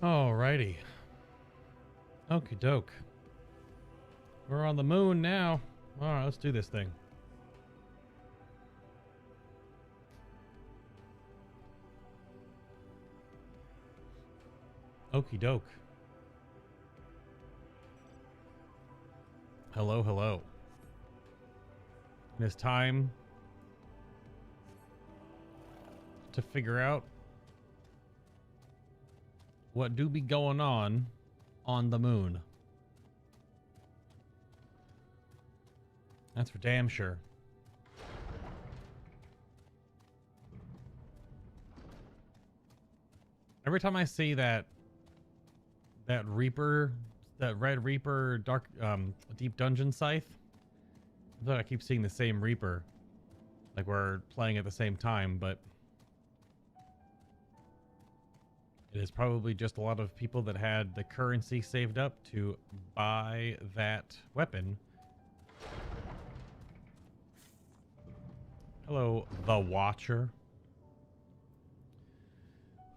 Alrighty. Okie doke. We're on the moon now. Alright, let's do this thing. Okie doke. Hello, hello. It is time to figure out what do be going on the moon. That's for damn sure. Every time I see that Reaper, that Red Reaper dark deep dungeon scythe, I feel like I keep seeing the same Reaper. Like we're playing at the same time, but it is probably just a lot of people that had the currency saved up to buy that weapon. Hello, the Watcher.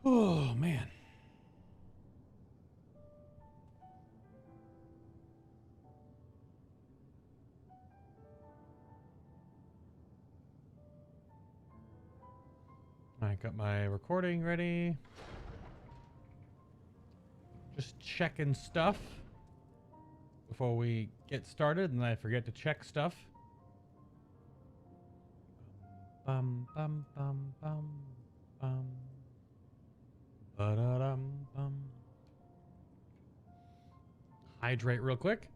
Oh, man. I got my recording ready. Just checking stuff before we get started, and I forget to check stuff. Bum bum bum bum bum. Ba-da-dum bum. Hydrate real quick.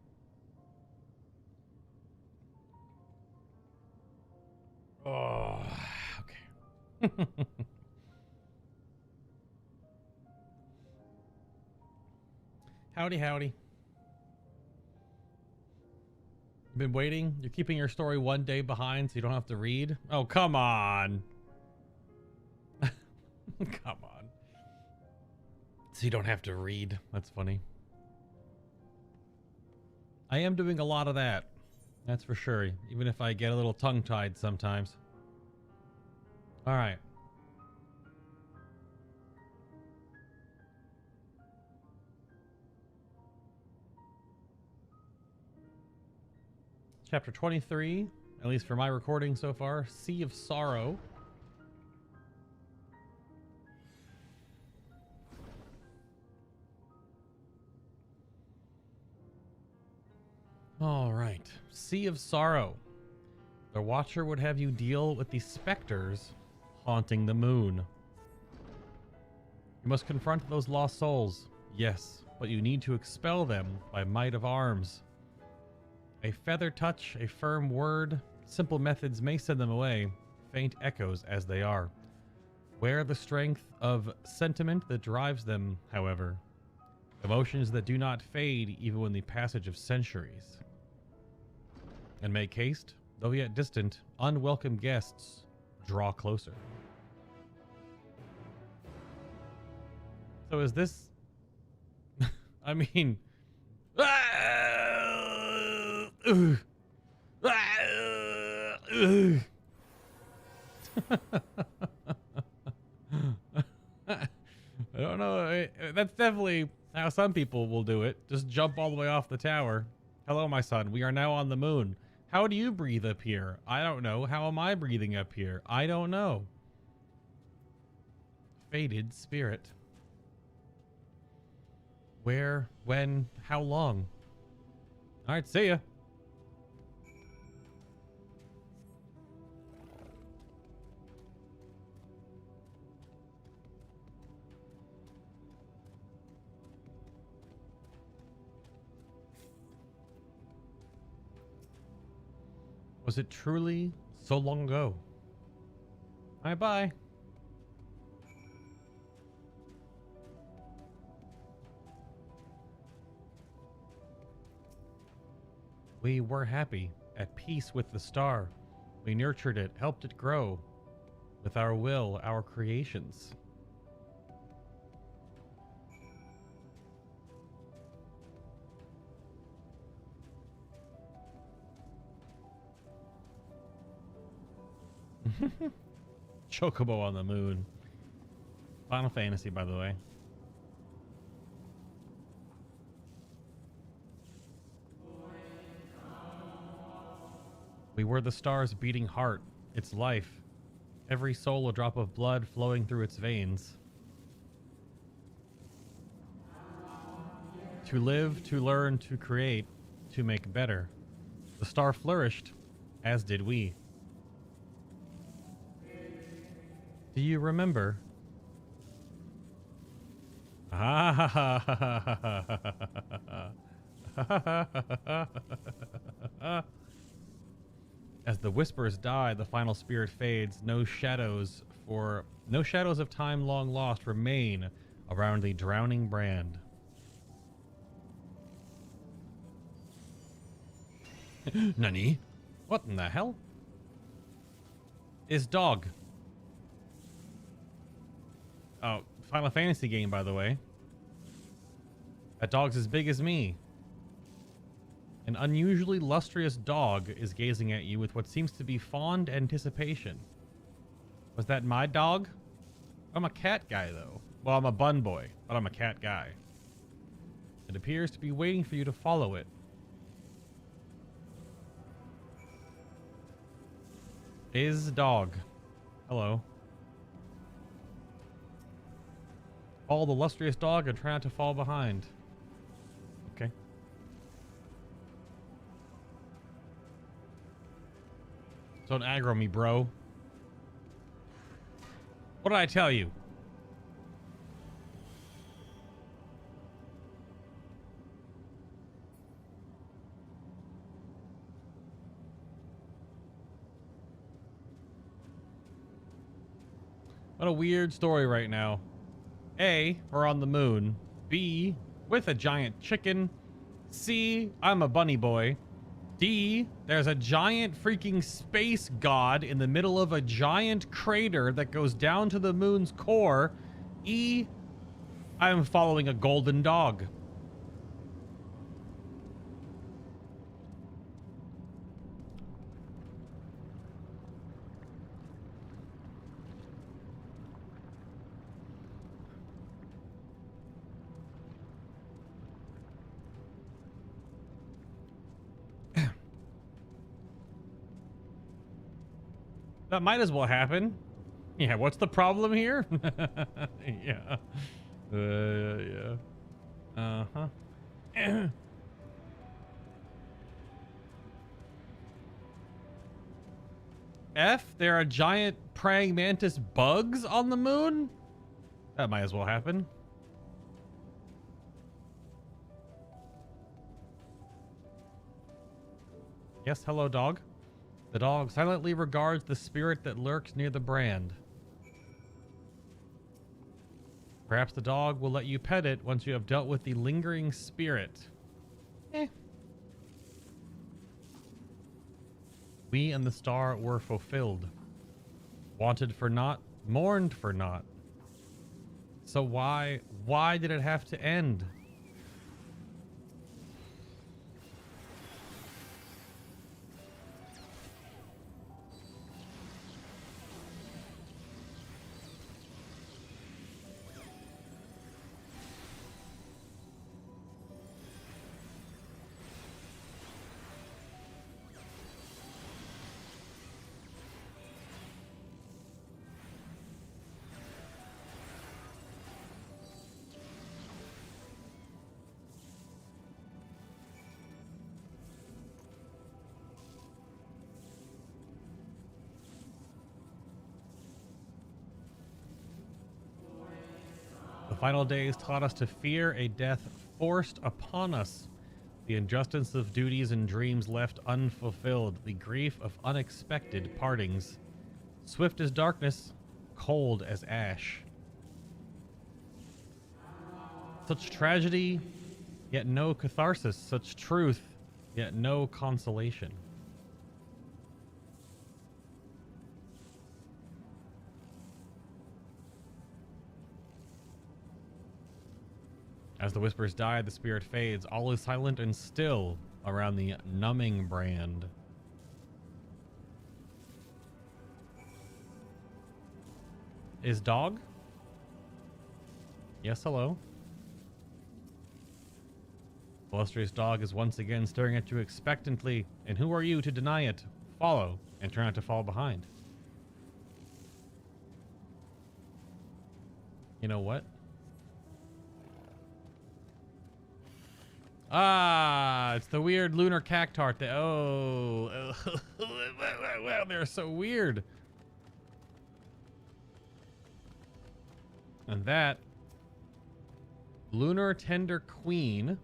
Oh, okay. Howdy, howdy. Been waiting? You're keeping your story one day behind so you don't have to read? Oh, come on. Come on. So you don't have to read. That's funny. I am doing a lot of that. That's for sure. Even if I get a little tongue-tied sometimes. All right. Chapter 23, at least for my recording so far, Sea of Sorrow. All right, Sea of Sorrow. The Watcher would have you deal with the specters haunting the moon. You must confront those lost souls, yes, but you need to expel them by might of arms. A feather touch, a firm word, simple methods may send them away, faint echoes as they are. Wear the strength of sentiment that drives them, however. Emotions that do not fade even in the passage of centuries. And make haste, though yet distant, unwelcome guests draw closer. So is this... I mean... I don't know. That's definitely how some people will do it. Just jump all the way off the tower. Hello, my son. We are now on the moon. How do you breathe up here? I don't know. How am I breathing up here? I don't know. Faded spirit. Where, when, how long? All right, see ya. Was it truly so long ago? Bye-bye. We were happy, at peace with the star. We nurtured it, helped it grow. With our will, our creations. Chocobo on the moon. Final Fantasy, by the way. We were the star's beating heart, its life. Every soul a drop of blood flowing through its veins. To live, to learn, to create, to make better. The star flourished, as did we. Do you remember? As the whispers die, the final spirit fades. No shadows of time long lost remain around the drowning brand. Nani? What in the hell? Is dog. Oh, Final Fantasy game, by the way. That dog's as big as me. An unusually lustrous dog is gazing at you with what seems to be fond anticipation. Was that my dog? I'm a cat guy, though. Well, I'm a bun boy, but I'm a cat guy. It appears to be waiting for you to follow it. Is dog. Hello. Follow the lustrous dog and try not to fall behind. Okay. Don't aggro me, bro. What did I tell you? What a weird story right now. A, we're on the moon. B, with a giant chicken. C, I'm a bunny boy. D, there's a giant freaking space god in the middle of a giant crater that goes down to the moon's core. E, I'm following a golden dog. That might as well happen. Yeah, what's the problem here? Yeah. Yeah. Uh-huh. F, there are giant praying mantis bugs on the moon? That might as well happen. Yes, hello, dog. The dog silently regards the spirit that lurks near the brand. Perhaps the dog will let you pet it once you have dealt with the lingering spirit. We and the star were fulfilled. Wanted for naught, mourned for naught. So why did it have to end? The final days taught us to fear a death forced upon us, the injustice of duties and dreams left unfulfilled, the grief of unexpected partings. Swift as darkness, cold as ash. Such tragedy, yet no catharsis. Such truth, yet no consolation. As the whispers die, the spirit fades. All is silent and still around the numbing brand. Is dog? Yes, hello. The illustrious dog is once again staring at you expectantly. And who are you to deny it? Follow and try not to fall behind. You know what? Ah, it's the weird lunar cactart. Oh, wow, they're so weird. And that lunar tender queen.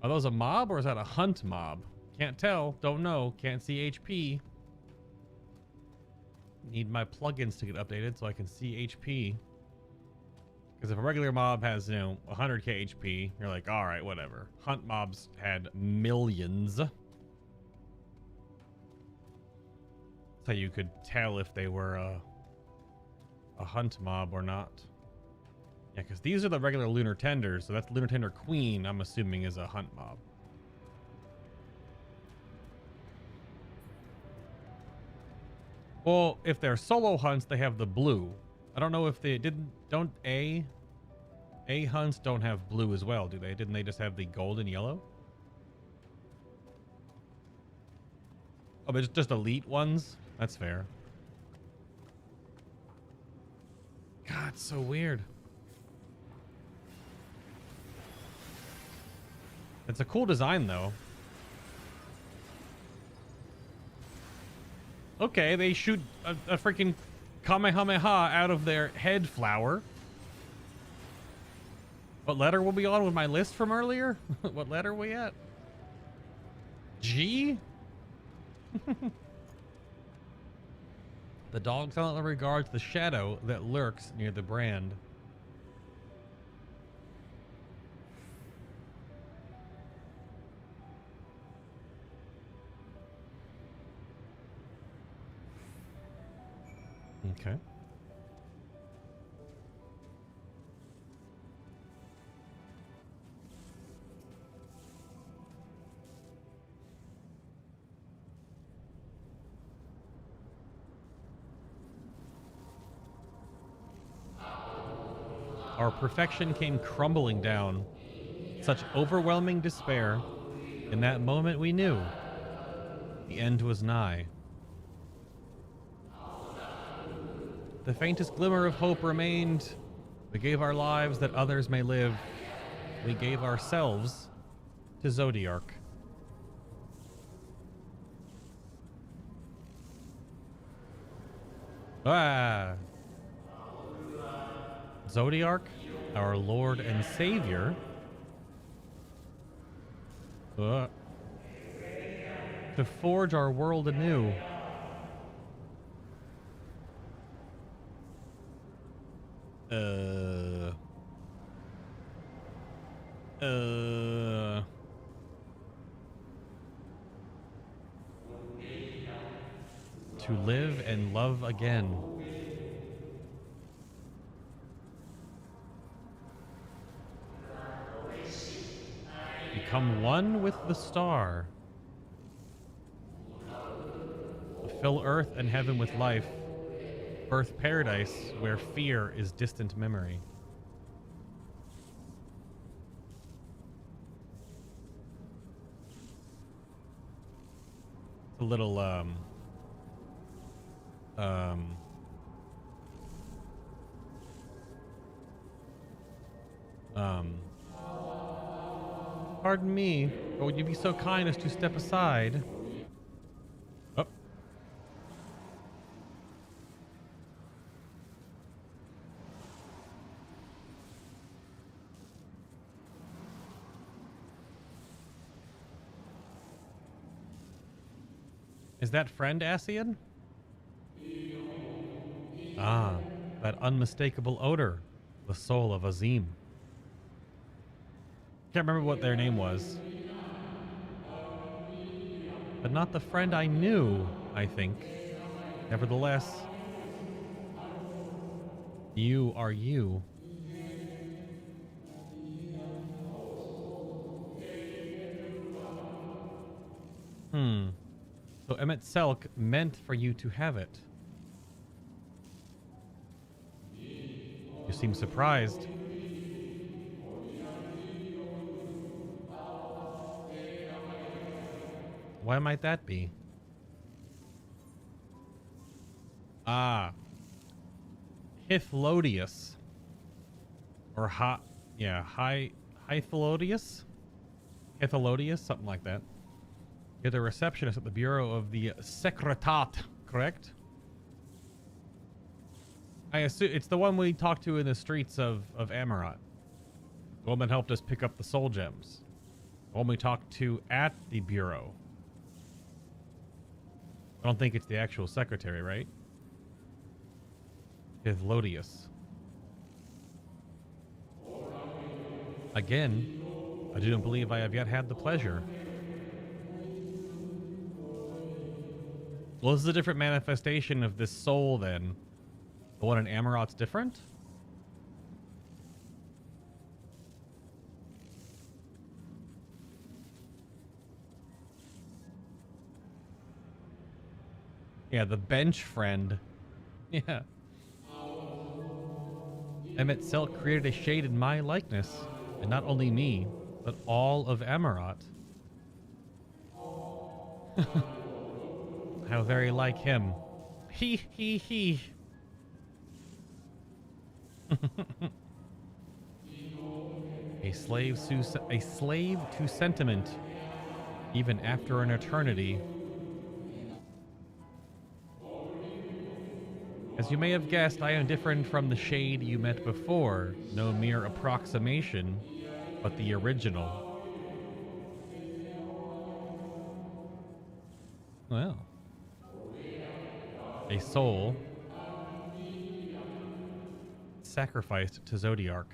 Are those a mob or is that a hunt mob? Can't tell. Don't know. Can't see HP. Need my plugins to get updated so I can see HP. Because if a regular mob has, 100k HP, you're like, all right, whatever. Hunt mobs had millions. That's how you could tell if they were a hunt mob or not. Yeah, because these are the regular lunar tenders, so that's lunar tender queen, I'm assuming, is a hunt mob. Well, if they're solo hunts, they have the blue. I don't know if they don't A hunts don't have blue as well, do they? Didn't they just have the gold and yellow? Oh, but it's just elite ones? That's fair. God, it's so weird. It's a cool design, though. Okay, they shoot a freaking Kamehameha out of their head flower. What letter will be on with my list from earlier? What letter are we at? G? The dog silently regards the shadow that lurks near the brand. Okay. Our perfection came crumbling down. Such overwhelming despair. In that moment we knew the end was nigh. The faintest glimmer of hope remained. We gave our lives that others may live. We gave ourselves to Zodiark. Ah! Zodiark, our Lord and Savior, to forge our world anew. To live and love again. Become one with the star. Fill earth and heaven with life. Birth paradise where fear is distant memory. It's a little, pardon me, but would you be so kind as to step aside? Oh. Is that friend Asian? Ah, that unmistakable odor, the soul of Azim. Can't remember what their name was. But not the friend I knew, I think. Nevertheless, you are you. So Emet-Selch meant for you to have it. You seem surprised. Why might that be? Ah. Hythlodius. Or Hythlodius? Hythlodius, something like that. You're the receptionist at the Bureau of the Secretat, correct? I assume it's the one we talked to in the streets of Amarat. The one that helped us pick up the soul gems. The one we talked to at the Bureau. I don't think it's the actual secretary, right? Hythlodius. Again, I do not believe I have yet had the pleasure. Well, this is a different manifestation of this soul, then. The one in Amarat's different? Yeah, the bench friend. Yeah. Emet-Selch created a shade in my likeness, and not only me, but all of Amarat. How very like him. He. A slave to sentiment, even after an eternity. As you may have guessed, I am different from the shade you met before. No mere approximation, but the original. Well. A soul sacrificed to Zodiark.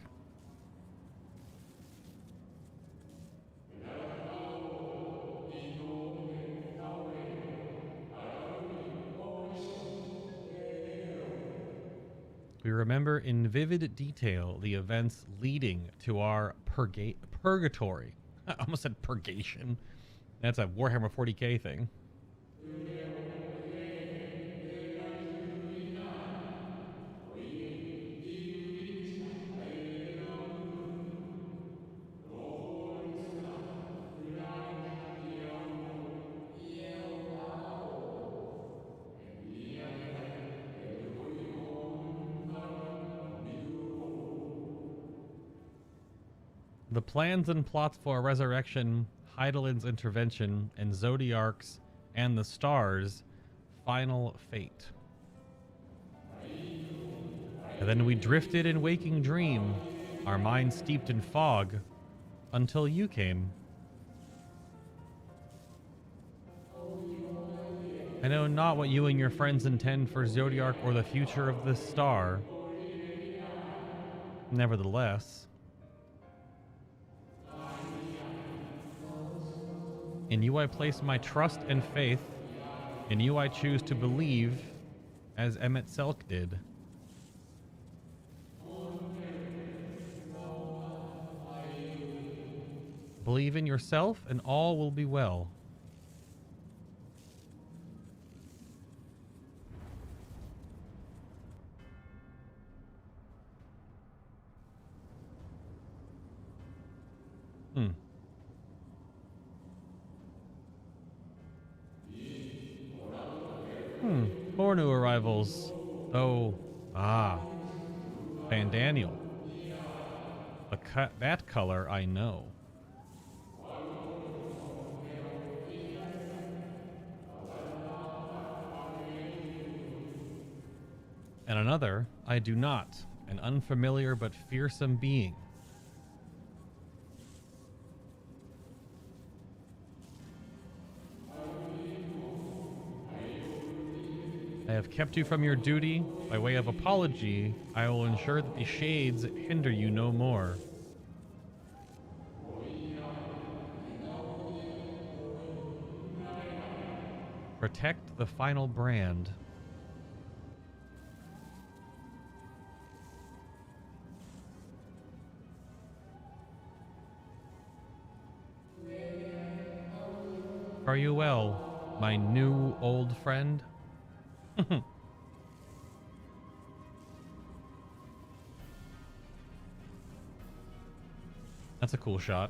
We remember in vivid detail the events leading to our purgatory. I almost said purgation. That's a Warhammer 40k thing. The plans and plots for resurrection, Heidelin's intervention, and Zodiark's and the stars' final fate. And then we drifted in waking dream, our minds steeped in fog, until you came. I know not what you and your friends intend for Zodiark or the future of this star. Nevertheless, in you I place my trust and faith. In you I choose to believe, as Emet-Selch did. Believe in yourself and all will be well. More new arrivals. Fandaniel. That color I know. And another I do not, an unfamiliar but fearsome being. I have kept you from your duty. By way of apology, I will ensure that the shades hinder you no more. Protect the final brand. Are you well, my new old friend? That's a cool shot.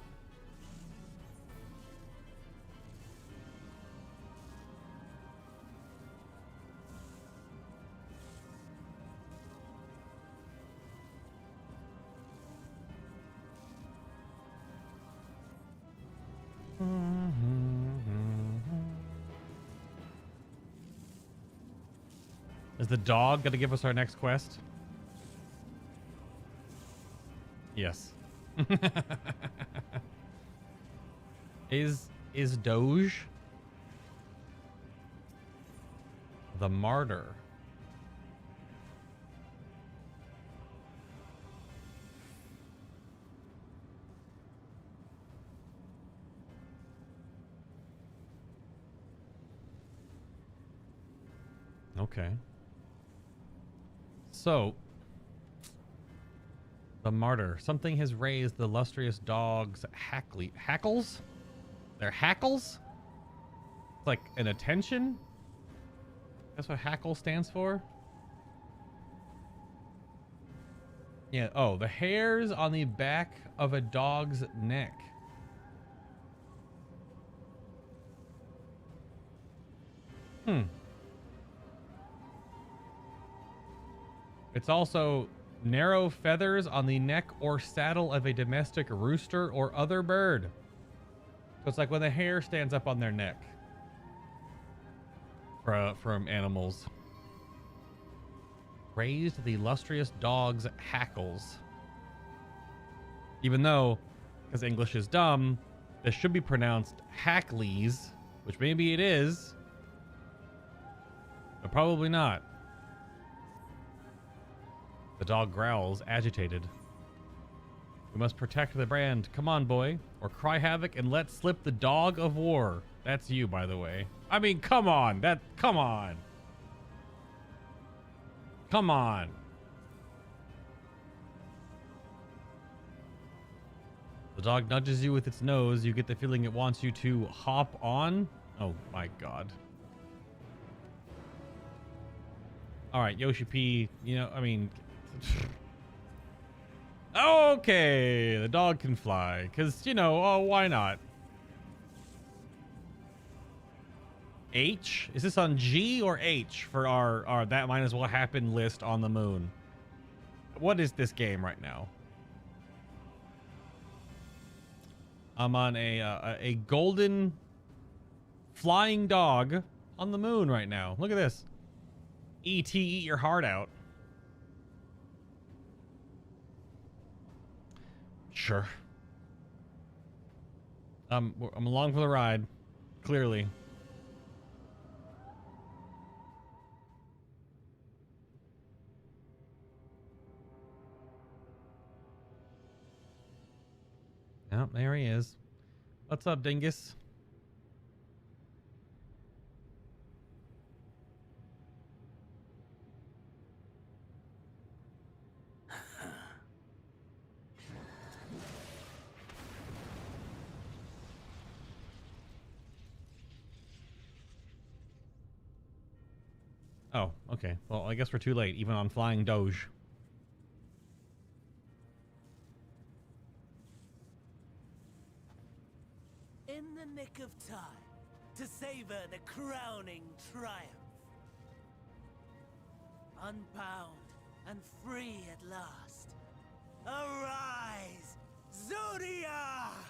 Is the dog gonna give us our next quest? Yes. Is Doge the martyr? Okay. So, the martyr. Something has raised the illustrious dog's hackles? They're hackles? It's like an attention? That's what hackle stands for? Yeah, oh, the hairs on the back of a dog's neck. It's also narrow feathers on the neck or saddle of a domestic rooster or other bird. So it's like when the hair stands up on their neck from animals. Raised the illustrious dog's hackles. Even though, because English is dumb, this should be pronounced hackleys, which maybe it is, but probably not. The dog growls, agitated. We must protect the brand. Come on, boy. Or cry havoc and let slip the dog of war. That's you, by the way. I mean, come on. Come on. Come on. The dog nudges you with its nose. You get the feeling it wants you to hop on. Oh, my God. All right, Yoshi P. You know, I mean... Okay, the dog can fly, because, you know, oh, why not? H? Is this on G or H for our that might as well happen list on the moon? What is this game right now? I'm on a golden flying dog on the moon right now. Look at this. E.T. eat your heart out. Sure. I'm along for the ride, clearly. Oh, there he is. What's up, Dingus? Oh, okay. Well, I guess we're too late, even on Flying Doge. In the nick of time to savor the crowning triumph. Unbound and free at last. Arise, Zodiark!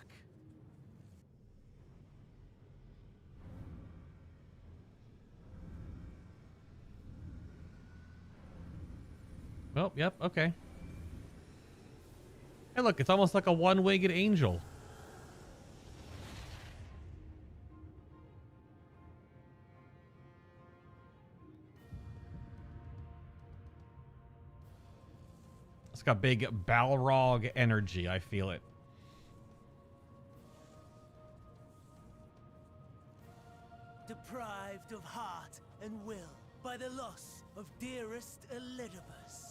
Well, yep, okay. Hey, look, it's almost like a one-winged angel. It's got big Balrog energy, I feel it. Deprived of heart and will by the loss of dearest Elidibus.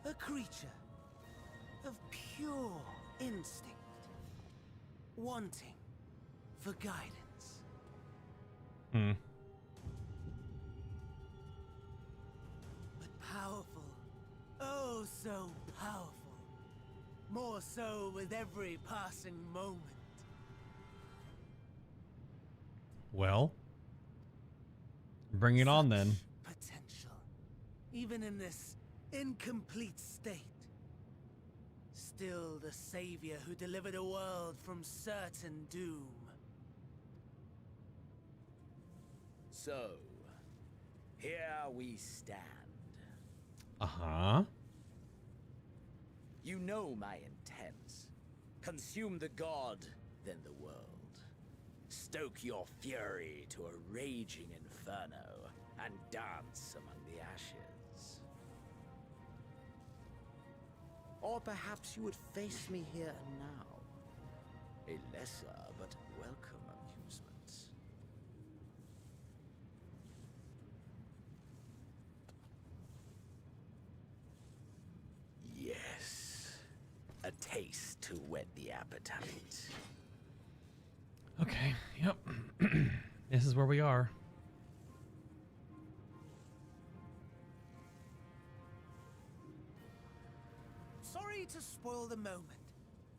A creature of pure instinct, wanting for guidance. But powerful, oh so powerful, more so with every passing moment. Well, bring it on then. Potential, even in this incomplete state. Still the savior who delivered a world from certain doom. So, Here we stand. Uh-huh. You know my intents. Consume the god, then the world. Stoke your fury to a raging inferno, and dance among the ashes. Or perhaps you would face me here and now. A lesser but welcome amusement. Yes. A taste to whet the appetite. Okay, yep. This is where we are. Sorry to spoil the moment,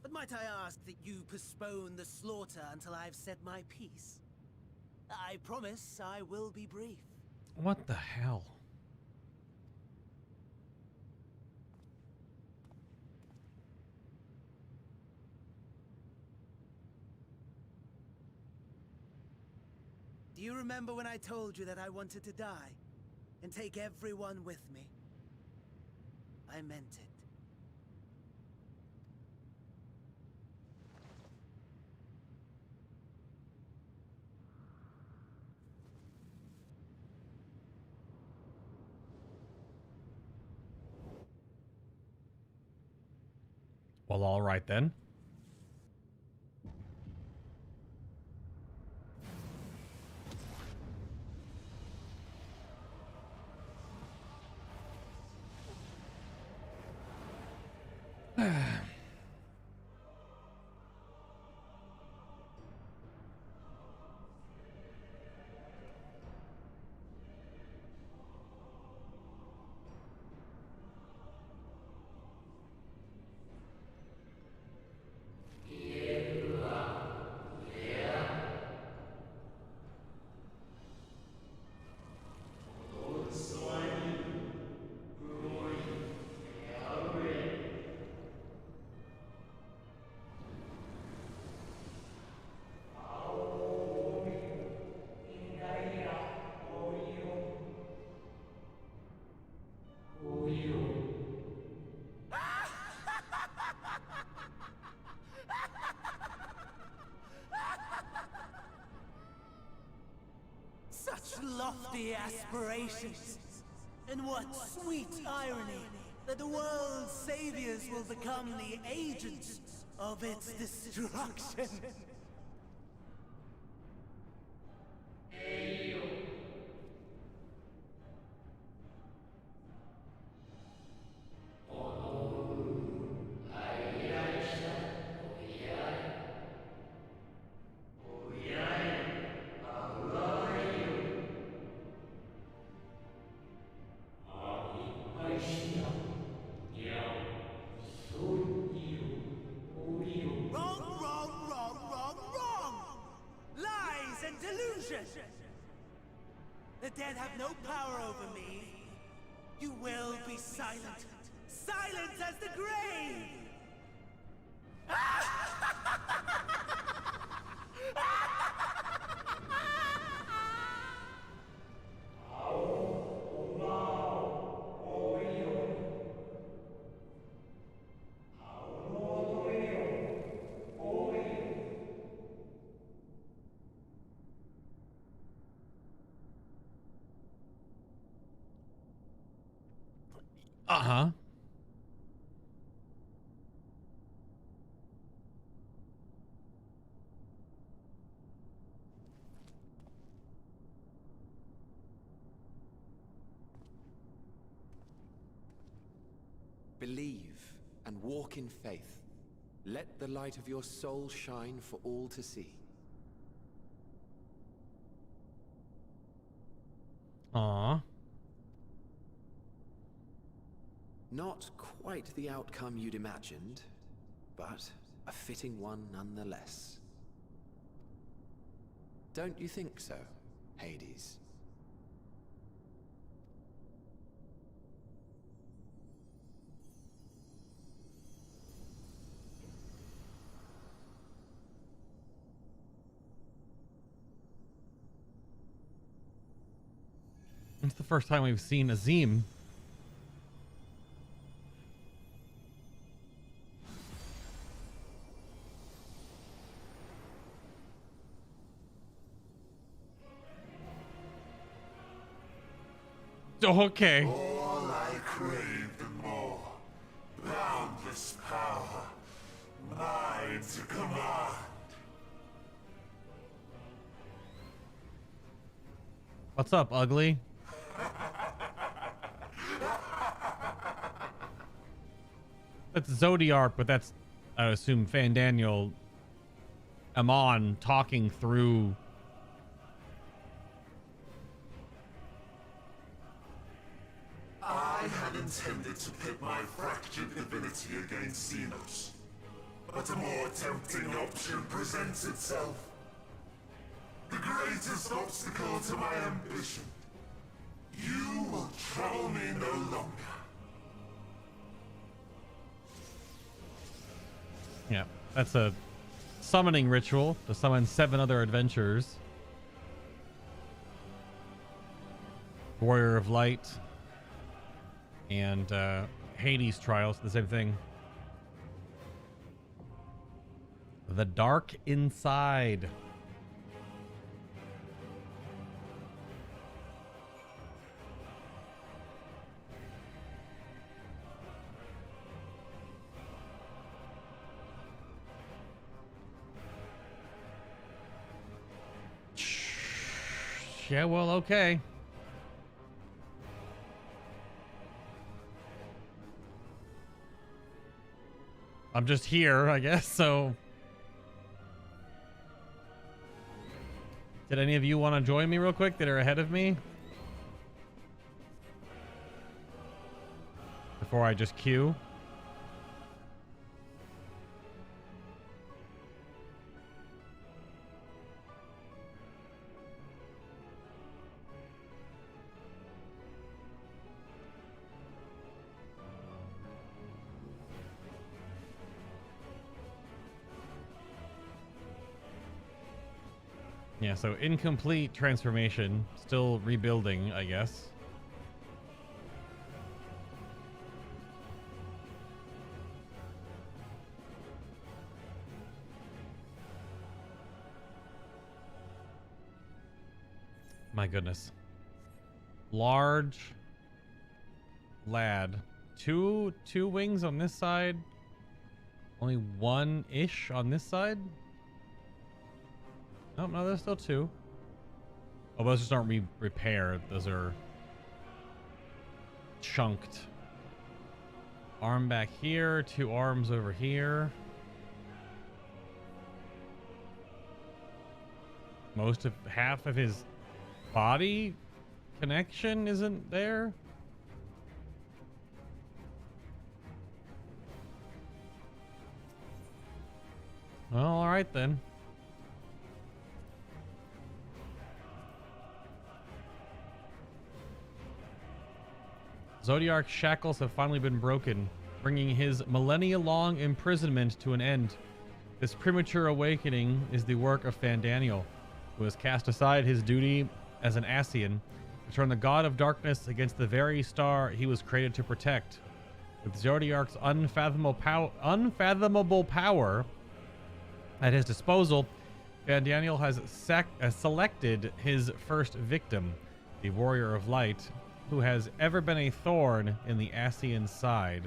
but might I ask that you postpone the slaughter until I've said my piece? I promise I will be brief. What the hell? Do you remember when I told you that I wanted to die and take everyone with me? I meant it. Well, all right then. Such lofty aspirations! And what sweet irony that the world's saviors will become the agents of its destruction! The dead have no power over me. You will be silent. Silent as the grave! Uh-huh. Believe and walk in faith. Let the light of your soul shine for all to see. Aw. Not quite the outcome you'd imagined, but a fitting one nonetheless. Don't you think so, Hades? It's the first time we've seen Azim. Okay. All I craved and more. Boundless power. Mine to command. What's up, ugly? That's Zodiark, but that's, I assume, Fandaniel Amon talking through. I had intended to pit my fractured divinity against Xenos, but a more tempting option presents itself. The greatest obstacle to my ambition. You will trouble me no longer. Yeah, that's a summoning ritual to summon 7 other adventurers. Warrior of Light and Hades Trials, the same thing. The Dark Inside. Yeah, well, okay. I'm just here, I guess, so... Did any of you want to join me real quick that are ahead of me? Before I just queue? Yeah, so incomplete transformation. Still rebuilding, I guess. My goodness. Large lad. Two wings on this side. Only one-ish on this side. Oh, no, there's still 2. Oh, those just aren't repaired. Those are chunked. Arm back here. 2 arms over here. Half of his body connection isn't there. Well, all right then. Zodiark's shackles have finally been broken, bringing his millennia-long imprisonment to an end. This premature awakening is the work of Fandaniel, who has cast aside his duty as an Ascian to turn the god of darkness against the very star he was created to protect. With Zodiark's unfathomable power at his disposal, Fandaniel has selected his first victim, the Warrior of Light, who has ever been a thorn in the Ascian side.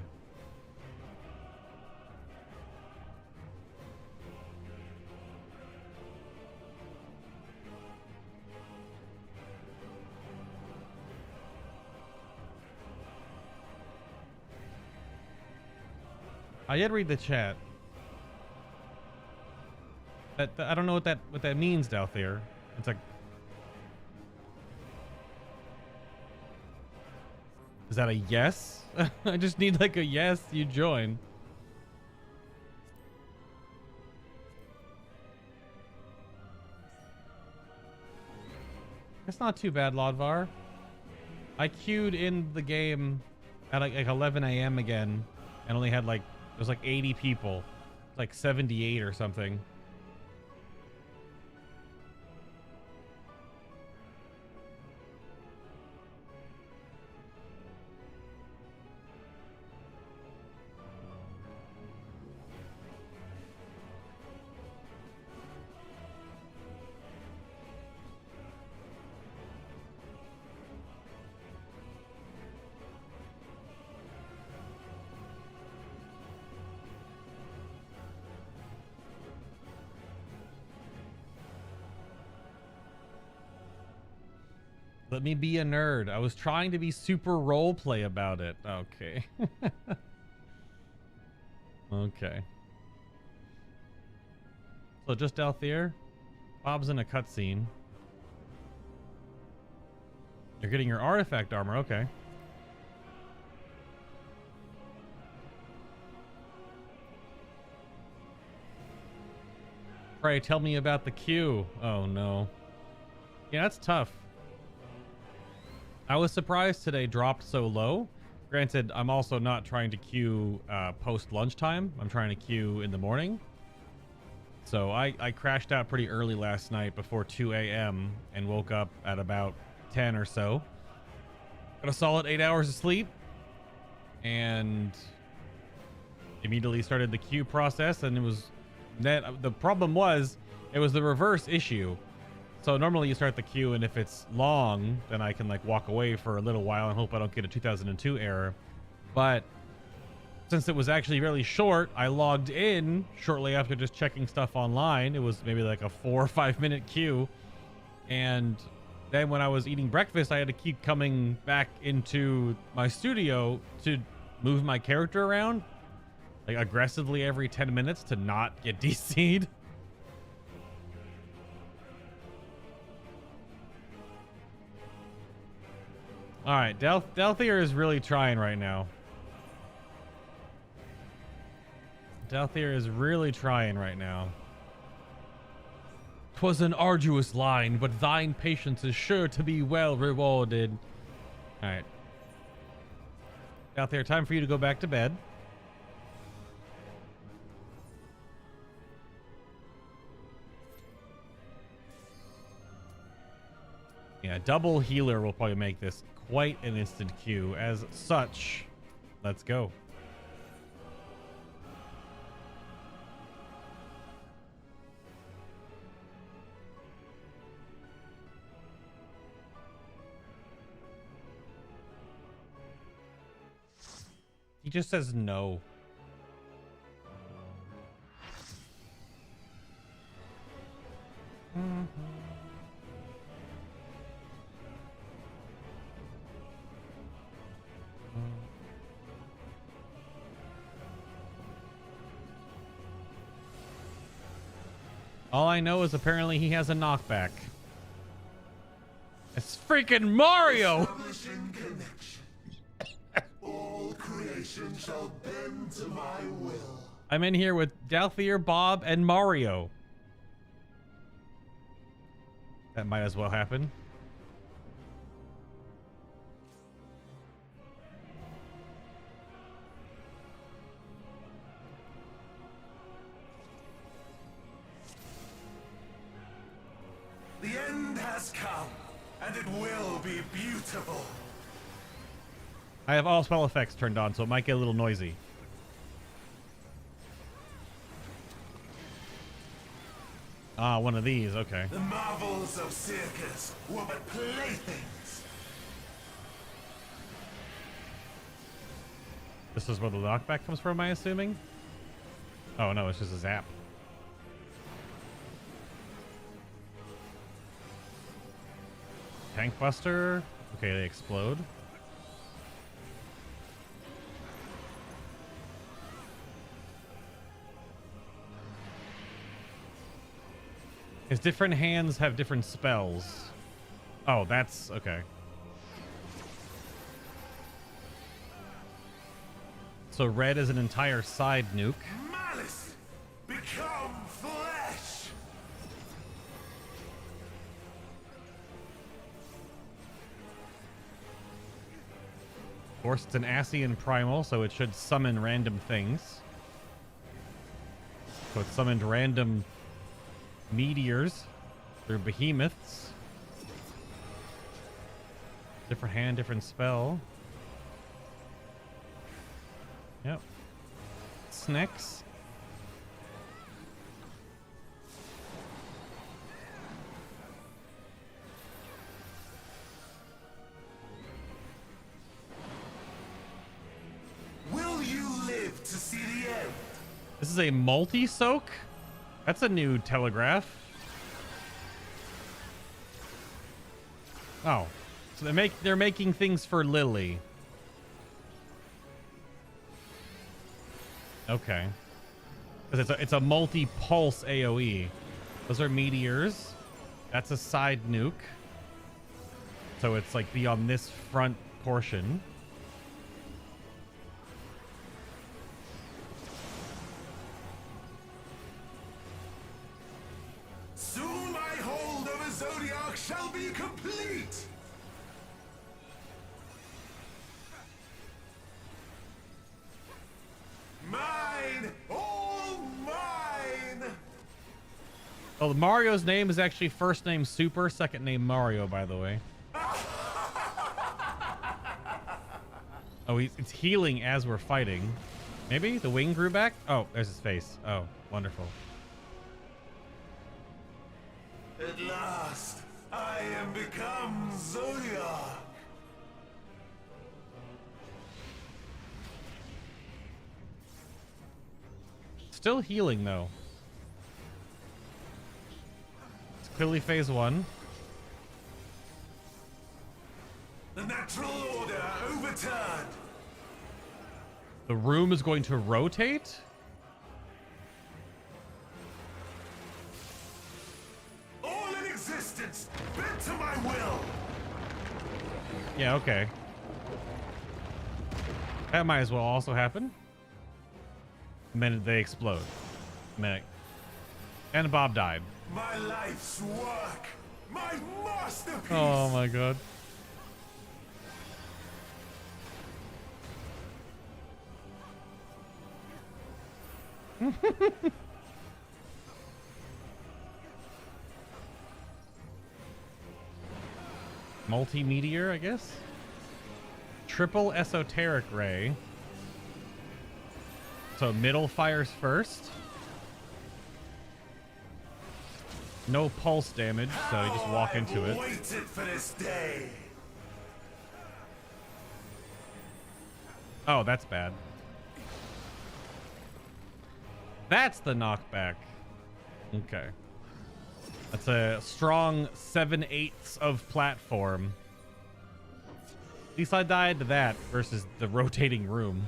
I did read the chat. I don't know what that means out there. It's like, is that a yes? I just need like a yes, you join. It's not too bad, Lodvar. I queued in the game at like 11 a.m. again and only had like, there's like 80 people. Like 78 or something. Let me be a nerd. I was trying to be super roleplay about it. Okay. Okay. So just Thavnair. Bob's in a cutscene. You're getting your artifact armor. Okay. Pray tell me about the queue. Oh no. Yeah, that's tough. I was surprised today dropped so low. Granted, I'm also not trying to queue post lunchtime. I'm trying to queue in the morning. So I crashed out pretty early last night before 2 a.m. and woke up at about 10 or so. Got a solid 8 hours of sleep and immediately started the queue process, and it was that the problem was it was the reverse issue. So normally you start the queue, and if it's long, then I can like walk away for a little while and hope I don't get a 2002 error. But since it was actually really short, I logged in shortly after just checking stuff online. It was maybe like a 4 or 5 minute queue. And then when I was eating breakfast, I had to keep coming back into my studio to move my character around like aggressively every 10 minutes to not get DC'd. All right, Thavnair is really trying right now. Thavnair is really trying right now. 'Twas an arduous line, but thine patience is sure to be well rewarded. All right. Thavnair, time for you to go back to bed. Yeah, double healer will probably make this quite an instant queue. As such, let's go. He just says no. All I know is apparently he has a knockback. It's freaking Mario! All creation shall bend to my will. I'm in here with Thavnair, Bob, and Mario. That might as well happen. The end has come, and it will be beautiful. I have all spell effects turned on, so it might get a little noisy. Ah, one of these, okay. The marvels of circus were but playthings. This is where the knockback comes from, I'm assuming? Oh no, it's just a zap. Tank Buster. Okay, they explode. His different hands have different spells. Oh, that's okay. So red is an entire side nuke. Malice, become flesh. Of course, it's an Ascian primal, so it should summon random things. So it summoned random meteors through behemoths. Different hand, different spell. Yep. Snacks. Will you live to see the end? This is a multi-soak? That's a new telegraph. Oh. So they're making things for Lily. Okay. Because it's a multi-pulse AoE. Those are meteors. That's a side nuke. So it's like on this front portion. Soon my hold over Zodiark shall be complete! Mine! All mine! Oh, Mario's name is actually first name Super, second name Mario, by the way. Oh, it's healing as we're fighting. Maybe the wing grew back? Oh, there's his face. Oh, wonderful. At last, I am become Zodiark. Still healing, though. It's clearly phase 1. The natural order overturned. The room is going to rotate? All in existence, bent to my will. Yeah, okay. That might as well also happen. The minute they explode. The minute. And Bob died. My life's work. My masterpiece. Oh my god. Multi-meteor, I guess. Triple esoteric ray. So middle fires first. No pulse damage, so you just walk into it. Waited for this day. Oh, that's bad. That's the knockback. Okay. That's a strong 7/8 of platform. At least I died to that versus the rotating room.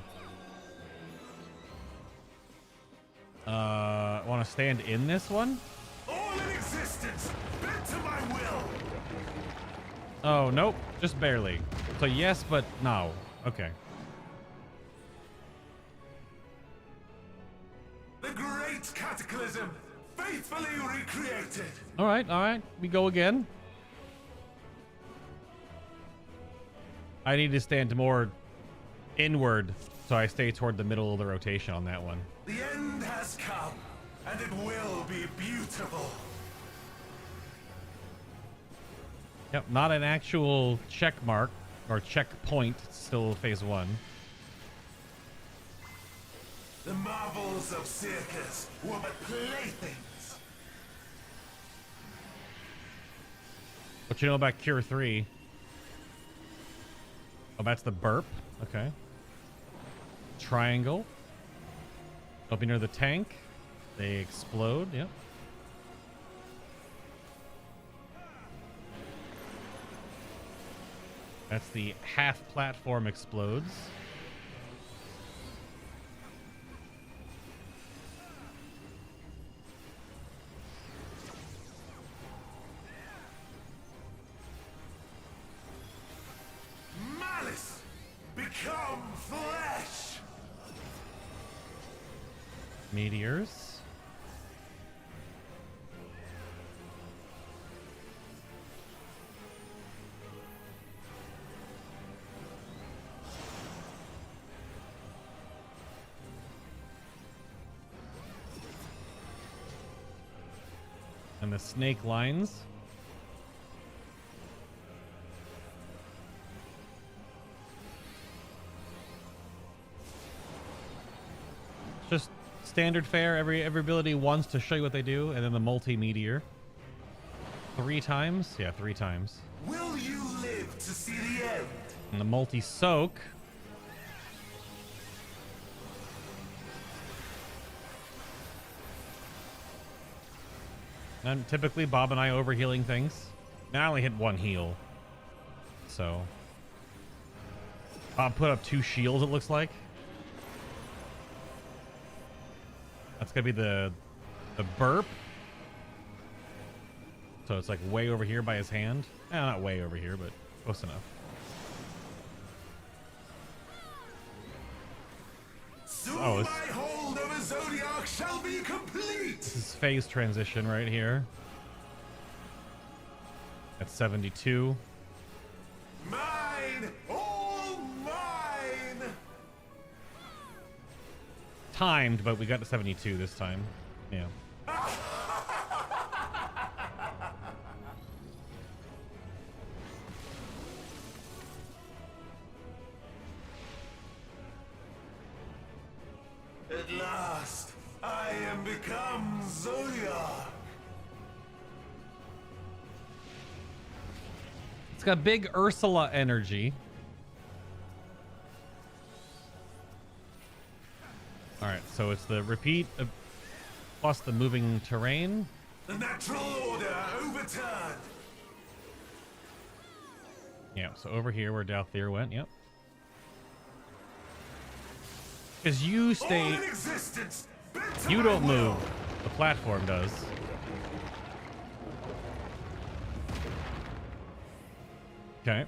Want to stand in this one? All in existence, bent to my will. Oh, nope. Just barely. So yes, but no. Okay. The great cataclysm, faithfully recreated. All right. We go again. I need to stand more inward, so I stay toward the middle of the rotation on that one. The end has come, and it will be beautiful. Yep, not an actual check mark or checkpoint. It's still phase 1. The marvels of circus were but playthings. What you know about Cure 3? Oh, that's the burp. Okay. Triangle. Up near the tank. They explode. Yep. That's the half platform explodes. Malice, become flesh. Meteors. And the snake lines. Just standard fare. Every ability once to show you what they do, and then the multi-meteor. 3 times? Yeah, 3 times. Will you live to see the end? And the multi-soak. And typically Bob and I overhealing things. And I only hit 1 heal. So I'll put up 2 shields, it looks like. That's gonna be the burp. So it's like way over here by his hand. Not way over here, but close enough. Soon Oh, my hold of a Zodiark shall be complete. This is phase transition right here. At 72. Mine, all mine. Timed, but we got to 72 this time. Yeah. At last, I am become Zodiark. It's got big Ursula energy. Alright, so it's the repeat plus the moving terrain. The natural order overturned. Yeah, so over here where Thavnair went, yep. Because you stay... All in existence, bent to You my don't will. move. The platform does. Okay.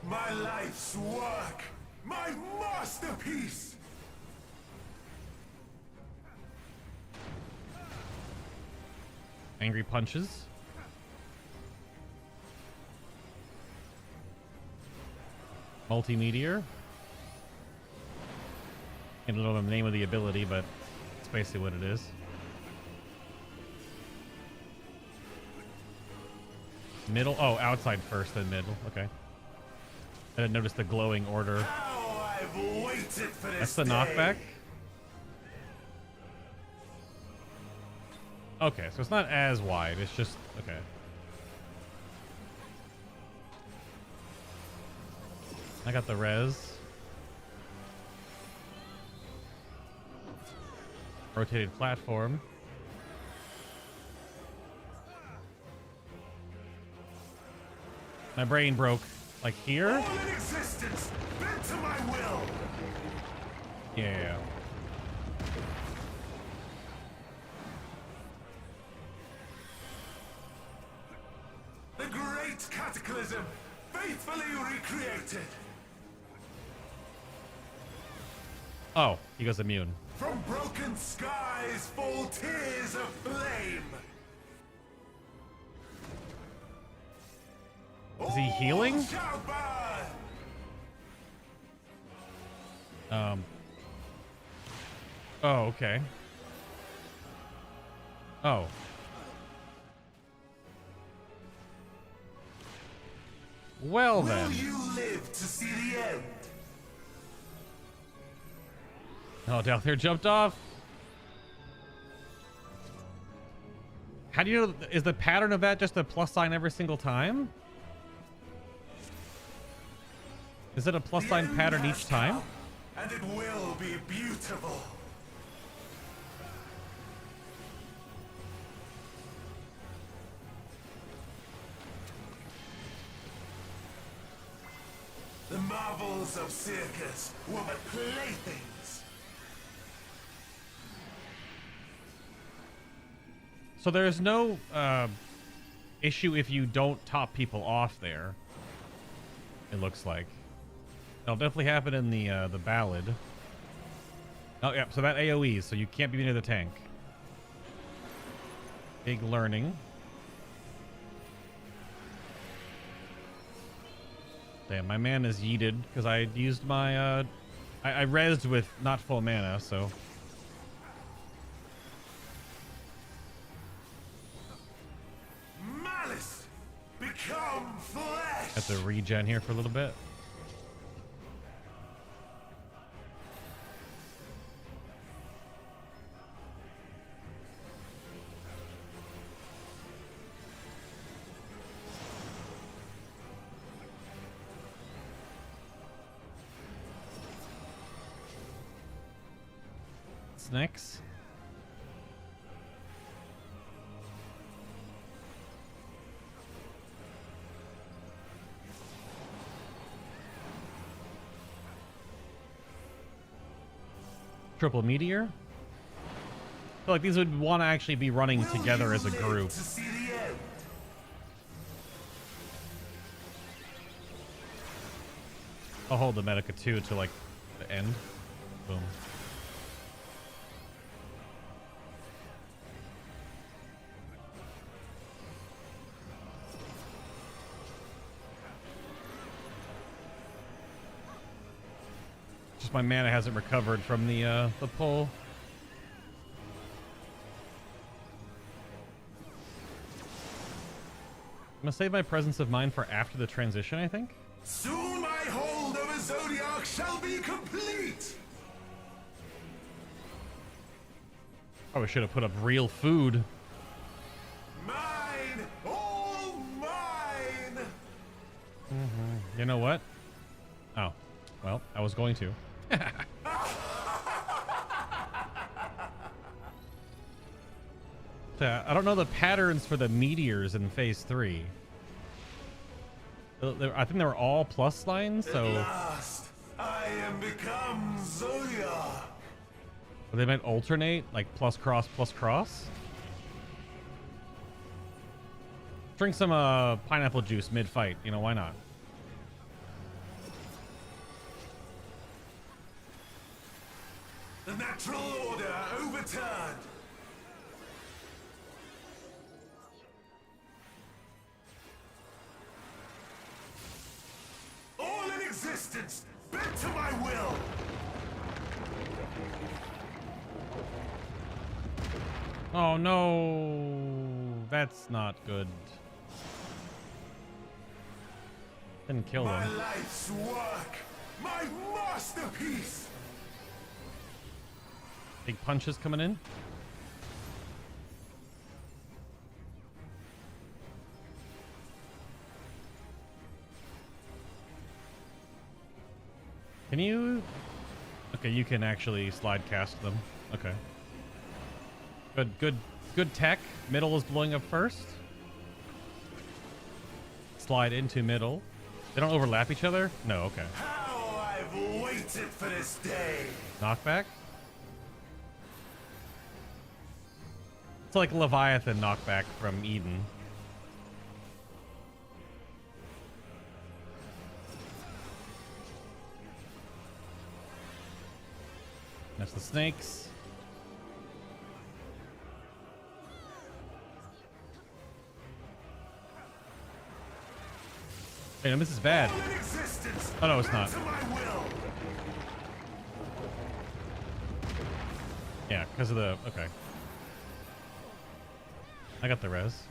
My life's work, my masterpiece. Angry punches. Multi-meteor. I don't know the name of the ability, but it's basically what it is. Middle? Oh, outside first, then middle. Okay. I didn't notice the glowing order. How I've waited for this That's the day. knockback. Okay, so it's not as wide. It's just... Okay. I got the res. Rotated platform. My brain broke. Like here? All in existence, bent to my will. Yeah. The great cataclysm, faithfully recreated. Oh, he goes immune. From broken skies fall tears of flame. Is he healing? All shall burn. Oh, okay. Oh. Well then. Will you live to see the end? Oh, Thavnair jumped off. How do you know? Is the pattern of that just a plus sign every single time? Is it a plus The sign end pattern has each time? come, and it will be beautiful. The marvels of circus were but playthings. So there's no issue if you don't top people off there. It looks like. That'll definitely happen in the ballad. Oh yeah, so that AoE, so you can't be near the tank. Big learning. Damn, my mana is yeeted because I used my I rezzed with not full mana, so Malice become flesh. have to regen here for a little bit. What's next? Triple meteor. I feel like these would want to actually be running together as a group. To see the end? I'll hold the Medica 2 to like the end. Boom. Just my mana hasn't recovered from the pull. I'm gonna save my presence of mind for after the transition, I think. Soon my hold over Zodiark shall be complete! Probably should have put up real food. Mine! All mine! You know what? Oh, well, I was going to. I don't know the patterns for the meteors in phase 3. I think they were all plus lines, so At last, I am become Zodiark. they might alternate, like plus cross, plus cross. Drink some pineapple juice mid-fight, you know, why not? The natural order overturned. All in existence, bent to my will. Oh no, that's not good. Didn't kill My him. life's work, my masterpiece. Big punches coming in. Can you? Okay, you can actually slide cast them. Okay. Good tech. Middle is blowing up first. Slide into middle. They don't overlap each other? No, okay. How I've waited for this day. Knockback? It's like Leviathan knockback from Eden. That's the snakes. Hey, no, this is bad. All in existence, Oh no, it's not. bent to my will. Yeah, because of the... Okay. I got the res.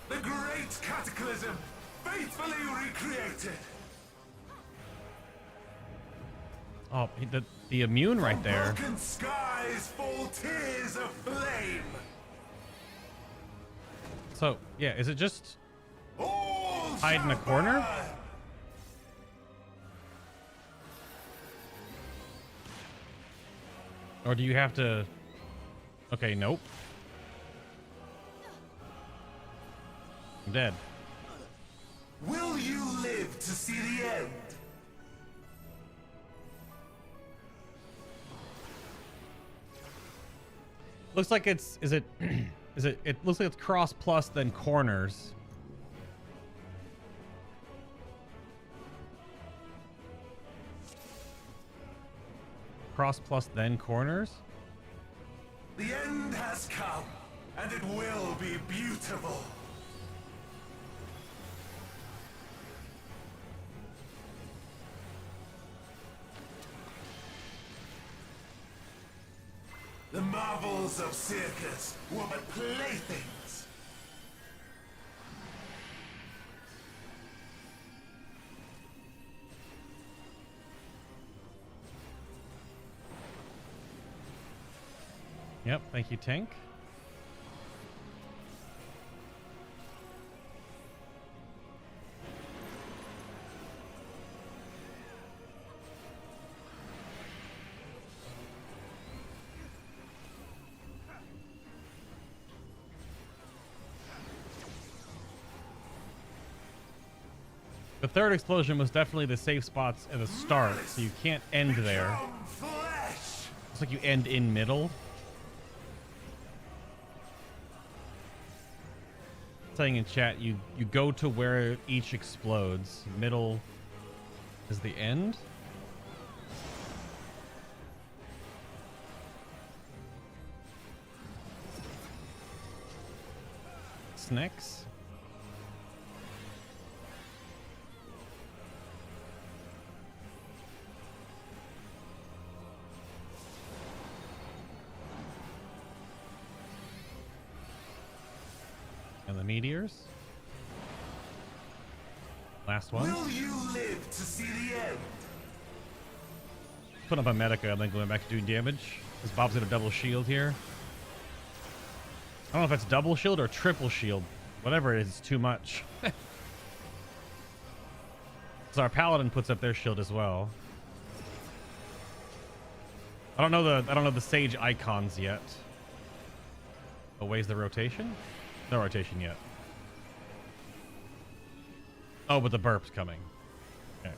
The great cataclysm, faithfully recreated. Oh, the immune right there. Broken skies fall tears of flame. So, yeah, is it just All hide in a shall corner? burn. Or do you have to... Okay, nope. I'm dead. Will you live to see the end? Looks like it's... Is it... It looks like it's cross plus then corners. Cross plus then corners? The end has come, and it will be beautiful. The marvels of circus were but playthings. Yep, thank you, Tank. The third explosion was definitely the safe spots at the start, so you can't end there. Become flesh. Looks like you end in middle. Saying in chat, you go to where each explodes. Middle is the end. Snacks. And the meteors. Last one. Will you live to see the end? Putting up a Medica and then going back to doing damage. Because Bob's got a double shield here. I don't know if that's double shield or triple shield. Whatever it is, it's too much. So our paladin puts up their shield as well. I don't know the sage icons yet. Oh, where's the rotation? No rotation yet. Oh, but the burp's coming. Okay.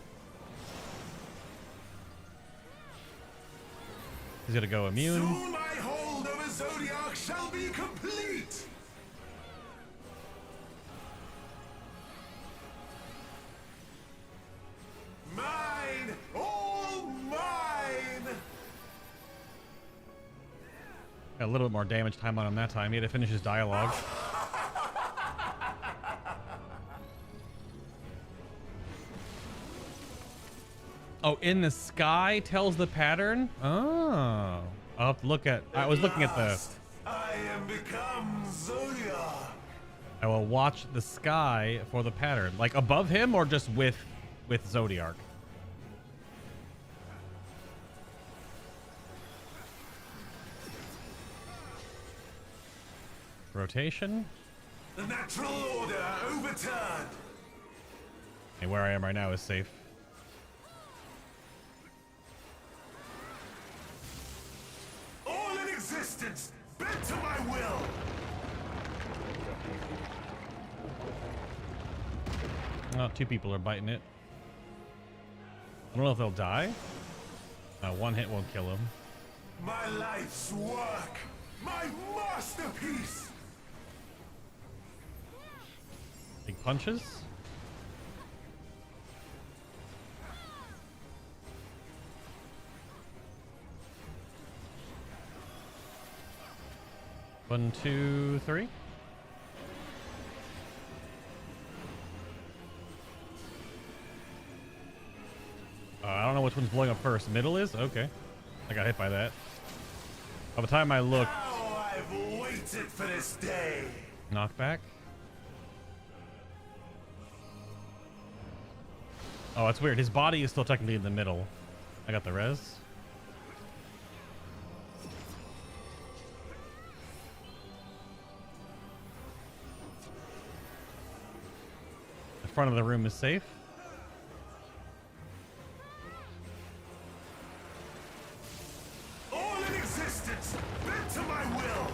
He's gonna go immune. Soon my hold over Zodiark shall be complete. Mine, all mine. Got a little bit more damage time on him that time. He had to finish his dialogue. Oh, in the sky tells the pattern? Oh. I'll have to look at... I was looking at the... I am become Zodiark. I will watch the sky for the pattern. Like above him or just with Zodiark? Rotation. The natural order overturned. Hey, where I am right now is safe. All in existence, bent to my will. Oh, two people are biting it. I don't know if they'll die. One hit won't kill him. My life's work, my masterpiece. Big punches. One, two, three. I don't know which one's blowing up first. Middle is? Okay. I got hit by that. By the time I look... Oh, I've waited for this day. Knockback. Oh, that's weird. His body is still technically in the middle. I got the res. The front of the room is safe. All in existence, bent to my will.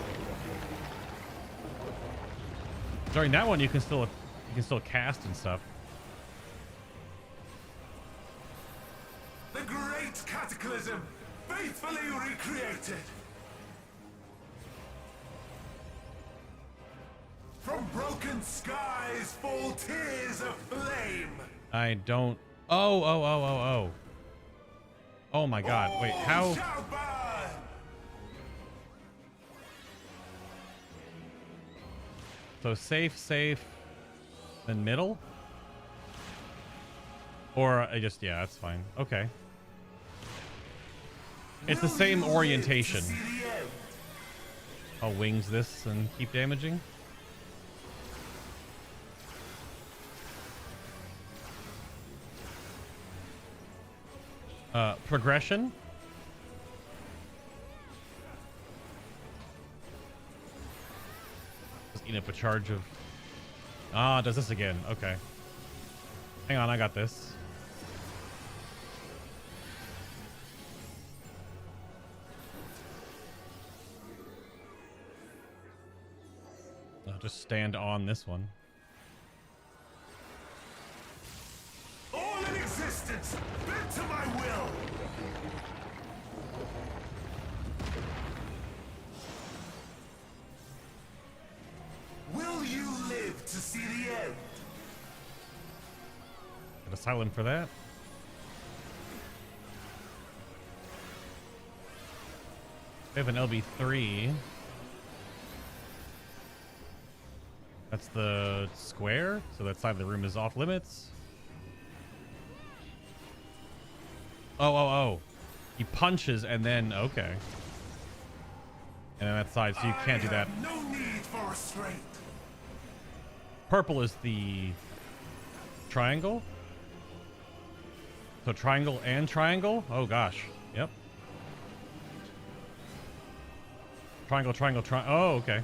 During that one, you can still cast and stuff. The great cataclysm, faithfully recreated. From broken skies fall tears of flame. I don't... Oh. Oh my god. Wait, how... Shall burn. So safe, then middle? Or I just... Yeah, that's fine. Okay. It's the same orientation. I'll wings this and keep damaging. Progression. Just eat up a charge of... Ah, does this again. Okay. Hang on, I got this. I'll just stand on this one. All in existence, bent to my will. Get a silent for that. We have an LB3. That's the square, so that side of the room is off limits. Oh. He punches and then, okay. And then that side, so you can't do that. No need for restraint. Purple is the triangle. So triangle and triangle? Oh gosh. Yep. Triangle, triangle, triangle. Oh, okay.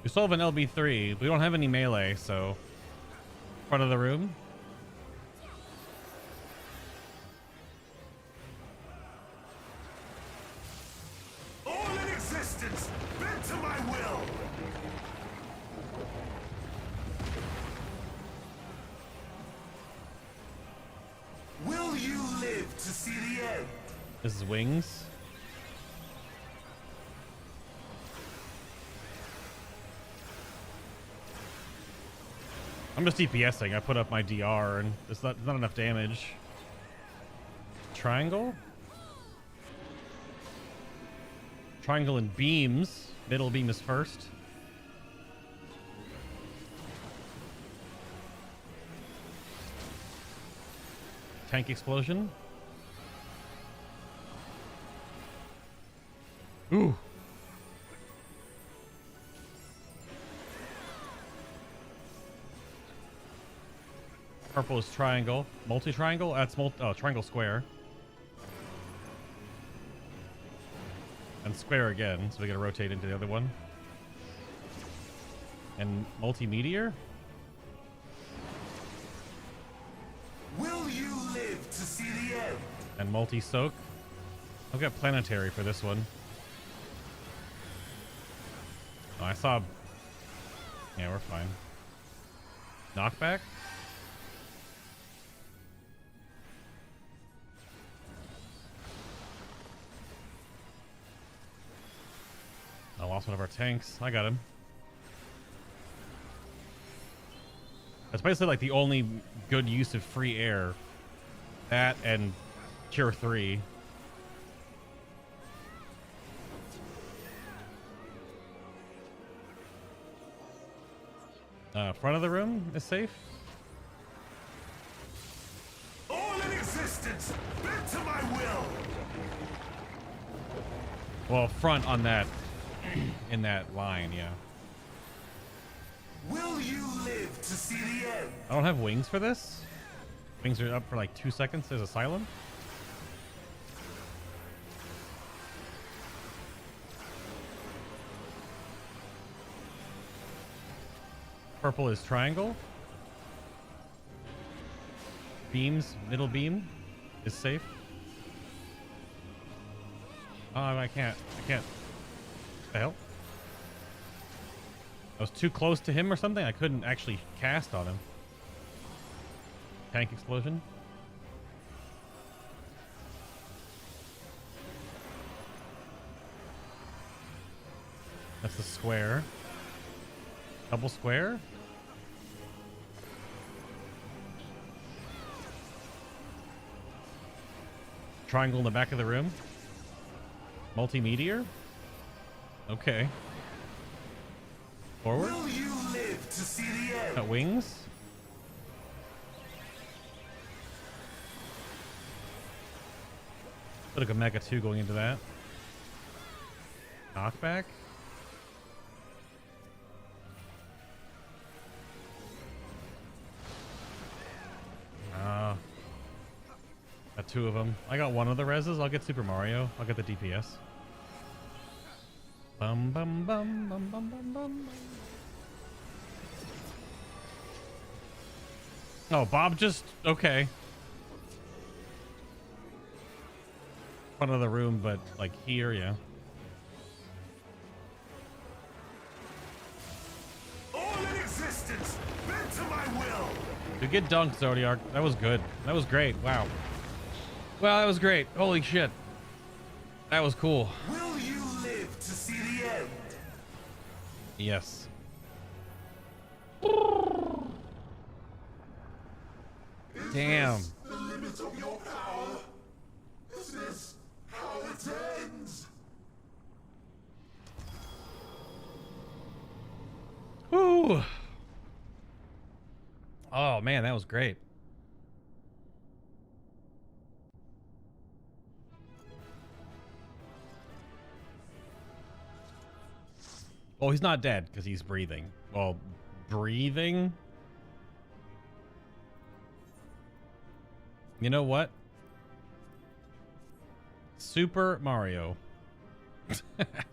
We still have an LB3. We don't have any melee, so front of the room. All in existence, bend to my will. Will you live to see the end? This is wings. I'm just DPSing. I put up my DR and it's not enough damage. Triangle? Triangle and beams. Middle beam is first. Tank explosion. Ooh. Purple is triangle. Multi-triangle? That's triangle square. And square again, so we gotta rotate into the other one. And multi-meteor? Will you live to see the end? And multi-soak. I've got planetary for this one. Oh, I saw... Yeah, we're fine. Knockback? I lost one of our tanks. I got him. That's basically like the only good use of free air. That and Cure 3. Front of the room is safe. All in existence, bend to my will. Well, front on that, in that line, yeah. Will you live to see the end? I don't have wings for this. Wings are up for like 2 seconds. There's Asylum. Purple is triangle. Beams, middle beam is safe. Oh, I can't. What the hell? I was too close to him or something. I couldn't actually cast on him. Tank explosion. That's the square. Double square. Triangle in the back of the room. Multi-meteor. Okay. Forward. Will you live to see the end? Got wings. Put like a Mega 2 going into that. Knockback. Got 2 of them. I got 1 of the reses. I'll get Super Mario. I'll get the DPS. Bum bum bum bum bum bum bum. Oh, Bob just okay. Front of the room, but like here, yeah. All in existence, bend to my will. You get dunked, Zodiark. That was good. That was great. Wow. Well, that was great. Holy shit. That was cool. Will you live to see the end? Yes. Damn. Is this the limit of your power? Is this how it ends? Whew. Oh man, that was great. Oh, he's not dead because he's breathing. Well, breathing? You know what? Super Mario.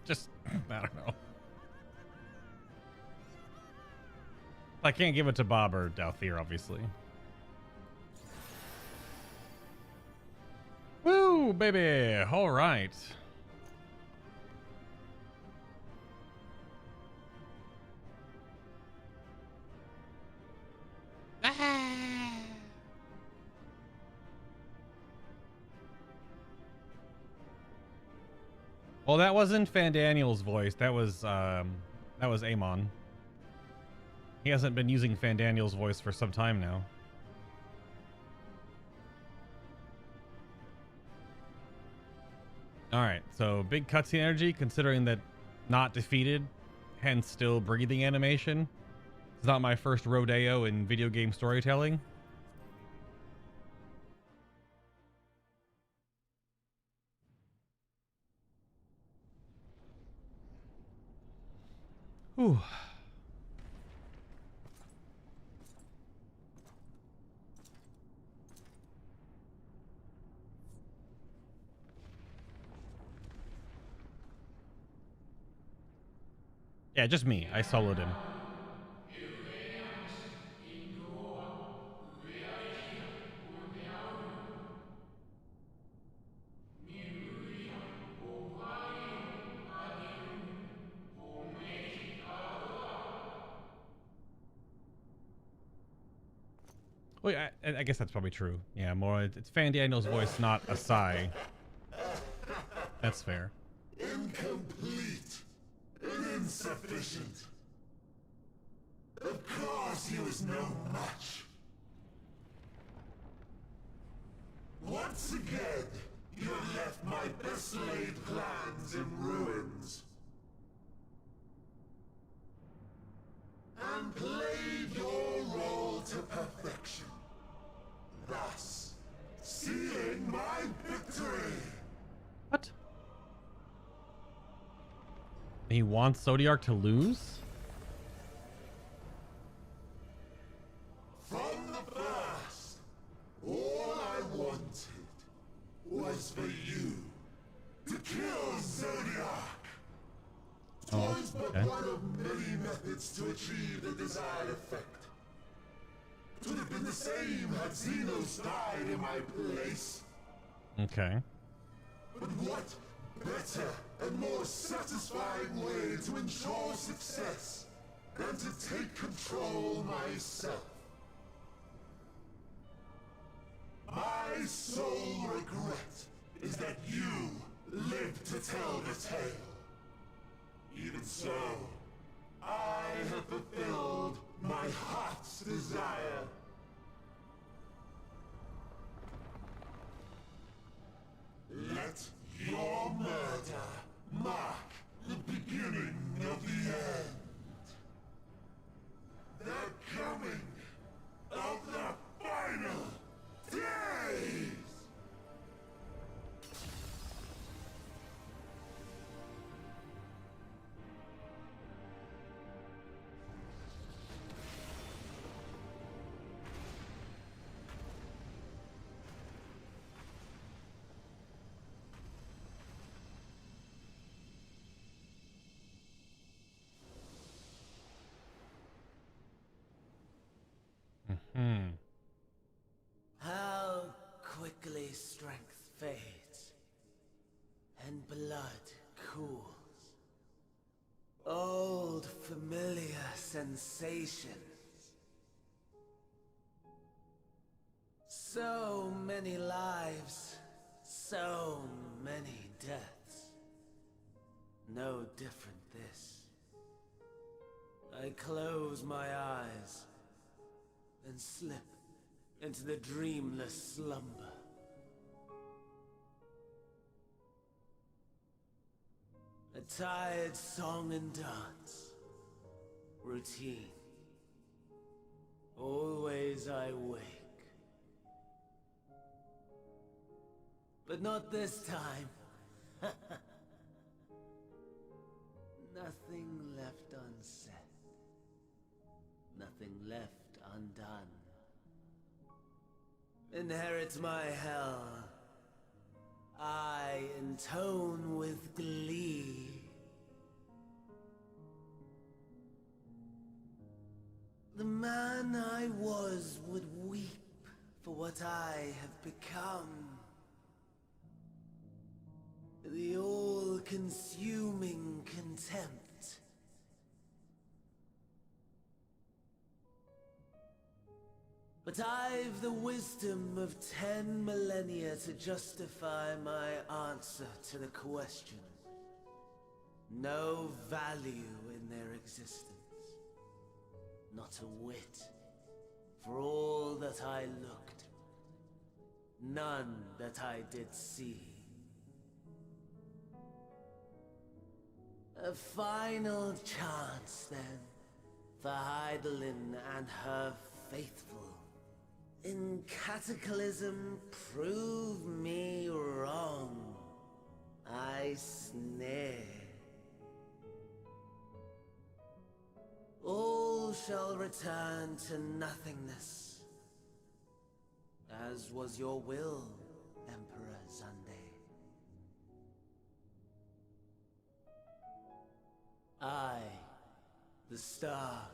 Just, I don't know. I can't give it to Bob or Thavnair, obviously. Woo, baby. All right. Well, that wasn't Fandaniel's voice. That was Amon. He hasn't been using Fandaniel's voice for some time now. All right, so big cutscene energy, considering that not defeated, hence still breathing animation. It's not my first rodeo in video game storytelling. Whew. Yeah, just me. I soloed him. Well, I guess that's probably true. Yeah, more it's Fandaniel's voice, not a sigh. That's fair. Incomplete and insufficient. Of course he was no match. Once again, you have left my best laid plans in ruins. And played your role to perfection. Thus, sealing my victory. What? He wants Zodiark to lose? From the first, all I wanted was for you to kill Zodiark. Oh, Twas but okay. one of many methods to achieve the desired effect. It would have been the same had Xenos died in my place. Okay. But what better and more satisfying way to ensure success than to take control myself? My sole regret is that you live to tell the tale. Even so, I have fulfilled my heart's desire. Let your murder mark the beginning of the end. The coming of the final days! How quickly strength fades and blood cools. Old familiar sensations. So many lives So many deaths. No different this. I close my eyes and slip into the dreamless slumber. A tired song and dance. Routine. Always I wake. But not this time. Nothing left unsaid. Nothing left undone. Inherit my hell. I intone with glee. The man I was would weep for what I have become. The all-consuming contempt. But I've the wisdom of 10 millennia to justify my answer to the question. No value in their existence. Not a whit. For all that I looked. None that I did see. A final chance, then, for Heidelin and her faithful. In Cataclysm, prove me wrong. I snare. All shall return to nothingness, as was your will, Emperor Zande. I, the star,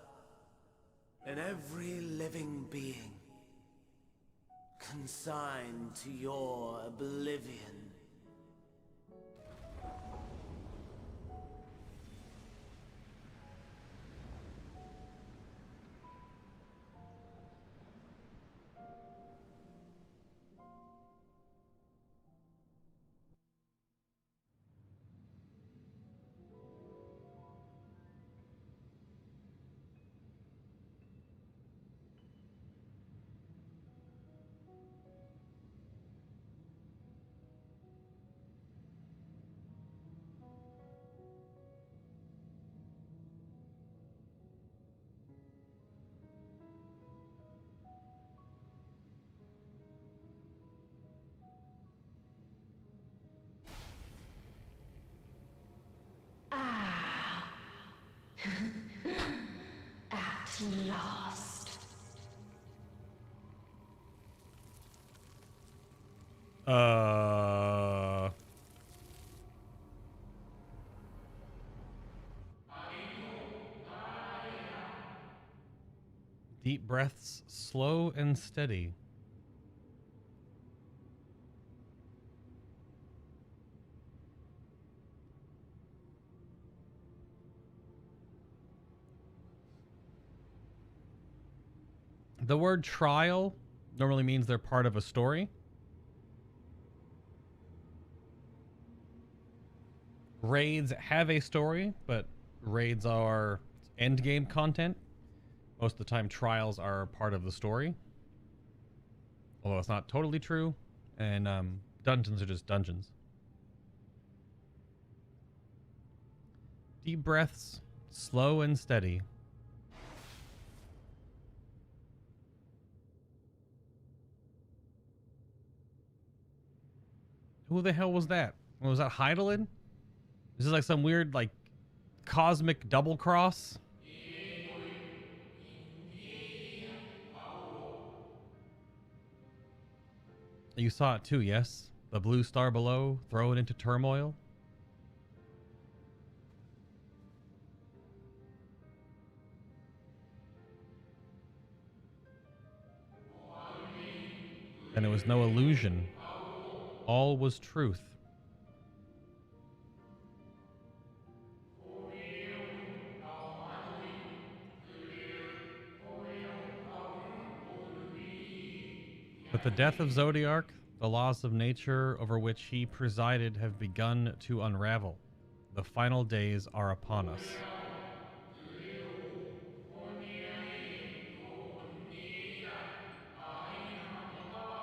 and every living being, consigned to your oblivion. At last. Deep breaths, slow and steady. The word trial normally means they're part of a story. Raids have a story, but raids are endgame content. Most of the time, trials are part of the story. Although it's not totally true. And dungeons are just dungeons. Deep breaths, slow and steady. Who the hell was that? Was that Heidelin? Is this like some weird, like, cosmic double cross? You saw it too, yes? The blue star below, throw it into turmoil? And it was no illusion. All was truth. With the death of Zodiark, The laws of nature over which he presided have begun to unravel. The final days are upon us.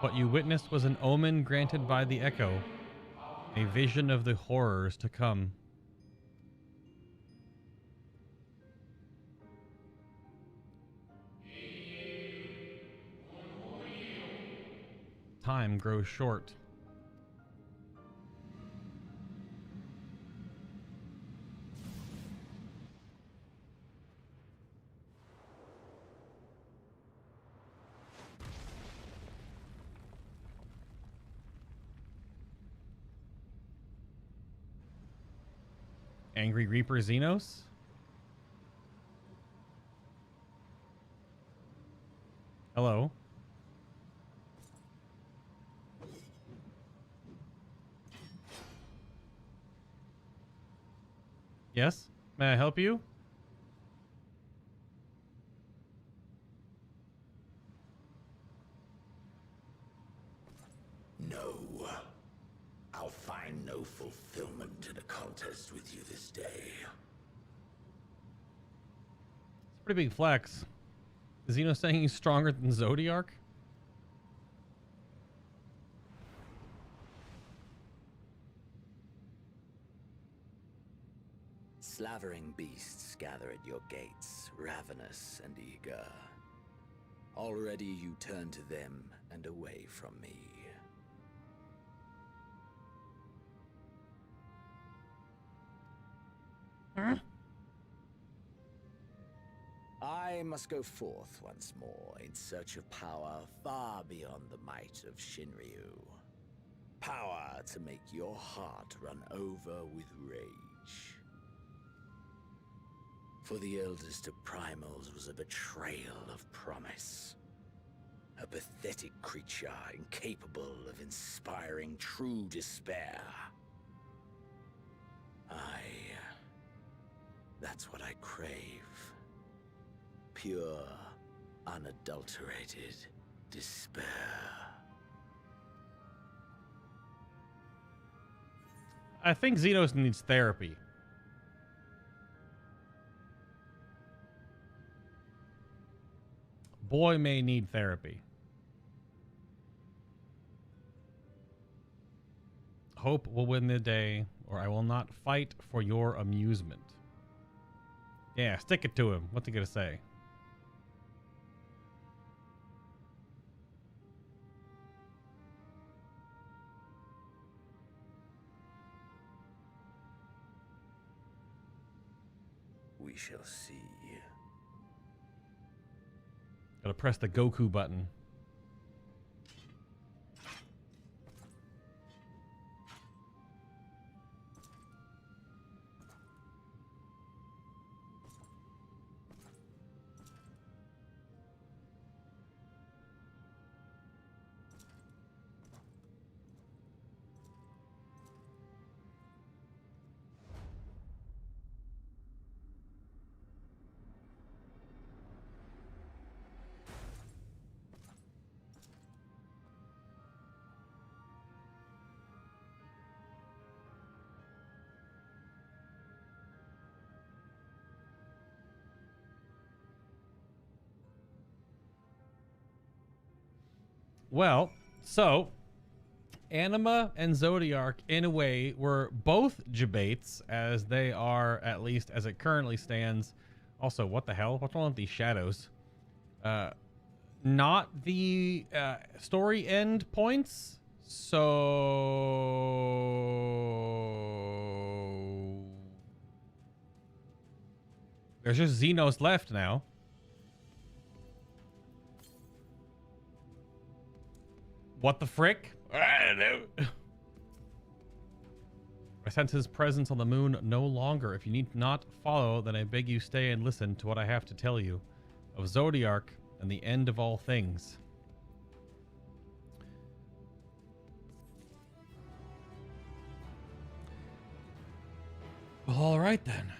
What you witnessed was an omen granted by the echo, a vision of the horrors to come. Time grows short. Angry Reaper Xenos? Hello? Yes? May I help you? No. I'll find no fulfillment in a contest with you this day. It's a pretty big flex. Is Xeno saying he's stronger than Zodiark? Slavering beasts gather at your gates, ravenous and eager. Already you turn to them and away from me. Huh? I must go forth once more in search of power far beyond the might of Shinryu. Power to make your heart run over with rage. For the eldest of primals was a betrayal of promise. A pathetic creature incapable of inspiring true despair. That's what I crave. Pure, unadulterated despair. I think Xenos needs therapy. Boy may need therapy. Hope will win the day, or I will not fight for your amusement. Yeah, stick it to him. What's he gonna say? We shall see. Gotta press the Goku button. Well, so Anima and Zodiark, in a way, were both Jabates, as they are, at least as it currently stands. Also, what the hell? What's wrong with these shadows? Not the story end points. So there's just Xenos left now. What the frick? I don't know. I sense his presence on the moon no longer. If you need not follow, then I beg you stay and listen to what I have to tell you of Zodiark and the end of all things. Well, all right then.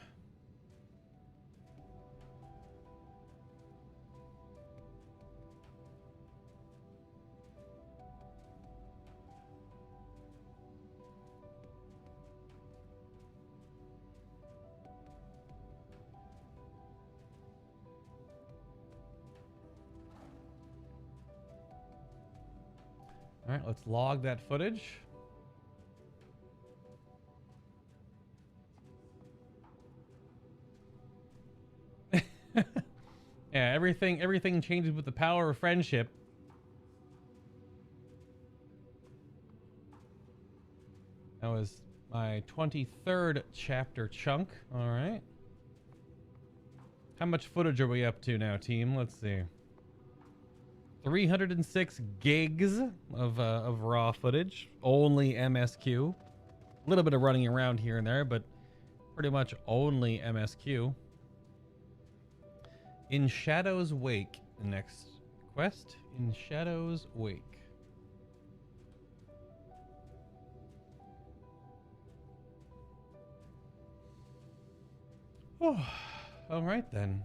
All right, let's log that footage. Yeah, everything changes with the power of friendship. That was my 23rd chapter chunk. All right. How much footage are we up to now, team? Let's see. 306 gigs of raw footage. Only MSQ. A little bit of running around here and there, but pretty much only MSQ. In Shadow's Wake. Next quest. In Shadow's Wake. Oh, all right then.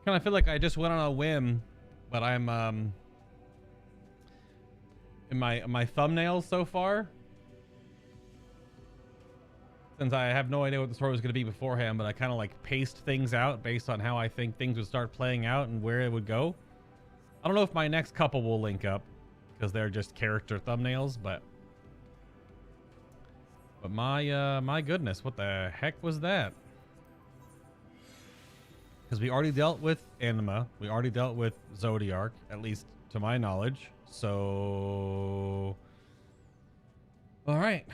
Kind of feel like I just went on a whim, but I'm in my thumbnails so far, since I have no idea what the story was going to be beforehand, but I kind of like paced things out based on how I think things would start playing out and where it would go. I don't know if my next couple will link up because they're just character thumbnails, but my goodness, what the heck was that? Because we already dealt with Anima. We already dealt with Zodiark, at least to my knowledge. So... all right.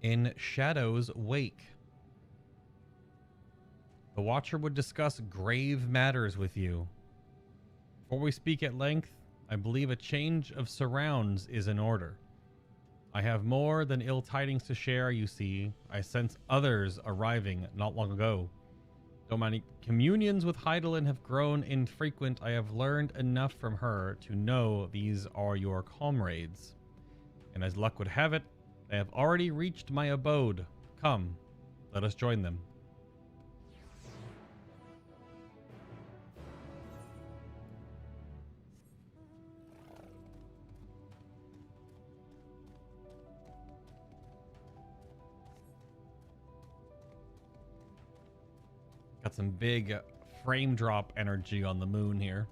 In Shadow's Wake. The Watcher would discuss grave matters with you. Before we speak at length, I believe a change of surrounds is in order. I have more than ill tidings to share, you see. I sense others arriving not long ago. Though my communions with Hydaelyn have grown infrequent, I have learned enough from her to know these are your comrades. And as luck would have it, they have already reached my abode. Come, let us join them. Got some big frame drop energy on the moon here.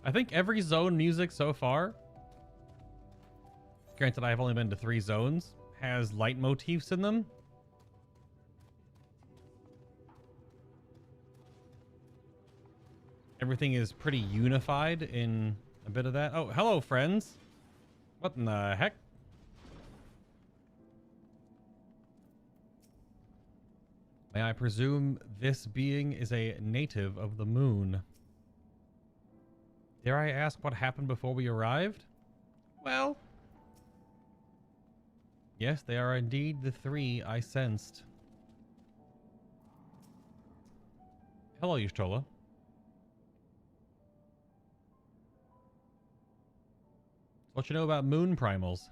I think every zone music so far, granted I've only been to 3 zones, has leitmotifs in them. Everything is pretty unified in a bit of that. Oh, hello, friends. What in the heck? May I presume this being is a native of the moon? Dare I ask what happened before we arrived? Well... yes, they are indeed the 3 I sensed. Hello, Y'shtola. What you know about moon primals?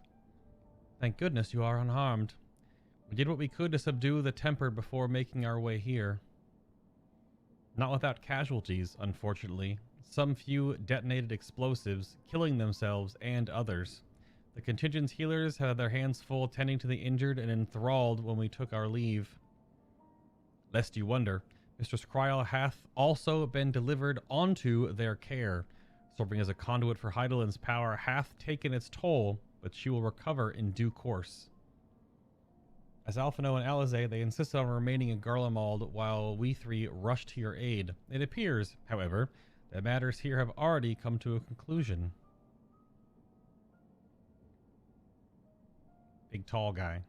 Thank goodness you are unharmed. We did what we could to subdue the temper before making our way here. Not without casualties, unfortunately. Some few detonated explosives, killing themselves and others. The contingent's healers had their hands full tending to the injured and enthralled when we took our leave. Lest you wonder, Mistress Kryal hath also been delivered onto their care. Serving as a conduit for Hydaelyn's power hath taken its toll, but she will recover in due course. As Alphino and Alizé, they insisted on remaining in Garlemald while we 3 rushed to your aid. It appears, however, that matters here have already come to a conclusion. Big tall guy.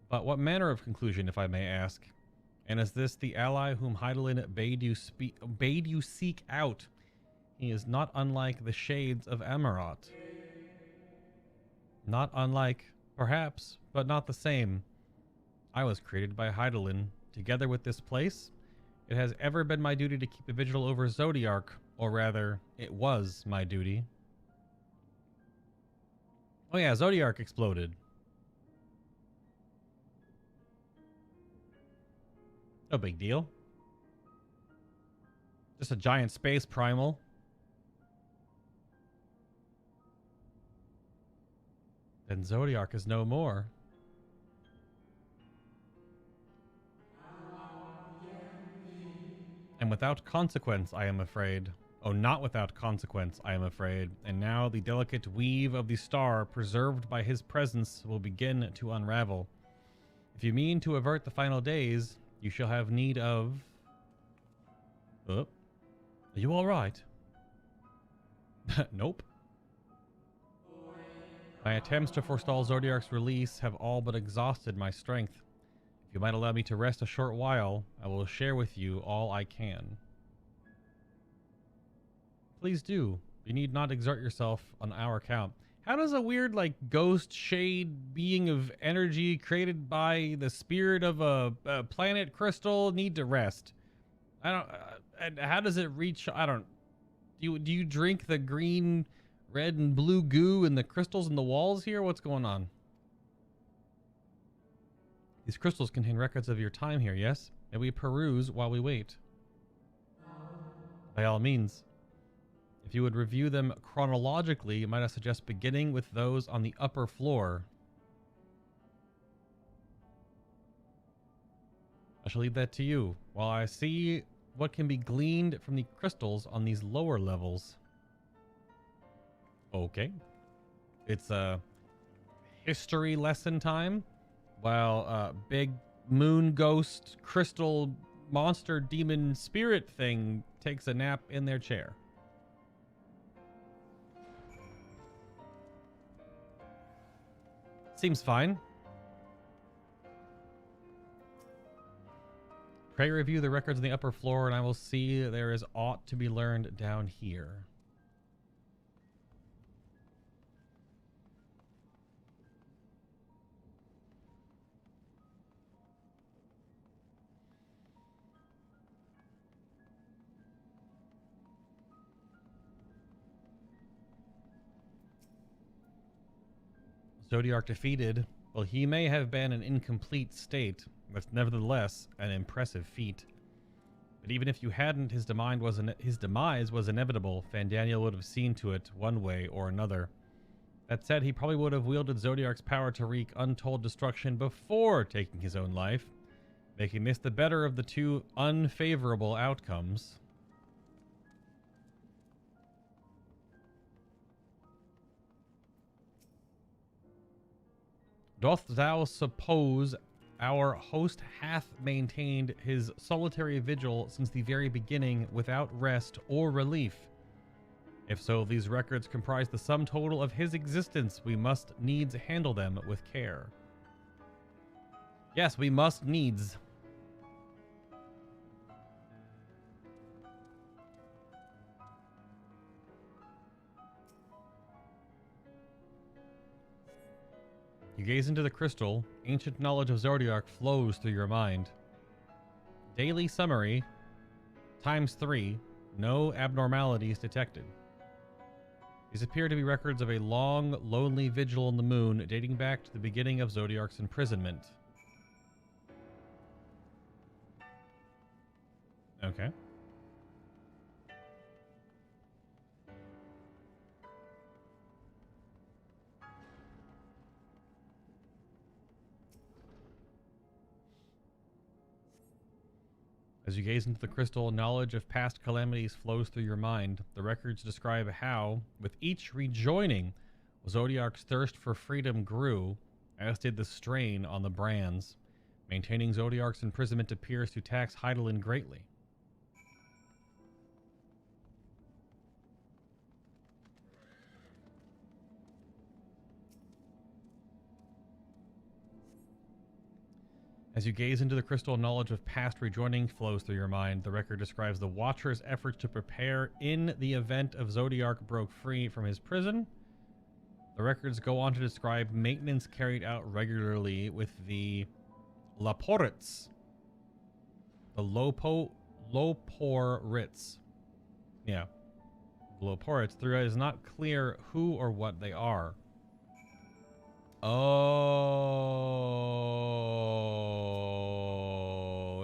But what manner of conclusion, if I may ask? And is this the ally whom Hydaelyn bade you seek out? He is not unlike the shades of Amarat. Not unlike, perhaps, but not the same. I was created by Hydaelyn. Together with this place, it has ever been my duty to keep a vigil over Zodiark, or rather, it was my duty. Oh yeah, Zodiark exploded. No big deal. Just a giant space primal. Then Zodiark is no more. And without consequence, I am afraid. Oh, not without consequence, I am afraid. And now the delicate weave of the star, preserved by his presence, will begin to unravel. If you mean to avert the final days, you shall have need of... Oh. Are you alright? Nope. My attempts to forestall Zodiark's release have all but exhausted my strength. If you might allow me to rest a short while, I will share with you all I can. Please do. You need not exert yourself on our account. How does a weird, like, ghost shade being of energy created by the spirit of a planet crystal need to rest? I don't... and how does it reach... I don't... Do you drink the green, red, and blue goo and the crystals in the walls here? What's going on? These crystals contain records of your time here, yes? May we peruse while we wait? By all means. If you would review them chronologically, might I suggest beginning with those on the upper floor? I shall leave that to you, while I see what can be gleaned from the crystals on these lower levels. Okay. It's a history lesson time, while big moon ghost crystal monster demon spirit thing takes a nap in their chair. Seems fine. Pray review the records on the upper floor, and I will see there is aught to be learned down here. Zodiark defeated. Well, he may have been an incomplete state, but nevertheless an impressive feat. But even if you hadn't, his demise was inevitable. Fandaniel would have seen to it one way or another. That said, he probably would have wielded Zodiark's power to wreak untold destruction before taking his own life, making this the better of the two unfavorable outcomes. Doth thou suppose our host hath maintained his solitary vigil since the very beginning without rest or relief? If so, these records comprise the sum total of his existence. We must needs handle them with care. Yes, we must needs. You gaze into the crystal. Ancient knowledge of Zodiark flows through your mind. Daily summary, ×3, no abnormalities detected. These appear to be records of a long, lonely vigil on the moon dating back to the beginning of Zodiark's imprisonment. Okay. As you gaze into the crystal, knowledge of past calamities flows through your mind. The records describe how, with each rejoining, Zodiark's thirst for freedom grew, as did the strain on the brands. Maintaining Zodiark's imprisonment appears to tax Hydaelyn greatly. As you gaze into the crystal, knowledge of past rejoining flows through your mind. The record describes the Watcher's efforts to prepare in the event of Zodiark broke free from his prison. The records go on to describe maintenance carried out regularly with the Loporrits. The Loporrits. Yeah. Loporrits. Though it is not clear who or what they are. Oh,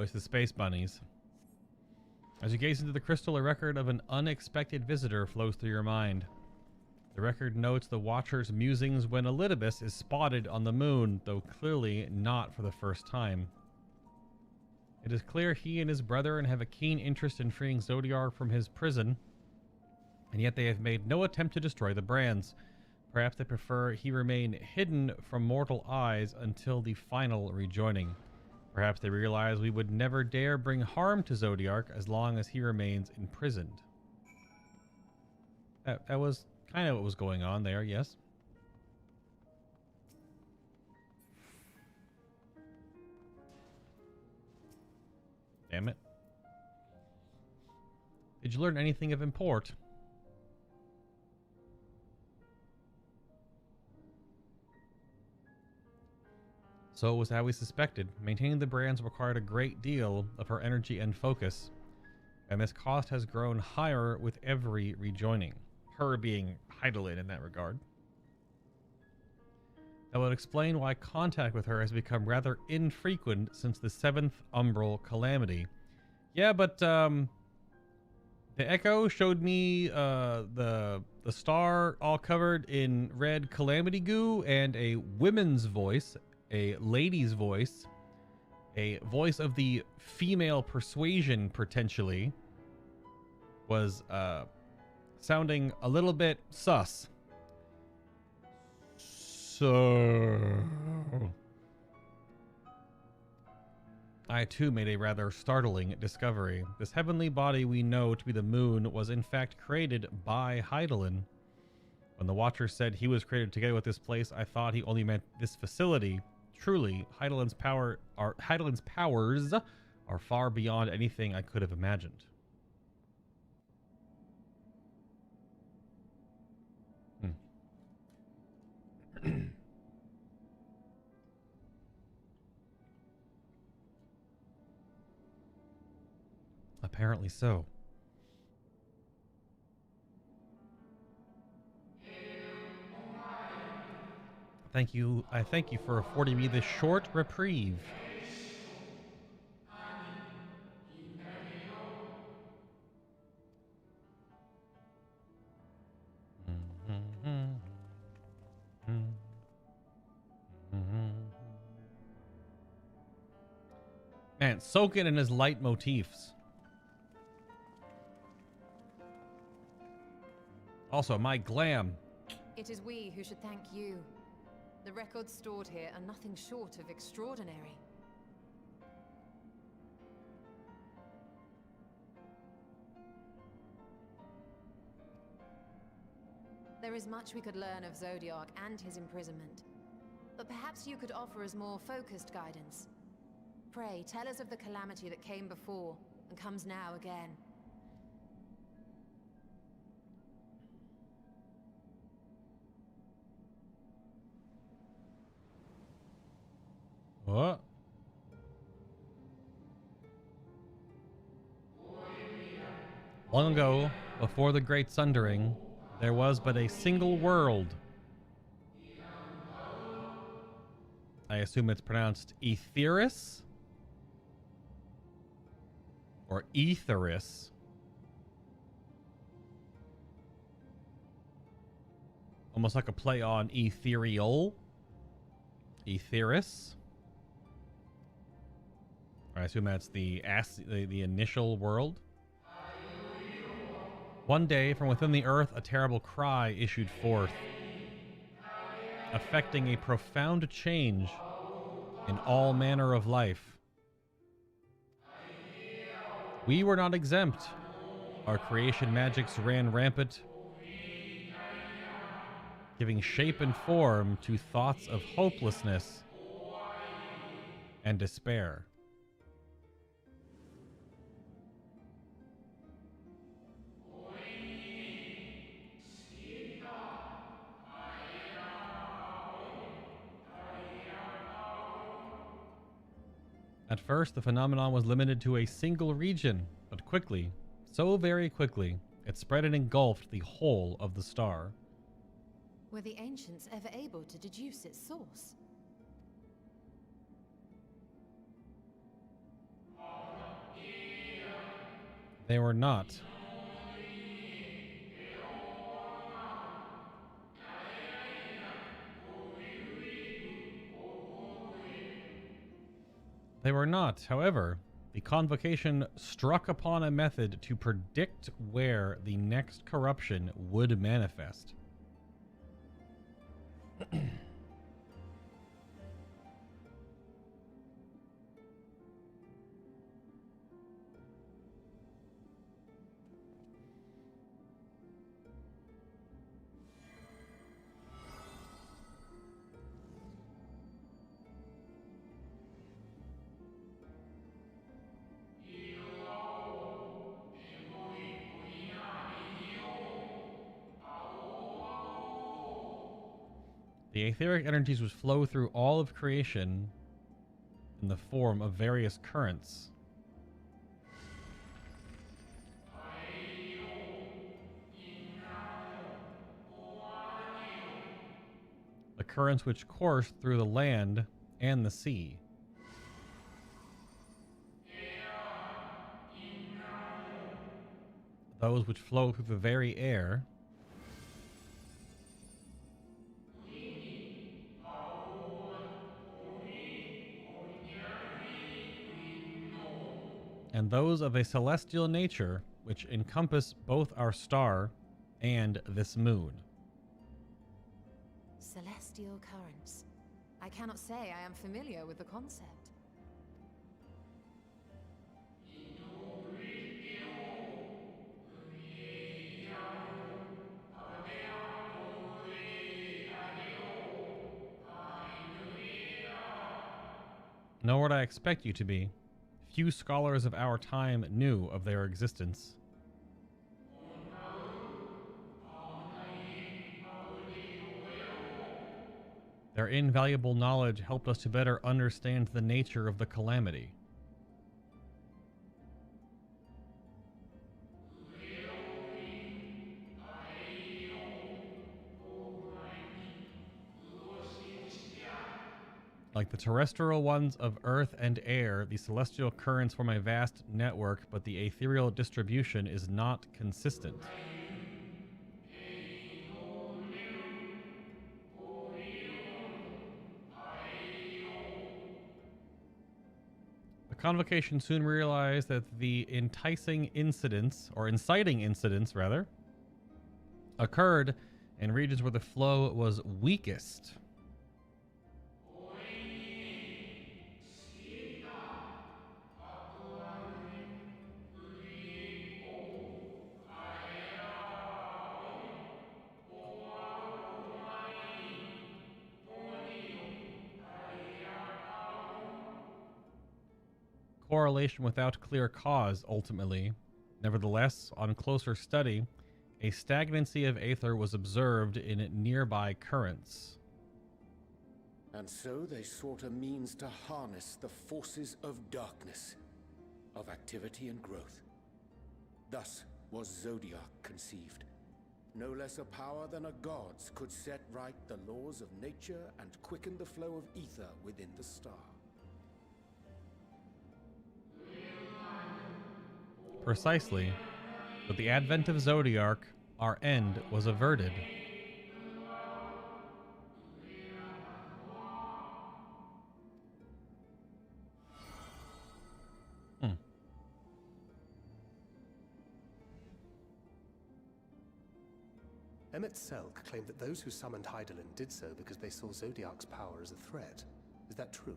it's the space bunnies. As you gaze into the crystal, a record of an unexpected visitor flows through your mind. The record notes the Watcher's musings when Elidibus is spotted on the moon, though clearly not for the first time. It is clear he and his brethren have a keen interest in freeing Zodiark from his prison, and yet they have made no attempt to destroy the brands. Perhaps they prefer he remain hidden from mortal eyes until the final rejoining. Perhaps they realize we would never dare bring harm to Zodiark as long as he remains imprisoned. That was kind of what was going on there, yes. Damn it. Did you learn anything of import? So it was how we suspected. Maintaining the brands required a great deal of her energy and focus, and this cost has grown higher with every rejoining. Her being Hydaelyn in that regard. That would explain why contact with her has become rather infrequent since the 7th Umbral Calamity. Yeah, but the Echo showed me the star all covered in red calamity goo and a women's voice, a lady's voice, a voice of the female persuasion potentially, was sounding a little bit sus. So I too made a rather startling discovery. This heavenly body we know to be the moon was in fact created by Hydaelyn. When the Watcher said he was created together with this place, I thought he only meant this facility. Truly, Hydaelyn's powers are far beyond anything I could have imagined. Apparently so. Thank you. I thank you for affording me this short reprieve. Man, soak it in his light motifs. Also, my glam. It is we who should thank you. The records stored here are nothing short of extraordinary. There is much we could learn of Zodiark and his imprisonment, but perhaps you could offer us more focused guidance. Pray, tell us of the calamity that came before and comes now again. What? Long ago, before the Great Sundering, there was but a single world. I assume it's pronounced Aetheris? Or Aetheris. Almost like a play on ethereal. Aetheris. I assume that's the initial world. One day, from within the earth, a terrible cry issued forth, affecting a profound change in all manner of life. We were not exempt. Our creation magics ran rampant, giving shape and form to thoughts of hopelessness and despair. At first, the phenomenon was limited to a single region, but quickly, so very quickly, it spread and engulfed the whole of the star. Were the ancients ever able to deduce its source? They were not. They were not. However, the convocation struck upon a method to predict where the next corruption would manifest. The etheric energies would flow through all of creation in the form of various currents. The currents which course through the land and the sea. Those which flow through the very air. And those of a celestial nature which encompass both our star and this moon. Celestial currents. I cannot say I am familiar with the concept. Nor would I expect you to be. Few scholars of our time knew of their existence. Their invaluable knowledge helped us to better understand the nature of the calamity. Like the terrestrial ones of earth and air, the celestial currents form a vast network, but the ethereal distribution is not consistent. The convocation soon realized that the inciting incidents occurred in regions where the flow was weakest. Correlation without clear cause, ultimately. Nevertheless, on closer study, a stagnancy of aether was observed in nearby currents. And so they sought a means to harness the forces of darkness, of activity and growth. Thus was Zodiark conceived. No less a power than a god's could set right the laws of nature and quicken the flow of ether within the star. Precisely. With the advent of Zodiark, our end was averted. Emet-Selch claimed that those who summoned Hydaelyn did so because they saw Zodiark's power as a threat. Is that true?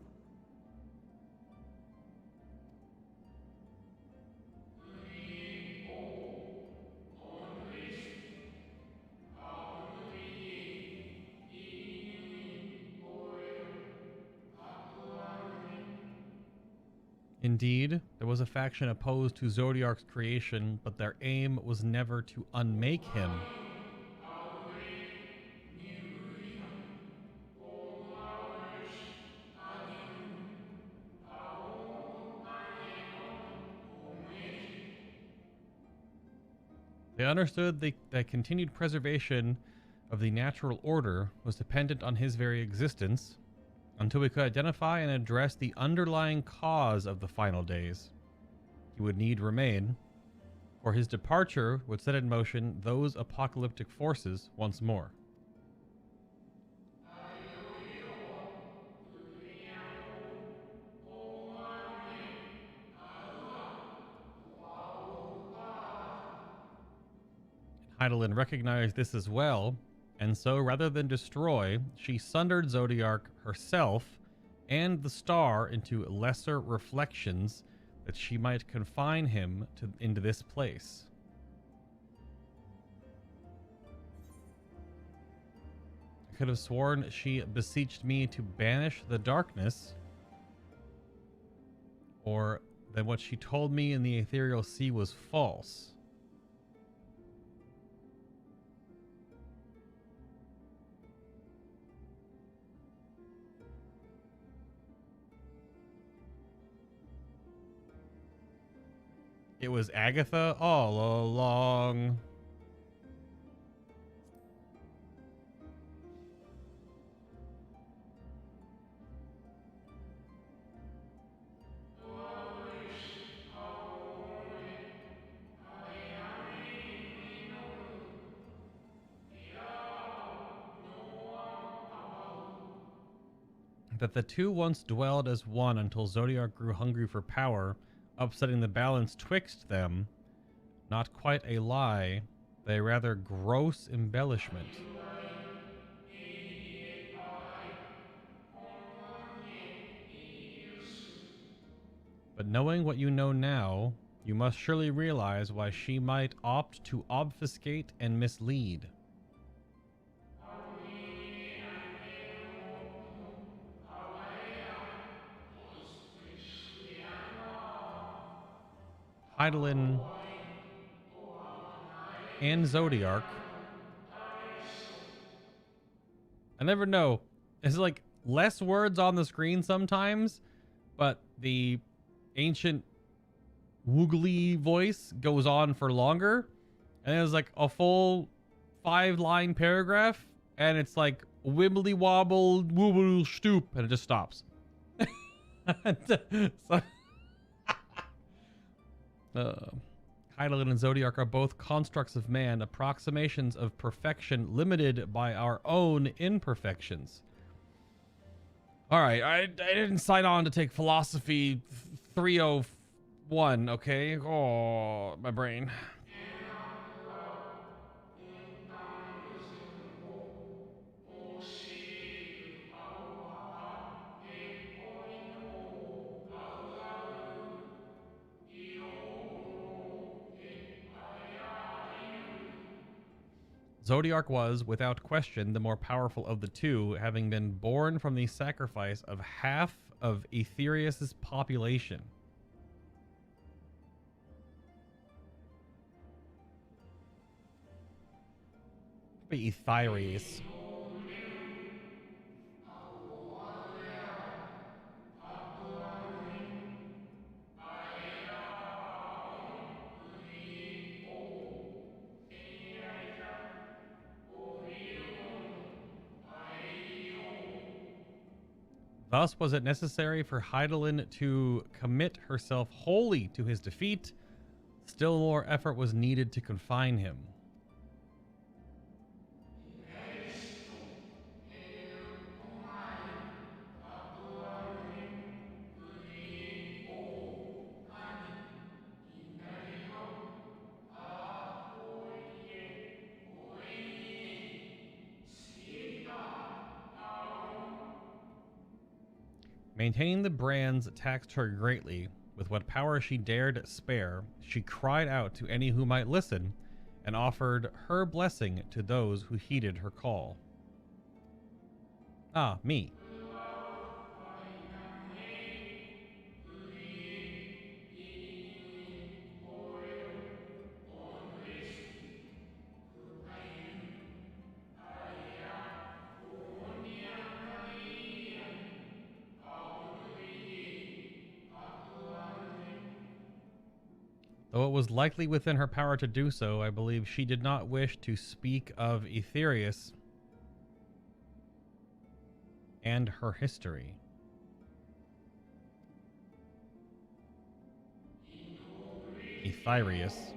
Indeed, there was a faction opposed to Zodiark's creation, but their aim was never to unmake him. They understood that continued preservation of the natural order was dependent on his very existence until we could identify and address the underlying cause of the final days. He would need remain, for his departure would set in motion those apocalyptic forces once more. Hydaelyn recognized this as well, and so rather than destroy, she sundered Zodiark herself and the star into lesser reflections that she might confine him into this place. I could have sworn she beseeched me to banish the darkness, or that what she told me in the ethereal sea was false. It was Agatha all along. That the two once dwelled as one until Zodiark grew hungry for power, upsetting the balance twixt them, not quite a lie, but a rather gross embellishment. But knowing what you know now, you must surely realize why she might opt to obfuscate and mislead. Hydaelyn and Zodiark. I never know. It's like less words on the screen sometimes, but the ancient woogly voice goes on for longer. And it was like a full 5-line paragraph, and it's like wibbly wobble, wooble stoop, and it just stops. So, Hydaelyn and Zodiark are both constructs of man, approximations of perfection limited by our own imperfections. All right, I didn't sign on to take philosophy 301, okay? Oh, my brain. Zodiark was, without question, the more powerful of the two, having been born from the sacrifice of half of Aetherius' population. Aetherius. Thus was it necessary for Hydaelyn to commit herself wholly to his defeat. Still more effort was needed to confine him. Maintaining the brands taxed her greatly. With what power she dared spare, she cried out to any who might listen, and offered her blessing to those who heeded her call. Ah, me. Though it was likely within her power to do so, I believe she did not wish to speak of Aetherius and her history. Aetherius.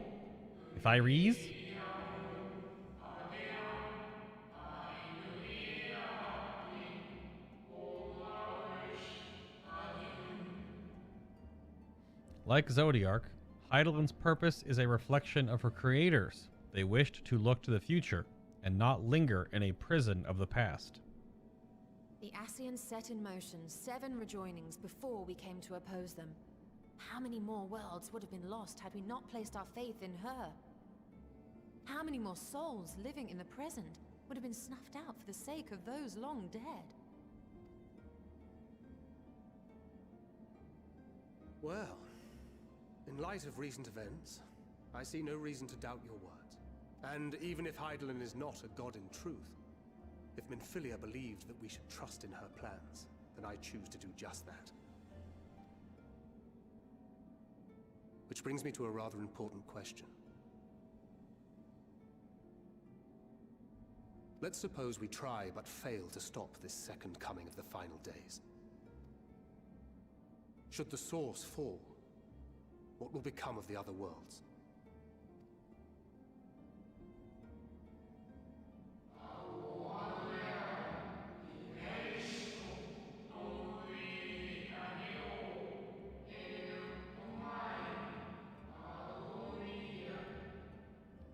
Aethires? Like Zodiark, Hydaelyn's purpose is a reflection of her creators. They wished to look to the future and not linger in a prison of the past. The Ascians set in motion 7 rejoinings before we came to oppose them. How many more worlds would have been lost had we not placed our faith in her? How many more souls living in the present would have been snuffed out for the sake of those long dead? Well, in light of recent events, I see no reason to doubt your words. And even if Hydaelyn is not a god in truth, if Minfilia believed that we should trust in her plans, then I choose to do just that. Which brings me to a rather important question. Let's suppose we try but fail to stop this second coming of the final days. Should the source fall, what will become of the other worlds?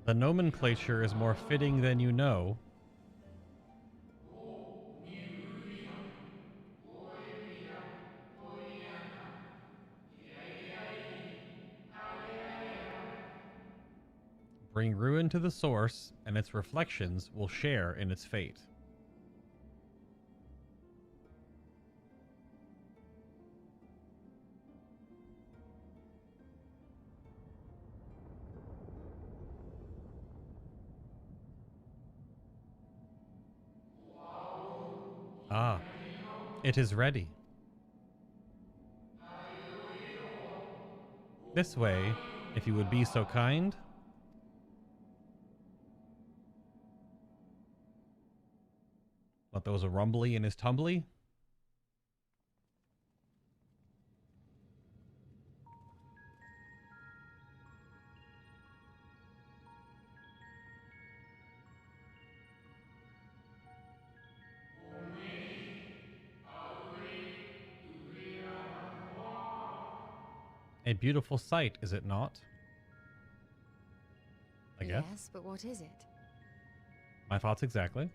The nomenclature is more fitting than you know. Bring ruin to the source, and its reflections will share in its fate. Ah, it is ready. This way, if you would be so kind. What, there was a rumbly in his tumbly? A beautiful sight, is it not? I guess. Yes, but what is it? My thoughts exactly.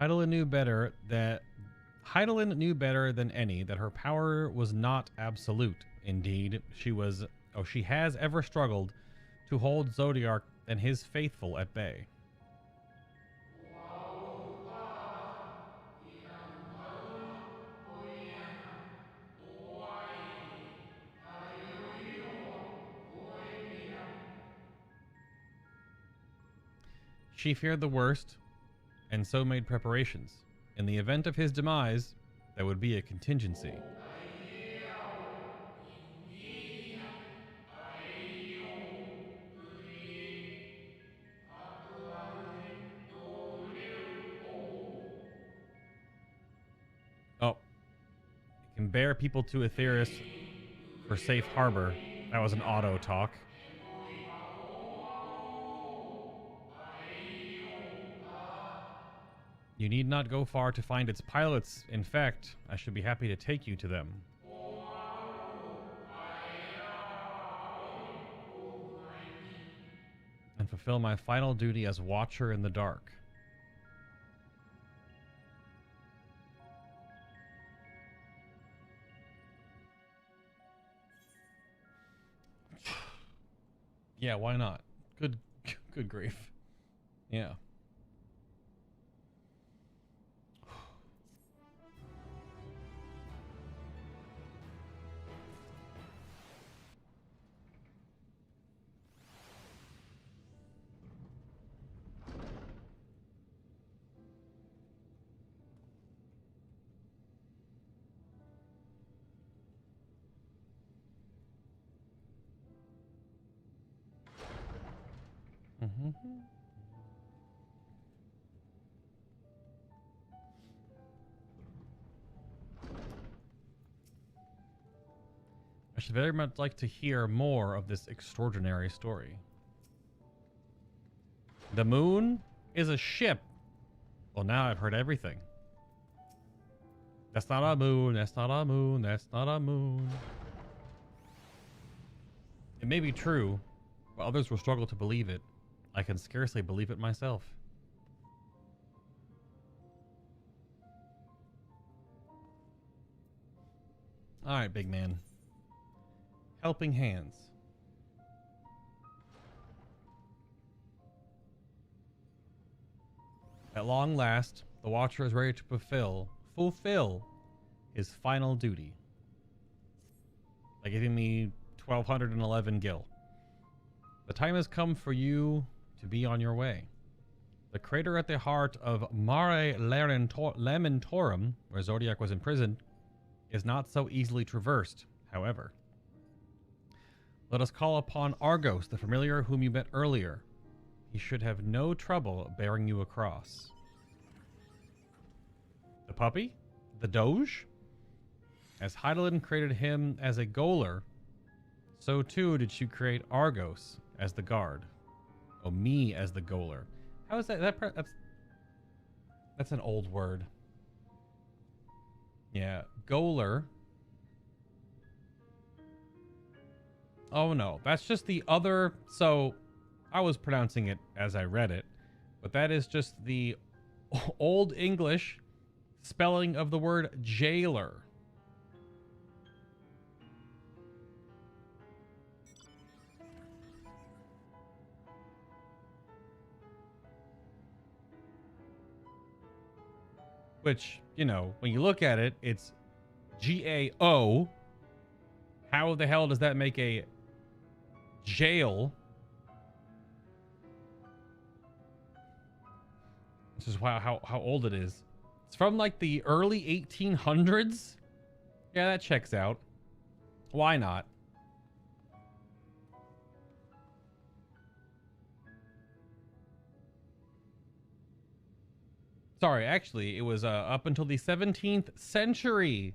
Hydaelyn knew better than any that her power was not absolute. Indeed, she has ever struggled to hold Zodiark and his faithful at bay. She feared the worst, and so made preparations. In the event of his demise, there would be a contingency. Oh. It can bear people to Aetherius for safe harbor. That was an auto talk. You need not go far to find its pilots. In fact, I should be happy to take you to them. And fulfill my final duty as Watcher in the Dark. Yeah, why not? Good grief. Yeah. I should very much like to hear more of this extraordinary story. The moon is a ship. Well, now I've heard everything. That's not a moon. That's not a moon. That's not a moon. It may be true, but others will struggle to believe it. I can scarcely believe it myself. All right, big man. Helping hands. At long last, the Watcher is ready to fulfill his final duty by giving me 1,211 gil. The time has come for you to be on your way. The crater at the heart of Mare Lamentorum, where Zodiark was imprisoned, is not so easily traversed, however. Let us call upon Argos, the familiar whom you met earlier. He should have no trouble bearing you across. The puppy? The Doge? As Hydaelyn created him as a goaler, so too did she create Argos as the guard. Oh, me as the goaler. How is that? That's an old word. Yeah, goaler. Oh no, that's just the other. So I was pronouncing it as I read it, but that is just the Old English spelling of the word jailer. Which, you know, when you look at it, it's G-A-O. How the hell does that make a jail? This is how old it is. It's from like the early 1800s. Yeah, that checks out. Why not? Sorry, actually, it was up until the 17th century.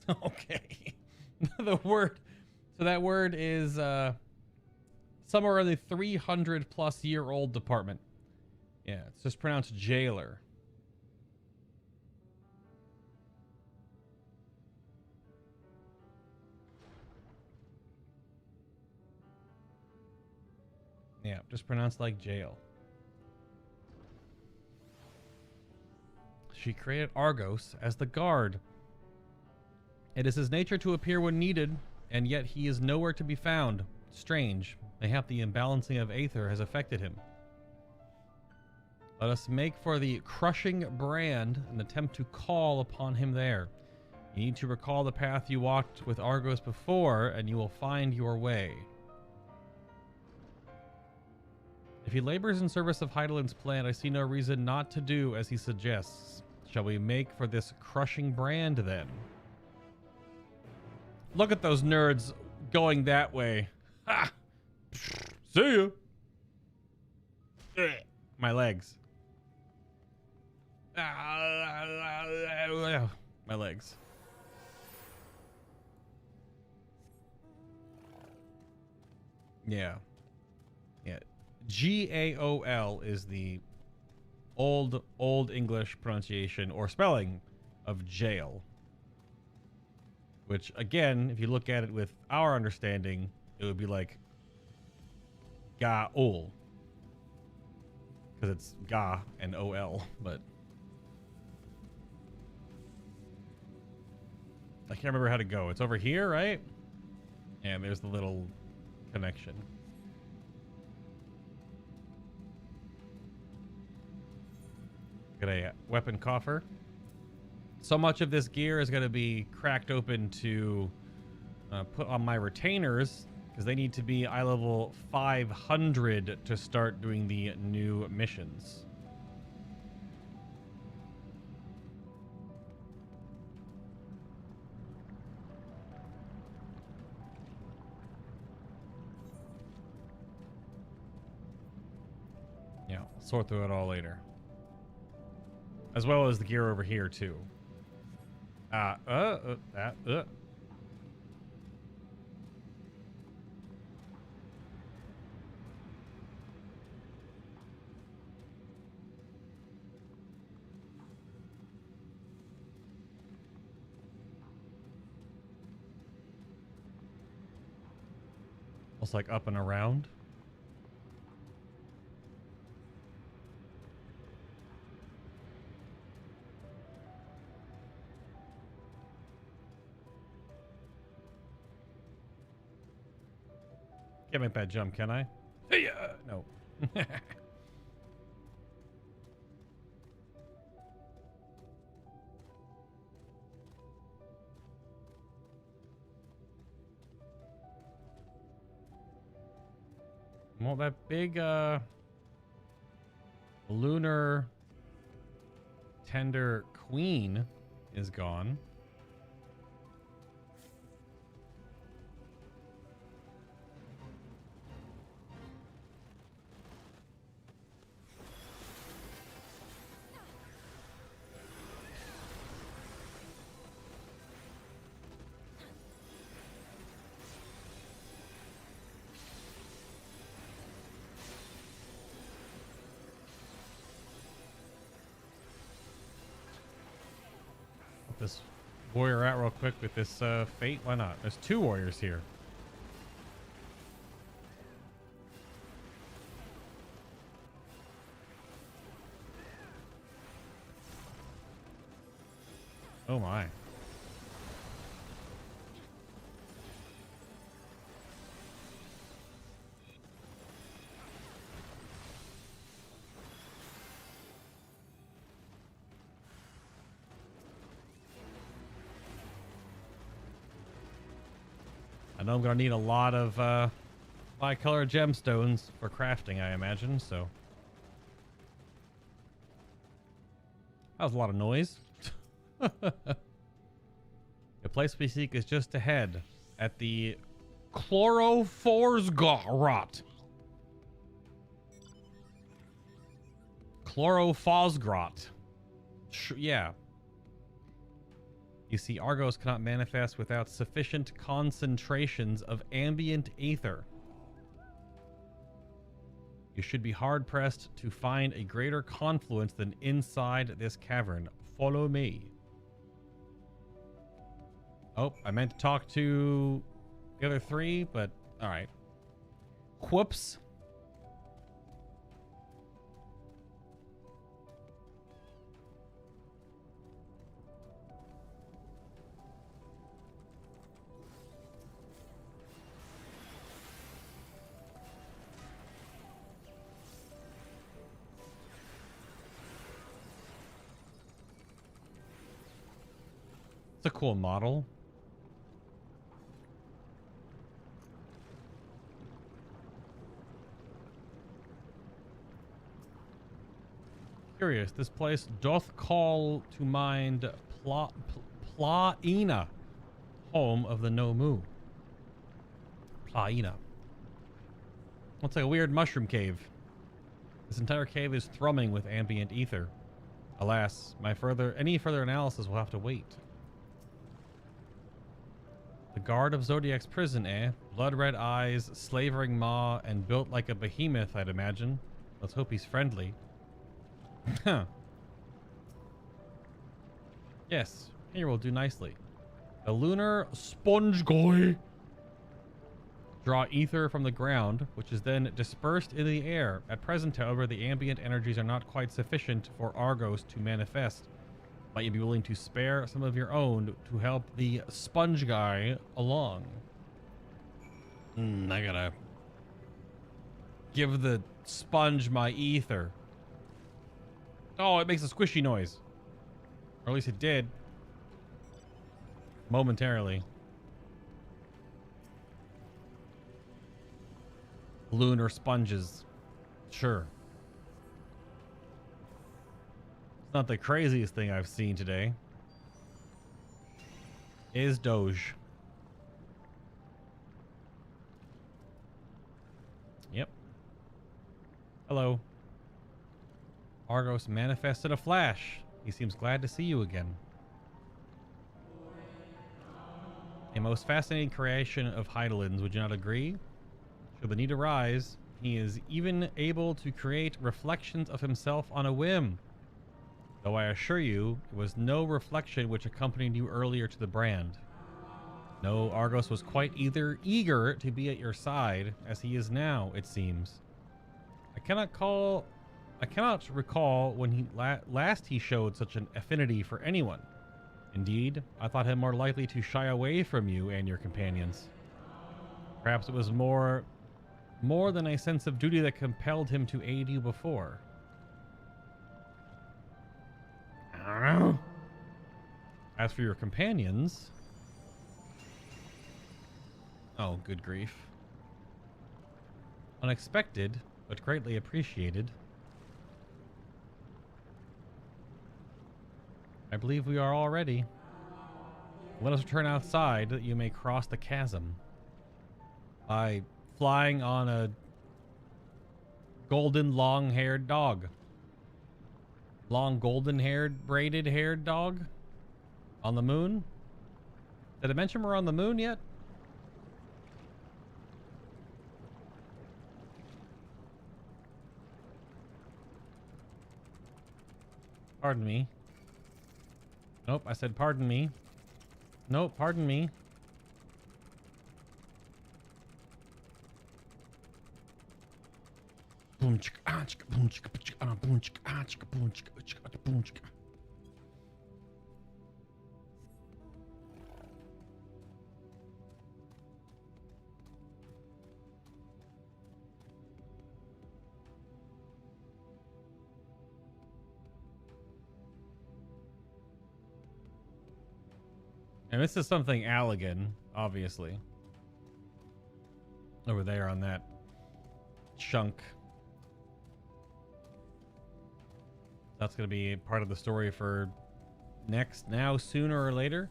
Okay. The word. So that word is somewhere in the 300 plus year old department. Yeah, it's just pronounced jailer. Yeah, just pronounced like jail. She created Argos as the guard. It is his nature to appear when needed, and yet he is nowhere to be found. Strange. Mayhap the imbalancing of Aether has affected him. Let us make for the crushing brand and attempt to call upon him there. You need to recall the path you walked with Argos before, and you will find your way. If he labors in service of Hydaelyn's plan, I see no reason not to do as he suggests. Shall we make for this crushing brand then? Look at those nerds going that way. Ha! See ya. My legs. My legs. Yeah. Yeah. G-A-O-L is the old English pronunciation or spelling of jail. Which, again, if you look at it with our understanding, it would be like Ga-ol. Because it's Ga and O-L, but I can't remember how to go. It's over here, right? And there's the little connection. Got a weapon coffer. So much of this gear is going to be cracked open to put on my retainers, because they need to be eye level 500 to start doing the new missions. sort through it all later. As well as the gear over here, too. Almost like up and around. Can't make that jump, can I? Hey, no. Well, that big lunar tender queen is gone. This warrior out real quick with this fate. Why not? There's 2 warriors here. Oh my. I know I'm going to need a lot of bicolor gemstones for crafting, I imagine, so. That was a lot of noise. The place we seek is just ahead at the Chlorophosgrot. Chlorophosgrot. Yeah. You see, Argos cannot manifest without sufficient concentrations of ambient aether. You should be hard-pressed to find a greater confluence than inside this cavern. Follow me. Oh, I meant to talk to the other 3, but alright. Whoops. It's a cool model. Curious, this place doth call to mind Plaina, home of the Nomu. Plaina. Looks like a weird mushroom cave. This entire cave is thrumming with ambient ether. Alas, any further analysis will have to wait. The guard of Zodiac's prison, eh? Blood-red eyes, slavering maw, and built like a behemoth, I'd imagine. Let's hope he's friendly. Huh. Yes, here will do nicely. The lunar sponge guy. Draw ether from the ground, which is then dispersed in the air. At present, however, the ambient energies are not quite sufficient for Argos to manifest. Might you be willing to spare some of your own to help the sponge guy along? I gotta give the sponge my ether. Oh, it makes a squishy noise. Or at least it did. Momentarily. Lunar sponges. Sure. It's not the craziest thing I've seen today. Is Doge. Yep. Hello. Argos manifests in a flash. He seems glad to see you again. A most fascinating creation of Hydaelyn's, would you not agree? Should the need arise, he is even able to create reflections of himself on a whim. Though I assure you, it was no reflection which accompanied you earlier to the brand. No, Argos was quite either eager to be at your side, as he is now, it seems. I cannot recall when he last he showed such an affinity for anyone. Indeed, I thought him more likely to shy away from you and your companions. Perhaps it was more than a sense of duty that compelled him to aid you before. I don't know. As for your companions... Oh, good grief. Unexpected, but greatly appreciated. I believe we are all ready. Let us return outside that you may cross the chasm. By flying on a golden long-haired dog. Long golden-haired, braided-haired dog? On the moon? Did I mention we're on the moon yet? Pardon me. Nope, I said pardon me. Nope, pardon me. And this is something Allegan, obviously. Over there on that chunk. That's going to be part of the story for now, sooner or later.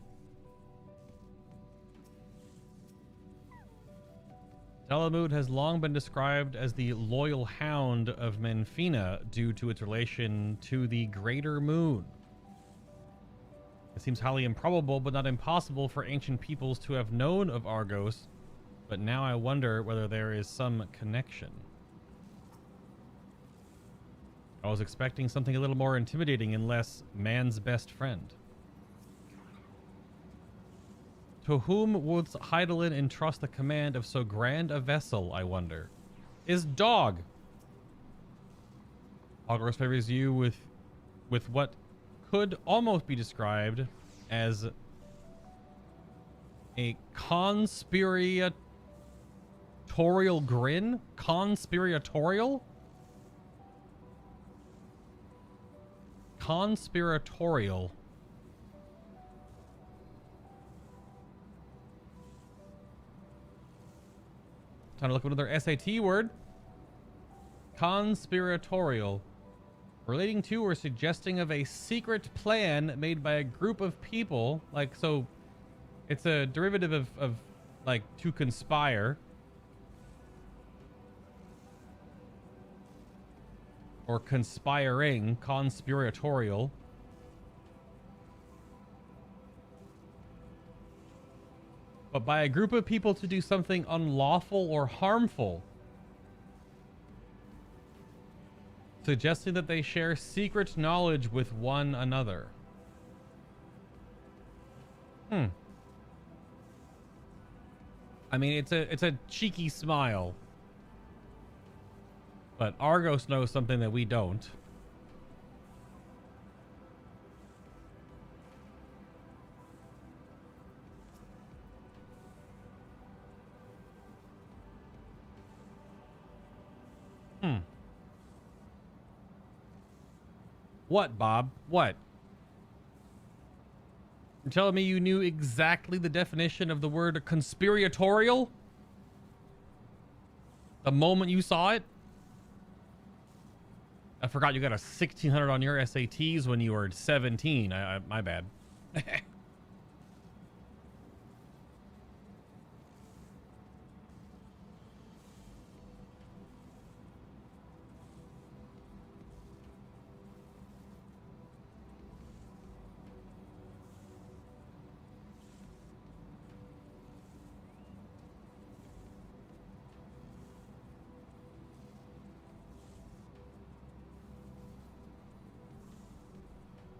Dalamud has long been described as the loyal hound of Menfina due to its relation to the Greater Moon. It seems highly improbable, but not impossible for ancient peoples to have known of Argos, but now I wonder whether there is some connection. I was expecting something a little more intimidating and less man's best friend. To whom would Hydaelyn entrust the command of so grand a vessel, I wonder? Is dog. Argos favors you with what could almost be described as a conspiratorial grin? Conspiratorial? Conspiratorial. Time to look up another SAT word. Conspiratorial. Relating to or suggesting of a secret plan made by a group of people. Like, so it's a derivative of like to conspire. Or conspiring, conspiratorial. But by a group of people to do something unlawful or harmful. Suggesting that they share secret knowledge with one another. I mean, it's a cheeky smile. But Argos knows something that we don't. What, Bob? What? You're telling me you knew exactly the definition of the word conspiratorial? The moment you saw it? I forgot you got a 1600 on your SATs when you were 17. My bad.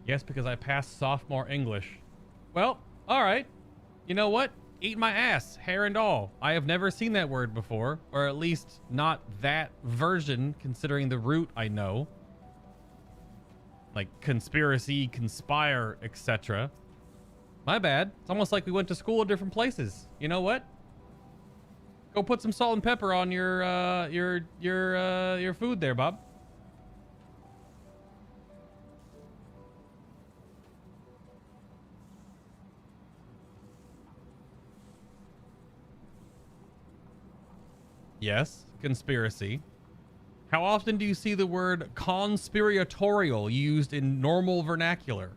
Yes, because I passed sophomore English. Well, all right. You know what? Eat my ass, hair and all. I have never seen that word before, or at least not that version, considering the root I know. Like conspiracy, conspire, etc. My bad. It's almost like we went to school at different places. You know what? Go put some salt and pepper on your food there, Bob. Yes, conspiracy. How often do you see the word conspiratorial used in normal vernacular?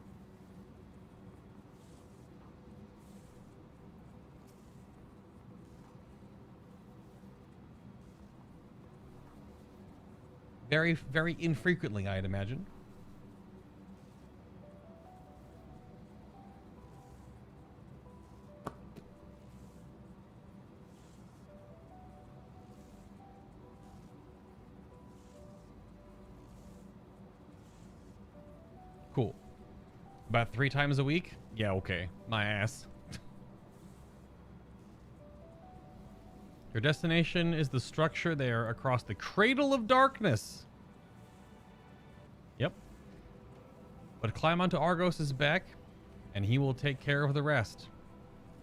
Very, very infrequently, I'd imagine. Cool. About 3 times a week? Yeah, okay. My ass. Your destination is the structure there across the Cradle of Darkness. Yep. But climb onto Argos's back, and he will take care of the rest.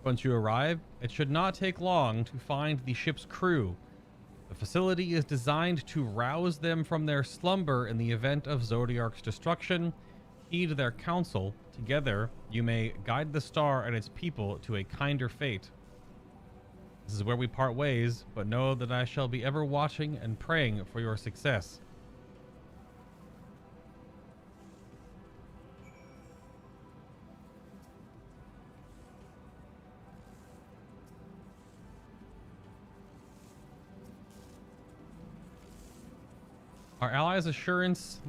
Once you arrive, it should not take long to find the ship's crew. The facility is designed to rouse them from their slumber in the event of Zodiark's destruction. Heed their counsel. Together, you may guide the star and its people to a kinder fate. This is where we part ways, but know that I shall be ever watching and praying for your success. Our allies' assurances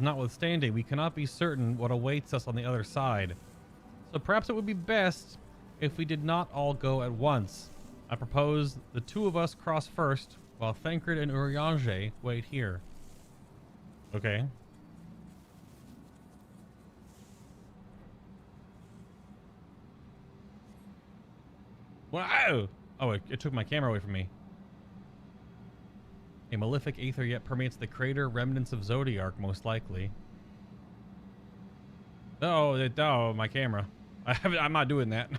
notwithstanding, we cannot be certain what awaits us on the other side. So perhaps it would be best if we did not all go at once. I propose the 2 of us cross first, while Thancred and Urianger wait here. Okay. Wow! Oh, it took my camera away from me. A malefic aether yet permeates the crater, remnants of Zodiark, most likely. Oh, my camera. I'm not doing that.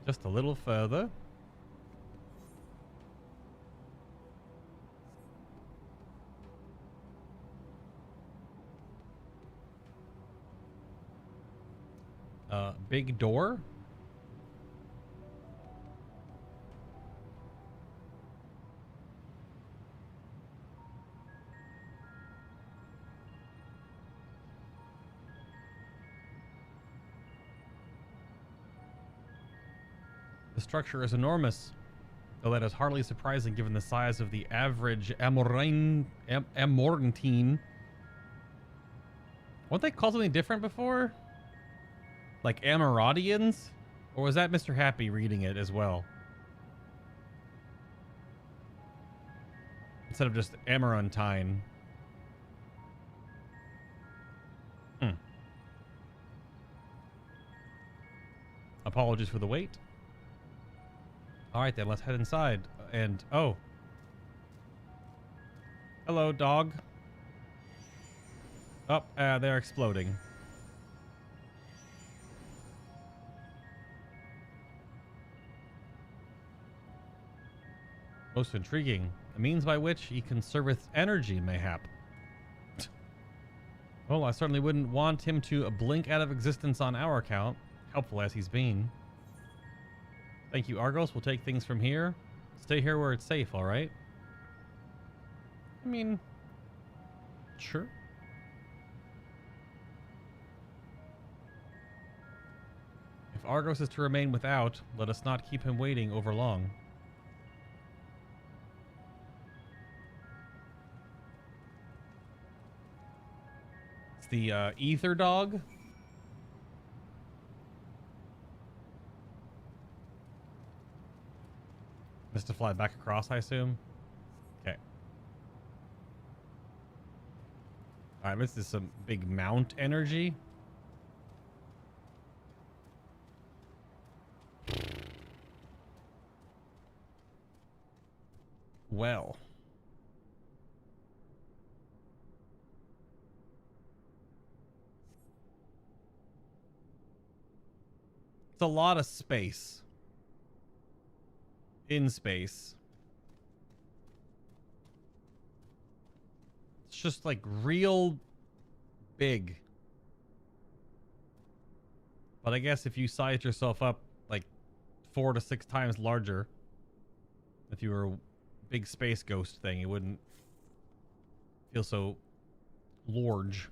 Just a little further. Big door. The structure is enormous, though that is hardly surprising given the size of the average Amorantine. Weren't they called something different before? Like Amoradians? Or was that Mr. Happy reading it as well? Instead of just Amarantine. Apologies for the wait. Alright then, let's head inside. And, oh. Hello, dog. Oh, they're exploding. Most intriguing. A means by which he conserveth energy, mayhap. Well, I certainly wouldn't want him to blink out of existence on our account, helpful as he's been. Thank you, Argos. We'll take things from here. Stay here where it's safe, alright? I mean, sure. If Argos is to remain without, let us not keep him waiting over long. It's the Ether Dog. Just to fly back across, I assume. Okay. All right, this is some big mount energy. Well. It's a lot of space. In space. It's just like real big. But I guess if you size yourself up like 4 to 6 times larger, if you were a big space ghost thing, it wouldn't feel so large.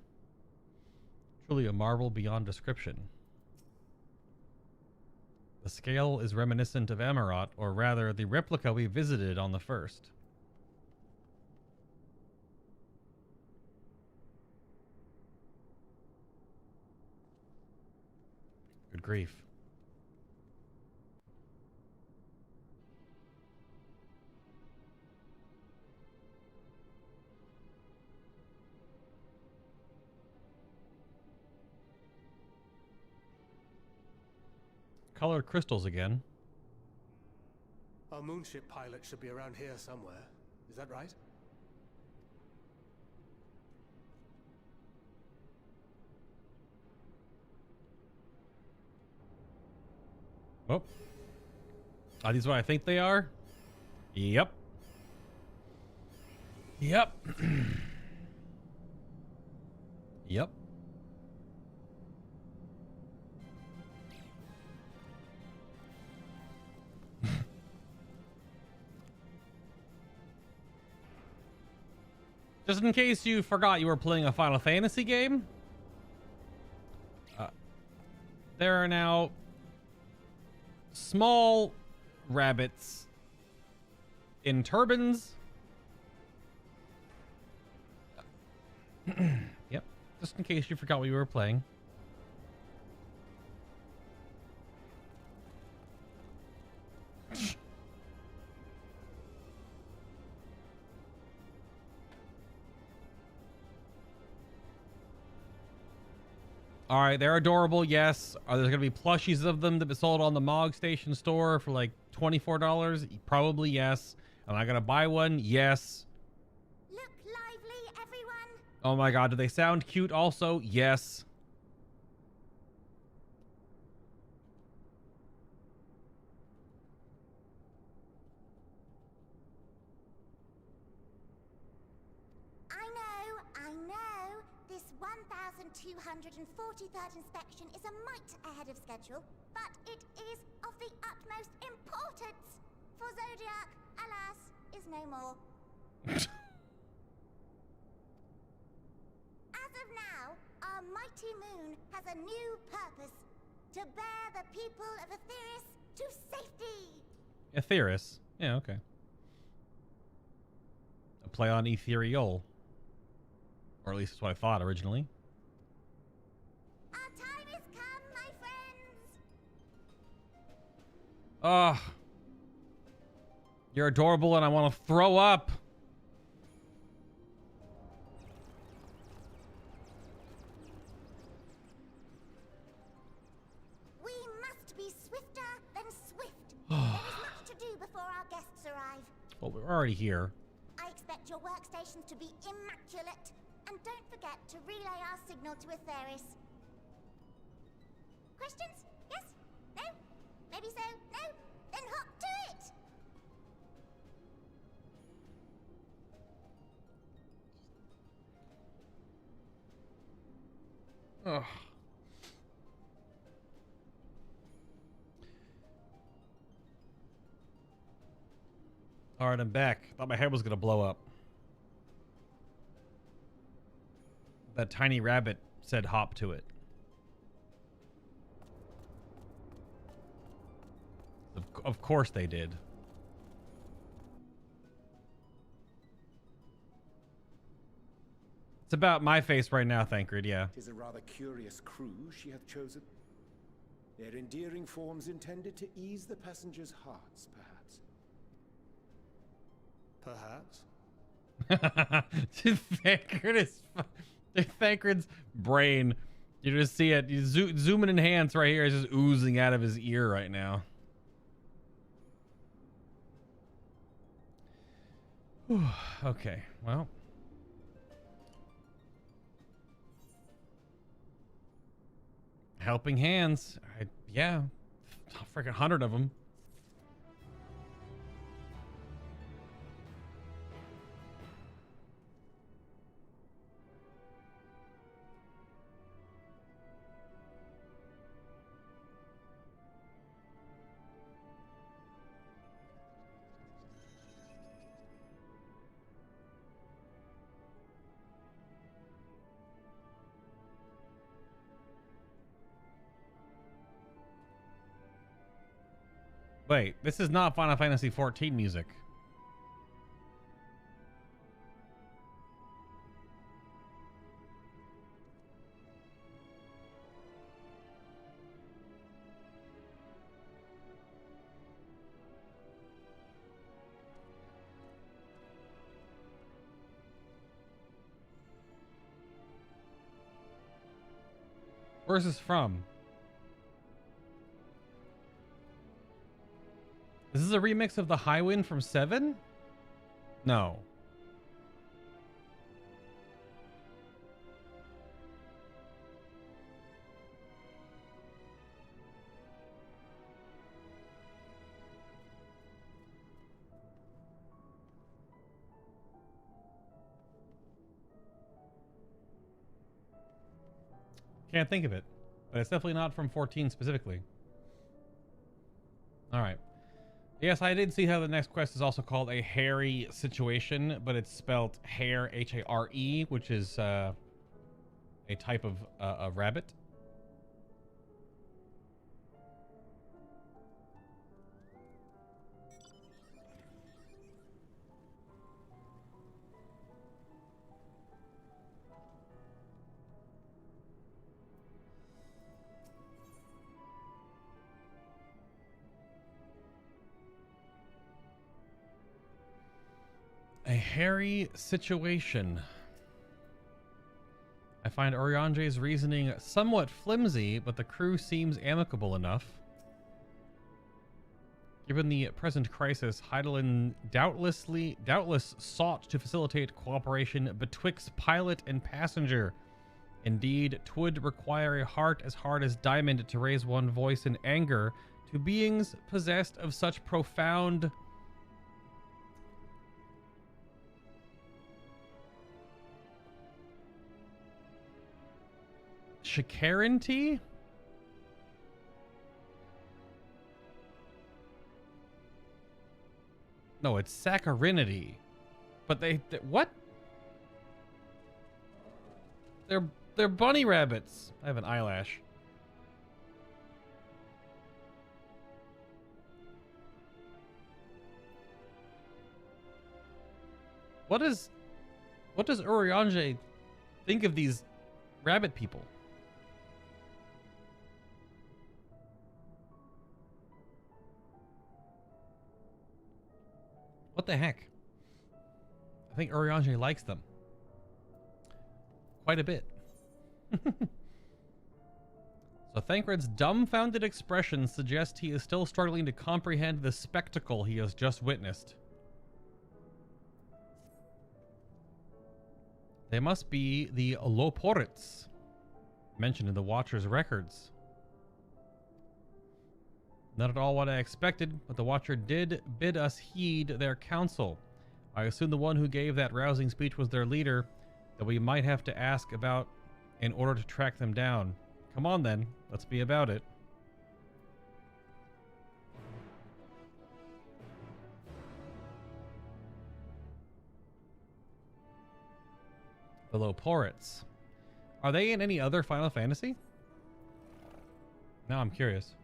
Truly a marvel beyond description. The scale is reminiscent of Amarot, or rather, the replica we visited on the first. Good grief. Colored crystals again. Our moonship pilot should be around here somewhere. Is that right? Oh. Are these what I think they are? Yep. Yep. Yep. Just in case you forgot you were playing a Final Fantasy game, there are now small rabbits in turbans. Yep, just in case you forgot what you were playing. All right, they're adorable, yes. Are there going to be plushies of them that be sold on the Mog Station store for like $24? Probably yes. Am I going to buy one? Yes. Look lively, everyone. Oh my god, do they sound cute also? Yes. I know. This 1243rd inspection is a mite ahead of schedule, but it is of the utmost importance. For Zodiark, alas, is no more. As of now, our mighty moon has a new purpose: to bear the people of Aetheris to safety. Aetheris? Yeah, okay. A play on ethereal. Or at least that's what I thought originally. Our time has come, my friends. Ugh. You're adorable and I want to throw up. We must be swifter than swift. There is much to do before our guests arrive. Well, we're already here. I expect your workstations to be immaculate. And don't forget to relay our signal to Aetheris. Questions? Yes? No? Maybe so? No? Then hop to it! Ugh. Alright, I'm back. Thought my head was gonna blow up. That tiny rabbit said hop to it. Of course they did. It's about my face right now, Thancred, yeah. 'Tis a rather curious crew she hath chosen. Their endearing forms intended to ease the passengers' hearts, perhaps. Perhaps. Thancred's brain. You just see it. You zoom in enhance right here. It's just oozing out of his ear right now. Whew, okay, well. Helping hands. Yeah. Freaking 100 of them. Wait, this is not Final Fantasy XIV music. Where's this from? Is this a remix of the High Wind from 7? No. Can't think of it, but it's definitely not from 14 specifically. All right. Yes, I did see how the next quest is also called a hairy situation, but it's spelled hare, H-A-R-E, which is a type of a rabbit. A hairy situation. I find Urianger's reasoning somewhat flimsy, but the crew seems amicable enough. Given the present crisis, Hydaelyn doubtless sought to facilitate cooperation betwixt pilot and passenger. Indeed, 'twould require a heart as hard as diamond to raise one voice in anger to beings possessed of such profound chicarenty? No, it's saccharinity. But they what? They're bunny rabbits. I have an eyelash. What does Urianger think of these rabbit people? What the heck? I think Urianger likes them. Quite a bit. So Thancred's dumbfounded expression suggests he is still struggling to comprehend the spectacle he has just witnessed. They must be the Loporrits, mentioned in the Watcher's records. Not at all what I expected, but the Watcher did bid us heed their counsel. I assume the one who gave that rousing speech was their leader, that we might have to ask about in order to track them down. Come on then, let's be about it. The Loporrits. Are they in any other Final Fantasy? Now I'm curious.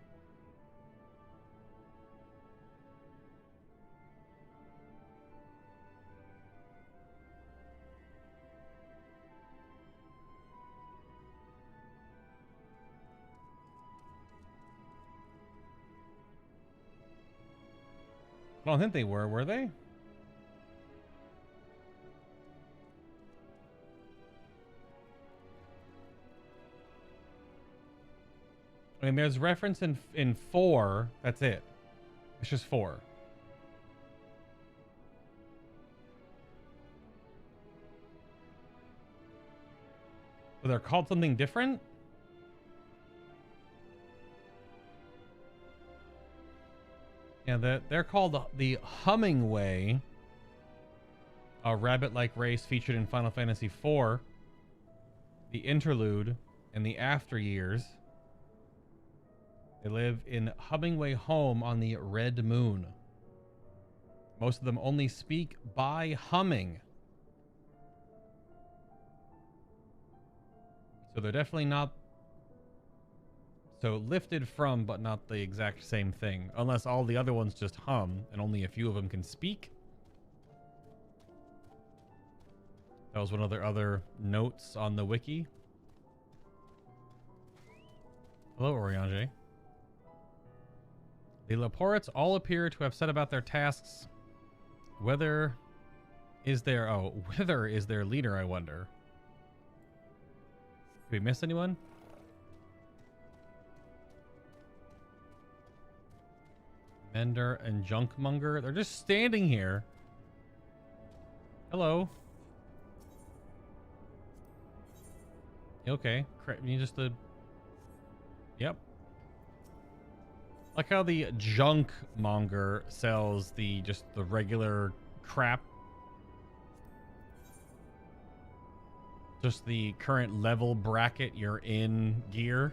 I don't think they were they? I mean, there's reference in 4. That's it. It's just 4. So they're called something different? Yeah, they're called the Humming Way, a rabbit-like race featured in Final Fantasy IV, the Interlude, and the After Years. They live in Hummingway Home on the Red Moon. Most of them only speak by humming. So they're definitely not... So lifted from, but not the exact same thing. Unless all the other ones just hum, and only a few of them can speak. That was one of their other notes on the wiki. Hello, Urianger. The Loporrits all appear to have set about their tasks. Whether is their leader, I wonder. Did we miss anyone? Mender and Junkmonger. They're just standing here. Hello. Okay. You just the... Yep. Like how the Junkmonger sells the regular crap. Just the current level bracket you're in gear.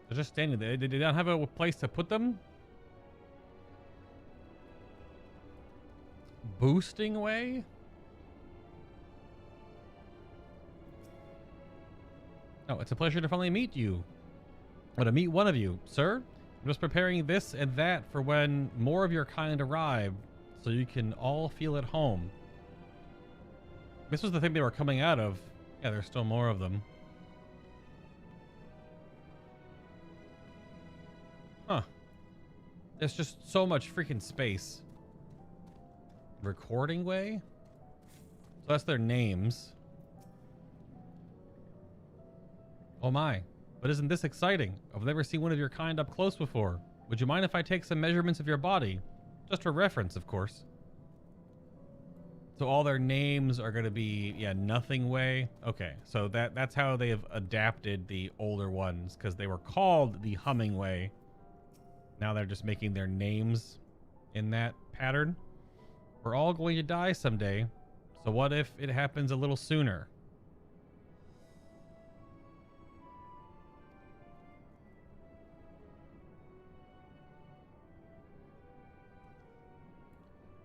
They're just standing there. They don't have a place to put them. Boosting way? Oh, it's a pleasure to finally meet you. Or to meet one of you, sir. I'm just preparing this and that for when more of your kind arrive, so you can all feel at home. This was the thing they were coming out of. Yeah, there's still more of them. Huh. There's just so much freaking space. Recording way? So that's their names. Oh my, but isn't this exciting? I've never seen one of your kind up close before. Would you mind if I take some measurements of your body? Just for reference, of course. So all their names are going to be, yeah, nothing way. Okay, so that's how they have adapted the older ones, because they were called the Humming Way. Now they're just making their names in that pattern. We're all going to die someday, so what if it happens a little sooner?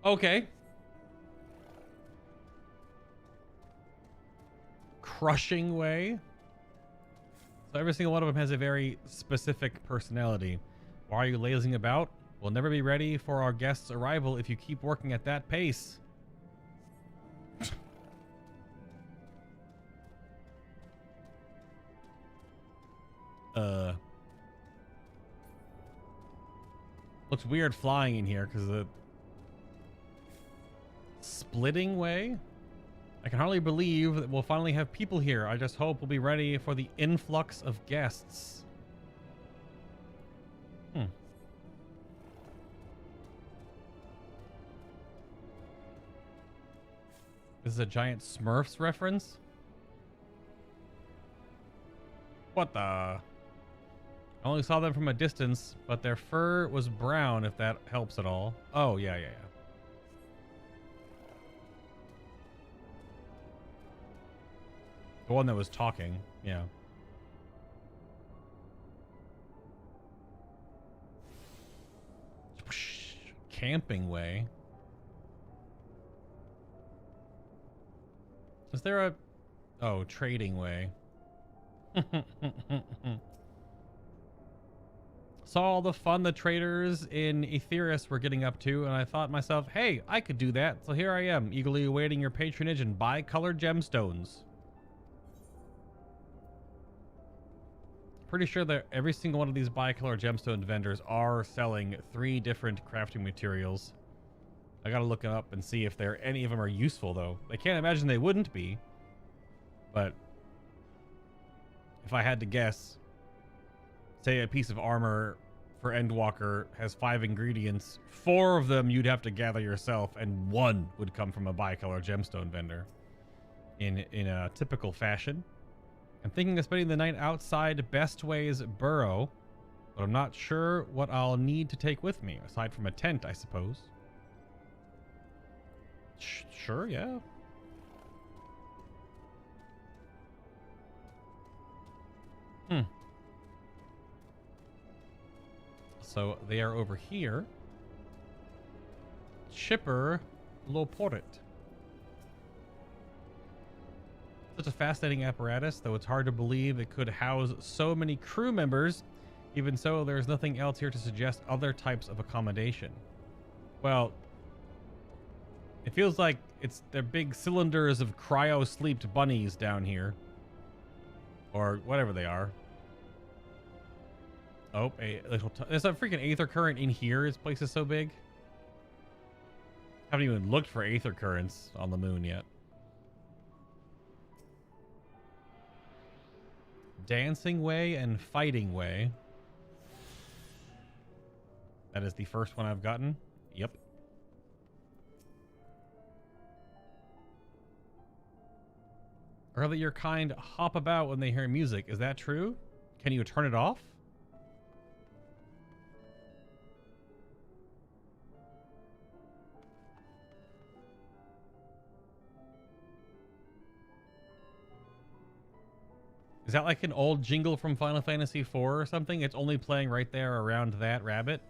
Okay. Crushing way. So every single one of them has a very specific personality. Why are you lazing about? We'll never be ready for our guest's arrival if you keep working at that pace. Looks weird flying in here because of the splitting way. I can hardly believe that we'll finally have people here. I just hope we'll be ready for the influx of guests. This is a giant Smurfs reference? What the? I only saw them from a distance, but their fur was brown, if that helps at all. Oh, yeah. The one that was talking, yeah. Camping way. Is there a... Oh, trading way. Saw all the fun the traders in Aetheris were getting up to, and I thought to myself, hey, I could do that. So here I am, eagerly awaiting your patronage and bi-colored gemstones. Pretty sure that every single one of these bi-colored gemstone vendors are selling 3 different crafting materials. I gotta look it up and see if any of them are useful, though. I can't imagine they wouldn't be. But if I had to guess, say a piece of armor for Endwalker has 5 ingredients, 4 of them you'd have to gather yourself, and 1 would come from a bicolor gemstone vendor. In a typical fashion. I'm thinking of spending the night outside Bestway's Burrow, but I'm not sure what I'll need to take with me, aside from a tent, I suppose. Sure, yeah. So they are over here. Shipper Loporrit. Such a fascinating apparatus, though it's hard to believe it could house so many crew members. Even so, there's nothing else here to suggest other types of accommodation. Well, it feels like they're big cylinders of cryo-sleeped bunnies down here. Or whatever they are. Oh, there's a freaking Aether Current in here. This place is so big. Haven't even looked for Aether Currents on the moon yet. Dancing way and fighting way. That is the first one I've gotten. Yep. Or that your kind hop about when they hear music. Is that true? Can you turn it off? Is that like an old jingle from Final Fantasy IV or something? It's only playing right there around that rabbit.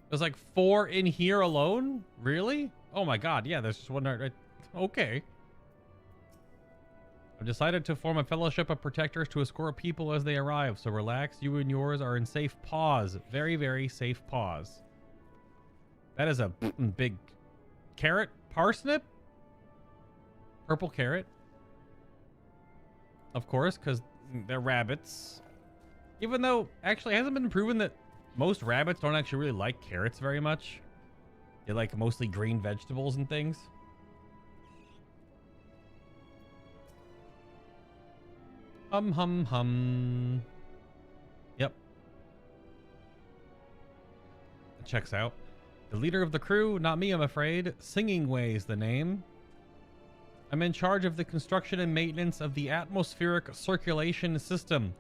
There's like 4 in here alone? Really? Oh my god, yeah, there's just one right. Okay. I've decided to form a fellowship of protectors to escort people as they arrive, so relax, you and yours are in safe paws. Very, very safe paws. That is a big carrot? Parsnip? Purple carrot? Of course, because they're rabbits. Even though, actually, it hasn't been proven that most rabbits don't actually really like carrots very much. They like mostly green vegetables and things. Hum, hum, hum. Yep. It checks out. The leader of the crew, not me, I'm afraid. Singing Way is the name. I'm in charge of the construction and maintenance of the atmospheric circulation system.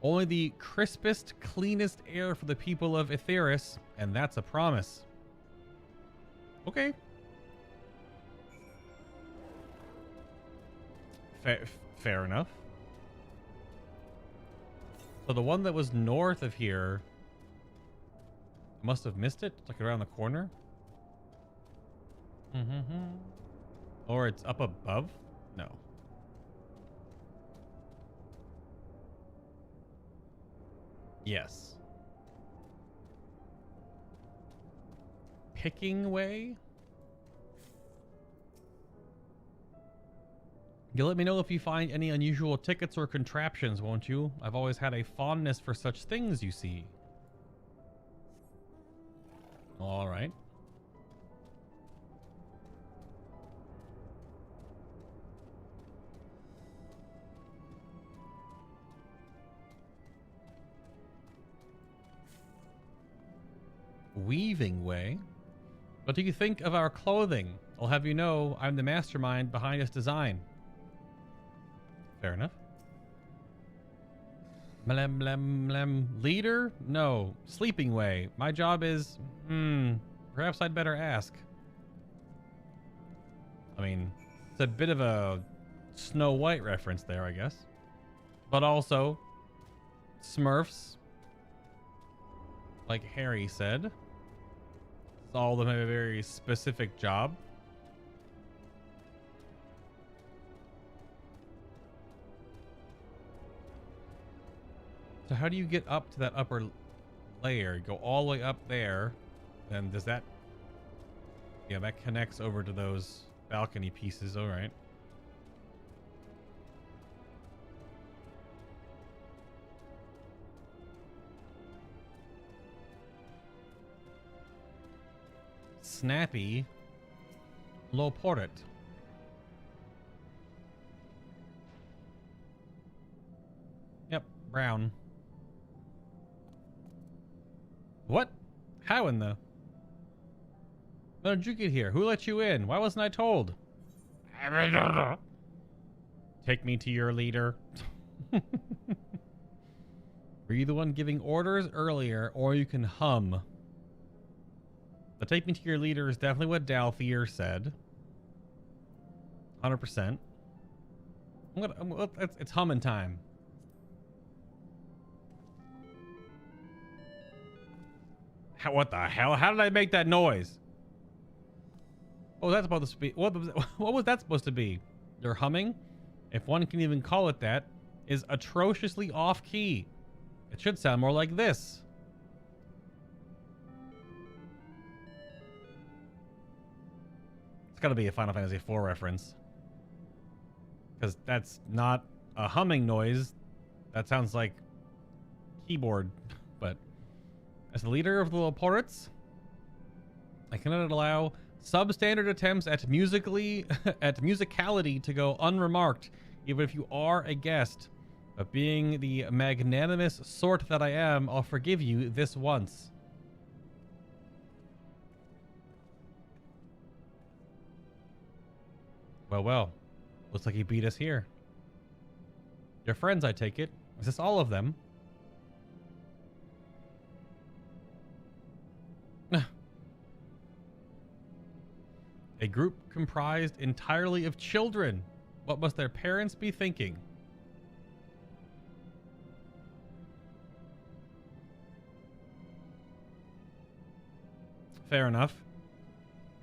Only the crispest, cleanest air for the people of Aetheris, and that's a promise. Okay. Fair enough. So the one that was north of here, I must have missed it, like around the corner. Or it's up above? No. Yes. Picking Way? You let me know if you find any unusual tickets or contraptions, won't you? I've always had a fondness for such things, you see. All right. Weaving Way. What do you think of our clothing? I'll have you know I'm the mastermind behind its design. Fair enough. Blem, blem, blem. Leader? No. Sleeping Way. My job is... perhaps I'd better ask. I mean, it's a bit of a Snow White reference there, I guess. But also, Smurfs. Like Harry said. All of them have a very specific job. So how do you get up to that upper layer? Go all the way up there. Then does that... Yeah, that connects over to those balcony pieces. All right. Snappy Loporrit. brown. What? How in the... How did you get here? Who let you in? Why wasn't I told? Take me to your leader. Were you the one giving orders earlier, or you can hum? The take me to your leader is definitely what Thavnair said. 100%. It's humming time. What the hell? How did I make that noise? What was that supposed to be? What was that supposed to be? Your humming, if one can even call it that, is atrociously off key. It should sound more like this. It's got to be a Final Fantasy IV reference. Because that's not a humming noise. That sounds like keyboard. But as the leader of the Loporrits, I cannot allow substandard attempts at musicality to go unremarked, even if you are a guest. But being the magnanimous sort that I am, I'll forgive you this once. Well, well. Looks like he beat us here. Your friends, I take it. Is this all of them? A group comprised entirely of children. What must their parents be thinking? Fair enough.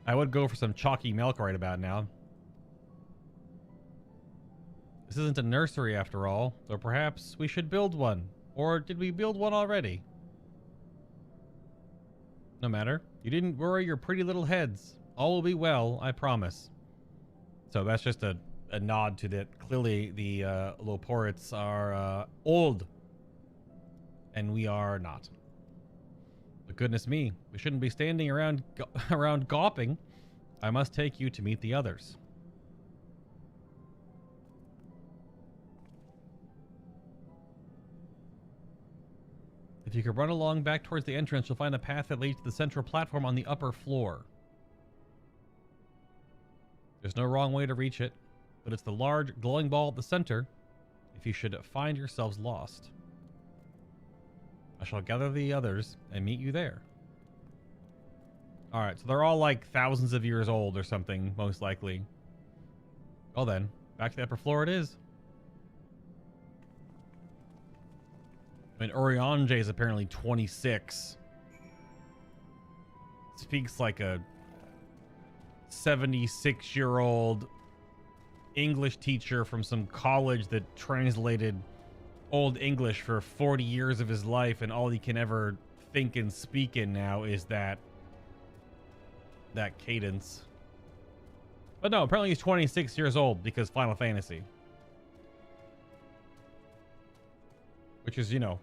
I would go for some chalky milk right about now. This isn't a nursery after all, though perhaps we should build one. Or did we build one already? No matter. You didn't worry your pretty little heads. All will be well, I promise. So that's just a nod to that. Clearly the Loporrits are old. And we are not. But goodness me, we shouldn't be standing around around gawping. I must take you to meet the others. If you could run along back towards the entrance, you'll find a path that leads to the central platform on the upper floor. There's no wrong way to reach it, but it's the large glowing ball at the center if you should find yourselves lost. I shall gather the others and meet you there. Alright, so they're all like thousands of years old or something, most likely. Well then, back to the upper floor it is. I mean, Urianger is apparently 26. Speaks like a 76-year-old English teacher from some college that translated Old English for 40 years of his life, and all he can ever think and speak in now is that cadence. But no, apparently he's 26 years old because Final Fantasy. Which is, you know,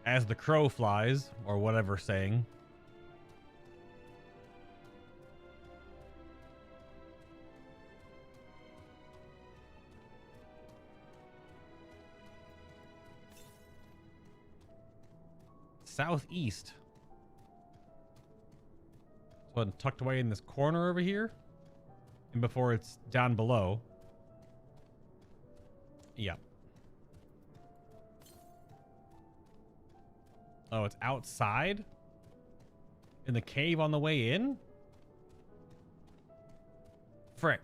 as the crow flies, or whatever saying. Southeast. So tucked away in this corner over here. And before it's down below. Yep. Oh, it's outside? In the cave on the way in? Frick.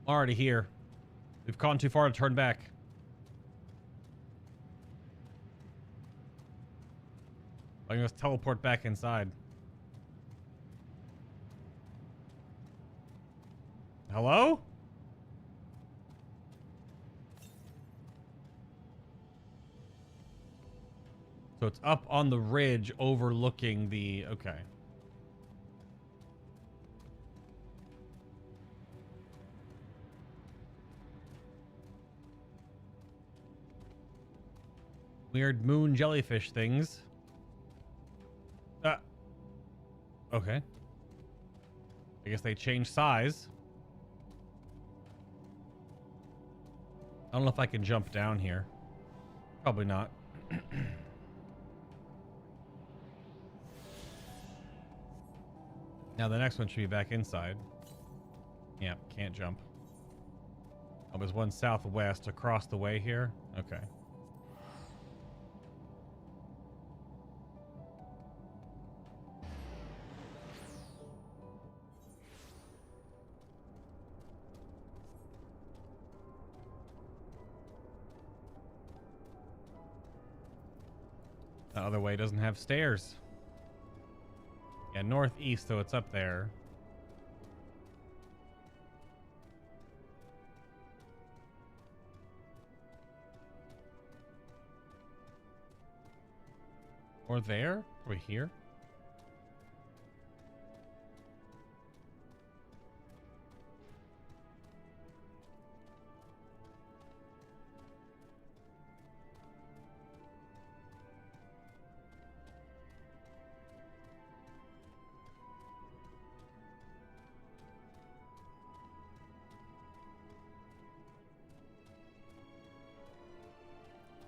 Already here. We've gone too far to turn back. I can just teleport back inside. Hello? So it's up on the ridge overlooking the... Okay. weird moon jellyfish things. Okay. I guess they changed size. I don't know if I can jump down here. Probably not. Now the next one should be back inside. Yeah, can't jump. Oh, there's one southwest across the way here. Okay. The other way doesn't have stairs. Yeah, northeast, so it's up there. Or there? Are we here?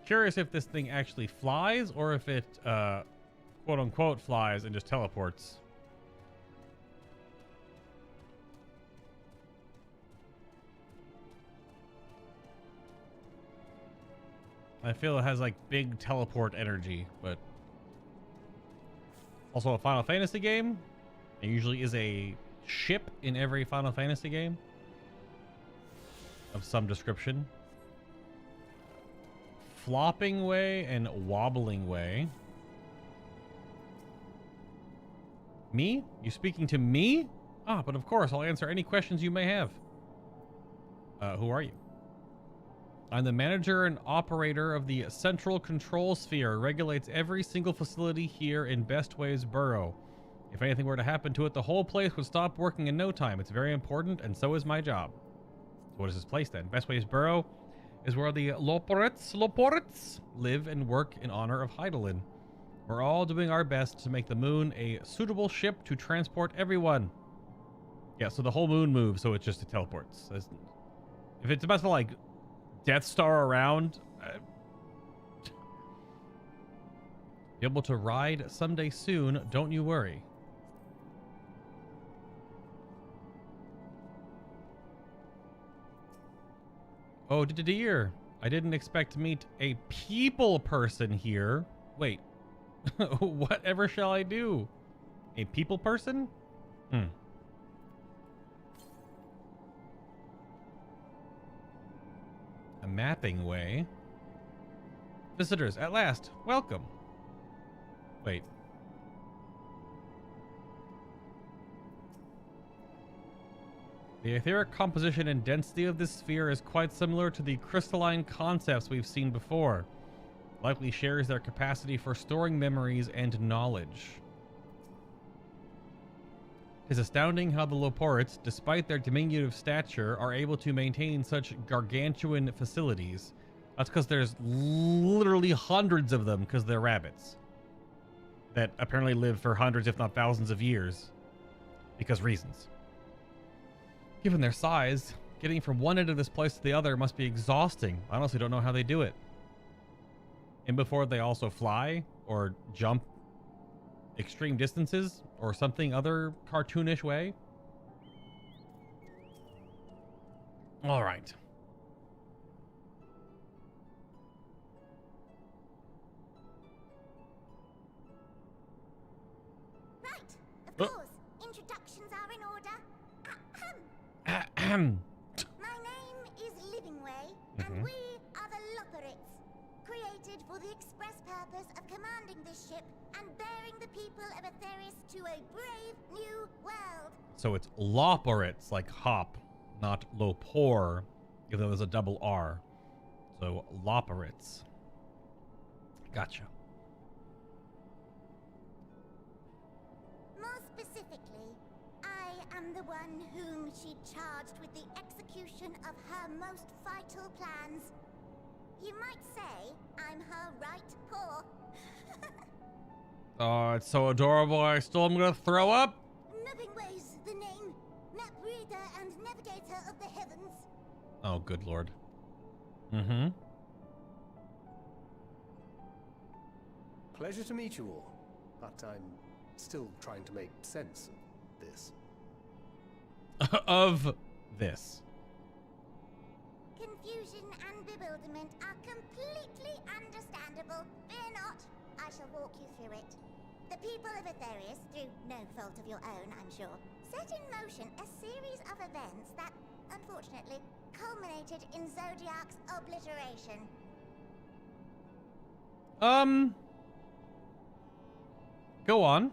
Curious if this thing actually flies or if it quote unquote flies and just teleports. I feel it has like big teleport energy, but also a Final Fantasy game. There usually is a ship in every Final Fantasy game of some description. Flopping way and wobbling way. Me? You speaking to me? Ah, but of course, I'll answer any questions you may have. Who are you? I'm the manager and operator of the central control sphere. It regulates every single facility here in Bestway Burrow. If anything were to happen to it, the whole place would stop working in no time. It's very important, and so is my job. So what is this place then? Bestway Burrow is where the Loporrits live and work in honor of Hydaelyn. We're all doing our best to make the moon a suitable ship to transport everyone. Yeah, so the whole moon moves, so it just teleports. If it's about to like Death Star around, be able to ride someday soon, don't you worry. Oh, dear. I didn't expect to meet a people person here. Wait. Whatever shall I do? A people person? A mapping way. Visitors, at last. Welcome. Wait. The etheric composition and density of this sphere is quite similar to the crystalline concepts we've seen before. Likely shares their capacity for storing memories and knowledge. It's astounding how the Loporrits, despite their diminutive stature, are able to maintain such gargantuan facilities. That's because there's literally hundreds of them because they're rabbits. That apparently live for hundreds, if not thousands of years. Because reasons. Given their size, getting from one end of this place to the other must be exhausting. I honestly don't know how they do it. And before they also fly or jump extreme distances or something other cartoonish way. All right. Right, of course. Introductions are in order. My name is Livingway, and we are the Loporrits, created for the express purpose of commanding this ship and bearing the people of Aetheris to a brave new world. So it's Loporrits, like hop, not Lopor, even though there's a double R. So Loporrits. Gotcha. More specifically, I am the one whom she charged with the execution of her most vital plans. You might say I'm her right paw. Oh, it's so adorable. I still am gonna throw up. Nothing weighs the name, map reader and navigator of the heavens. Oh, good lord. Mm-hmm. Pleasure to meet you all, but I'm still trying to make sense of this. Of this. Confusion and bewilderment are completely understandable. Fear not, I shall walk you through it. The people of Aetherius, through no fault of your own, I'm sure, set in motion a series of events that, unfortunately, culminated in Zodiark's obliteration. Go on.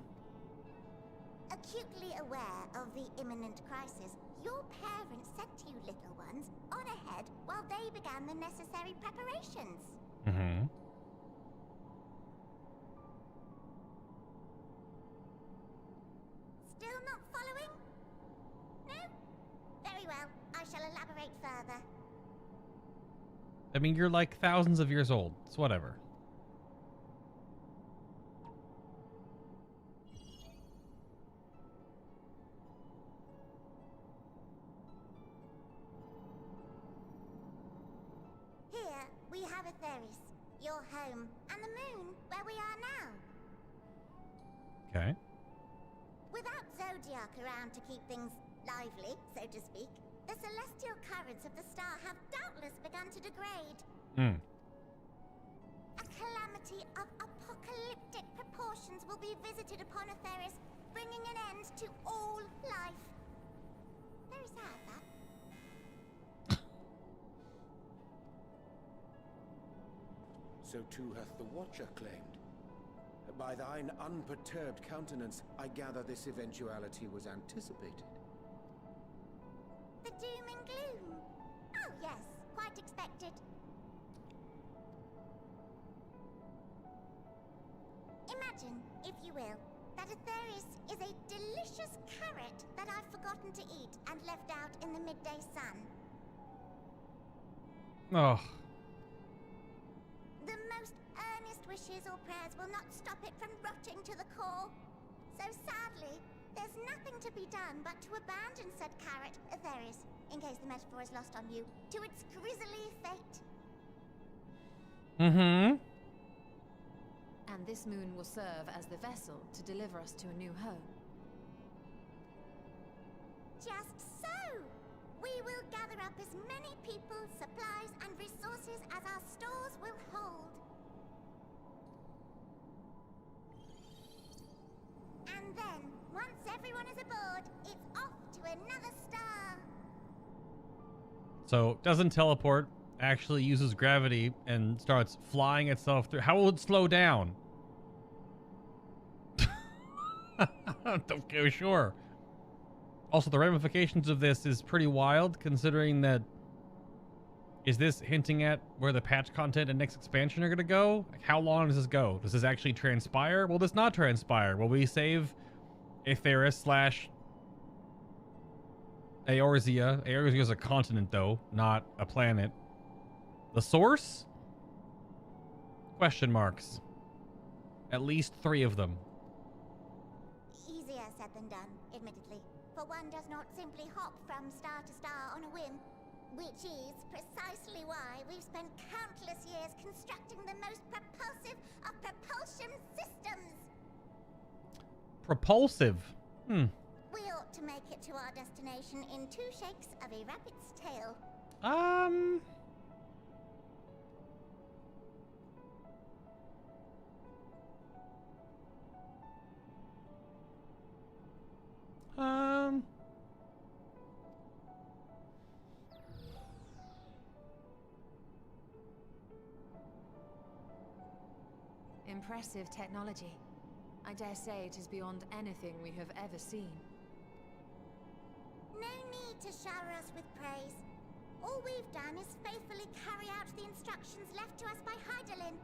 Acutely aware of the imminent crisis, your parents sent you little ones on ahead while they began the necessary preparations. Mm-hmm. Still not following? No? Very well, I shall elaborate further. I mean, you're like thousands of years old. It's whatever. Here, we have Aetherius, your home, and the moon, where we are now. Okay. Without Zodiark around to keep things lively, so to speak, the celestial currents of the star have doubtless begun to degrade. A calamity of apocalyptic proportions will be visited upon Aetherius, bringing an end to all life. Very sad, that. So too hath the Watcher claimed. By thine unperturbed countenance, I gather this eventuality was anticipated. The doom and gloom. Oh yes, quite expected. Imagine, if you will, that Aetherius is a delicious carrot that I've forgotten to eat and left out in the midday sun. Oh. The most earnest wishes or prayers will not stop it from rotting to the core. So sadly, there's nothing to be done but to abandon said carrot, Aetherius, in case the metaphor is lost on you, to its grisly fate. Mm-hmm. And this moon will serve as the vessel to deliver us to a new home. Just so! We will gather up as many people, supplies, and resources as our stores will hold. And then, once everyone is aboard, it's off to another star. So, doesn't teleport, actually uses gravity and starts flying itself through. How will it slow down? Okay, sure. Also, the ramifications of this is pretty wild, considering that... Is this hinting at where the patch content and next expansion are going to go? Like, how long does this go? Does this actually transpire? Will this not transpire? Will we save Aetherius / Eorzea? Eorzea is a continent, though, not a planet. The source? Question marks. At least 3 of them. Easier said than done, admittedly. For one does not simply hop from star to star on a whim. Which is precisely why we've spent countless years constructing the most propulsive of propulsion systems. Propulsive? We ought to make it to our destination in 2 shakes of a rabbit's tail. Impressive technology. I dare say it is beyond anything we have ever seen. No need to shower us with praise. All we've done is faithfully carry out the instructions left to us by Hydaelyn.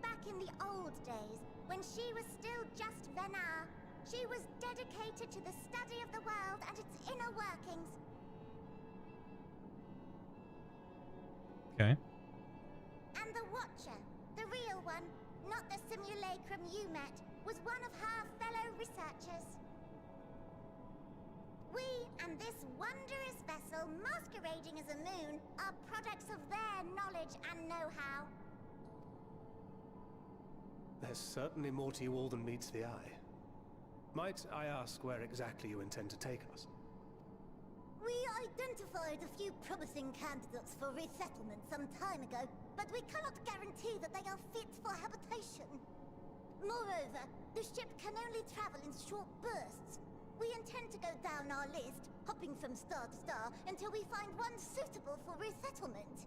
Back in the old days, when she was still just Vanaspati, she was dedicated to the study of the world and its inner workings. Okay. And the Watcher, the real one, not the simulacrum you met, was one of her fellow researchers. We and this wondrous vessel masquerading as a moon are products of their knowledge and know-how. There's certainly more to you all than meets the eye. Might I ask where exactly you intend to take us? We identified a few promising candidates for resettlement some time ago, but we cannot guarantee that they are fit for habitation. Moreover, the ship can only travel in short bursts. We intend to go down our list, hopping from star to star, until we find one suitable for resettlement.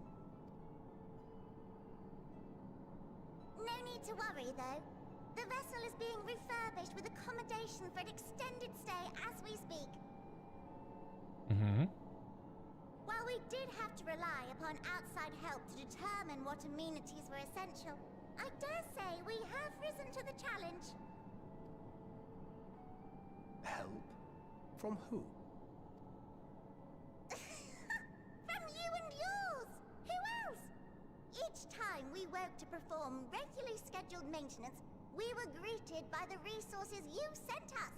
No need to worry, though. The vessel is being refurbished with accommodation for an extended stay as we speak. While we did have to rely upon outside help to determine what amenities were essential, I dare say we have risen to the challenge. Help? From who? From you and yours! Who else? Each time we woke to perform regularly scheduled maintenance, we were greeted by the resources you sent us.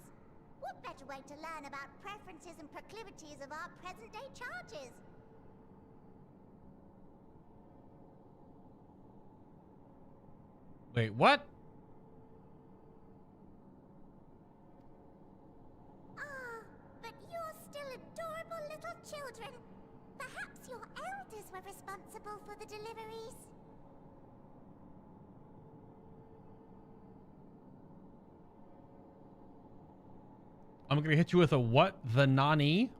What better way to learn about preferences and proclivities of our present-day charges? Wait, what? Ah, but you're still adorable little children. Perhaps your elders were responsible for the deliveries. I'm gonna hit you with a what? The nani?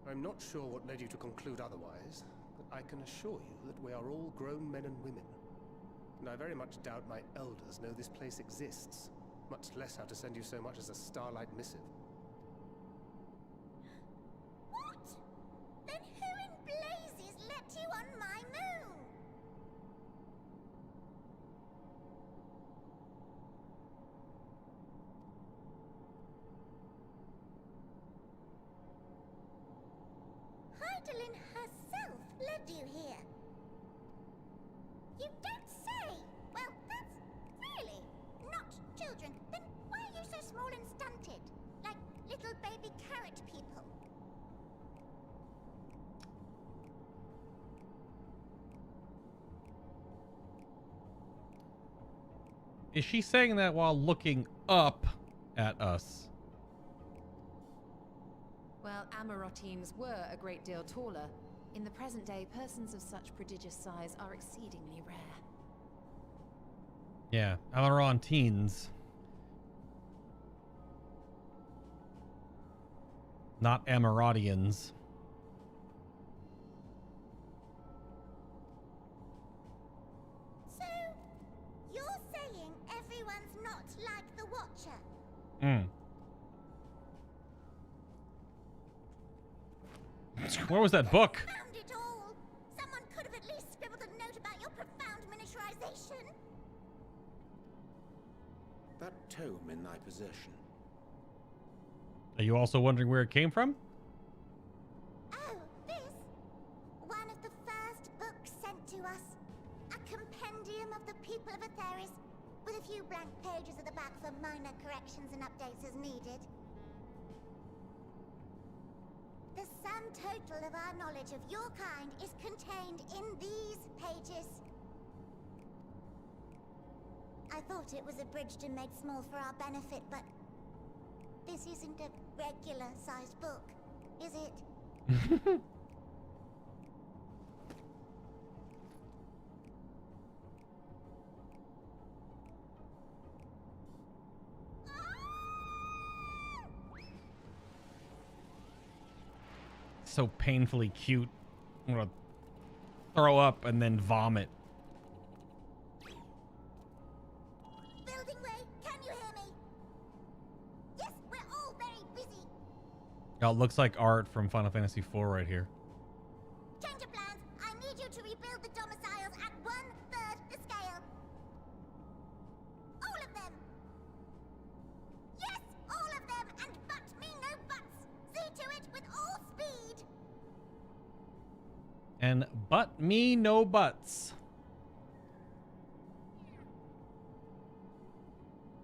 I'm not sure what led you to conclude otherwise, but I can assure you that we are all grown men and women. And I very much doubt my elders know this place exists, much less how to send you so much as a starlight missive. What? Then who in blazes let you on my moon? Heidelin herself led you here. You don't say! Well, that's really not children. Then why are you so small and stunted? Like little baby carrot people. Is she saying that while looking up at us? Well, Amarotines were a great deal taller. In the present day, persons of such prodigious size are exceedingly rare. Yeah, Amarotines. Not Amarodians. So, you're saying everyone's not like the Watcher? Where was that book? Found it all! Someone could have at least scribbled a note about your profound miniaturization. That tome in thy possession. Are you also wondering where it came from? Oh, this? One of the first books sent to us. A compendium of the people of Aetheris, with a few blank pages at the back for minor corrections and updates as needed. The sum total of our knowledge of your kind is contained in these pages. I thought it was abridged and made small for our benefit, but this isn't a regular-sized book, is it? So painfully cute. I'm gonna throw up and then vomit. Building Way, can you hear me? Yes, we're all very busy. Oh, it looks like art from Final Fantasy IV right here. Change of plans. I need you to rebuild the domiciles at 1/3 the scale. All of them. Yes, all of them, and but me no buts. See to it with all speed. And but me no buts.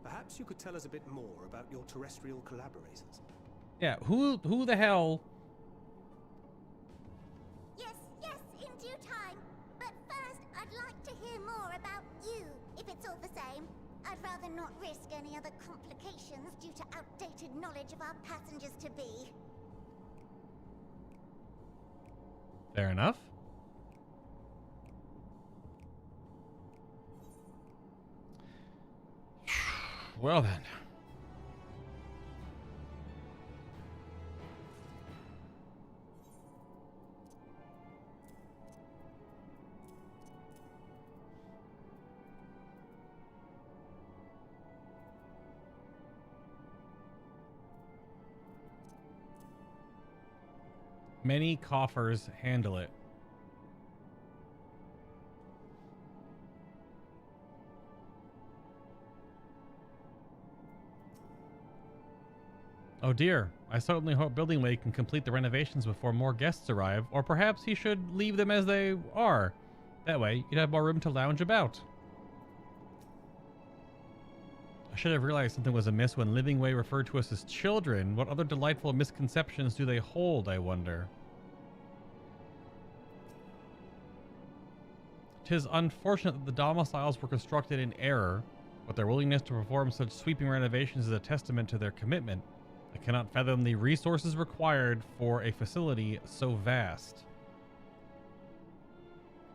Perhaps you could tell us a bit more about your terrestrial collaborators. Yeah, who the hell? Yes, in due time. But first, I'd like to hear more about you, if it's all the same. I'd rather not risk any other complications due to outdated knowledge of our passengers-to-be. Fair enough. Well then. Many coffers handle it. Oh dear, I certainly hope Buildingway can complete the renovations before more guests arrive, or perhaps he should leave them as they are. That way, you'd have more room to lounge about. I should have realized something was amiss when Livingway referred to us as children. What other delightful misconceptions do they hold, I wonder? 'Tis unfortunate that the domiciles were constructed in error, but their willingness to perform such sweeping renovations is a testament to their commitment. I cannot fathom the resources required for a facility so vast.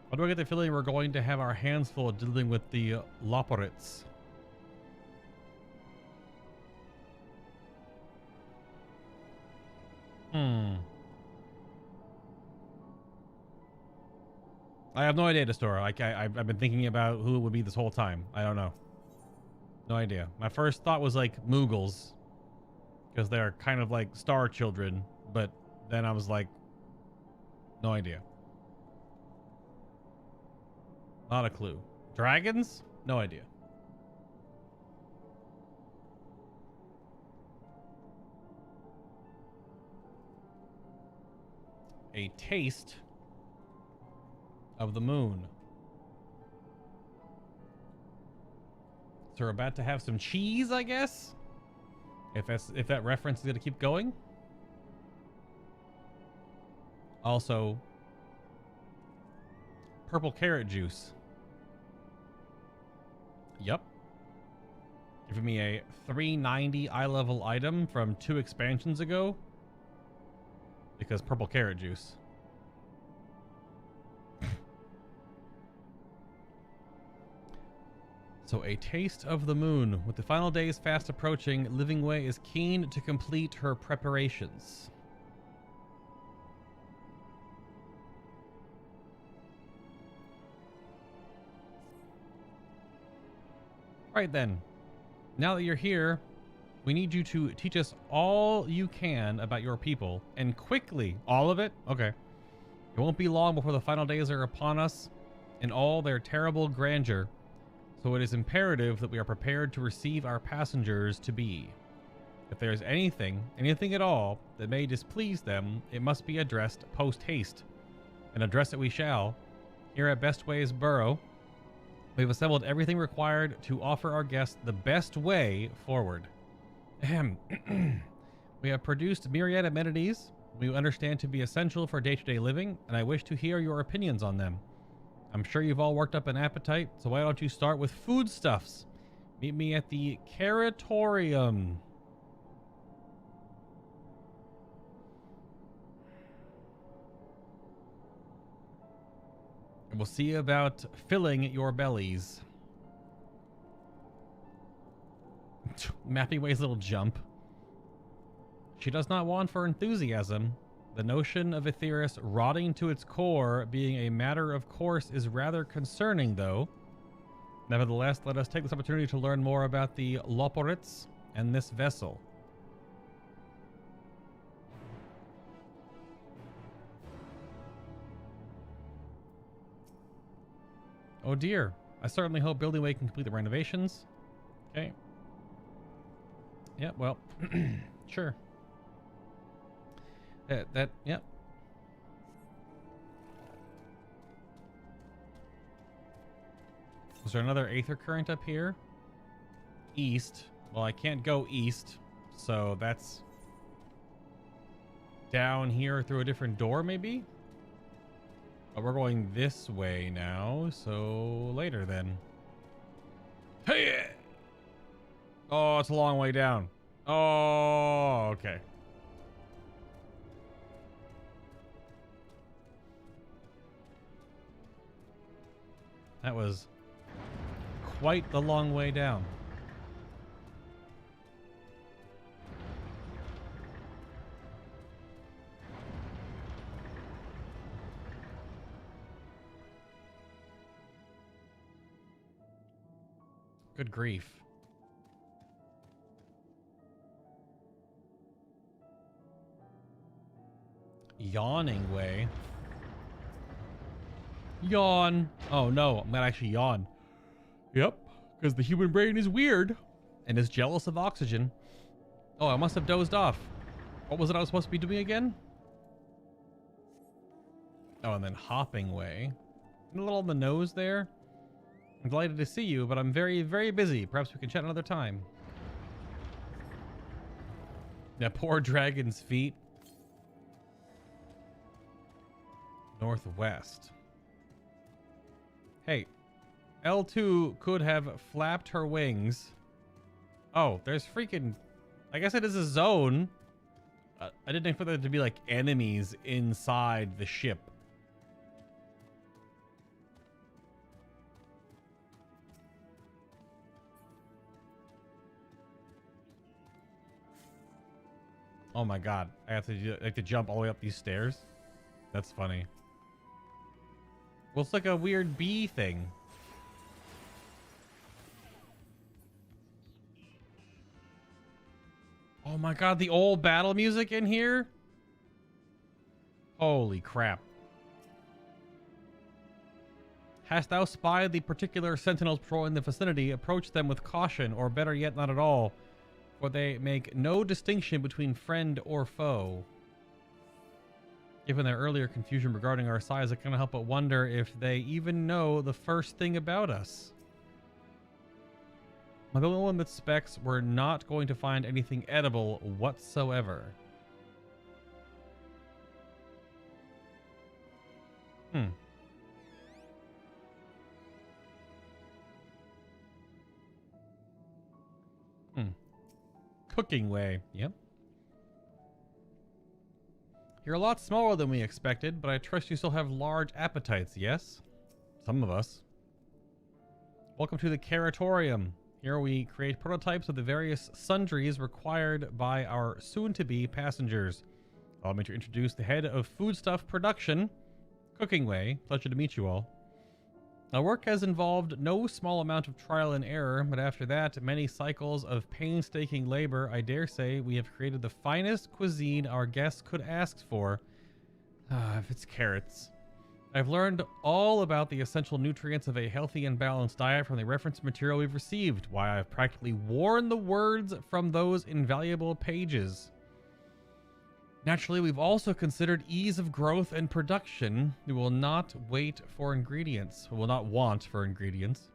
Why do I get the feeling we're going to have our hands full dealing with the Loporrits? I have no idea, Destora. I've been thinking about who it would be this whole time. I don't know. No idea. My first thought was like Moogles, because they're kind of like star children, but then I was like, no idea. Not a clue. Dragons? No idea. A taste of the moon. So we're about to have some cheese, I guess? If that reference is going to keep going. Also, purple carrot juice. Yup. Giving me a 390 eye level item from 2 expansions ago. Because purple carrot juice. So a taste of the moon. With the final days fast approaching, Livingway is keen to complete her preparations. Right then. Now that you're here, we need you to teach us all you can about your people, and quickly. All of it? Okay. It won't be long before the final days are upon us in all their terrible grandeur. So it is imperative that we are prepared to receive our passengers to be. If there is anything at all, that may displease them, it must be addressed post-haste. And address it we shall. Here at Bestway Burrow, we've assembled everything required to offer our guests the best way forward. Ahem. We have produced myriad amenities we understand to be essential for day-to-day living, and I wish to hear your opinions on them. I'm sure you've all worked up an appetite, so why don't you start with foodstuffs? Meet me at the Caratorium. And we'll see about filling your bellies. Mappyway's little jump. She does not want for enthusiasm. The notion of Aetheris rotting to its core being a matter of course is rather concerning, though. Nevertheless, let us take this opportunity to learn more about the Loporrits and this vessel. Oh dear. I certainly hope Buildingway can complete the renovations. Okay. Yeah, well, sure. Yep. Is there another Aether Current up here? East. Well, I can't go east, so that's down here through a different door, maybe? But we're going this way now, so later then. Hey! Oh, it's a long way down. Oh, okay. That was quite the long way down. Good grief. Yawning way. Yawn. Oh no, I'm gonna actually yawn. Yep, because the human brain is weird and is jealous of oxygen. Oh, I must have dozed off. What was it I was supposed to be doing again? Oh, and then hopping way. A little on the nose there. I'm delighted to see you, but I'm very, very busy. Perhaps we can chat another time. That poor dragon's feet. Northwest. Hey, L2 could have flapped her wings. Oh, there's freaking... I guess it is a zone. I didn't expect there to be like enemies inside the ship. Oh my god, I have to jump all the way up these stairs. That's funny. Well, it's like a weird bee thing. Oh my god, the old battle music in here? Holy crap. Hast thou spied the particular sentinels patrolling the vicinity? Approach them with caution, or better yet, not at all. For they make no distinction between friend or foe. Given their earlier confusion regarding our size, I cannot help but wonder if they even know the first thing about us. My only limit specs were not going to find anything edible whatsoever. Cooking way. Yep. You're a lot smaller than we expected, but I trust you still have large appetites, yes? Some of us. Welcome to the Curatorium. Here we create prototypes of the various sundries required by our soon-to-be passengers. Allow me to introduce the head of foodstuff production, Cooking Way. Pleasure to meet you all. Our work has involved no small amount of trial and error, but after that, many cycles of painstaking labor, I dare say we have created the finest cuisine our guests could ask for. If it's carrots. I've learned all about the essential nutrients of a healthy and balanced diet from the reference material we've received, why I've practically worn the words from those invaluable pages. Naturally, we've also considered ease of growth and production. We will not wait for ingredients. We will not want for ingredients.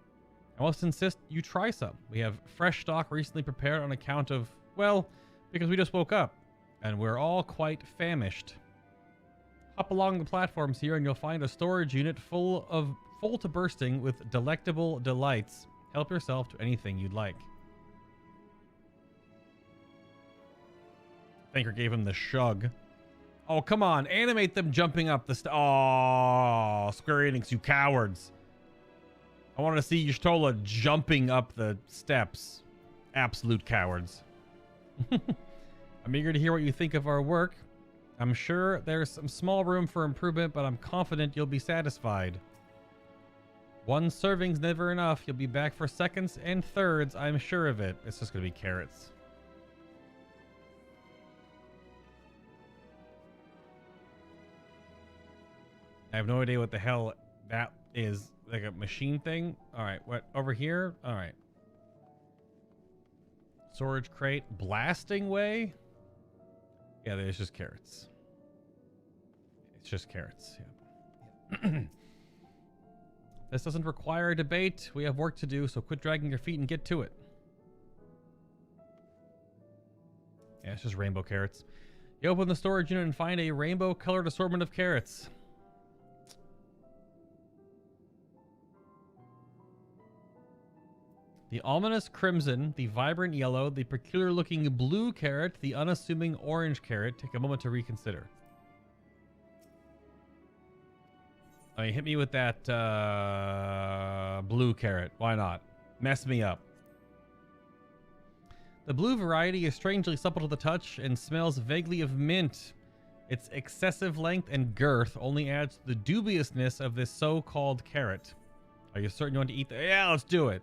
I must insist you try some. We have fresh stock recently prepared on account of, well, because we just woke up, and we're all quite famished. Hop along the platforms here and you'll find a storage unit full to bursting with delectable delights. Help yourself to anything you'd like. Thinker gave him the shrug. Oh, come on. Animate them jumping up the oh, Square Enix, you cowards. I want to see Y'shtola jumping up the steps. Absolute cowards. I'm eager to hear what you think of our work. I'm sure there's some small room for improvement, but I'm confident you'll be satisfied. One serving's never enough. You'll be back for seconds and thirds, I'm sure of it. It's just going to be carrots. I have no idea what the hell that is. Like a machine thing? Alright, what? Over here? Alright. Storage crate. Blasting way? Yeah, there's just carrots. It's just carrots. Yeah. This doesn't require a debate. We have work to do, so quit dragging your feet and get to it. Yeah, it's just rainbow carrots. You open the storage unit and find a rainbow-colored assortment of carrots. The ominous crimson, the vibrant yellow, the peculiar-looking blue carrot, the unassuming orange carrot. Take a moment to reconsider. I mean, hit me with that blue carrot. Why not? Mess me up. The blue variety is strangely supple to the touch and smells vaguely of mint. Its excessive length and girth only adds to the dubiousness of this so-called carrot. Are you certain you want to eat the... Yeah, let's do it.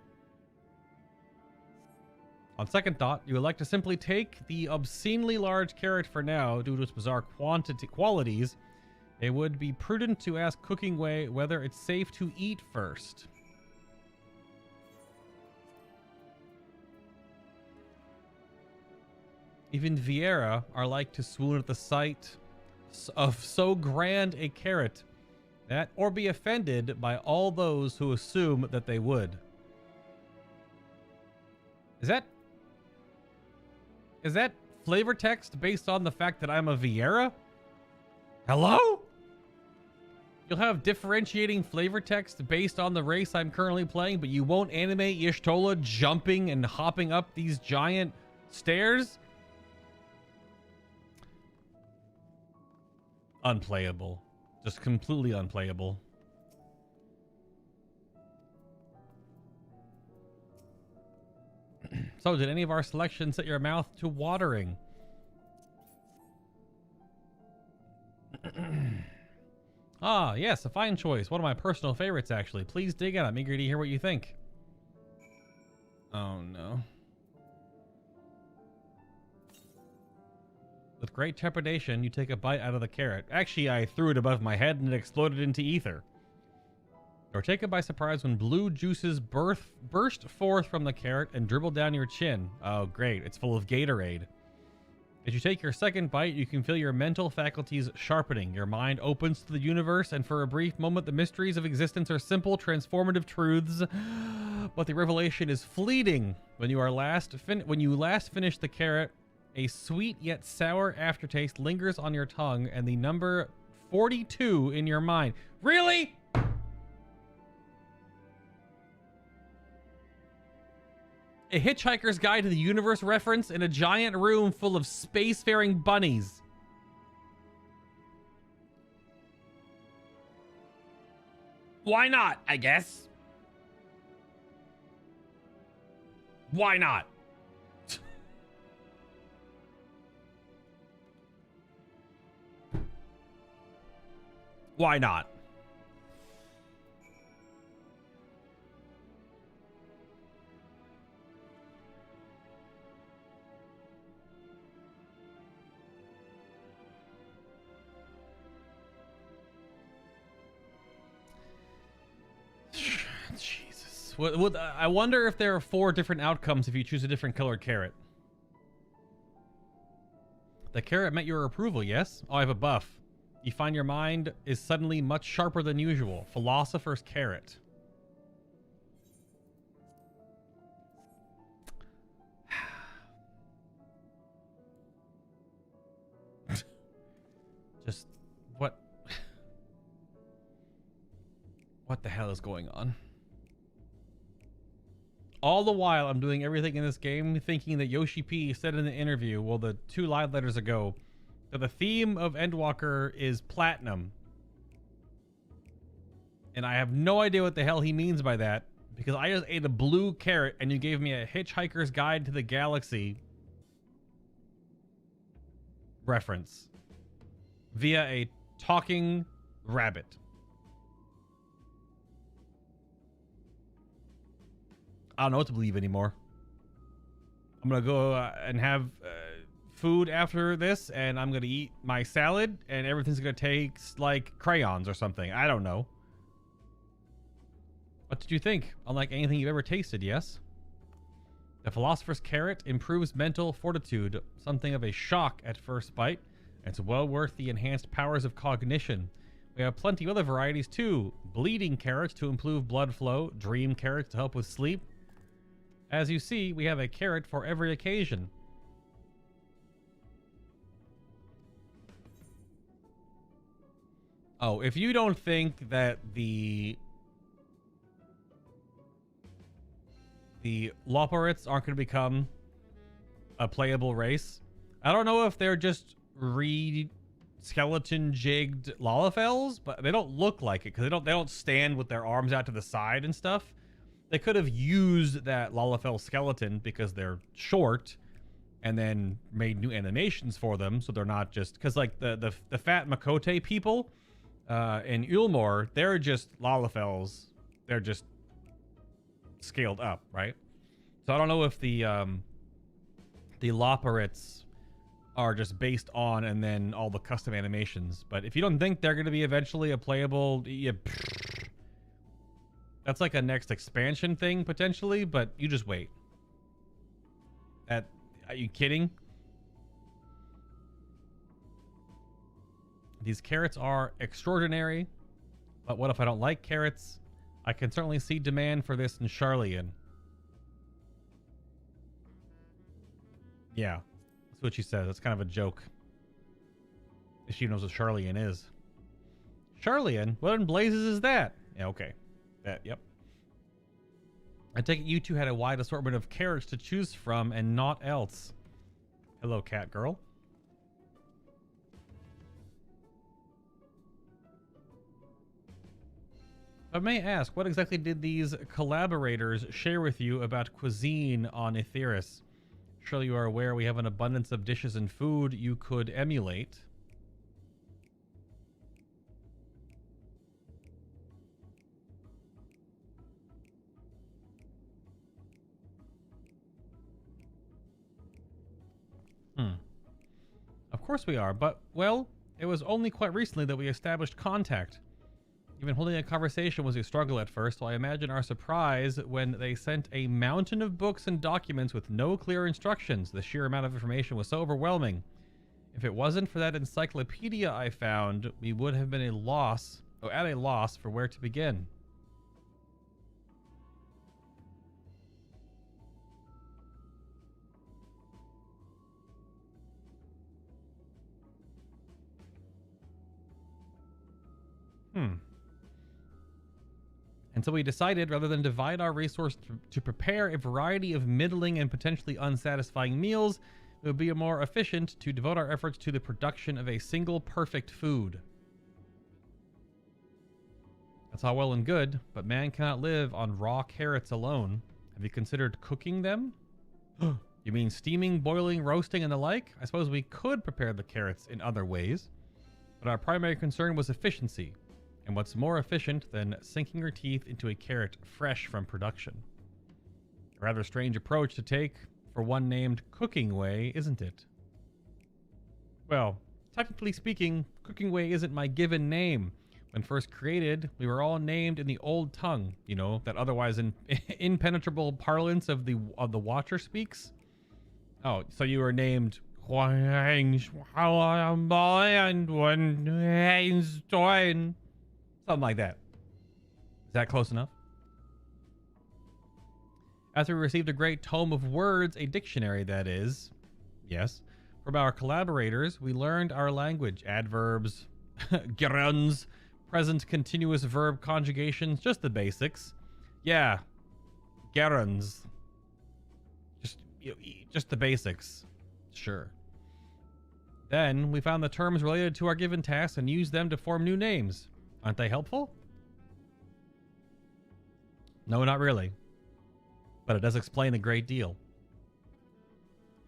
On second thought, you would like to simply take the obscenely large carrot for now due to its bizarre qualities. It would be prudent to ask Cooking Way whether it's safe to eat first. Even Vieira are like to swoon at the sight of so grand a carrot, that or be offended by all those who assume that they would. Is that flavor text based on the fact that I'm a Vieira? Hello? You'll have differentiating flavor text based on the race I'm currently playing, but you won't animate Y'shtola jumping and hopping up these giant stairs? Unplayable. Just completely unplayable. So, did any of our selections set your mouth to watering? Ah, yes, a fine choice. One of my personal favorites, actually. Please dig in. I'm eager to hear what you think. Oh, no. With great trepidation, you take a bite out of the carrot. Actually, I threw it above my head and it exploded into ether. You're taken by surprise when blue juices burst forth from the carrot and dribble down your chin. Oh, great. It's full of Gatorade. As you take your second bite, you can feel your mental faculties sharpening. Your mind opens to the universe, and for a brief moment, the mysteries of existence are simple, transformative truths. But the revelation is fleeting. When you last finish the carrot, a sweet yet sour aftertaste lingers on your tongue, and the number 42 in your mind. Really? A Hitchhiker's Guide to the Universe reference in a giant room full of spacefaring bunnies. Why not, I guess? Why not? Why not? Jesus. I wonder if there are 4 different outcomes if you choose a different colored carrot. The carrot met your approval, yes? Oh, I have a buff. You find your mind is suddenly much sharper than usual. Philosopher's carrot. Just what? What the hell is going on? All the while, I'm doing everything in this game thinking that Yoshi P said in the interview, well, the 2 live letters ago, that the theme of Endwalker is platinum. And I have no idea what the hell he means by that, because I just ate a blue carrot and you gave me a Hitchhiker's Guide to the Galaxy reference via a talking rabbit. I don't know what to believe anymore. I'm gonna go and have food after this, and I'm gonna eat my salad, and everything's gonna taste like crayons or something. I don't know. What did you think? Unlike anything you've ever tasted, yes? The Philosopher's Carrot improves mental fortitude, something of a shock at first bite. It's well worth the enhanced powers of cognition. We have plenty of other varieties too. Bleeding carrots to improve blood flow. Dream carrots to help with sleep. As you see, we have a carrot for every occasion. Oh, if you don't think that the Loporrits aren't going to become a playable race, I don't know if they're just skeleton jigged Lalafels, but they don't look like it because they don't stand with their arms out to the side and stuff. They could have used that Lalafell skeleton because they're short, and then made new animations for them, so they're not just because like the fat Makote people in Ulmor, they're just Lalafels. They're just scaled up, right? So I don't know if the Loporrits are just based on and then all the custom animations. But if you don't think they're going to be eventually a playable, that's like a next expansion thing potentially, but you just wait. Are you kidding? These carrots are extraordinary, but what if I don't like carrots? I can certainly see demand for this in Charlian. Yeah, that's what she says. That's kind of a joke. If she knows what Charlian is. Charlian? What in blazes is that? Yeah, okay. Yep. I take it you two had a wide assortment of carrots to choose from and naught else. Hello, cat girl. I may ask, what exactly did these collaborators share with you about cuisine on Aetheris? Surely you are aware we have an abundance of dishes and food you could emulate. Of course we are, but, well, it was only quite recently that we established contact. Even holding a conversation was a struggle at first, so I imagine our surprise when they sent a mountain of books and documents with no clear instructions. The sheer amount of information was so overwhelming. If it wasn't for that encyclopedia I found, we would have been at a loss for where to begin. And so we decided, rather than divide our resources to prepare a variety of middling and potentially unsatisfying meals, it would be more efficient to devote our efforts to the production of a single perfect food. That's all well and good, but man cannot live on raw carrots alone. Have you considered cooking them? You mean steaming, boiling, roasting, and the like? I suppose we could prepare the carrots in other ways, but our primary concern was efficiency. And what's more efficient than sinking your teeth into a carrot fresh from production? A rather strange approach to take for one named Cooking Way, isn't it? Well, technically speaking, Cooking Way isn't my given name. When first created, we were all named in the old tongue, you know, that otherwise impenetrable parlance of the Watcher speaks. Oh, so you were named something like that. Is that close enough? After we received a great tome of words, a dictionary that is, yes, from our collaborators, we learned our language, adverbs, gerunds, present continuous verb conjugations, just the basics. Yeah, gerunds. Just the basics. Sure. Then we found the terms related to our given tasks and used them to form new names. Aren't they helpful? No, not really. But it does explain a great deal.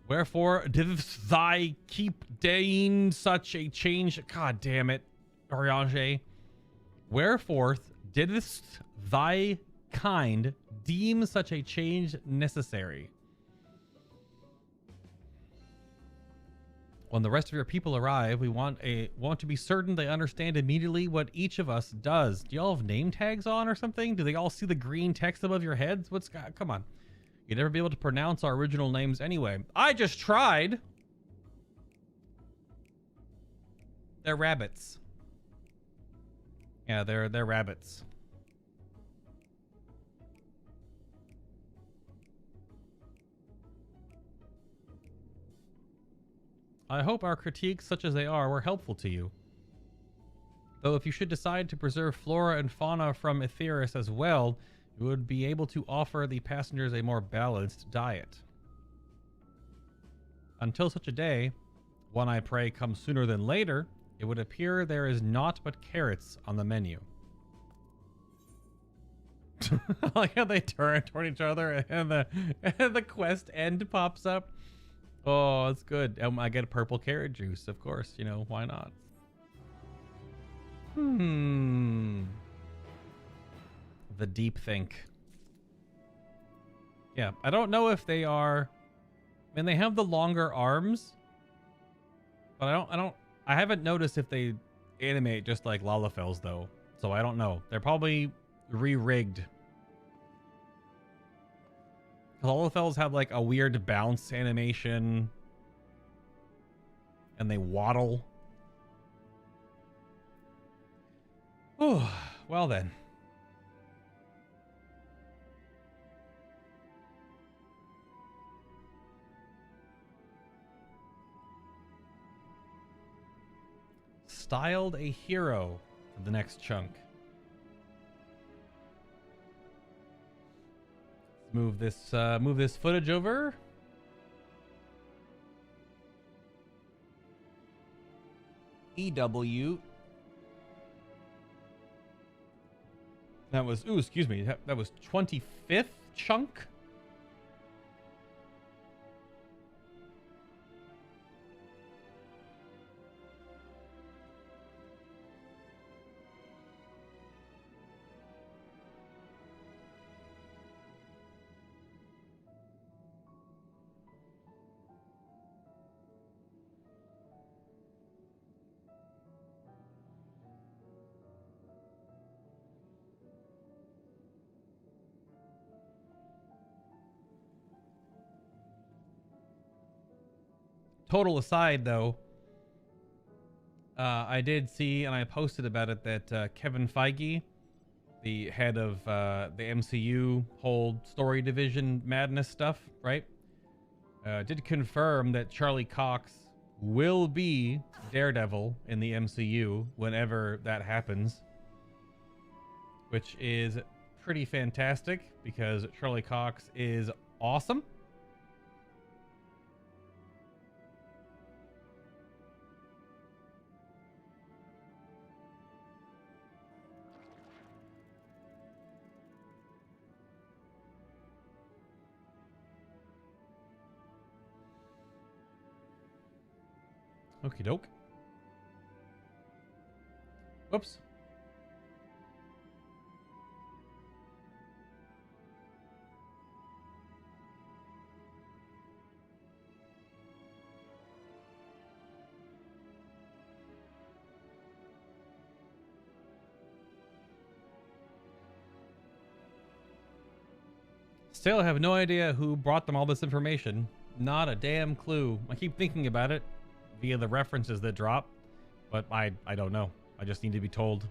Wherefore didst thy keep deign such a change? God damn it, Urianger. Wherefore didst thy kind deem such a change necessary? When the rest of your people arrive, we want to be certain they understand immediately what each of us does. Do y'all have name tags on or something? Do they all see the green text above your heads? Come on. You'd never be able to pronounce our original names anyway. I just tried. They're rabbits. Yeah, they're rabbits. I hope our critiques, such as they are, were helpful to you. Though if you should decide to preserve flora and fauna from Aetheris as well, you would be able to offer the passengers a more balanced diet. Until such a day, one I pray comes sooner than later, it would appear there is naught but carrots on the menu. Like how they turn toward each other and the quest end pops up. Oh, it's good. I get purple carrot juice, of course. You know, why not? The deep think. Yeah, I don't know if they are... I mean, they have the longer arms, but I haven't noticed if they animate just like Lalafels, though. So I don't know. They're probably re-rigged. Lalafels have like a weird bounce animation, and they waddle. Oh, well then. Styled a hero for the next chunk. Move this footage over. EW. That was, ooh, excuse me. That was 25th chunk. Total aside, though, I did see, and I posted about it, that Kevin Feige, the head of the MCU whole story division madness stuff, right, did confirm that Charlie Cox will be Daredevil in the MCU whenever that happens, which is pretty fantastic because Charlie Cox is awesome. Okie doke. Whoops. Still have no idea who brought them all this information. Not a damn clue. I keep thinking about it via the references that drop, but I don't know. I just need to be told.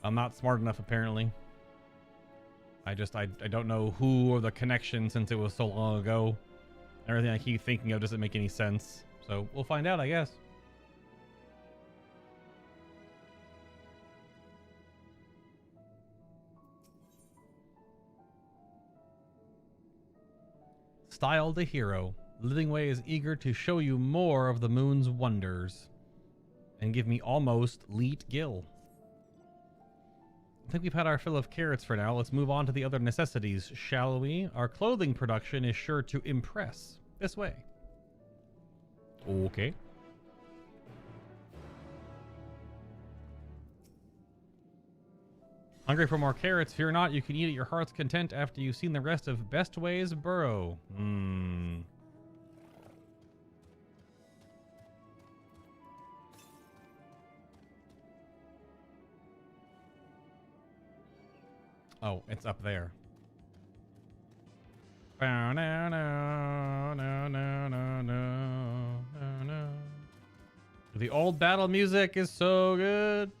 I'm not smart enough, apparently. I don't know who or the connection since it was so long ago. Everything I keep thinking of doesn't make any sense. So we'll find out, I guess. Styled a hero. Livingway is eager to show you more of the moon's wonders and give me almost Leet Gill. I think we've had our fill of carrots for now. Let's move on to the other necessities, shall we? Our clothing production is sure to impress. This way. Okay. Hungry for more carrots? Fear not, you can eat at your heart's content after you've seen the rest of Bestway Burrow. Oh, it's up there. The old battle music is so good.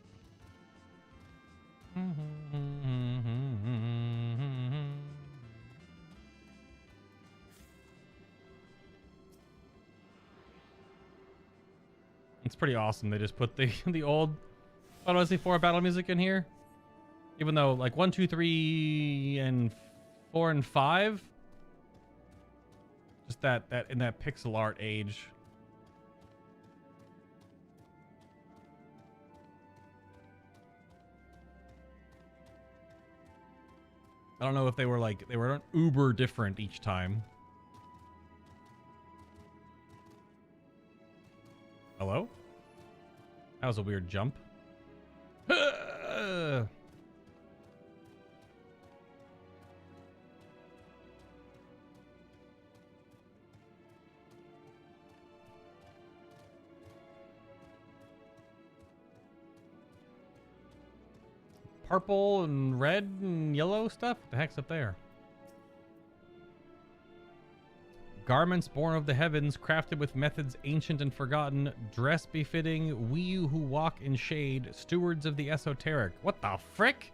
It's pretty awesome. They just put the old Final Fantasy IV battle music in here, even though like 1, 2, 3, and 4 and 5, just that in that pixel art age. I don't know if they were uber different each time. Hello? That was a weird jump. Purple and red and yellow stuff? What the heck's up there? Garments born of the heavens, crafted with methods ancient and forgotten, dress befitting we who walk in shade, stewards of the esoteric. What the frick?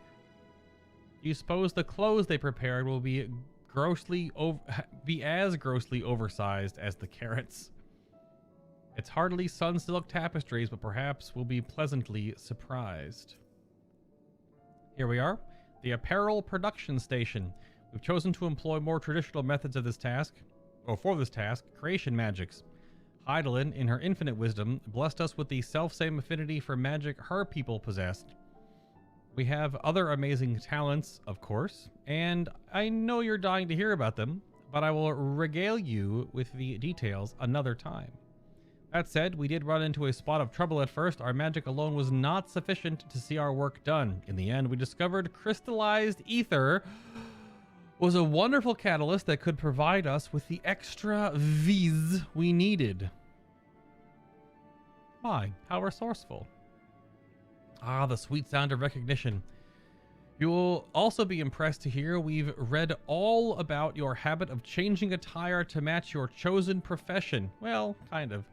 You suppose the clothes they prepared will be as grossly oversized as the carrots. It's hardly sun-silk tapestries, but perhaps we'll be pleasantly surprised. Here we are, the apparel production station. We've chosen to employ more traditional methods of this task. For this task, creation magics. Hydaelyn, in her infinite wisdom, blessed us with the self-same affinity for magic her people possessed. We have other amazing talents, of course, and I know you're dying to hear about them, but I will regale you with the details another time. That said, we did run into a spot of trouble at first. Our magic alone was not sufficient to see our work done. In the end, we discovered crystallized ether was a wonderful catalyst that could provide us with the extra viz we needed. My, how resourceful. Ah, the sweet sound of recognition. You will also be impressed to hear we've read all about your habit of changing attire to match your chosen profession. Well, kind of.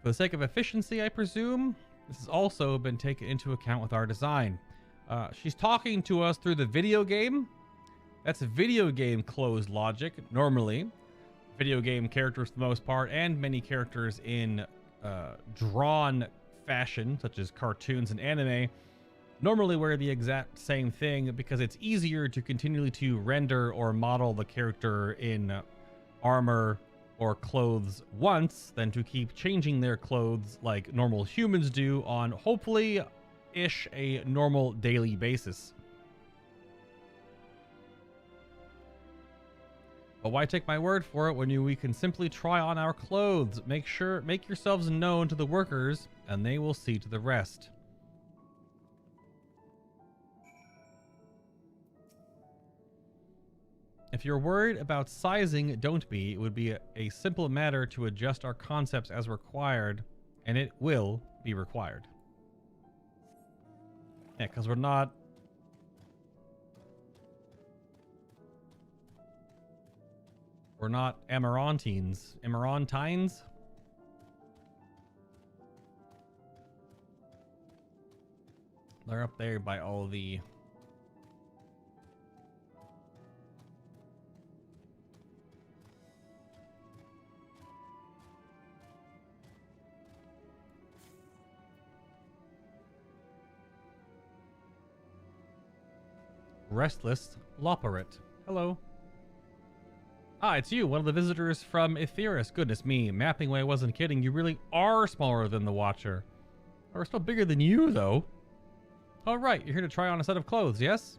For the sake of efficiency, I presume, this has also been taken into account with our design. She's talking to us through the video game. That's a video game closed logic, normally. Video game characters for the most part, and many characters in drawn fashion, such as cartoons and anime, normally wear the exact same thing because it's easier to continually to render or model the character in armor or clothes once than to keep changing their clothes like normal humans do on hopefully-ish a normal daily basis. But why take my word for it when we can simply try on our clothes? Make yourselves known to the workers, and they will see to the rest. If you're worried about sizing, don't be. It would be a simple matter to adjust our concepts as required, and it will be required. Yeah, because we're not... We're not Amarantines. Amarantines? They're up there by all the... Restless Loporrit. Hello. Ah, it's you, one of the visitors from Aetheris. Goodness me, Mapping Way wasn't kidding. You really are smaller than the Watcher. We're still bigger than you, though. All right, you're here to try on a set of clothes, yes?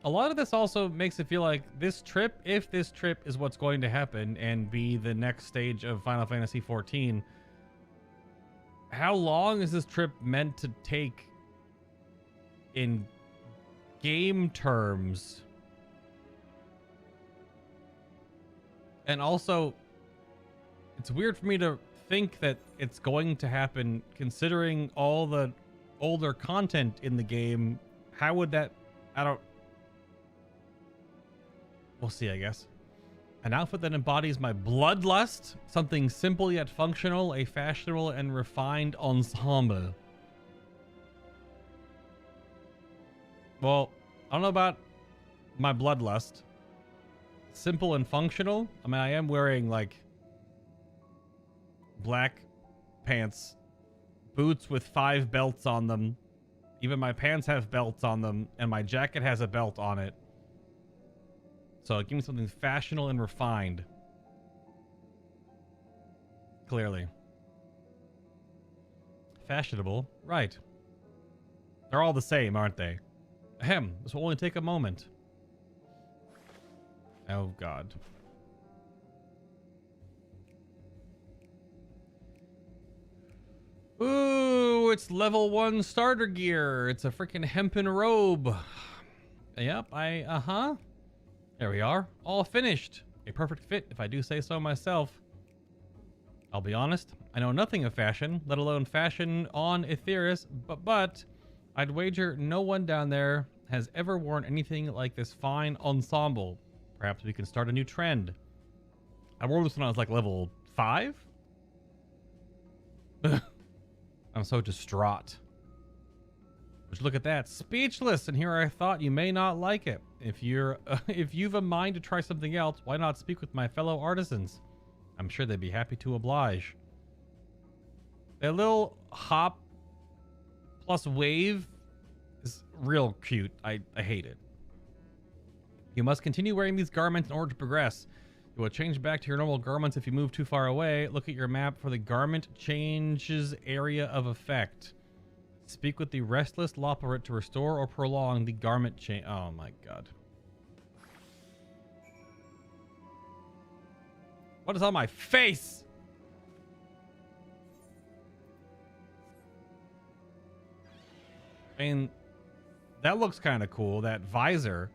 A lot of this also makes it feel like this trip, if this trip is what's going to happen and be the next stage of Final Fantasy XIV, how long is this trip meant to take in game terms? And also, it's weird for me to think that it's going to happen considering all the older content in the game. How would that... We'll see, I guess. An outfit that embodies my bloodlust. Something simple yet functional. A fashionable and refined ensemble. Well, I don't know about my bloodlust. Simple and functional. I mean, I am wearing like black pants, boots with 5 belts on them. Even my pants have belts on them, and my jacket has a belt on it. So give me something fashionable and refined. Clearly. Fashionable, right. They're all the same, aren't they? Ahem, this will only take a moment. Oh, God. Ooh, it's level 1 starter gear. It's a freaking hempen robe. Yep, There we are. All finished. A perfect fit, if I do say so myself. I'll be honest, I know nothing of fashion, let alone fashion on Aetheris, but I'd wager no one down there has ever worn anything like this fine ensemble. Perhaps we can start a new trend. I wore this when I was like level 5. I'm so distraught. But look at that, speechless. And here I thought you may not like it. If you've a mind to try something else, why not speak with my fellow artisans? I'm sure they'd be happy to oblige. That little hop plus wave is real cute. I hate it. You must continue wearing these garments in order to progress. You will change back to your normal garments if you move too far away. Look at your map for the garment changes area of effect. Speak with the restless Loporrit to restore or prolong the garment change. Oh my god. What is on my face? I mean, that looks kind of cool, that visor.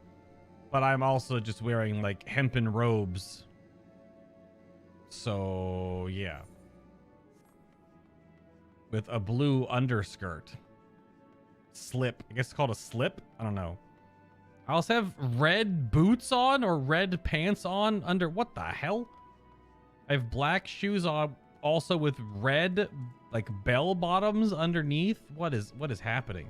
But I'm also just wearing like hempen robes. So, yeah. With a blue underskirt. Slip. I guess it's called a slip? I don't know. I also have red boots on or red pants on under... What the hell? I have black shoes on also with red, like, bell bottoms underneath. What is happening?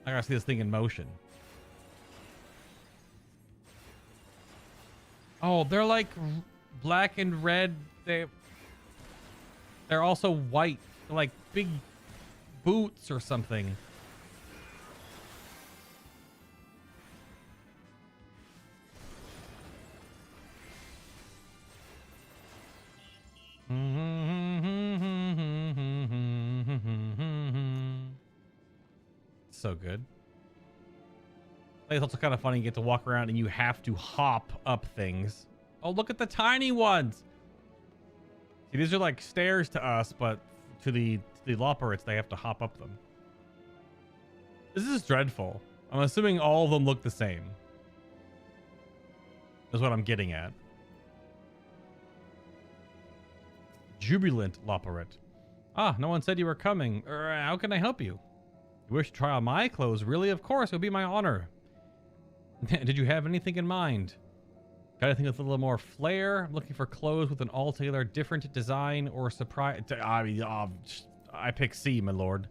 I gotta see this thing in motion. Oh, they're like black and red. They're also white. They're like big boots or something. So good. It's also kind of funny. You get to walk around and you have to hop up things. Oh, look at the tiny ones. See, these are like stairs to us, but to the Loporrits, they have to hop up them. This is dreadful. I'm assuming all of them look the same. Is what I'm getting at. Jubilant Loporrit. Ah, no one said you were coming. How can I help you? You wish to try on my clothes? Really? Of course, it would be my honor. Did you have anything in mind? Got anything with a little more flair? I'm looking for clothes with an altogether different design or surprise. I mean, I pick C, my lord.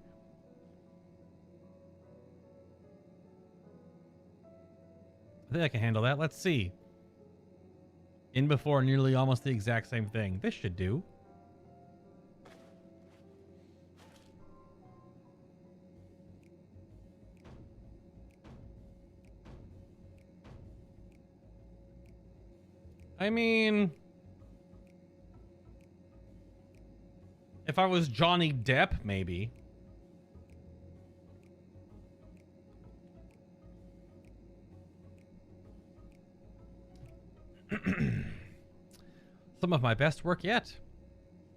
I think I can handle that. Let's see. In before, nearly almost the exact same thing. This should do. I mean, if I was Johnny Depp, maybe. Some of my best work yet.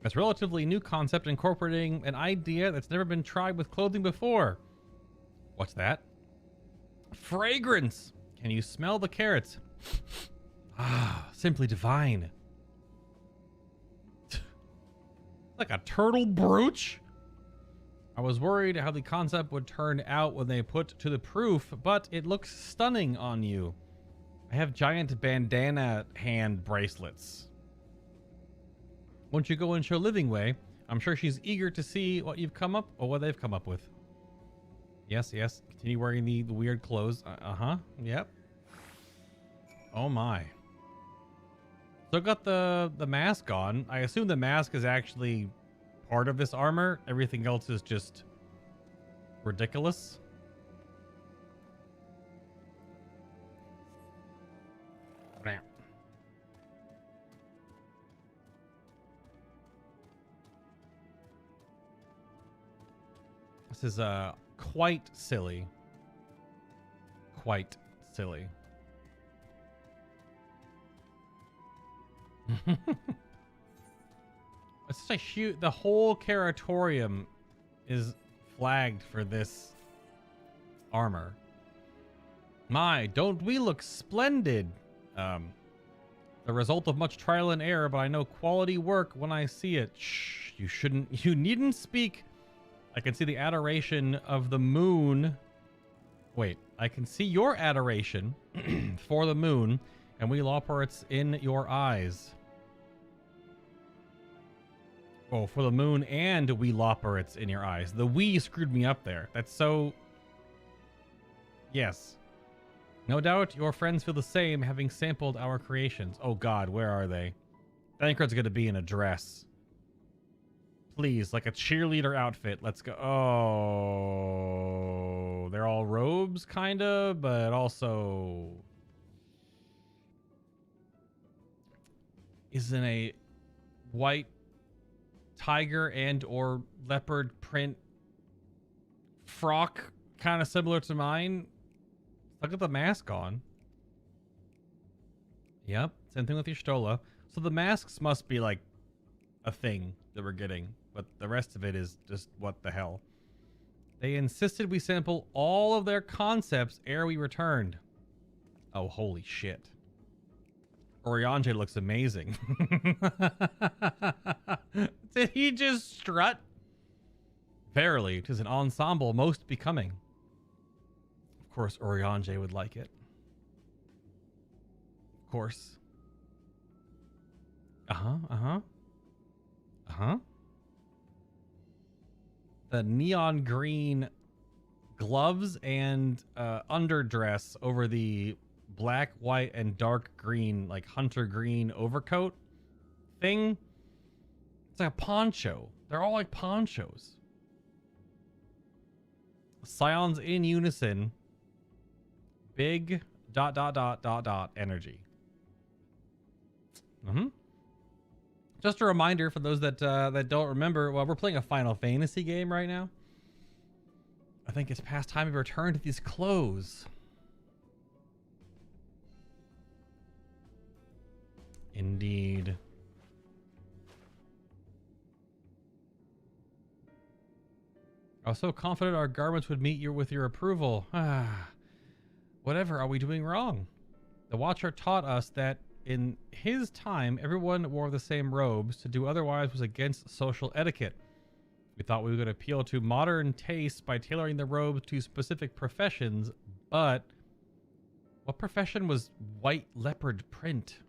It's a relatively new concept incorporating an idea that's never been tried with clothing before. What's that? Fragrance. Can you smell the carrots? Ah, simply divine. Like a turtle brooch? I was worried how the concept would turn out when they put to the proof, but it looks stunning on you. I have giant bandana hand bracelets. Won't you go and show Living Way? I'm sure she's eager to see what you've come up, or what they've come up with. Yes, yes. Continue wearing the weird clothes. Uh-huh. Yep. Oh my. Still got the mask on. I assume the mask is actually part of this armor. Everything else is just ridiculous. Bam. This is quite silly. Quite silly. It's such a huge. The whole Curatorium is flagged for this armor. My, don't we look splendid? The result of much trial and error, but I know quality work when I see it. Shh, you needn't speak. I can see the adoration of the moon. Wait, I can see your adoration for the moon, and we Loporrits in your eyes. Oh, for the moon and we Loporrits in your eyes. The we screwed me up there. That's so... Yes. No doubt your friends feel the same, having sampled our creations. Oh god, where are they? Thancred's gonna be in a dress. Please, like a cheerleader outfit. Let's go. Oh, they're all robes, kind of, but also... Isn't a white tiger and or leopard print frock kind of similar to mine? Look at the mask on. Yep, same thing with your Stola. So the masks must be like a thing that we're getting, but the rest of it is just what the hell. They insisted we sample all of their concepts ere we returned. Oh, holy shit. Urianger looks amazing. Did he just strut? Verily, 'tis an ensemble most becoming. Of course, Urianger would like it. Of course. The neon green gloves and underdress over the black, white, and dark green, like hunter green overcoat thing. It's like a poncho. They're all like ponchos. Scions in unison. Big ... energy. Just a reminder for those that that don't remember, well, we're playing a Final Fantasy game right now. I think it's past time to return to these clothes. Indeed. I was so confident our garments would meet with your approval. Whatever are we doing wrong? The Watcher taught us that in his time, everyone wore the same robes. To do otherwise was against social etiquette. We thought we would appeal to modern tastes by tailoring the robes to specific professions, but what profession was white leopard print?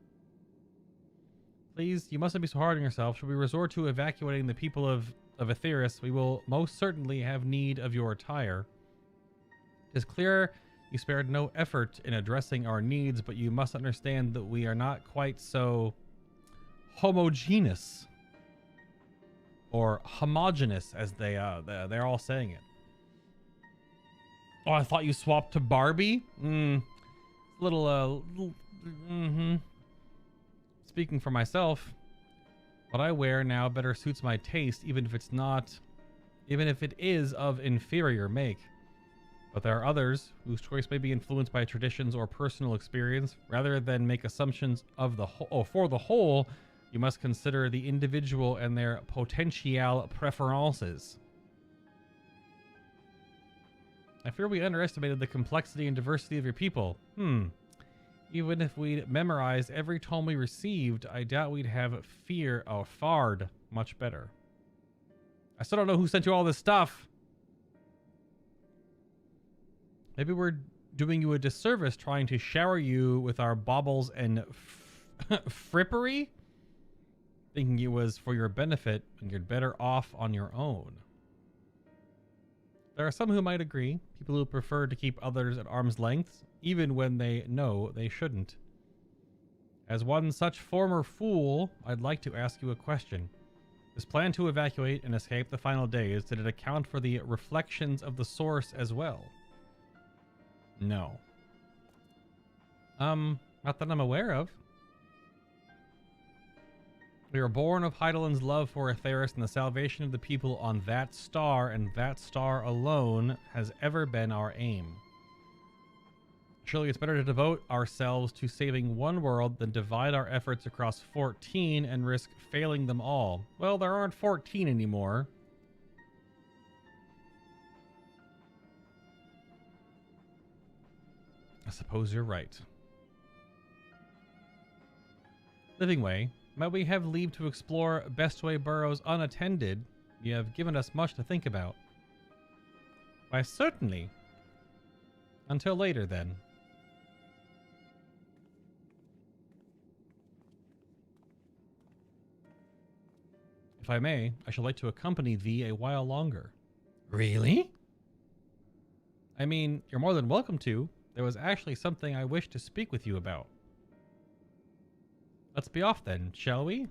Please, you mustn't be so hard on yourself. Should we resort to evacuating the people of Aetheris, we will most certainly have need of your attire. It is clear you spared no effort in addressing our needs, but you must understand that we are not quite so homogeneous or homogeneous as they're all saying it. Oh, I thought you swapped to Barbie. Speaking for myself, what I wear now better suits my taste, even if it is of inferior make. But there are others whose choice may be influenced by traditions or personal experience. Rather than make assumptions of the whole, for the whole, you must consider the individual and their potential preferences. I fear we underestimated the complexity and diversity of your people. Even if we'd memorized every tome we received, I doubt we'd have fared much better. I still don't know who sent you all this stuff. Maybe we're doing you a disservice trying to shower you with our baubles and frippery? thinking it was for your benefit when you're better off on your own. There are some who might agree, people who prefer to keep others at arm's length, even when they know they shouldn't. As one such former fool, I'd like to ask you a question. This plan to evacuate and escape the final days, did it account for the reflections of the source as well? No. Not that I'm aware of. We were born of Hydaelyn's love for Aetheris, and the salvation of the people on that star, and that star alone, has ever been our aim. Surely it's better to devote ourselves to saving one world than divide our efforts across 14 and risk failing them all. Well, there aren't 14 anymore. I suppose you're right. Living Way, might we have leave to explore Bestway Burrows unattended? You have given us much to think about. Why, certainly. Until later, then. If I may, I shall like to accompany thee a while longer. Really? I mean, you're more than welcome to. There was actually something I wished to speak with you about. Let's be off then, shall we?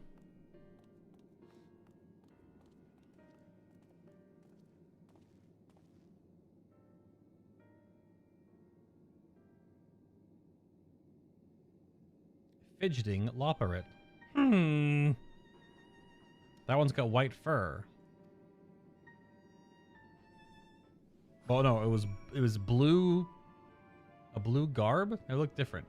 Fidgeting Loporrit. That one's got white fur. Well, no, it was blue. A blue garb? It looked different.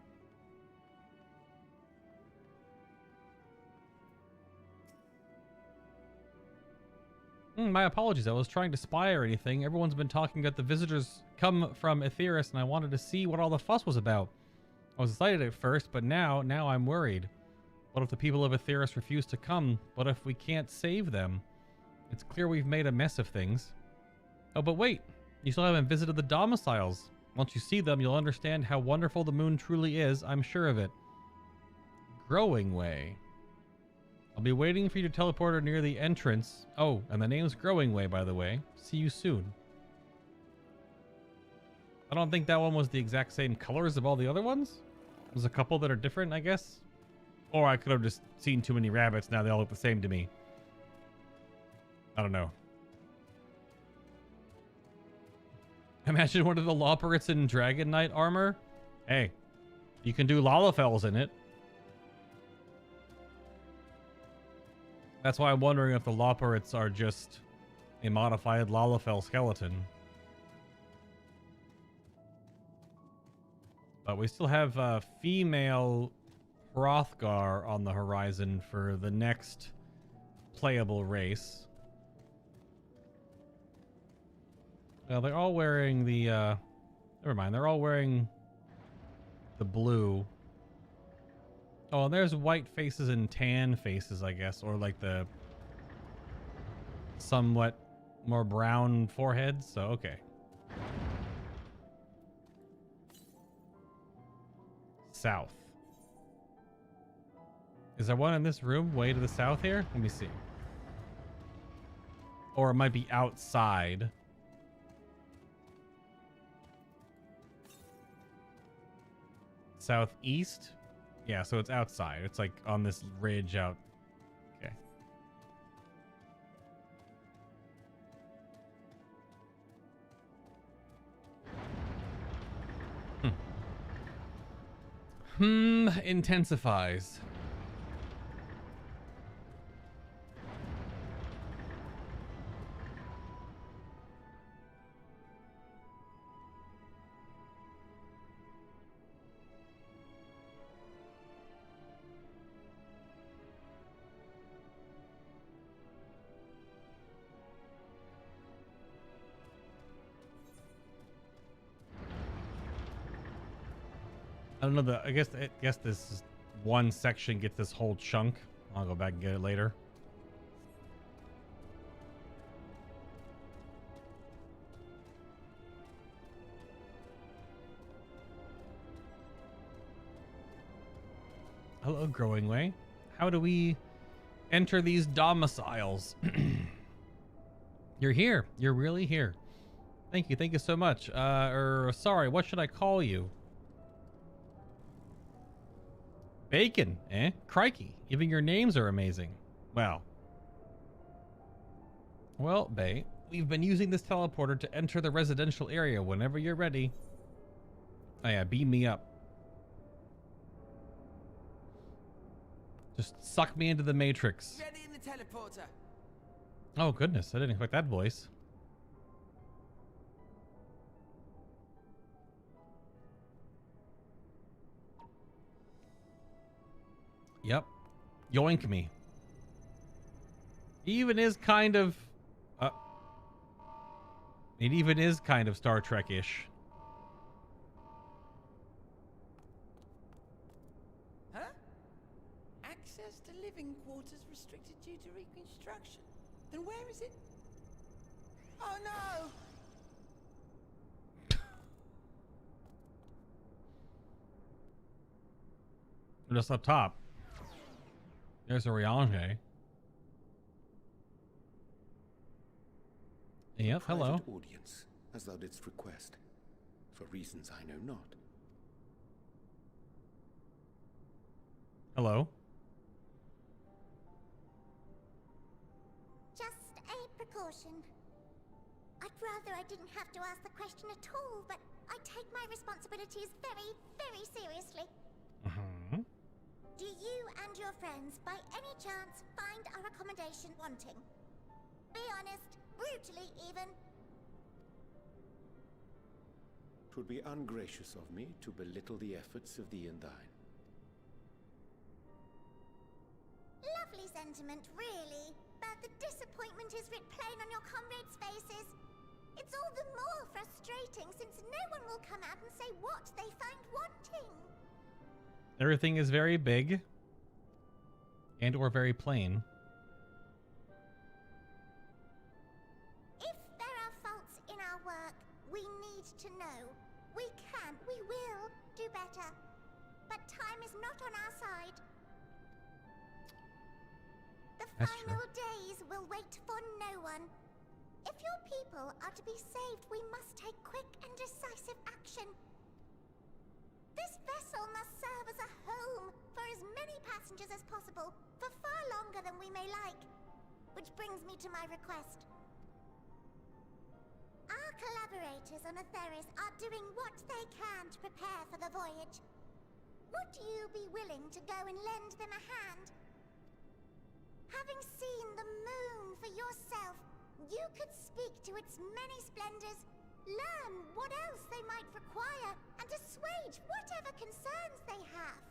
My apologies. I was trying to spy or anything. Everyone's been talking that the visitors come from Aetheris, and I wanted to see what all the fuss was about. I was excited at first, but now I'm worried. What if the people of Aetheris refuse to come? What if we can't save them? It's clear we've made a mess of things. Oh, but wait. You still haven't visited the domiciles. Once you see them, you'll understand how wonderful the moon truly is. I'm sure of it. Growing Way. I'll be waiting for you to teleport her near the entrance. Oh, and the name's Growing Way, by the way. See you soon. I don't think that one was the exact same colors of all the other ones. There's a couple that are different, I guess. Or I could have just seen too many rabbits. Now they all look the same to me. I don't know. Imagine one of the Loporrits in Dragon Knight armor. Hey, you can do Lalafells in it. That's why I'm wondering if the Loporrits are just a modified Lalafell skeleton. But we still have female Hrothgar on the horizon for the next playable race. Well, they're all wearing the, never mind, they're all wearing the blue. Oh, and there's white faces and tan faces, I guess, or like the somewhat more brown foreheads, so okay. South. Is there one in this room way to the south here? Let me see. Or it might be outside. Southeast? Yeah, so it's outside. It's like on this ridge out. Okay. Intensifies. I don't know. I guess this one section gets this whole chunk. I'll go back and get it later. Hello, Growing Way. How do we enter these domiciles. You're here. You're really here. Thank you. Thank you so much. Sorry, what should I call you? Bacon, eh? Crikey. Even your names are amazing. Wow. Well, Bay, we've been using this teleporter to enter the residential area whenever you're ready. Oh yeah, beam me up. Just suck me into the Matrix. Ready in the teleporter. Oh goodness, I didn't expect that voice. Yep. Yoink me. Even is kind of... it even is kind of Star Trek-ish. Huh? Access to living quarters restricted due to reconstruction. Then where is it? Oh no! Just up top. There's a Urianger. Yep, hello. Private audience, as thou didst request, for reasons I know not. Hello. Just a precaution. I'd rather I didn't have to ask the question at all, but I take my responsibilities very, very seriously. Do you and your friends, by any chance, find our accommodation wanting? Be honest, brutally even. 'Twould be ungracious of me to belittle the efforts of thee and thine. Lovely sentiment, really. But the disappointment is writ plain on your comrades' faces. It's all the more frustrating since no one will come out and say what they find wanting. Everything is very big and or very plain. If there are faults in our work, we need to know. We can, we will do better. But time is not on our side. The final days will wait for no one. If your people are to be saved, we must take quick and decisive action. This vessel must serve as a home for as many passengers as possible, for far longer than we may like. Which brings me to my request. Our collaborators on Aetheris are doing what they can to prepare for the voyage. Would you be willing to go and lend them a hand? Having seen the moon for yourself, you could speak to its many splendors, learn what else they might require, and assuage whatever concerns they have.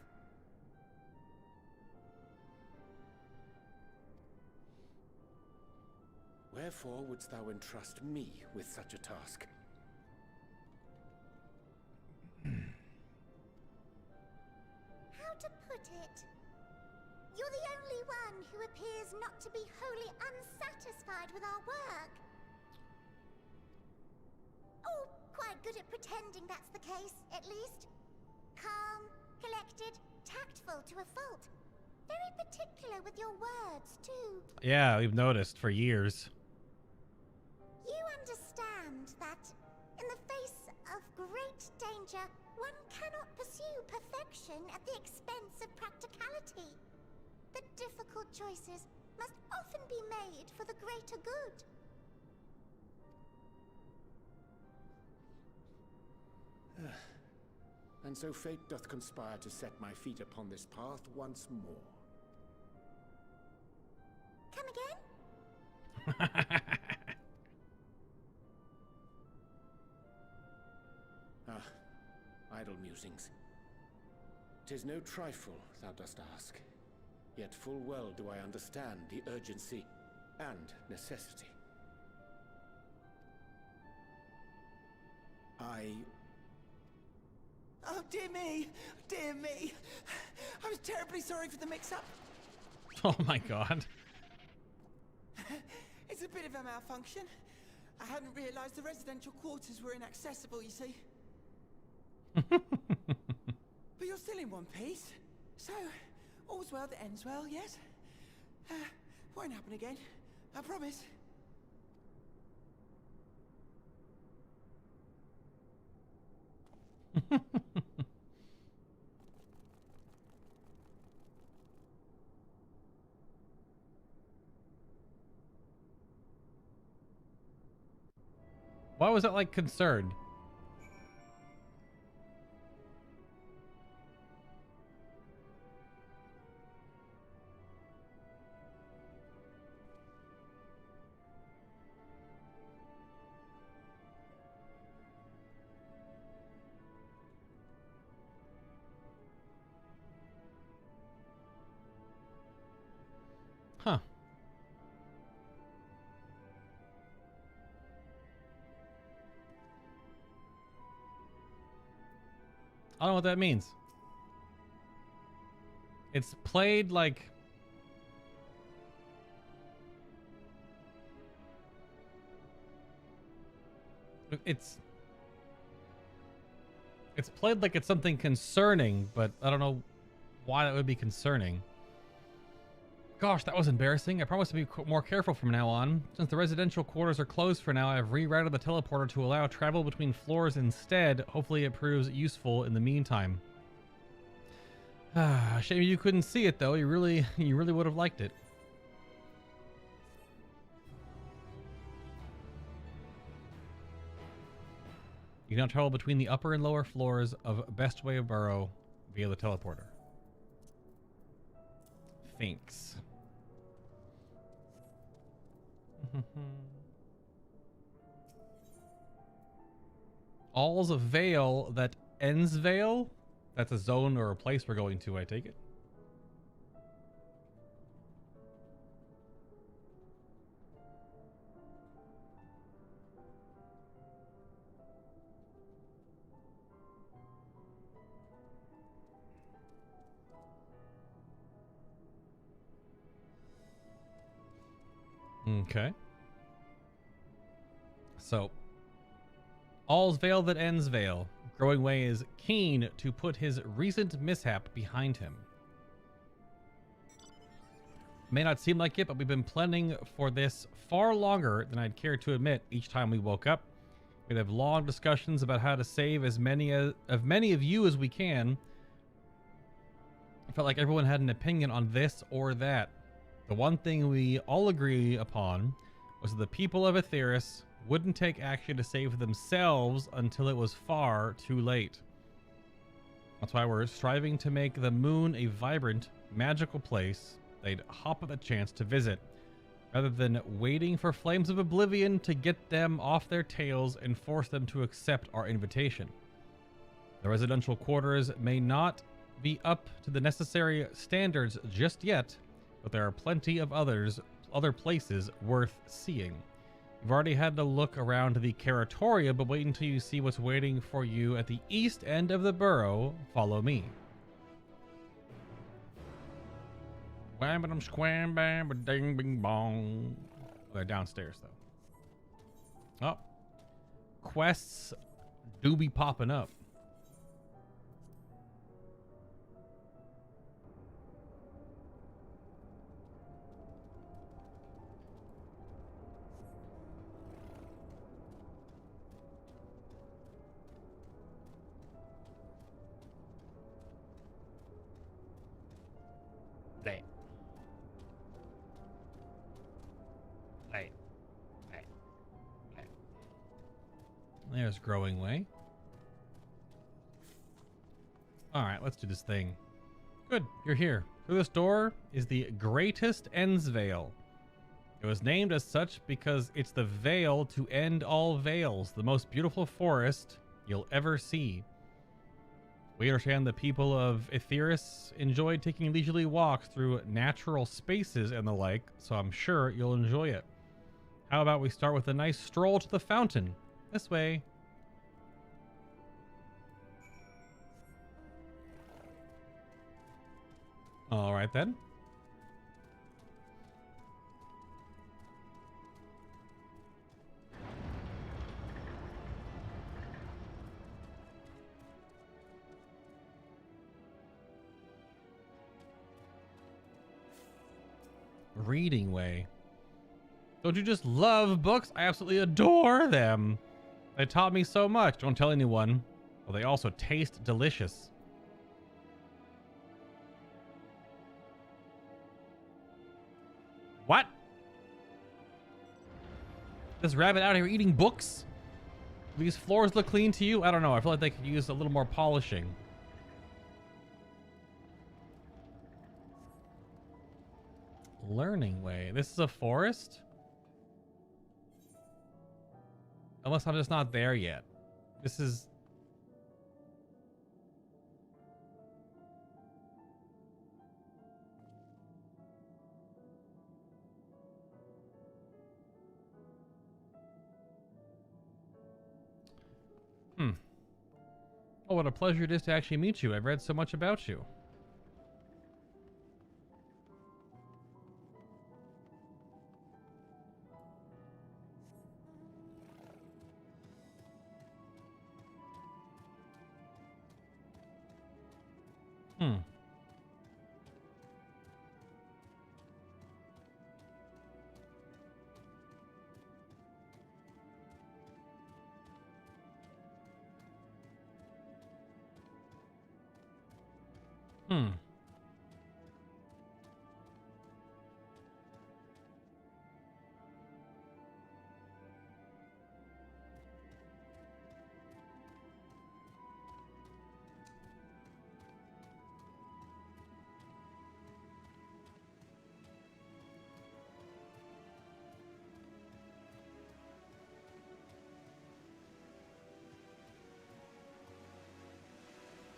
Wherefore wouldst thou entrust me with such a task? How to put it? You're the only one who appears not to be wholly unsatisfied with our work. Oh, quite good at pretending that's the case, at least. Calm, collected, tactful to a fault. Very particular with your words, too. Yeah, we've noticed for years. You understand that, in the face of great danger, one cannot pursue perfection at the expense of practicality. The difficult choices must often be made for the greater good. And so fate doth conspire to set my feet upon this path once more. Come again? Idle musings. 'Tis no trifle thou dost ask, yet full well do I understand the urgency and necessity. Oh, dear me! Dear me! I was terribly sorry for the mix-up. Oh my god. It's a bit of a malfunction. I hadn't realized the residential quarters were inaccessible, you see. But you're still in one piece. So, all's well that ends well, yes? Won't happen again. I promise. Why was that like concerned? Huh. I don't know what that means. It's played like... It's played like it's something concerning, but I don't know why that would be concerning. Gosh, that was embarrassing. I promise to be more careful from now on. Since the residential quarters are closed for now, I've rerouted the teleporter to allow travel between floors instead. Hopefully it proves useful in the meantime. Shame you couldn't see it though. You really would have liked it. You can now travel between the upper and lower floors of Bestway Burrow via the teleporter. Thanks. All's a veil that Endsville? That's a zone or a place we're going to, I take it. Okay. So, all's veil that ends veil. Growing Way is keen to put his recent mishap behind him. May not seem like it, but we've been planning for this far longer than I'd care to admit each time we woke up. We'd have long discussions about how to save as many of you as we can. I felt like everyone had an opinion on this or that. The one thing we all agree upon was that the people of Aetheris wouldn't take action to save themselves until it was far too late. That's why we're striving to make the moon a vibrant, magical place they'd hop at the chance to visit, rather than waiting for flames of oblivion to get them off their tails and force them to accept our invitation. The residential quarters may not be up to the necessary standards just yet, but there are plenty of other places worth seeing. You've already had to look around the Territoria, but wait until you see what's waiting for you at the east end of the burrow. Follow me. Wham bam squam bam ding bing bong. They're downstairs though. Oh. Quests do be popping up. There's Growing Way. Alright, let's do this thing. Good, you're here. Through this door is the greatest Endsville. It was named as such because it's the veil to end all veils, the most beautiful forest you'll ever see. We understand the people of Aetheris enjoy taking leisurely walks through natural spaces and the like, so I'm sure you'll enjoy it. How about we start with a nice stroll to the fountain? This way. All right then. Reading way. Don't you just love books? I absolutely adore them. They taught me so much. Don't tell anyone. Well, they also taste delicious. What? This rabbit out here eating books? These floors look clean to you? I don't know. I feel like they could use a little more polishing. Learning way. This is a forest? Unless I'm just not there yet. This is... Oh, what a pleasure it is to actually meet you. I've read so much about you.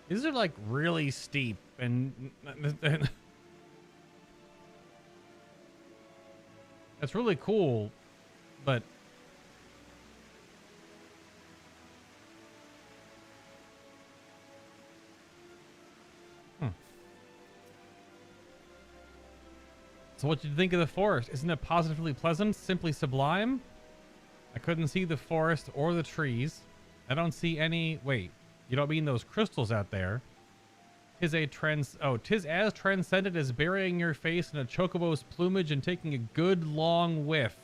These are like really steep and that's really cool, but So what did you think of the forest? Isn't it positively pleasant? Simply sublime? I couldn't see the forest or the trees. I don't see any... Wait. You don't mean those crystals out there? Tis as transcendent as burying your face in a chocobo's plumage and taking a good long whiff.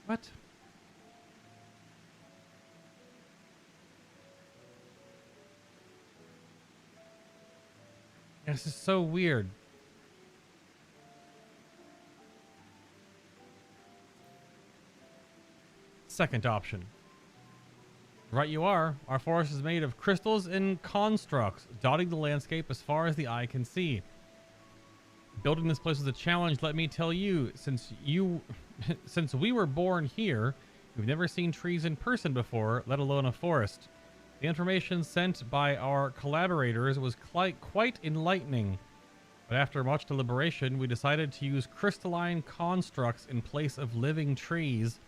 What? This is so weird. Second option. Right you are. Our forest is made of crystals and constructs, dotting the landscape as far as the eye can see. Building this place was a challenge, let me tell you. Since we were born here, we've never seen trees in person before, let alone a forest. The information sent by our collaborators was quite enlightening. But after much deliberation, we decided to use crystalline constructs in place of living trees.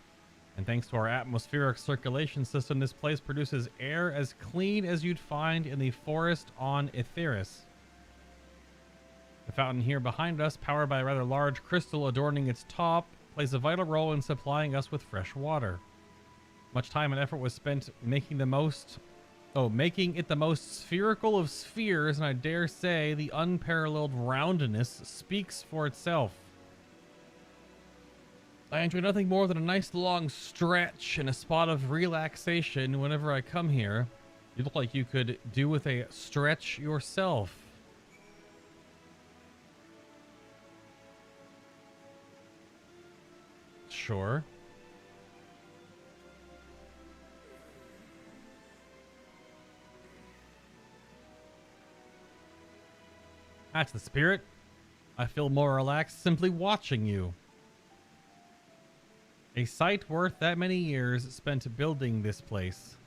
And thanks to our atmospheric circulation system, this place produces air as clean as you'd find in the forest on Aetheris. The fountain here behind us, powered by a rather large crystal adorning its top, plays a vital role in supplying us with fresh water. Much time and effort was spent making it the most spherical of spheres, and I dare say the unparalleled roundness speaks for itself. I enjoy nothing more than a nice long stretch and a spot of relaxation whenever I come here. You look like you could do with a stretch yourself. Sure. That's the spirit. I feel more relaxed simply watching you. A site worth that many years spent building this place.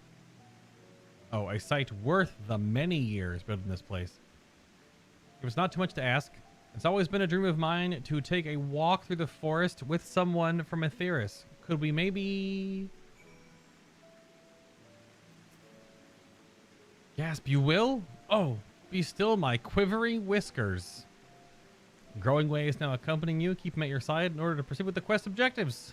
Oh, a site worth the many years building this place. It was not too much to ask. It's always been a dream of mine to take a walk through the forest with someone from Aetheris. Could we maybe... Gasp, you will? Oh, be still my quivering whiskers. Growing Way is now accompanying you. Keep him at your side in order to proceed with the quest objectives.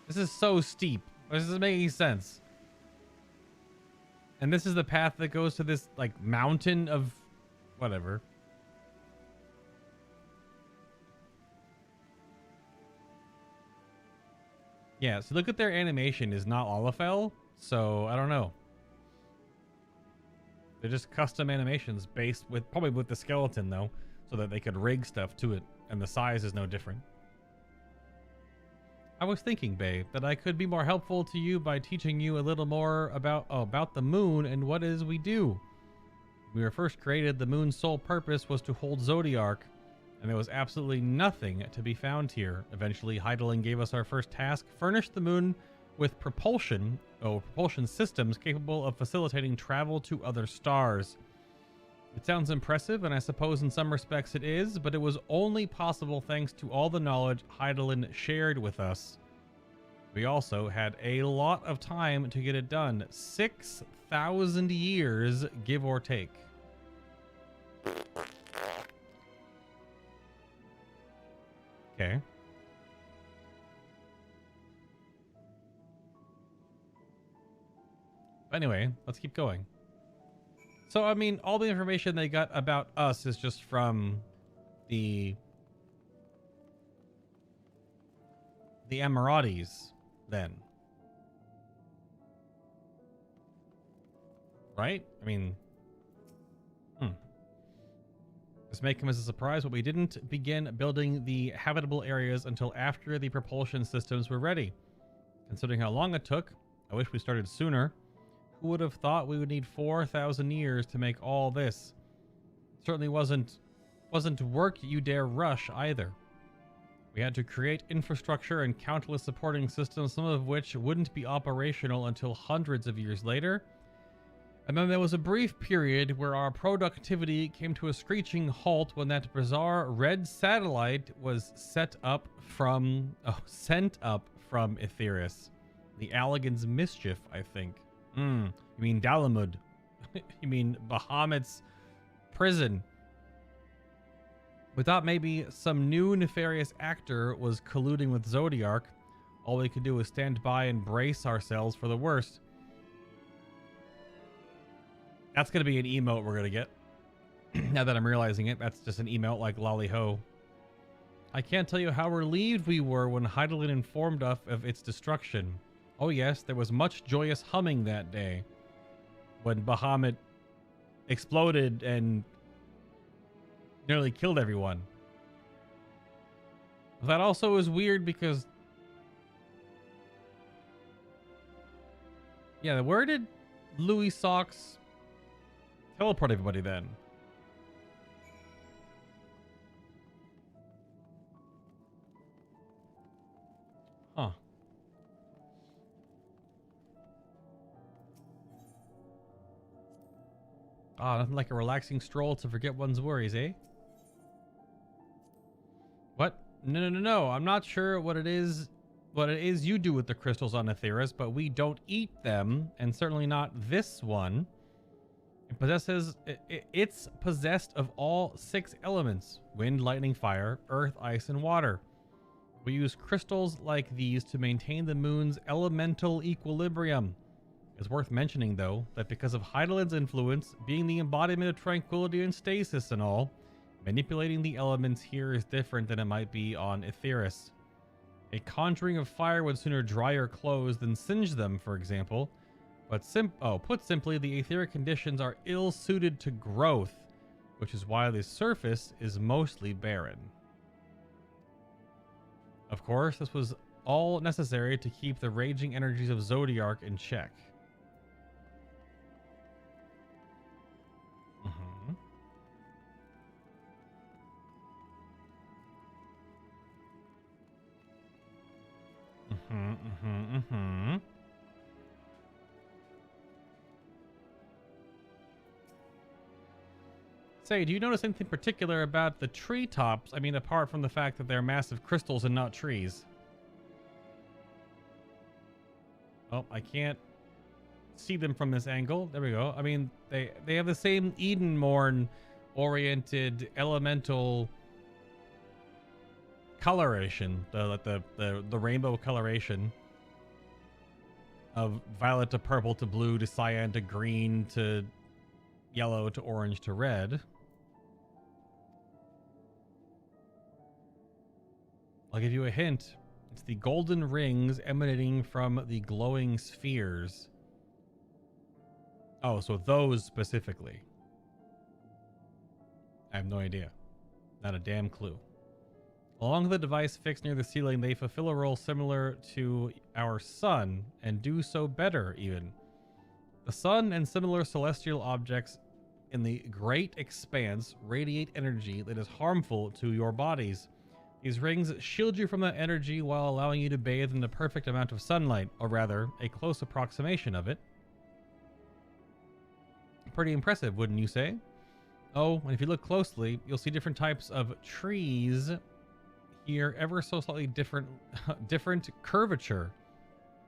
This is so steep. This doesn't make any sense. And this is the path that goes to this, like, mountain of whatever. Yeah, so look at their animation is not Olafel, so I don't know. They're just custom animations based with, probably with the skeleton though, so that they could rig stuff to it, and the size is no different. I was thinking, babe, that I could be more helpful to you by teaching you a little more about the moon and what it is we do. When we were first created, the moon's sole purpose was to hold Zodiark, and there was absolutely nothing to be found here. Eventually, Hydaelyn gave us our first task, furnish the moon with propulsion systems capable of facilitating travel to other stars. It sounds impressive, and I suppose in some respects it is, but it was only possible thanks to all the knowledge Hydaelyn shared with us. We also had a lot of time to get it done. 6,000 years, give or take. Okay. Anyway, let's keep going. So, I mean, all the information they got about us is just from the Emiratis, then. Right? I mean, This may come as a surprise, but we didn't begin building the habitable areas until after the propulsion systems were ready. Considering how long it took, I wish we started sooner. Who would have thought we would need 4,000 years to make all this? Certainly wasn't work you dare rush either. We had to create infrastructure and countless supporting systems, some of which wouldn't be operational until hundreds of years later. And then there was a brief period where our productivity came to a screeching halt when that bizarre red satellite was sent up from Etheris. The Allagan's mischief, I think. You mean Dalamud. You mean Bahamut's prison. We thought maybe some new nefarious actor was colluding with Zodiark. All we could do was stand by and brace ourselves for the worst. That's going to be an emote we're going to get. Now that I'm realizing it, that's just an emote like Lolly Ho. I can't tell you how relieved we were when Hydaelyn informed us of its destruction. Oh yes, there was much joyous humming that day when Bahamut exploded and nearly killed everyone. That also is weird because... yeah, where did Louis Socks teleport everybody then? Huh. Ah, nothing like a relaxing stroll to forget one's worries, eh? What? No. I'm not sure what it is you do with the crystals on Etheris, but we don't eat them, and certainly not this one. It's possessed of all 6 elements: wind, lightning, fire, earth, ice, and water. We use crystals like these to maintain the moon's elemental equilibrium. It's worth mentioning, though, that because of Hydaelyn's influence, being the embodiment of tranquility and stasis and all, manipulating the elements here is different than it might be on Etheris. A conjuring of fire would sooner dry your clothes than singe them, for example. But put simply, the etheric conditions are ill-suited to growth, which is why the surface is mostly barren. Of course, this was all necessary to keep the raging energies of Zodiark in check. Say, do you notice anything particular about the treetops? I mean, apart from the fact that they're massive crystals and not trees. Oh, I can't see them from this angle. There we go. I mean, they have the same Edenmorn oriented elemental coloration, the rainbow coloration of violet to purple to blue to cyan to green to yellow to orange to red. I'll give you a hint. It's the golden rings emanating from the glowing spheres. Oh, so those specifically. I have no idea. Not a damn clue. Along the device fixed near the ceiling, they fulfill a role similar to our sun, and do so better, even. The sun and similar celestial objects in the great expanse radiate energy that is harmful to your bodies. These rings shield you from that energy while allowing you to bathe in the perfect amount of sunlight, or rather, a close approximation of it. Pretty impressive, wouldn't you say? Oh, and if you look closely, you'll see different types of trees here, ever so slightly different curvature.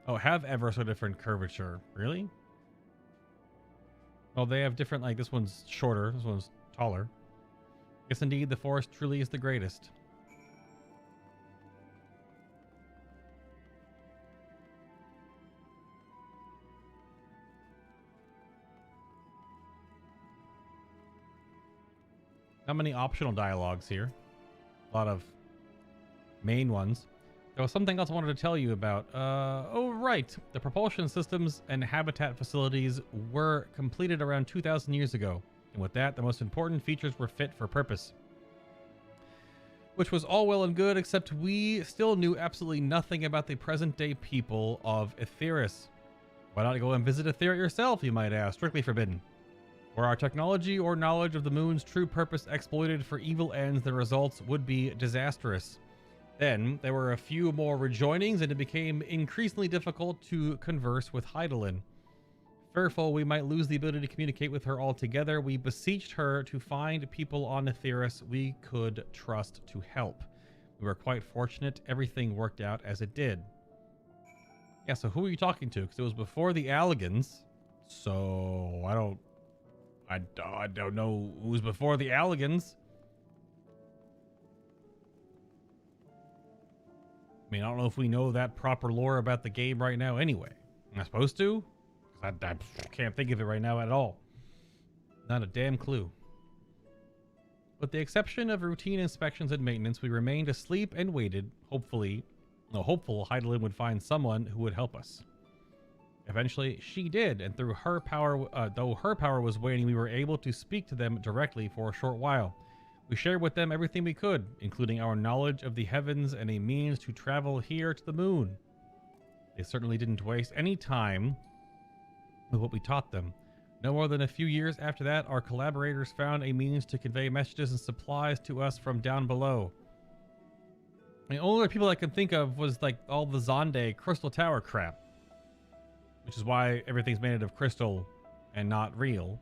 Oh, have ever so different curvature. Really? Oh, they have different, like, this one's shorter, this one's taller. Yes, indeed, the forest truly is the greatest. Not many optional dialogues here. A lot of main ones. There was something else I wanted to tell you about. Oh, right. The propulsion systems and habitat facilities were completed around 2,000 years ago. And with that, the most important features were fit for purpose. Which was all well and good, except we still knew absolutely nothing about the present-day people of Aetheris. Why not go and visit Aether yourself, you might ask? Strictly forbidden. Were our technology or knowledge of the moon's true purpose exploited for evil ends, the results would be disastrous. Then, there were a few more rejoinings, and it became increasingly difficult to converse with Hydaelyn. Fearful we might lose the ability to communicate with her altogether, we beseeched her to find people on Aetheris we could trust to help. We were quite fortunate. Everything worked out as it did. Yeah, so who are you talking to? Because it was before the Alligans. So, I don't know who's before the Alligans. I mean, I don't know if we know that proper lore about the game right now anyway. Am I supposed to? I can't think of it right now at all. Not a damn clue. With the exception of routine inspections and maintenance, we remained asleep and waited, hopeful Hydaelyn would find someone who would help us. Eventually, she did, and through her power, though her power was waning, we were able to speak to them directly for a short while. We shared with them everything we could, including our knowledge of the heavens and a means to travel here to the moon. They certainly didn't waste any time with what we taught them. No more than a few years after that, our collaborators found a means to convey messages and supplies to us from down below. The only people I could think of was like all the Zonde Crystal Tower crap. Which is why everything's made out of crystal and not real.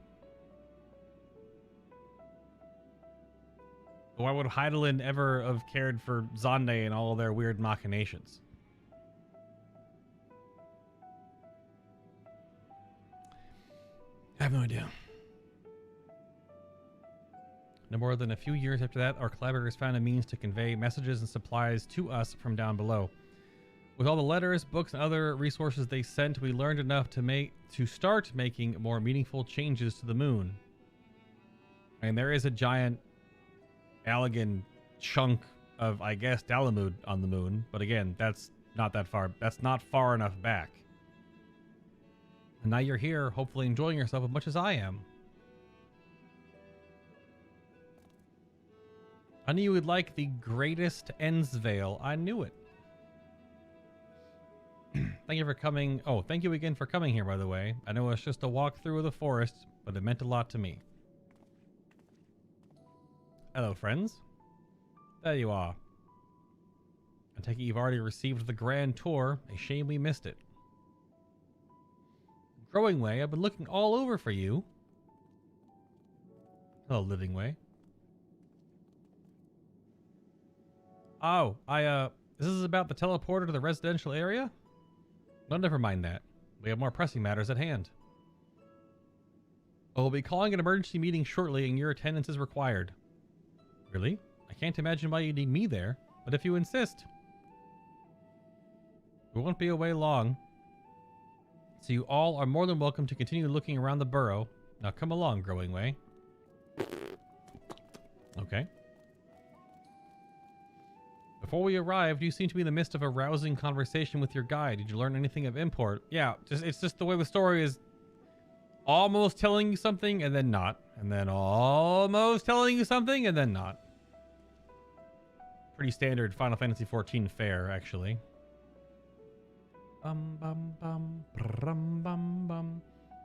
Why would Hydaelyn ever have cared for Zonde and all their weird machinations? I have no idea. No more than a few years after that, our collaborators found a means to convey messages and supplies to us from down below. With all the letters, books, and other resources they sent, we learned enough to start making more meaningful changes to the moon. And there is a giant Allagan chunk of, I guess, Dalamud on the moon. But again, that's not that far. That's not far enough back. And now you're here, hopefully enjoying yourself as much as I am. I knew you would like the greatest Endsville. I knew it. Thank you for coming. Oh, thank you again for coming here, by the way. I know it's just a walk through the forest, but it meant a lot to me. Hello, friends. There you are. I take it you've already received the grand tour. A shame we missed it. Growing Way, I've been looking all over for you. Hello, Living Way. Oh, this is about the teleporter to the residential area? No, never mind that. We have more pressing matters at hand. We'll be calling an emergency meeting shortly, and your attendance is required. Really? I can't imagine why you need me there, but if you insist. We won't be away long. So you all are more than welcome to continue looking around the burrow. Now come along, Growing Way. Okay. Before we arrived, you seem to be in the midst of a rousing conversation with your guide. Did you learn anything of import? Yeah, it's just the way the story is almost telling you something and then not. And then almost telling you something and then not. Pretty standard Final Fantasy XIV fare, actually.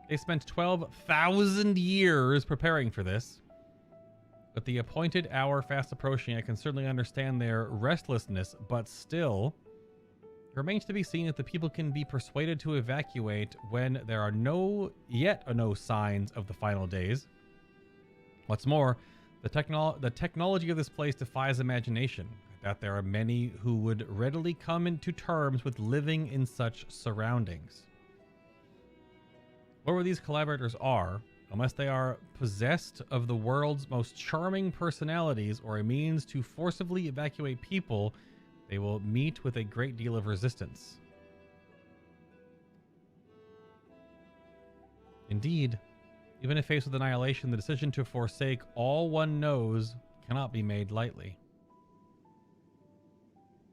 They spent 12,000 years preparing for this. With the appointed hour fast approaching, I can certainly understand their restlessness, but still, it remains to be seen if the people can be persuaded to evacuate when there are no signs of the final days. What's more, the technology of this place defies imagination. That there are many who would readily come into terms with living in such surroundings. Whoever these collaborators are, unless they are possessed of the world's most charming personalities or a means to forcibly evacuate people, they will meet with a great deal of resistance. Indeed, even if faced with annihilation, the decision to forsake all one knows cannot be made lightly.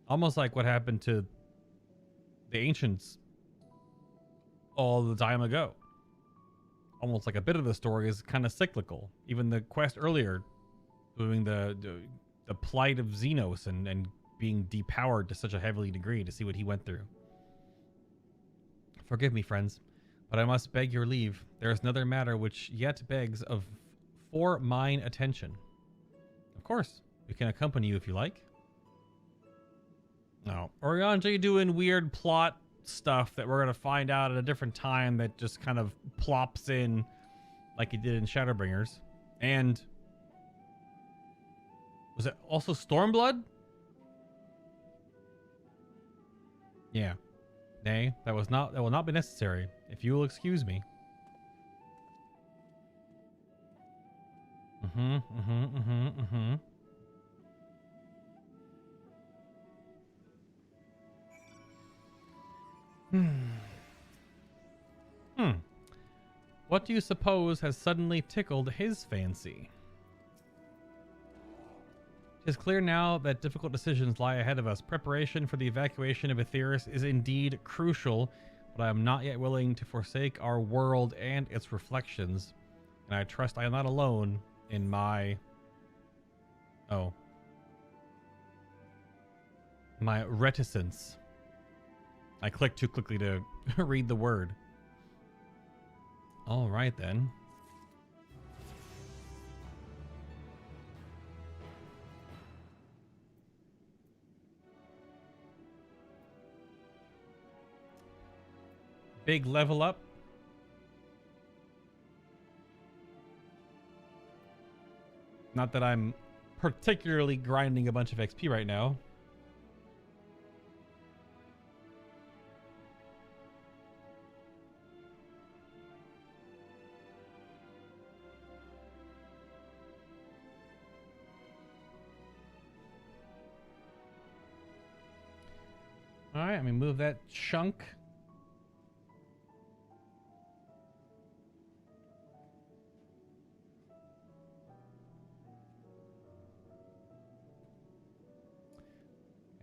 Almost like what happened to the ancients all the time ago. Almost like a bit of the story is kind of cyclical. Even the quest earlier, doing the plight of Xenos and being depowered to such a heavy degree to see what he went through. Forgive me, friends, but I must beg your leave. There is another matter which yet begs for mine attention. Of course, we can accompany you if you like. No, Urianger doing weird plot stuff that we're going to find out at a different time that just kind of plops in like he did in Shadowbringers. And was it also Stormblood? Yeah. Nay, that will not be necessary, if you will excuse me. What do you suppose has suddenly tickled his fancy? It is clear now that difficult decisions lie ahead of us. Preparation for the evacuation of Aetheris is indeed crucial, but I am not yet willing to forsake our world and its reflections, and I trust I am not alone in my... my reticence. I clicked too quickly to read the word. All right, then. Big level up. Not that I'm particularly grinding a bunch of XP right now. All right, let me move that chunk.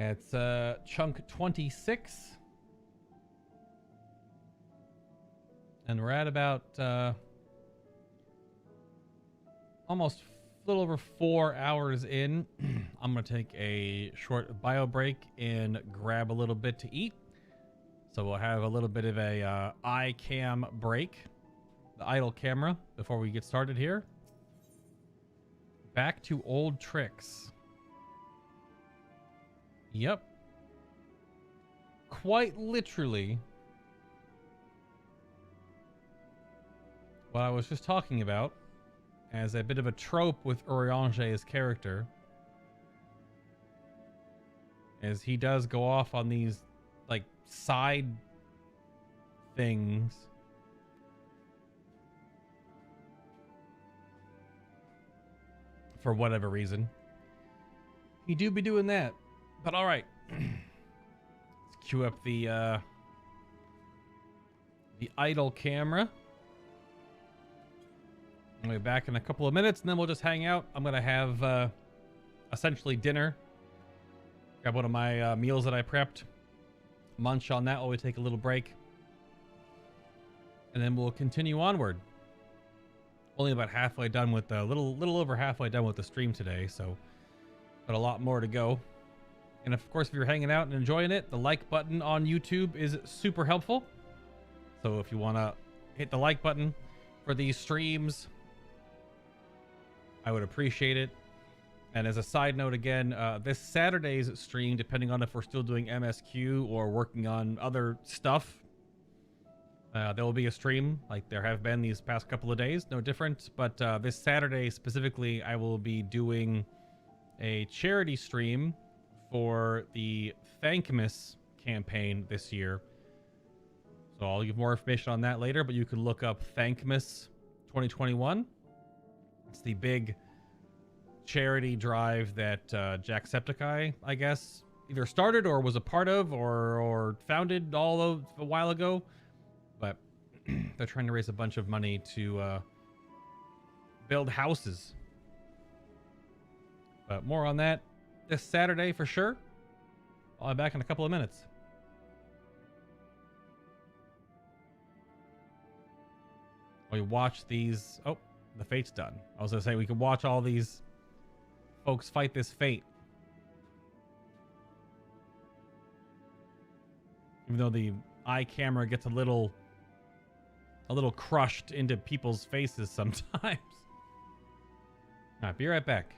It's chunk 26. And we're at about almost a little over 4 hours in. I'm going to take a short bio break and grab a little bit to eat. So we'll have a little bit of a eye cam break, the idle camera, before we get started here. Back to old tricks. Yep. Quite literally what I was just talking about as a bit of a trope with Urianger's character, as he does go off on these like side things for whatever reason. He do be doing that. But all right, let's cue up the the idle camera. I'll be back in a couple of minutes, and then we'll just hang out. I'm going to have essentially dinner. Grab one of my meals that I prepped. Munch on that while we take a little break. And then we'll continue onward. Only about halfway done with the little over halfway done with the stream today, so but a lot more to go. And of course, if you're hanging out and enjoying it, the like button on YouTube is super helpful. So if you want to hit the like button for these streams, I would appreciate it. And as a side note again, this Saturday's stream, depending on if we're still doing MSQ or working on other stuff, there will be a stream like there have been these past couple of days, no different. But this Saturday specifically, I will be doing a charity stream for the Thankmas campaign this year. So I'll give more information on that later, but you can look up Thankmas 2021. It's the big charity drive that Jacksepticeye, I guess, either started or was a part of or founded a while ago. But they're trying to raise a bunch of money to build houses. But more on that this Saturday for sure. I'll be back in a couple of minutes. We watch these. Oh, the fate's done. I was gonna say we could watch all these folks fight this fate. Even though the eye camera gets a little crushed into people's faces sometimes. All right, be right back.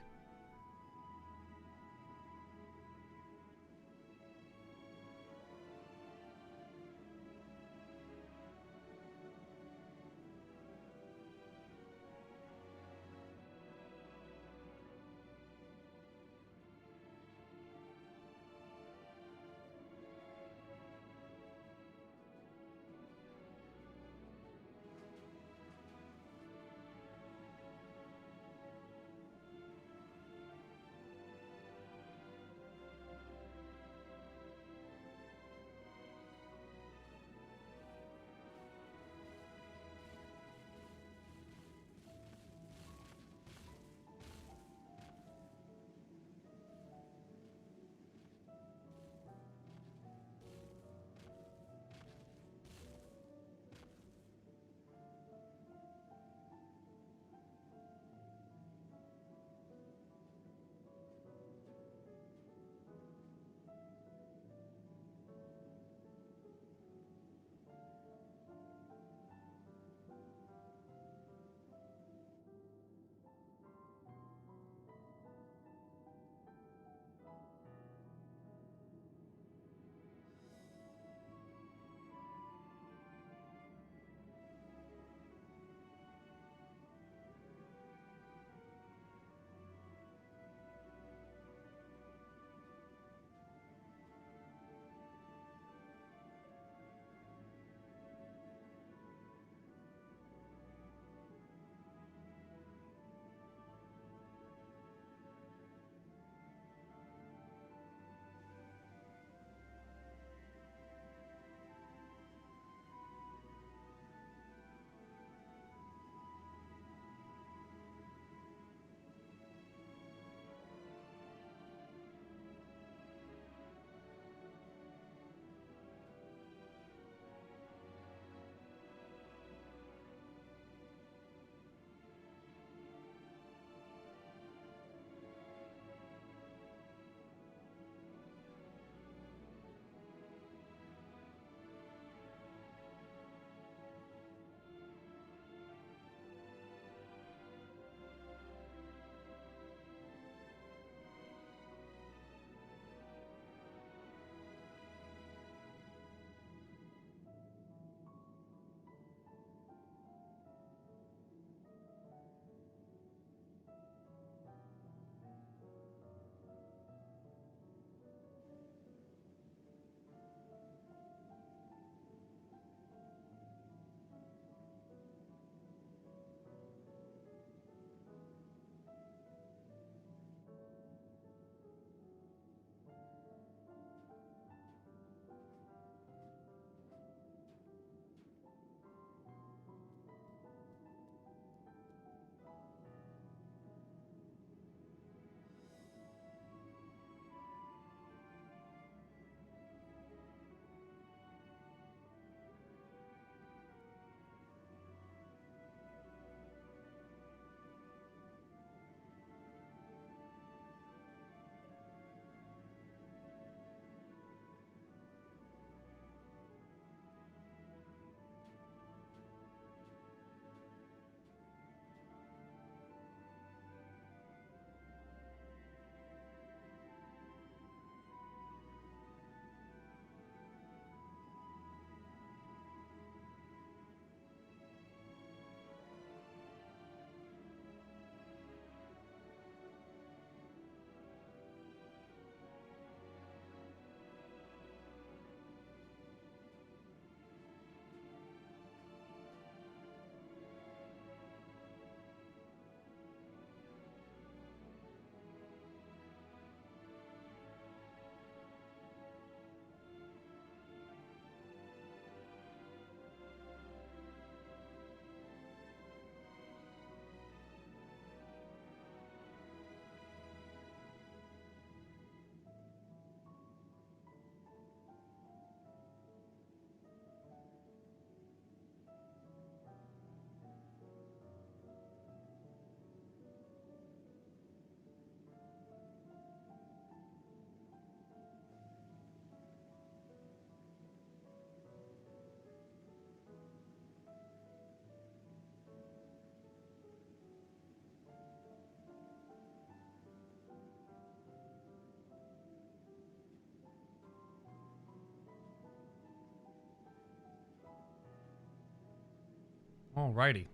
Alrighty.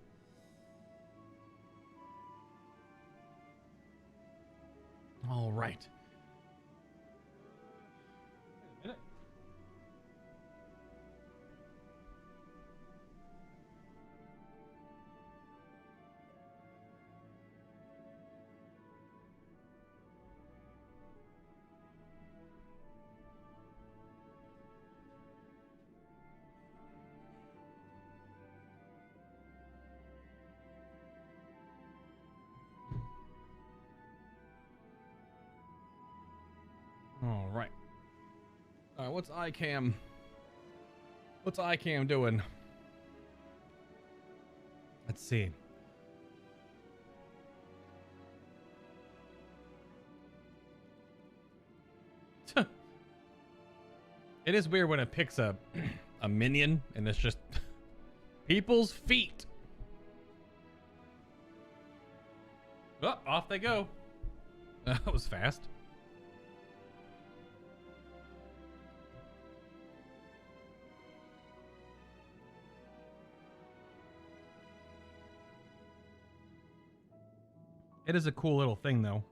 All right. Wait a minute. All right. What's iCam? What's iCam doing? Let's see. It is weird when it picks a minion and it's just people's feet. Oh, off they go. That was fast. It is a cool little thing, though.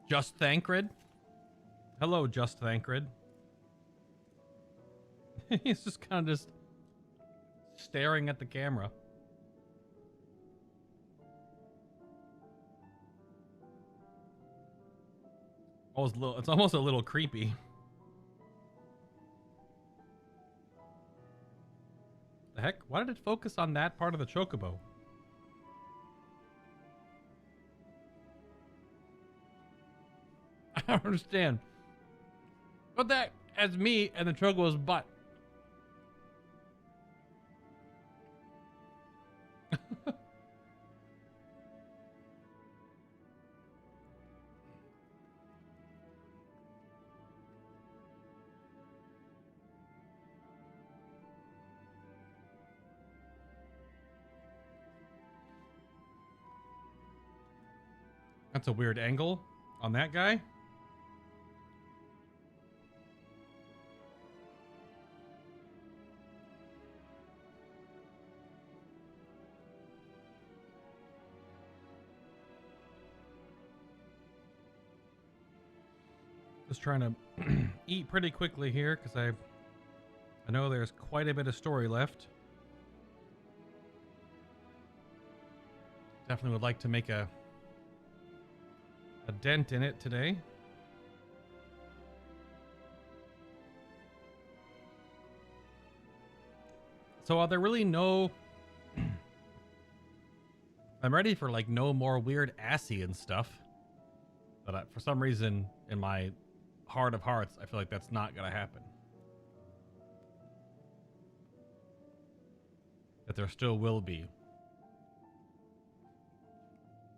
Just Thancred. Hello, Just Thancred. He's just kind of just staring at the camera. It's almost a little creepy. The heck? Why did it focus on that part of the chocobo? I don't understand. Put that as me and the chocobo's butt. That's a weird angle on that guy. Just trying to eat pretty quickly here because I know there's quite a bit of story left. Definitely would like to make a dent in it today. So are there really no... I'm ready for like no more weird assy and stuff. But for some reason in my heart of hearts, I feel like that's not gonna happen. That there still will be.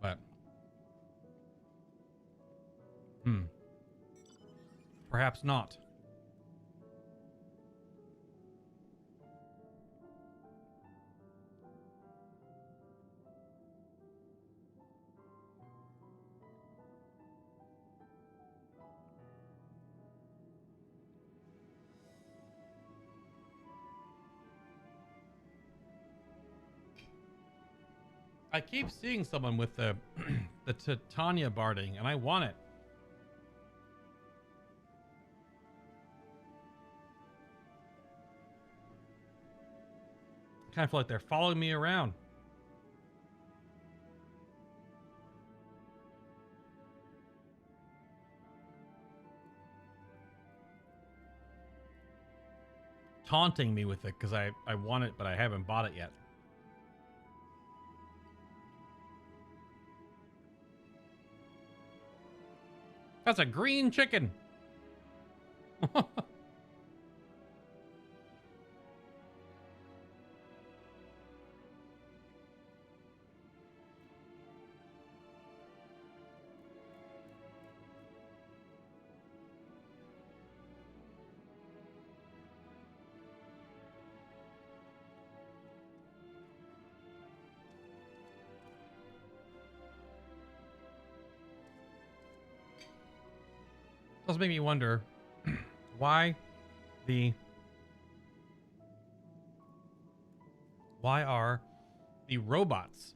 But perhaps not. I keep seeing someone with the Titania barding, and I want it. I kind of feel like they're following me around. Taunting me with it because I want it, but I haven't bought it yet. That's a green chicken. Does make me wonder why are the robots,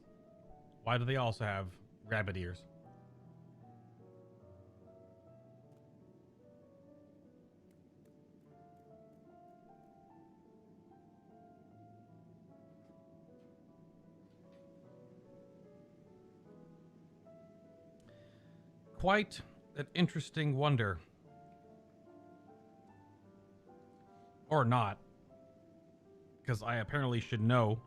why do they also have rabbit ears? Quite an interesting wonder. Or not. Because I apparently should know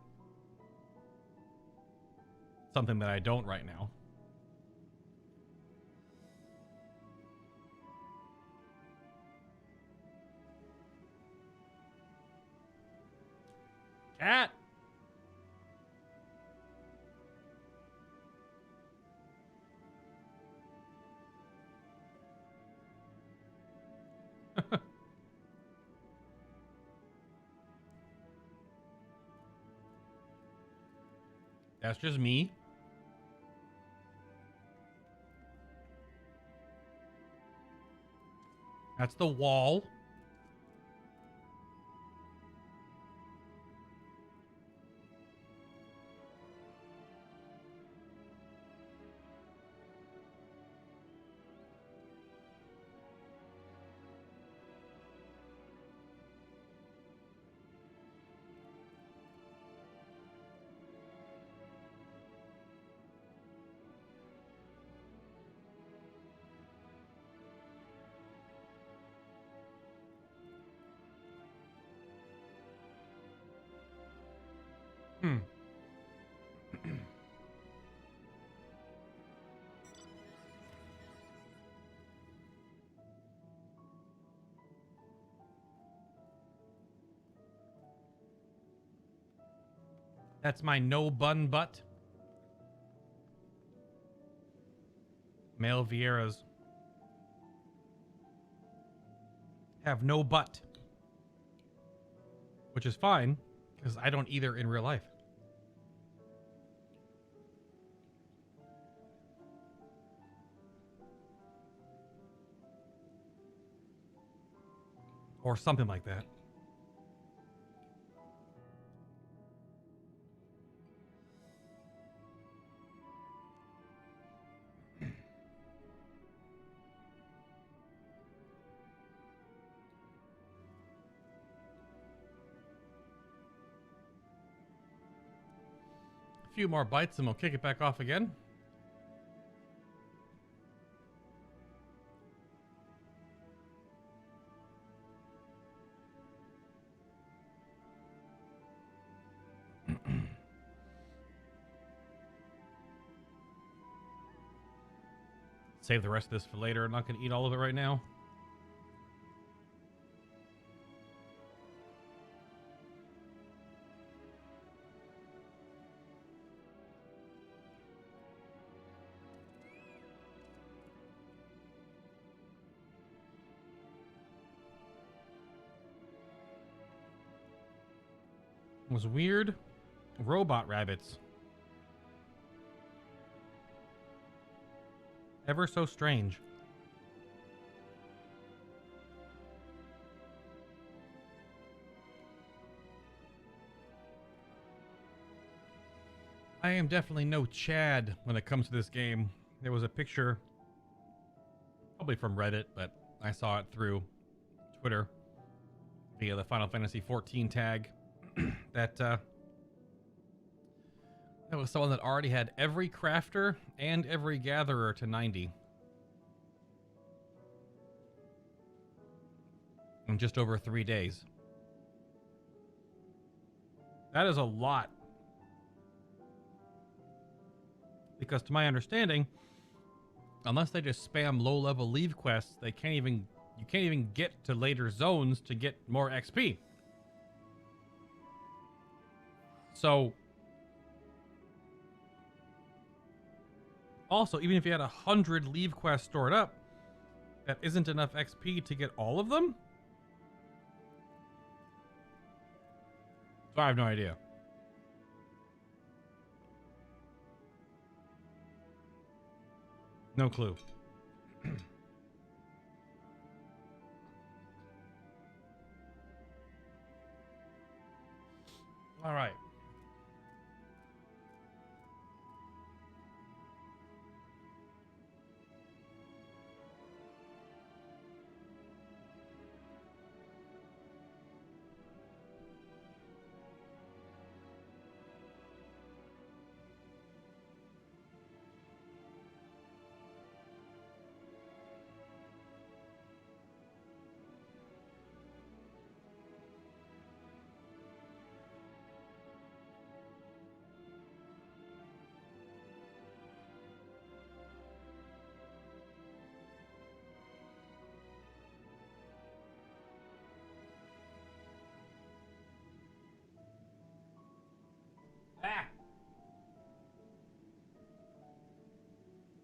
something that I don't right now. Cat! That's just me. That's the wall. That's my no bun butt. Male Vieiras have no butt. Which is fine, because I don't either in real life. Or something like that. A few more bites and we'll kick it back off again. Save the rest of this for later. I'm not going to eat all of it right now. Was weird robot rabbits. Ever so strange. I am definitely no Chad when it comes to this game. There was a picture, probably from Reddit, but I saw it through Twitter via the Final Fantasy XIV tag. That was someone that already had every crafter and every gatherer to 90 in just over 3 days. That is a lot. Because to my understanding, unless they just spam low-level leave quests, you can't even get to later zones to get more XP. So, also, even if you had 100 leave quests stored up, that isn't enough XP to get all of them? So I have no idea. No clue. All right.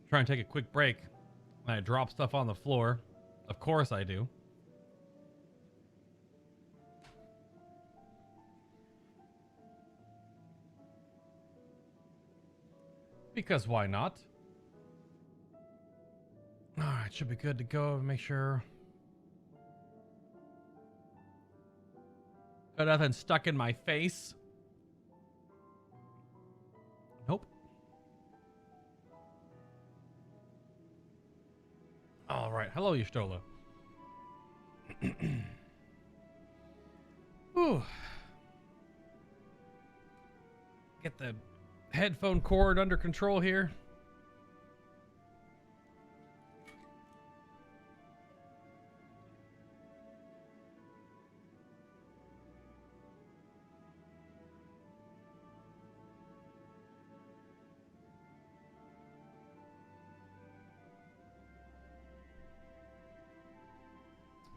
Try and take a quick break. I drop stuff on the floor. Of course I do. Because why not? Alright, should be good to go. Make sure. Got nothing stuck in my face. Nope. Alright, hello, Y'shtola. Whew. Get the headphone cord under control here.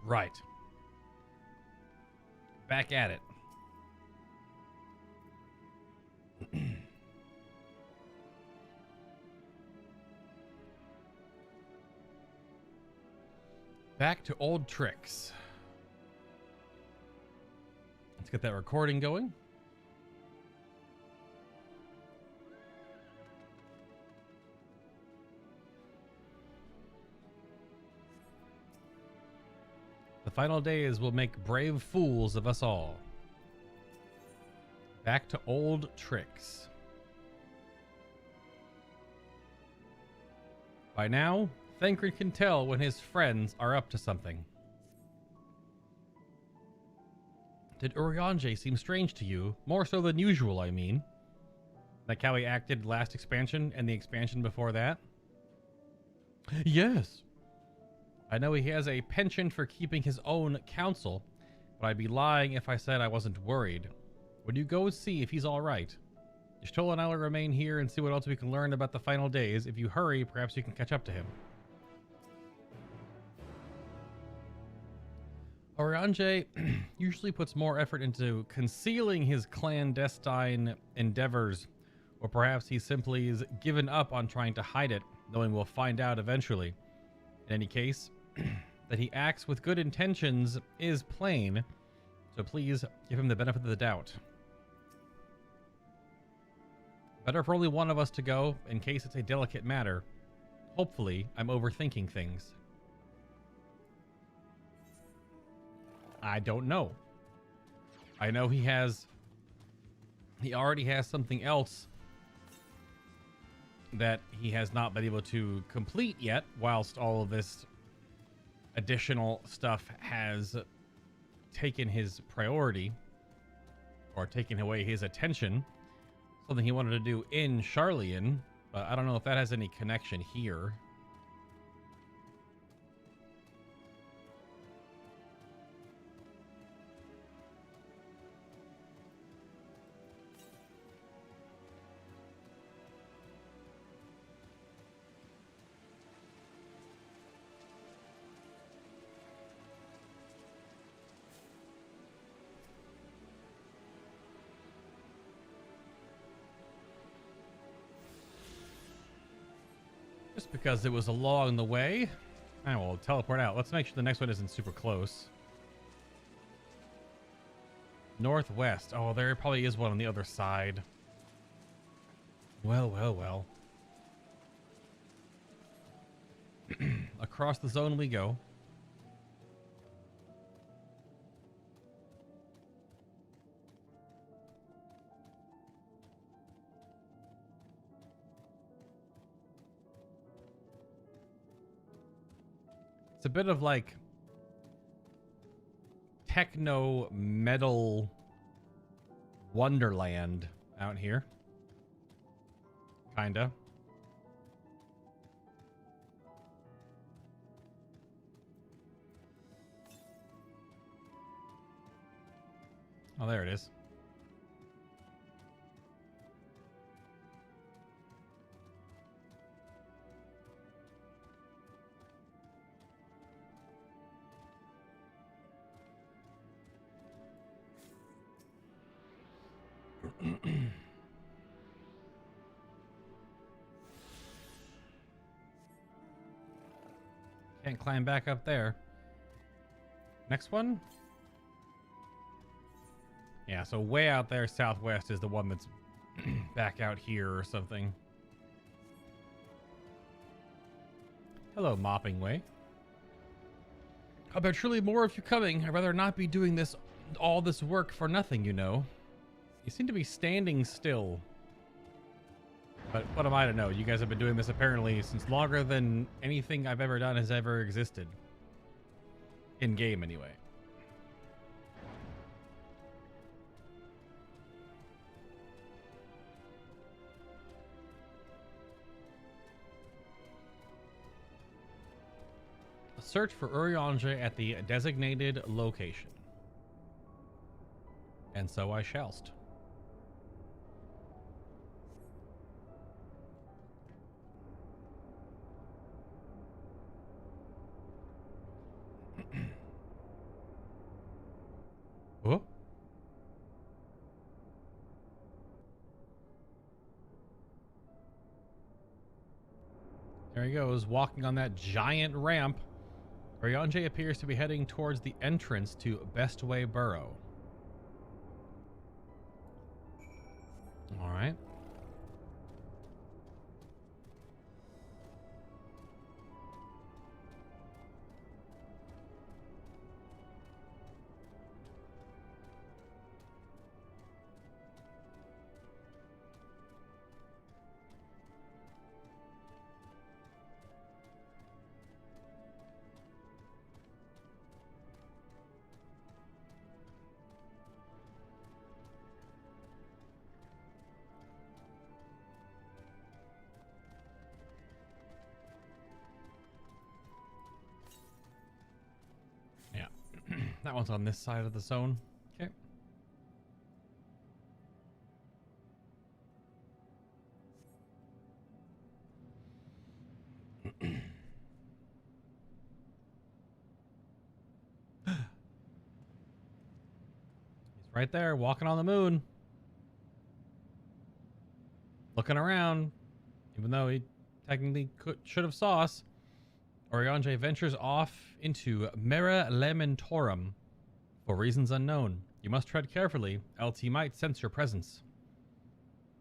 Right. Back at it. Back to old tricks. Let's get that recording going. The final days will make brave fools of us all. Back to old tricks. By now, Thancred can tell when his friends are up to something. Did Urianger seem strange to you? More so than usual, I mean. Like how he acted last expansion and the expansion before that? Yes. I know he has a penchant for keeping his own counsel, but I'd be lying if I said I wasn't worried. Would you go see if he's alright? Y'shtola and I will remain here and see what else we can learn about the final days. If you hurry, perhaps you can catch up to him. Urianger usually puts more effort into concealing his clandestine endeavors, or perhaps he simply is given up on trying to hide it, knowing we'll find out eventually. In any case, that he acts with good intentions is plain, so please give him the benefit of the doubt. Better for only one of us to go, in case it's a delicate matter. Hopefully, I'm overthinking things. I don't know. I know he already has something else that he has not been able to complete yet, whilst all of this additional stuff has taken his priority, or taken away his attention. Something he wanted to do in Sharlayan, but I don't know if that has any connection here. Just because it was along the way, I will teleport out. Let's make sure the next one isn't super close. Northwest. Oh, there probably is one on the other side. Well, well, well. Across the zone we go. It's a bit of like techno metal wonderland out here. Kinda. Oh, there it is. Can't climb back up there. Next one? Yeah, so way out there southwest is the one that's back out here or something. Hello, Mopping Way. There are truly more of you coming. I'd rather not be doing all this work for nothing, you know. You seem to be standing still. But what am I to know? You guys have been doing this apparently since longer than anything I've ever done has ever existed. In game, anyway. Search for Urianger at the designated location. And so I shallst. Oh. There he goes, walking on that giant ramp. Urianger appears to be heading towards the entrance to Bestway Burrow. All right. That one's on this side of the zone. Okay. He's right there, walking on the moon. Looking around, even though he technically should have saw us. Urianger ventures off into Mera Lamentorum for reasons unknown. You must tread carefully, else he might sense your presence.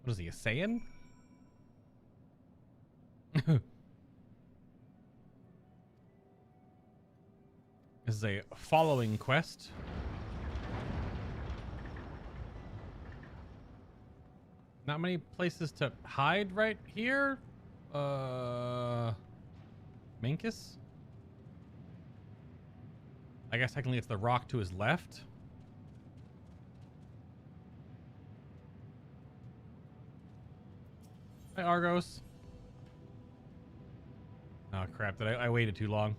What is he, a Saiyan? This is a following quest. Not many places to hide right here. Minkus? I guess technically it's the rock to his left. Hi, Argos. Oh, crap. I waited too long.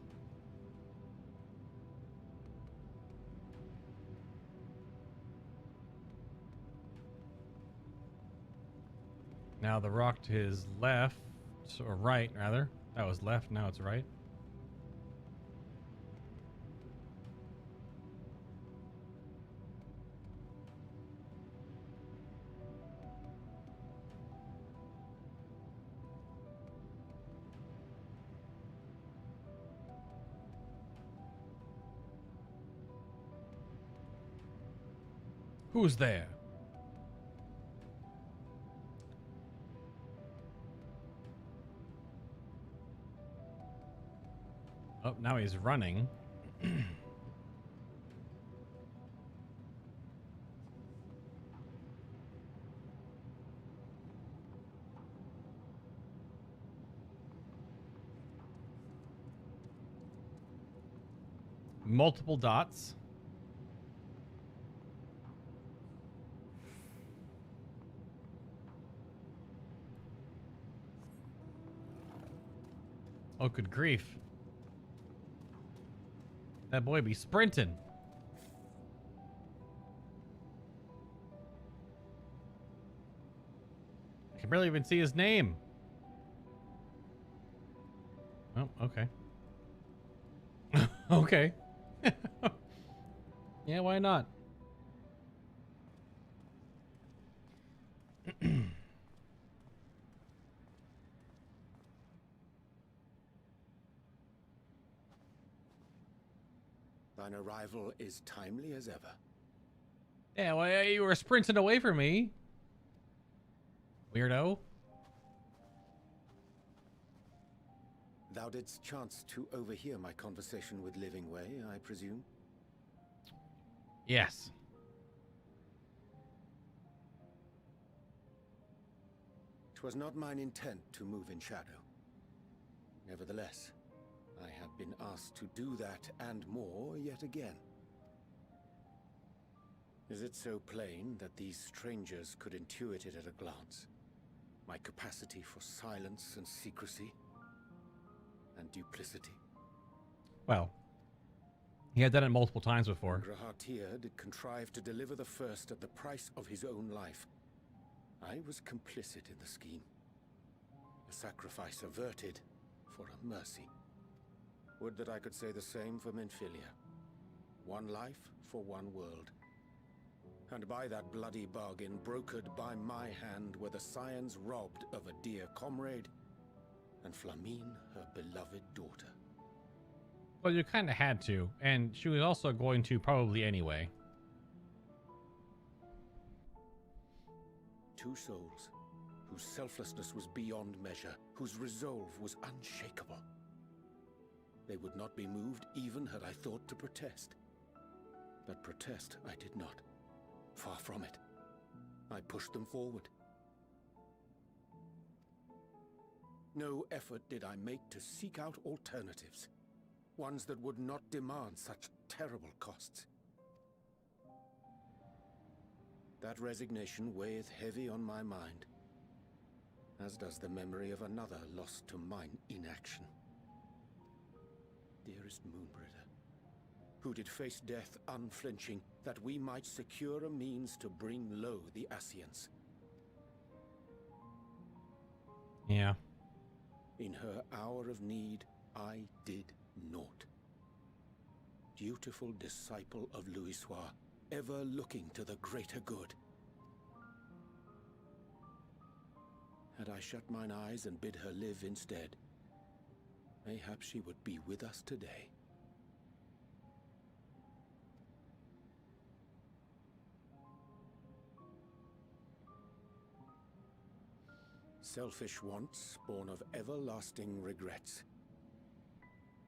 Now the rock to his left, or right, rather. That was left, now it's right. Who's there? Oh, now he's running. multiple dots. Oh, good grief. That boy be sprinting. I can barely even see his name. Oh, okay. Okay. Yeah, why not? Thine arrival is timely as ever. Yeah, well, you were sprinting away from me. Weirdo. Thou didst chance to overhear my conversation with Livingway, I presume? Yes. 'Twas not mine intent to move in shadow. Nevertheless, I have been asked to do that and more yet again. Is it so plain that these strangers could intuit it at a glance? My capacity for silence and secrecy and duplicity? Well, he had done it multiple times before. Grahatir did contrive to deliver the first at the price of his own life. I was complicit in the scheme. A sacrifice averted for a mercy. Would that I could say the same for Minfilia. One life for one world. And by that bloody bargain, brokered by my hand, were the scions robbed of a dear comrade, and Flamine her beloved daughter. Well, you kind of had to, and she was also going to probably anyway. Two souls, whose selflessness was beyond measure, whose resolve was unshakable. They would not be moved even had I thought to protest. But protest I did not. Far from it. I pushed them forward. No effort did I make to seek out alternatives. Ones that would not demand such terrible costs. That resignation weigheth heavy on my mind, as does the memory of another lost to mine inaction. Dearest Moonbritter, who did face death unflinching, that we might secure a means to bring low the Ascians. Yeah. In her hour of need, I did naught. Dutiful disciple of Louisoix, ever looking to the greater good. Had I shut mine eyes and bid her live instead, mayhap she would be with us today. Selfish wants, born of everlasting regrets.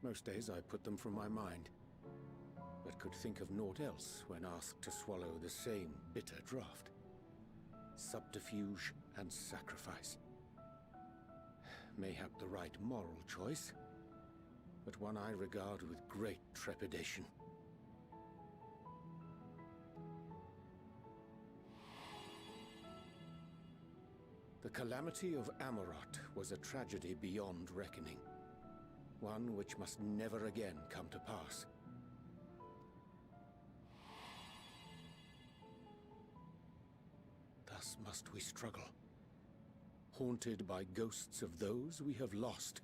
Most days I put them from my mind, but could think of naught else when asked to swallow the same bitter draught. Subterfuge and sacrifice. Mayhap the right moral choice, but one I regard with great trepidation. The calamity of Amarot was a tragedy beyond reckoning. One which must never again come to pass. Thus must we struggle, haunted by ghosts of those we have lost,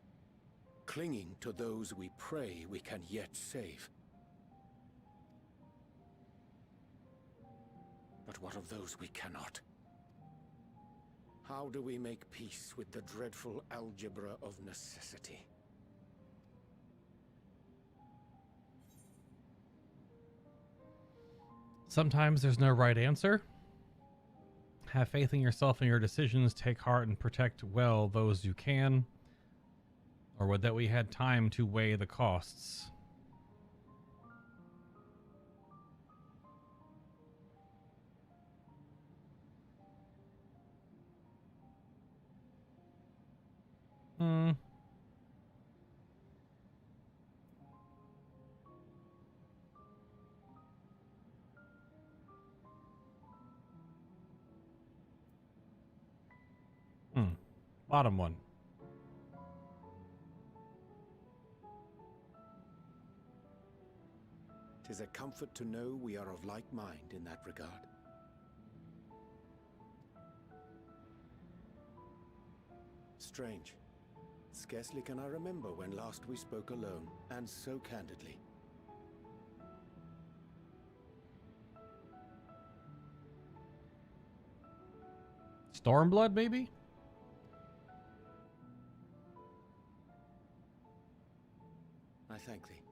clinging to those we pray we can yet save. But what of those we cannot? How do we make peace with the dreadful algebra of necessity? Sometimes there's no right answer. Have faith in yourself and your decisions. Take heart and protect well those you can. Or would that we had time to weigh the costs. Bottom one. Tis a comfort to know we are of like mind in that regard. Strange. Scarcely can I remember when last we spoke alone, and so candidly. Stormblood, maybe? I thank thee.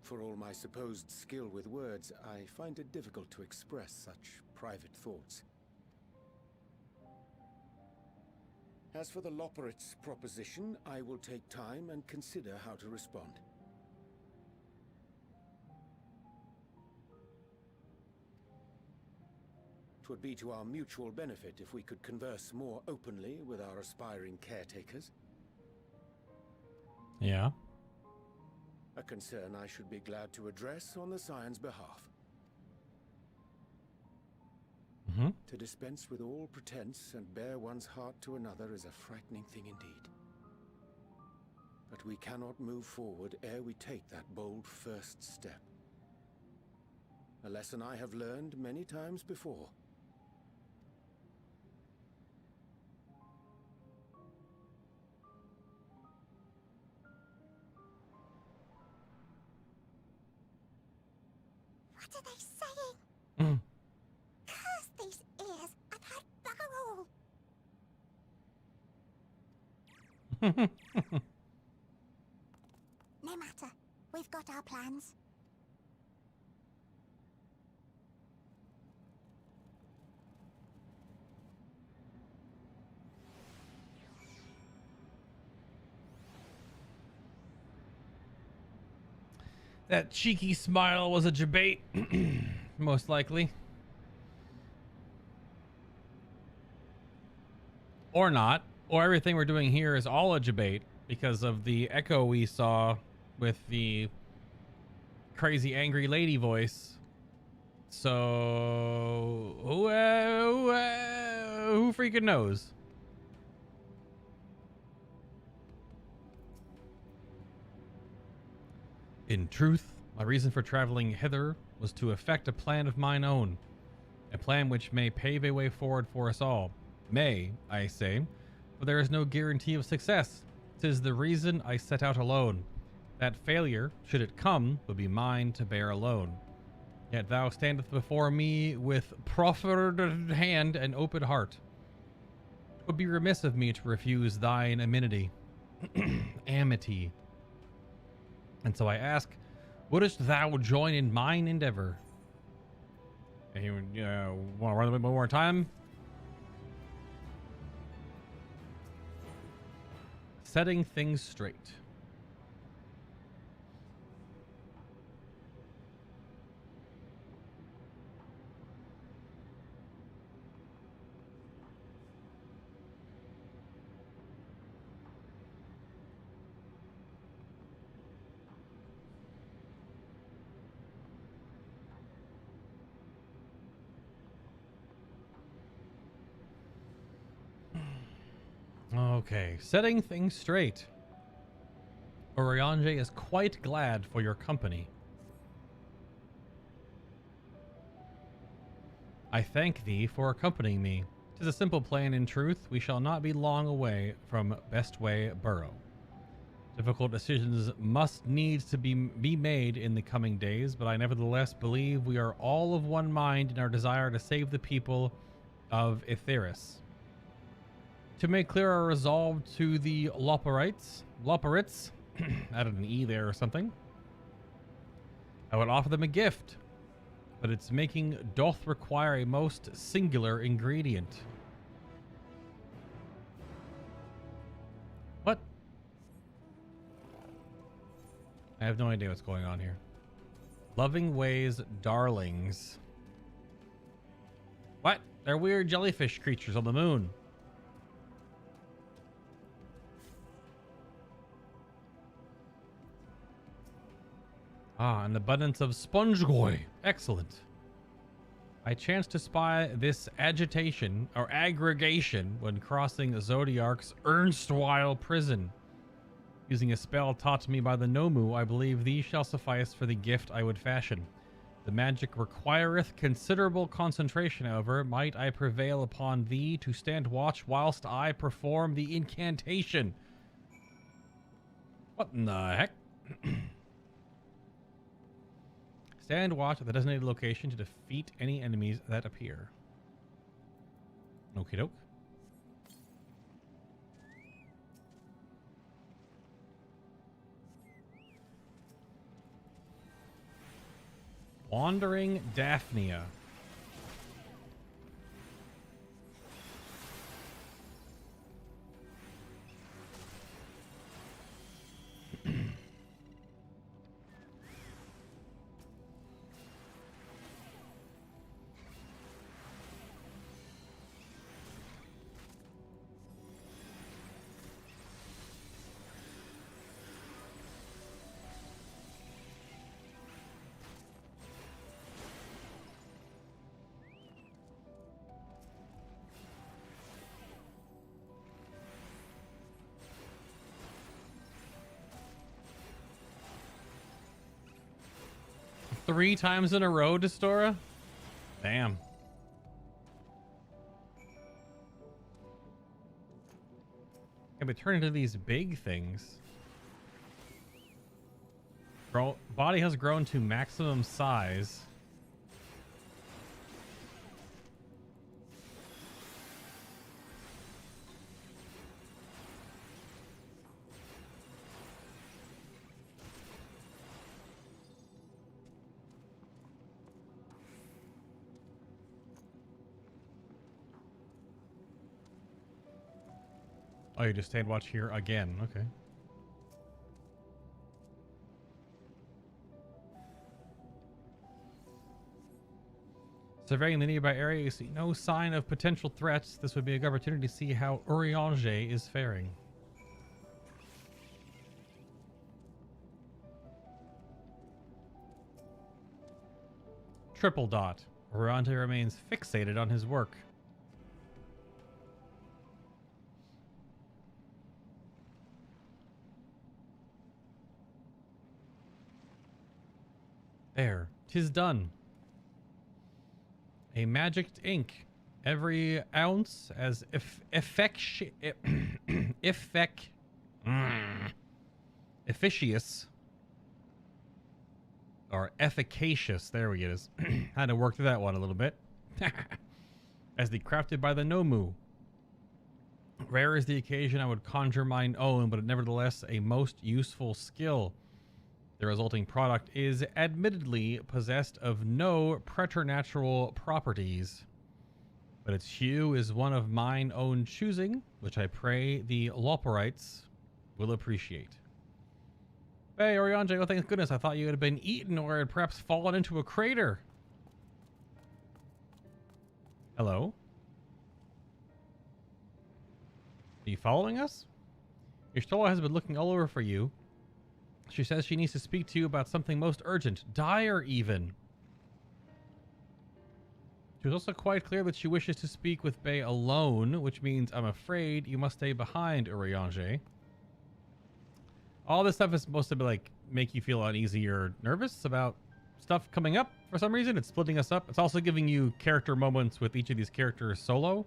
For all my supposed skill with words, I find it difficult to express such private thoughts. As for the Loporrits' proposition, I will take time and consider how to respond. 'Twould be to our mutual benefit if we could converse more openly with our aspiring caretakers. Yeah. A concern I should be glad to address on the Scion's behalf. To dispense with all pretense and bare one's heart to another is a frightening thing indeed. But we cannot move forward ere we take that bold first step. A lesson I have learned many times before. What are they saying? Curse these ears! I've heard bugger all! No matter. We've got our plans. That cheeky smile was a debate, most likely. Or not. Or everything we're doing here is all a debate because of the echo we saw with the crazy angry lady voice. So, who freaking knows? In truth, my reason for traveling hither was to effect a plan of mine own. A plan which may pave a way forward for us all. May, I say, but there is no guarantee of success. 'Tis the reason I set out alone. That failure, should it come, would be mine to bear alone. Yet thou standest before me with proffered hand and open heart. 'Twould be remiss of me to refuse thine amenity. Amity. And so I ask, wouldst thou join in mine endeavor? And you want to run a bit more time? Setting things straight. Okay, setting things straight. Urianger is quite glad for your company. I thank thee for accompanying me. 'Tis a simple plan in truth. We shall not be long away from Bestway Burrow. Difficult decisions must needs to be made in the coming days, but I nevertheless believe we are all of one mind in our desire to save the people of Aetherus. To make clear our resolve to the Loporrits, added an E there or something, I would offer them a gift, but its making doth require a most singular ingredient. What? I have no idea what's going on here. Loving ways, darlings. What? They're weird jellyfish creatures on the moon. Ah, an abundance of sponge goy. Excellent. I chanced to spy this agitation or aggregation when crossing Zodiark's erstwhile prison. Using a spell taught to me by the Nomu, I believe these shall suffice for the gift I would fashion. The magic requireth considerable concentration, however. Might I prevail upon thee to stand watch whilst I perform the incantation? What in the heck? Stand watch at the designated location to defeat any enemies that appear. Okie doke. Wandering Thavnair. Three times in a row, Destora? Damn. Can we turn into these big things? Body has grown to maximum size. Oh, you just stand watch here again. Okay. Surveying the nearby area, you see no sign of potential threats. This would be a good opportunity to see how Urianger is faring. Triple dot. Urianger remains fixated on his work. There, 'tis done. A magicked ink. Every ounce as efficacious or efficacious. There we is. Had to work through that one a little bit. As the crafted by the Nomu. Rare is the occasion I would conjure mine own, but nevertheless a most useful skill. The resulting product is admittedly possessed of no preternatural properties, but its hue is one of mine own choosing, which I pray the Loporrits will appreciate. Hey, Urianger, oh thank goodness, I thought you had been eaten or had perhaps fallen into a crater. Hello? Are you following us? Your Stola has been looking all over for you. She says she needs to speak to you about something most urgent, dire even. She was also quite clear that she wishes to speak with Bay alone, which means I'm afraid you must stay behind, Urianger. All this stuff is supposed to be like make you feel uneasy or nervous about stuff coming up for some reason. It's splitting us up. It's also giving you character moments with each of these characters solo.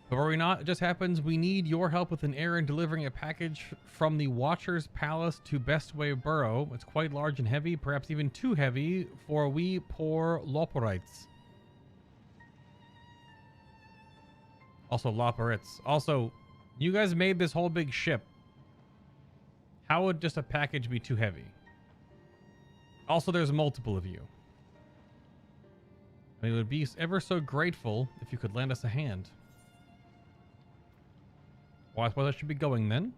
But are we not? It just happens we need your help with an errand delivering a package from the Watcher's Palace to Bestway Burrow. It's quite large and heavy, perhaps even too heavy for we poor Loporrits. Also Loporrits. Also, you guys made this whole big ship. How would just a package be too heavy? Also, there's multiple of you. I would be ever so grateful if you could lend us a hand. Well, I suppose I should be going then.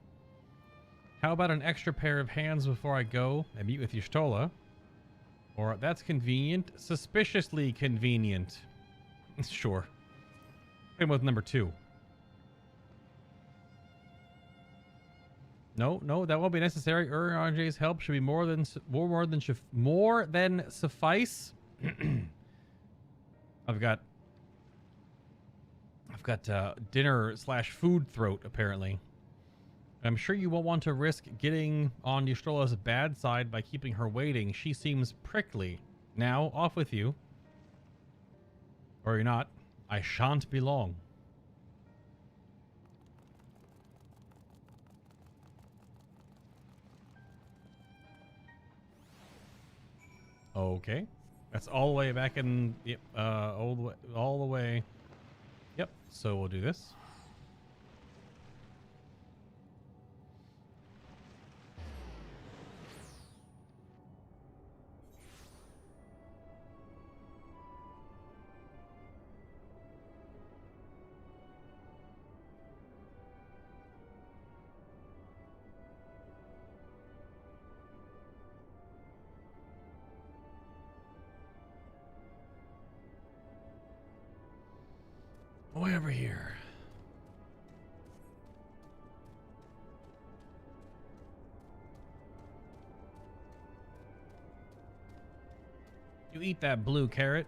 How about an extra pair of hands before I go and meet with Y'shtola? Or that's convenient. Suspiciously convenient. Sure. Same with number 2. No, that won't be necessary. Urianger's help should be more than suffice. I've got dinner / food throat, apparently. I'm sure you won't want to risk getting on Ystrola's bad side by keeping her waiting. She seems prickly. Now, off with you. Or you're not. I shan't be long. Okay. That's all the way back in... Yep, all the way... Yep, so we'll do this. Way over here. You eat that blue carrot.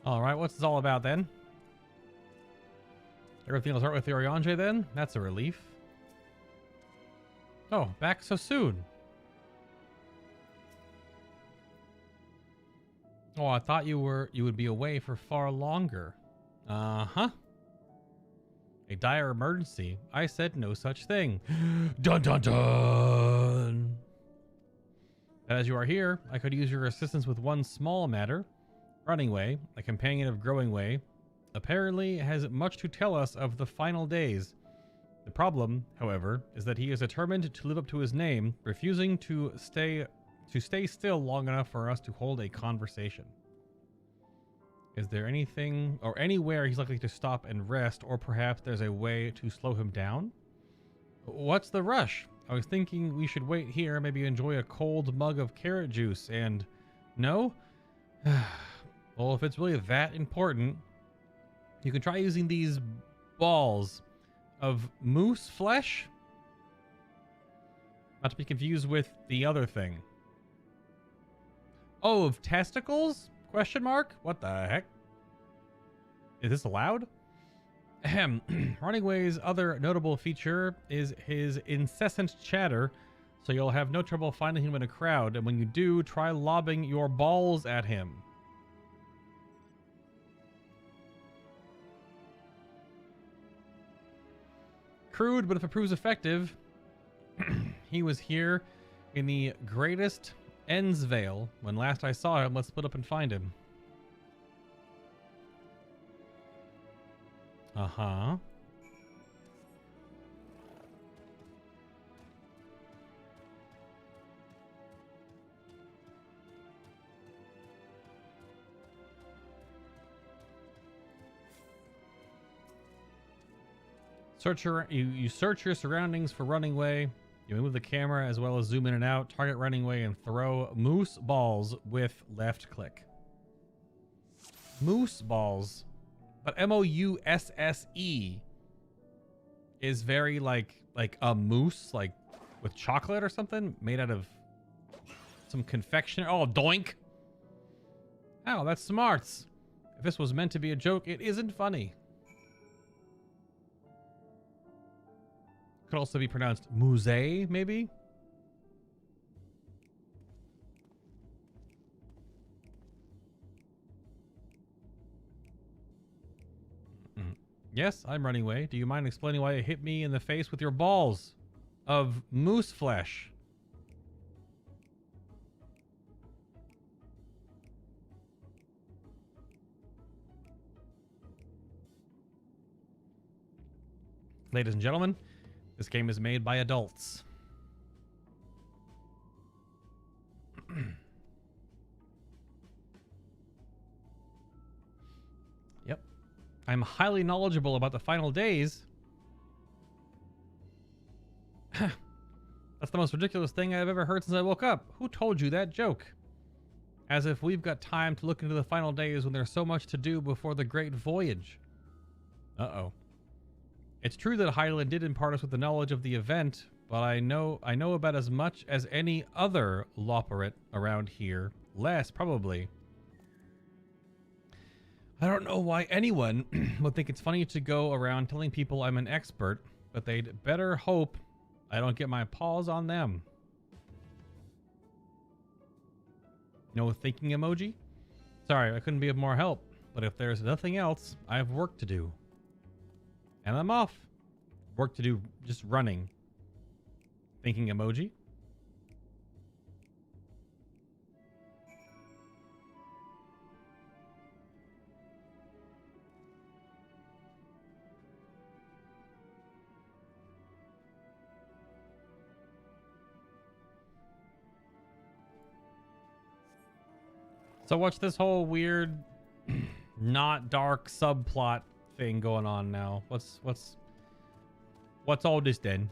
All right, what's this all about then? Everything will start with Urianger then? That's a relief. Oh, back so soon. Oh, I thought you would be away for far longer. Uh-huh. A dire emergency. I said no such thing. Dun dun dun. As you are here, I could use your assistance with one small matter. Running Way, a companion of Growing Way, apparently has much to tell us of the final days. The problem, however, is that he is determined to live up to his name, refusing to stay still long enough for us to hold a conversation. Is there anything or anywhere he's likely to stop and rest, or perhaps there's a way to slow him down? What's the rush? I was thinking we should wait here, maybe enjoy a cold mug of carrot juice, and... No? Well, if it's really that important, you can try using these balls of moose flesh. Not to be confused with the other thing. Oh, of testicles? Question mark? What the heck? Is this allowed? Ahem. Running Way's other notable feature is his incessant chatter, so you'll have no trouble finding him in a crowd, and when you do, try lobbing your balls at him. Crude, but if it proves effective, he was here in the greatest Endsville when last I saw him. Let's split up and find him. Uh-huh. You search your surroundings for Running Way. You move the camera as well as zoom in and out, target Running Way, and throw moose balls with left click. Moose balls, but M-O-U-S-S-E is very like a mousse, like with chocolate or something, made out of some confectionery. Oh, doink! Oh, that's smarts. If this was meant to be a joke, it isn't funny. Could also be pronounced musée, maybe? Yes, I'm Running Way. Do you mind explaining why you hit me in the face with your balls of moose flesh? Ladies and gentlemen, this game is made by adults. I'm highly knowledgeable about the final days. That's the most ridiculous thing I've ever heard since I woke up. Who told you that joke? As if we've got time to look into the final days when there's so much to do before the great voyage. Uh-oh. It's true that Hydaelyn did impart us with the knowledge of the event, but I know about as much as any other Loporrit around here. Less, probably. I don't know why anyone would think it's funny to go around telling people I'm an expert, but they'd better hope I don't get my paws on them. No thinking emoji? Sorry, I couldn't be of more help, but if there's nothing else, I have work to do. And I'm off. Work to do, just running. Thinking emoji? So what's this whole weird, not dark subplot thing going on now? What's all this then?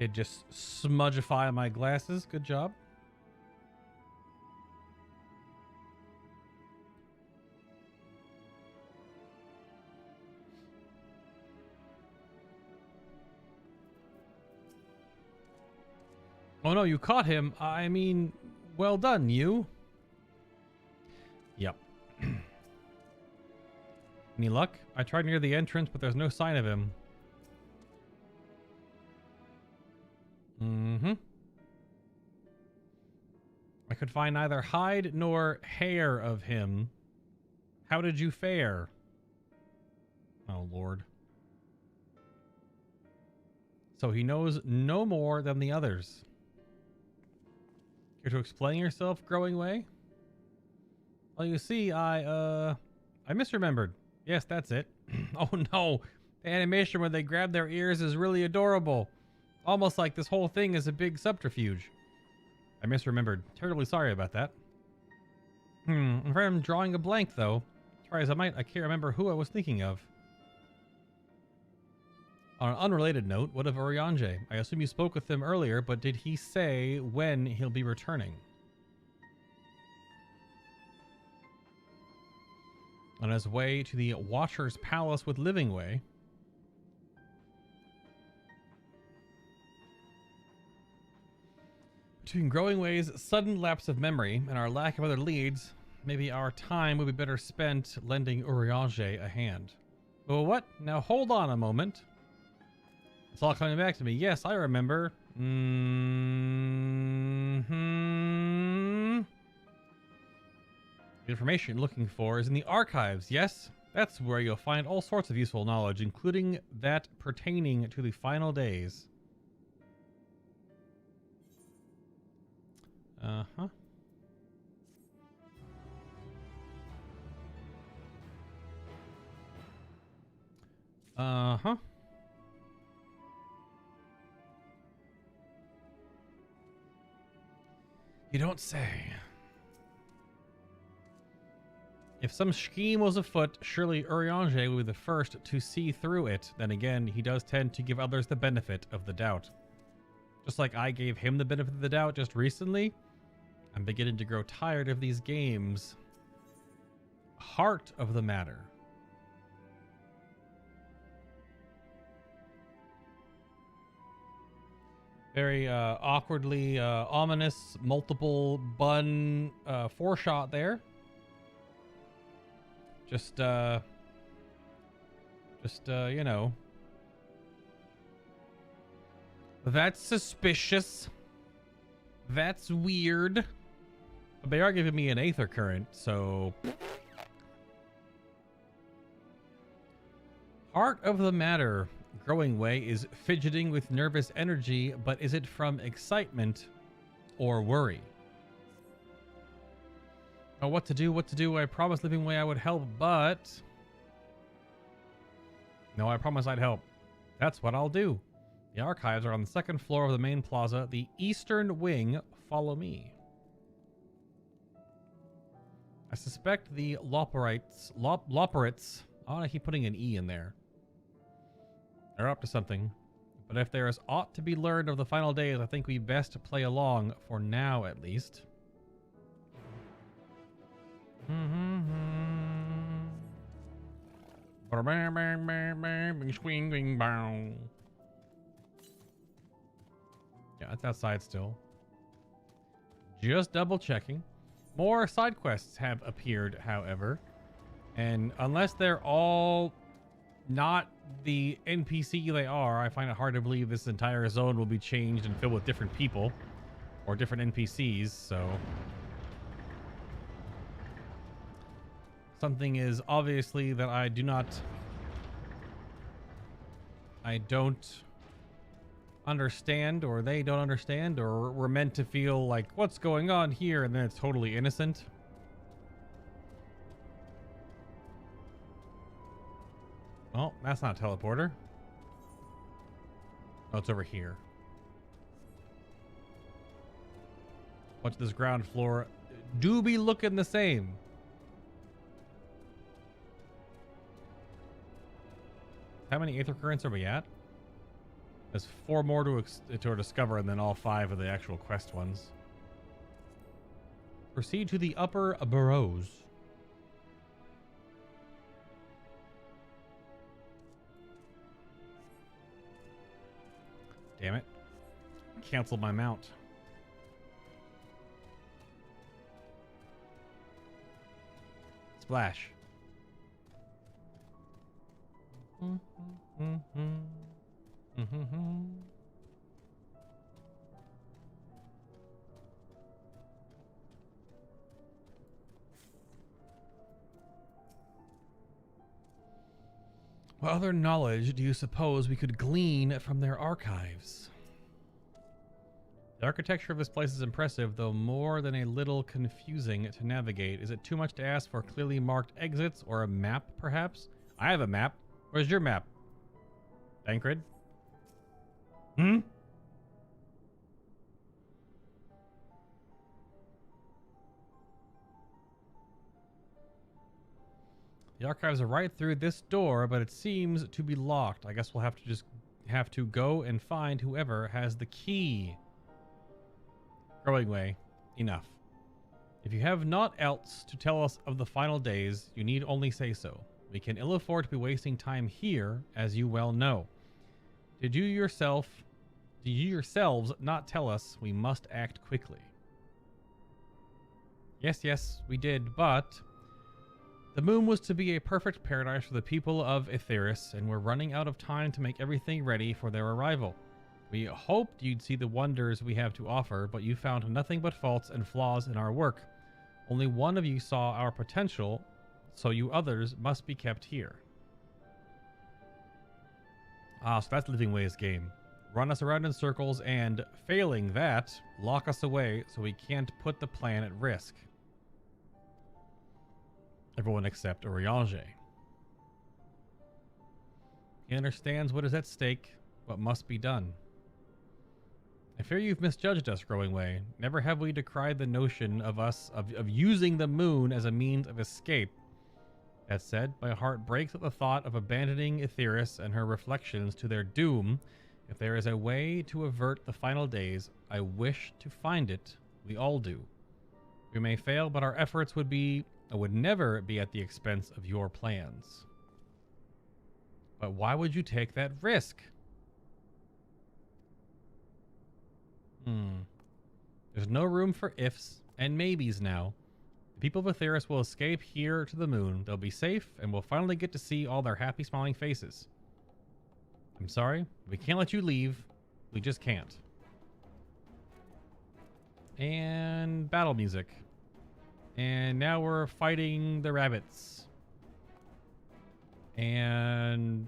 Did just smudgeify my glasses. Good job. Oh no, you caught him. I mean, well done, you. Yep. Any luck? I tried near the entrance, but there's no sign of him. Mm-hmm. I could find neither hide nor hair of him. How did you fare? Oh, Lord. So he knows no more than the others. Care to explain yourself, Growing Way? Well, you see, I misremembered. Yes, that's it. Oh no, the animation where they grab their ears is really adorable. Almost like this whole thing is a big subterfuge. I misremembered. Terribly sorry about that. I'm afraid I'm drawing a blank, though. Try as I might, I can't remember who I was thinking of. On an unrelated note, what of Urianger? I assume you spoke with him earlier, but did he say when he'll be returning? On his way to the Watcher's Palace with Livingway. Between Growing Way's sudden lapse of memory and our lack of other leads, maybe our time would be better spent lending Urianger a hand. Well, what? Now hold on a moment. It's all coming back to me. Yes, I remember. The information you're looking for is in the archives, yes? That's where you'll find all sorts of useful knowledge, including that pertaining to the final days. Uh-huh. Uh-huh. You don't say. If some scheme was afoot, surely Urianger would be the first to see through it. Then again, he does tend to give others the benefit of the doubt. Just like I gave him the benefit of the doubt just recently, I'm beginning to grow tired of these games. Heart of the matter. Very awkwardly ominous multiple bun foreshot there. Just you know. That's suspicious. That's weird. But they are giving me an Aether Current, so... Heart of the matter. Growing Way is fidgeting with nervous energy, but is it from excitement or worry? Oh, what to do? I promised Living Way I would help, but... No, I promised I'd help. That's what I'll do. The archives are on the second floor of the main plaza, the eastern wing. Follow me. I suspect the Loporrits, I want to keep putting an E in there. They're up to something. But if there is aught to be learned of the final days, I think we best play along, for now at least. Yeah, it's outside still. Just double checking. More side quests have appeared, however. And unless they're all not the NPC they are, I find it hard to believe this entire zone will be changed and filled with different people or different NPCs, so something is obviously that I don't understand, or they don't understand, or we're meant to feel like what's going on here, and then it's totally innocent. Oh, that's not a teleporter. Oh, it's over here. What's this ground floor? Do be looking the same. How many Aether Currents are we at? There's 4 more to discover, and then all 5 of the actual quest ones. Proceed to the upper burrows. Damn it. Canceled my mount. Splash. What other knowledge do you suppose we could glean from their archives? The architecture of this place is impressive, though more than a little confusing to navigate. Is it too much to ask for clearly marked exits or a map, perhaps? I have a map. Where's your map? Tancred? The archives are right through this door, but it seems to be locked. I guess we'll have to go and find whoever has the key. Growing way. Enough. If you have naught else to tell us of the final days, you need only say so. We can ill afford to be wasting time here, as you well know. Did you yourselves not tell us we must act quickly? Yes, we did, but the moon was to be a perfect paradise for the people of Aetheris, and we're running out of time to make everything ready for their arrival. We hoped you'd see the wonders we have to offer, but you found nothing but faults and flaws in our work. Only one of you saw our potential, so you others must be kept here. Ah, so that's Living Way's game. Run us around in circles and, failing that, lock us away so we can't put the plan at risk. Everyone except Urianger. He understands what is at stake, what must be done. I fear you've misjudged us, Growing Way. Never have we decried the notion of using the moon as a means of escape. That said, my heart breaks at the thought of abandoning Aetheris and her reflections to their doom. If there is a way to avert the final days, I wish to find it. We all do. We may fail, but our efforts would never be at the expense of your plans. But why would you take that risk? There's no room for ifs and maybes now. The people of Aetheris will escape here to the moon. They'll be safe, and we'll finally get to see all their happy, smiling faces. I'm sorry, we can't let you leave. We just can't. And battle music. And now we're fighting the rabbits. And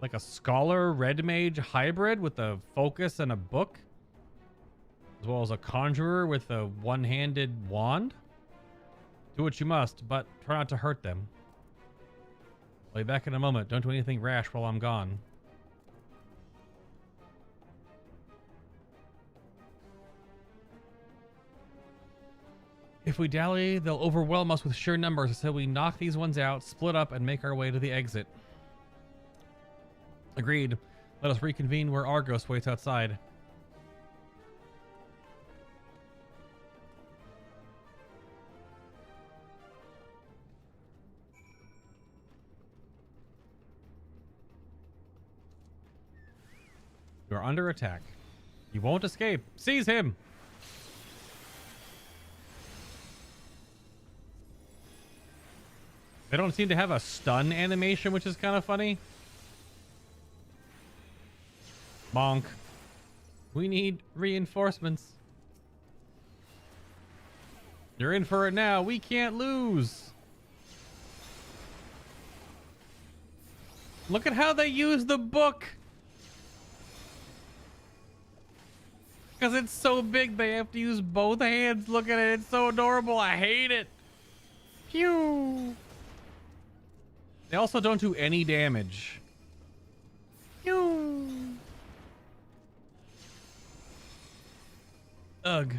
like a scholar red mage hybrid with a focus and a book, as well as a conjurer with a one-handed wand. Do what you must, but try not to hurt them. I'll be back in a moment. Don't do anything rash while I'm gone. If we dally, they'll overwhelm us with sheer numbers, so we knock these ones out, split up, and make our way to the exit. Agreed. Let us reconvene where Argos waits outside. You are under attack. You won't escape. Seize him! They don't seem to have a stun animation, which is kind of funny. Bonk. We need reinforcements. You're in for it now. We can't lose. Look at how they use the book. Because it's so big, they have to use both hands. Look at it. It's so adorable. I hate it. Pew. They also don't do any damage. Pew. Ugh.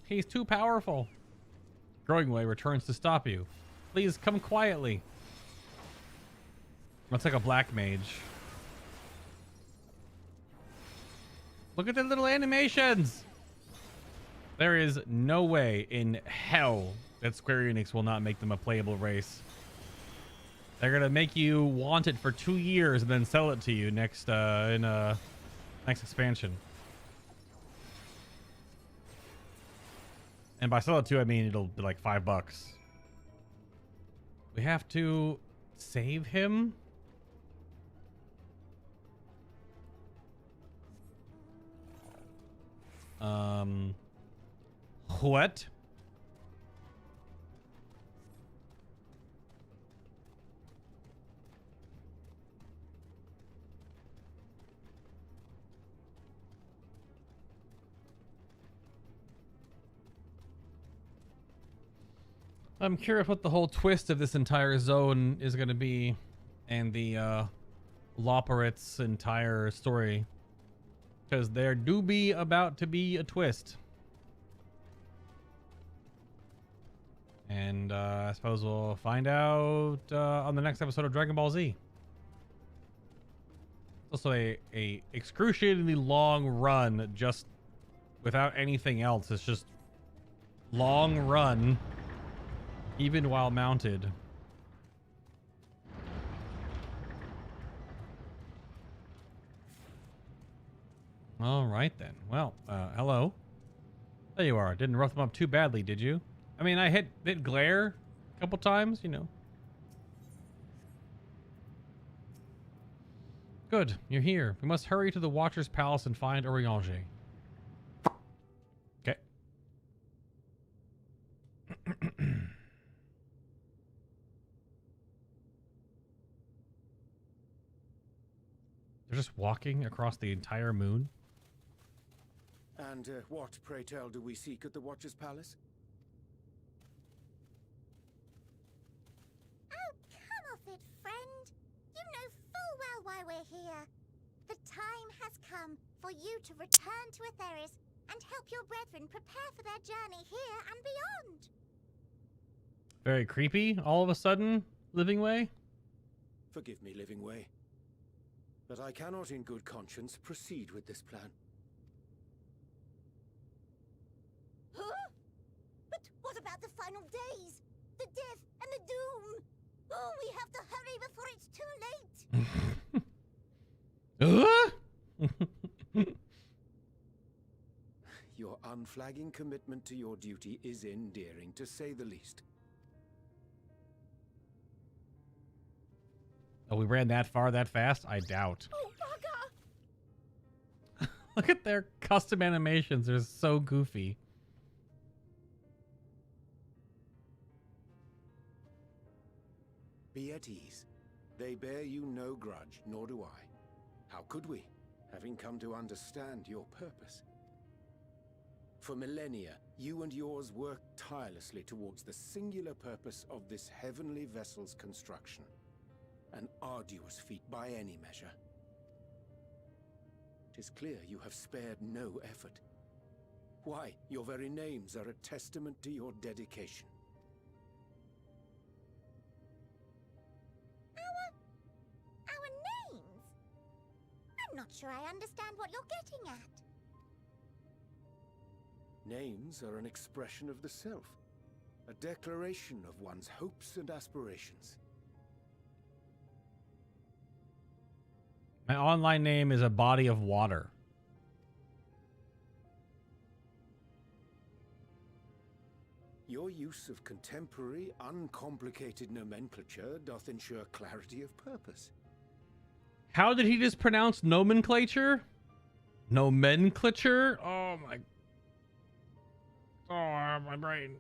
He's too powerful. Growing Way returns to stop you. Please come quietly. Looks like a black mage. Look at the little animations. There is no way in hell that Square Enix will not make them a playable race. They're gonna make you want it for 2 years and then sell it to you next next expansion. And by sell it to, I mean it'll be like $5. We have to save him. What? I'm curious what the whole twist of this entire zone is going to be, and the Loporrits' entire story, because there do be about to be a twist. And I suppose we'll find out on the next episode of Dragon Ball Z. It's also a excruciatingly long run, just without anything else. It's just long run, even while mounted. All right then. Well, hello. There you are. Didn't rough them up too badly, did you? I mean, I hit glare a couple times, you know. Good, you're here. We must hurry to the Watcher's Palace and find Urianger. Okay. They're just walking across the entire moon. And what, pray tell, do we seek at the Watcher's Palace? Oh, come off it, friend. You know full well why we're here. The time has come for you to return to Aetheris and help your brethren prepare for their journey here and beyond. Very creepy, all of a sudden, Living Way. Forgive me, Living Way, but I cannot in good conscience proceed with this plan. Huh? But what about the final days? The death and the doom? Oh, we have to hurry before it's too late. Your unflagging commitment to your duty is endearing, to say the least. Oh, we ran that far that fast? I doubt. Oh, bugger! Look at their custom animations. They're so goofy. Be at ease. They bear you no grudge, nor do I. How could we, having come to understand your purpose? For millennia, you and yours worked tirelessly towards the singular purpose of this heavenly vessel's construction. An arduous feat by any measure. 'Tis clear you have spared no effort. Why, your very names are a testament to your dedication. Our names? I'm not sure I understand what you're getting at. Names are an expression of the self, a declaration of one's hopes and aspirations. My online name is a body of water. Your use of contemporary, uncomplicated nomenclature doth ensure clarity of purpose. How did he just pronounce nomenclature? Nomenclature? Oh my. Oh, my brain.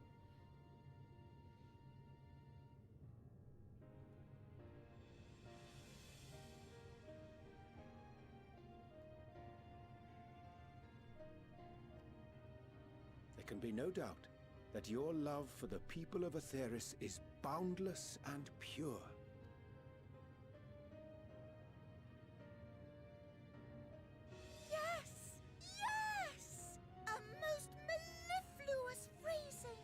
There can be no doubt that your love for the people of Aetheris is boundless and pure. Yes! Yes! A most mellifluous phrasing.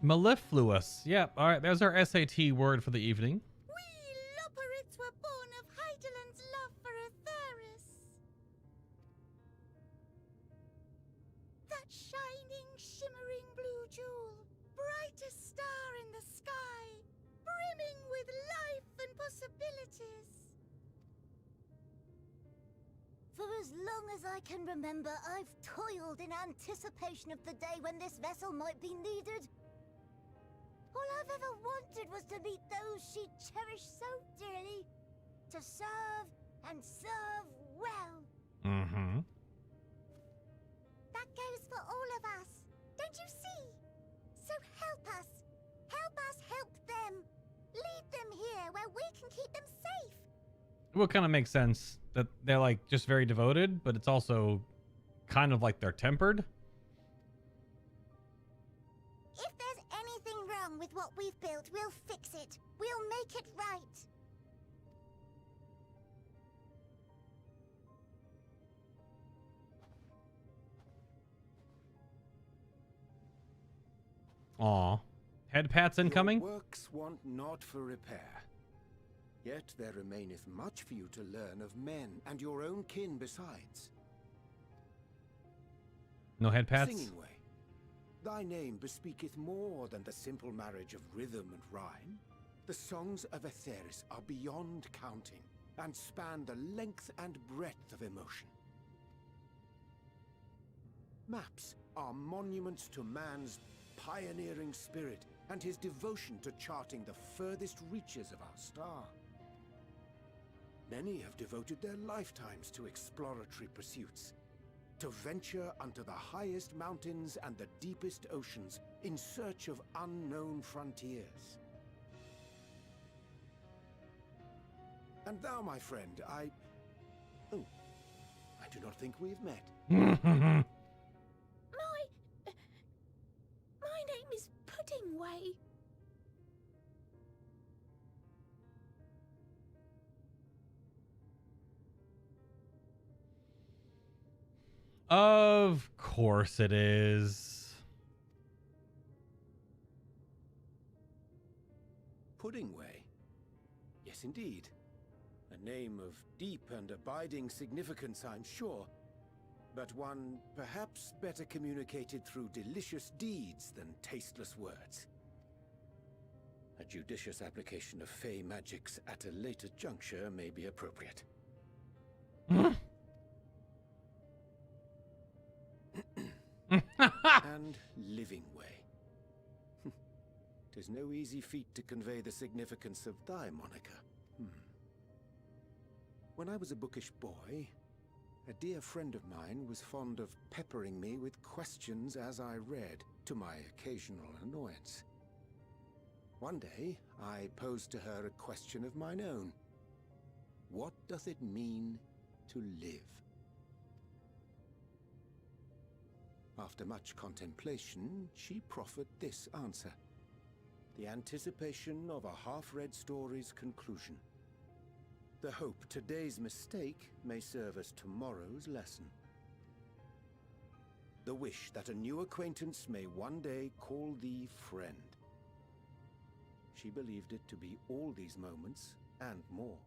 Mellifluous. Yep. All right. There's our SAT word for the evening. We Loporrits were born of Hydaelyn's love for Aetheris. That shining, shimmering blue jewel, brightest star in the sky, brimming with life and possibilities. For as long as I can remember, I've toiled in anticipation of the day when this vessel might be needed. All I've ever wanted was to meet those she cherished so dearly, to serve and serve well. Mm-hmm. That goes for all of us, don't you see? So help us help them. Lead them here where we can keep them safe. It would kind of make sense that they're like just very devoted, but it's also kind of like they're tempered. If there's anything wrong with what we've built, we'll fix it. We'll make it right. Aw. Head pats incoming? Your works want not for repair. Yet there remaineth much for you to learn of men and your own kin besides. No head pats? Singing way. Thy name bespeaketh more than the simple marriage of rhythm and rhyme. The songs of Aetheris are beyond counting, and span the length and breadth of emotion. Maps are monuments to man's pioneering spirit and his devotion to charting the furthest reaches of our star. Many have devoted their lifetimes to exploratory pursuits, to venture unto the highest mountains and the deepest oceans in search of unknown frontiers. And thou, my friend, I do not think we've met. My name is Puddingway. Of course it is. Puddingway? Yes, indeed. A name of deep and abiding significance, I'm sure, but one perhaps better communicated through delicious deeds than tasteless words. A judicious application of fey magics at a later juncture may be appropriate. And living way. 'Tis no easy feat to convey the significance of thy moniker. When I was a bookish boy, a dear friend of mine was fond of peppering me with questions as I read, to my occasional annoyance. One day, I posed to her a question of mine own. What doth it mean to live? After much contemplation, she proffered this answer. the anticipation of a half-read story's conclusion. The hope today's mistake may serve as tomorrow's lesson. The wish that a new acquaintance may one day call thee friend. She believed it to be all these moments and more.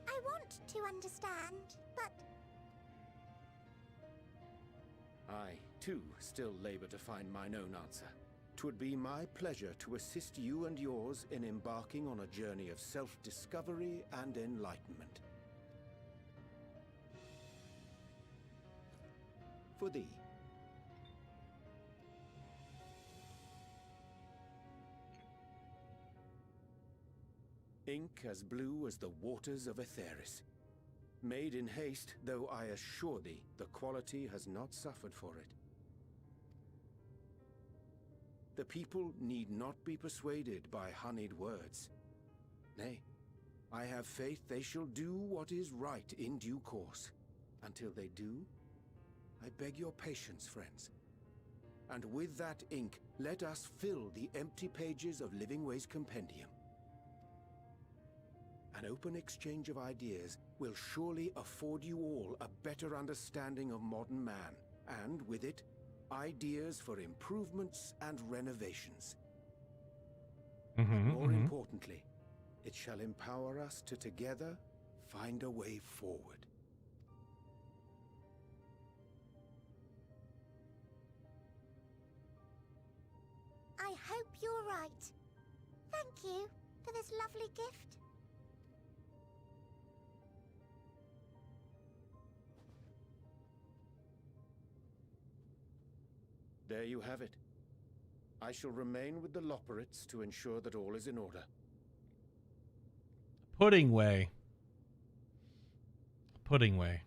I want to understand, but... I, too, still labor to find mine own answer. 'Twould be my pleasure to assist you and yours in embarking on a journey of self-discovery and enlightenment. For thee. Ink as blue as the waters of Aetheris. Made in haste, though I assure thee, the quality has not suffered for it. The people need not be persuaded by honeyed words. Nay, I have faith they shall do what is right in due course. Until they do, I beg your patience, friends. And with that ink, let us fill the empty pages of Livingway's compendium. An open exchange of ideas will surely afford you all a better understanding of modern man, and with it, ideas for improvements and renovations. More importantly, it shall empower us to together find a way forward. I hope you're right. Thank you for this lovely gift. There you have it. I shall remain with the Loporrits to ensure that all is in order. Pudding way. Pudding way.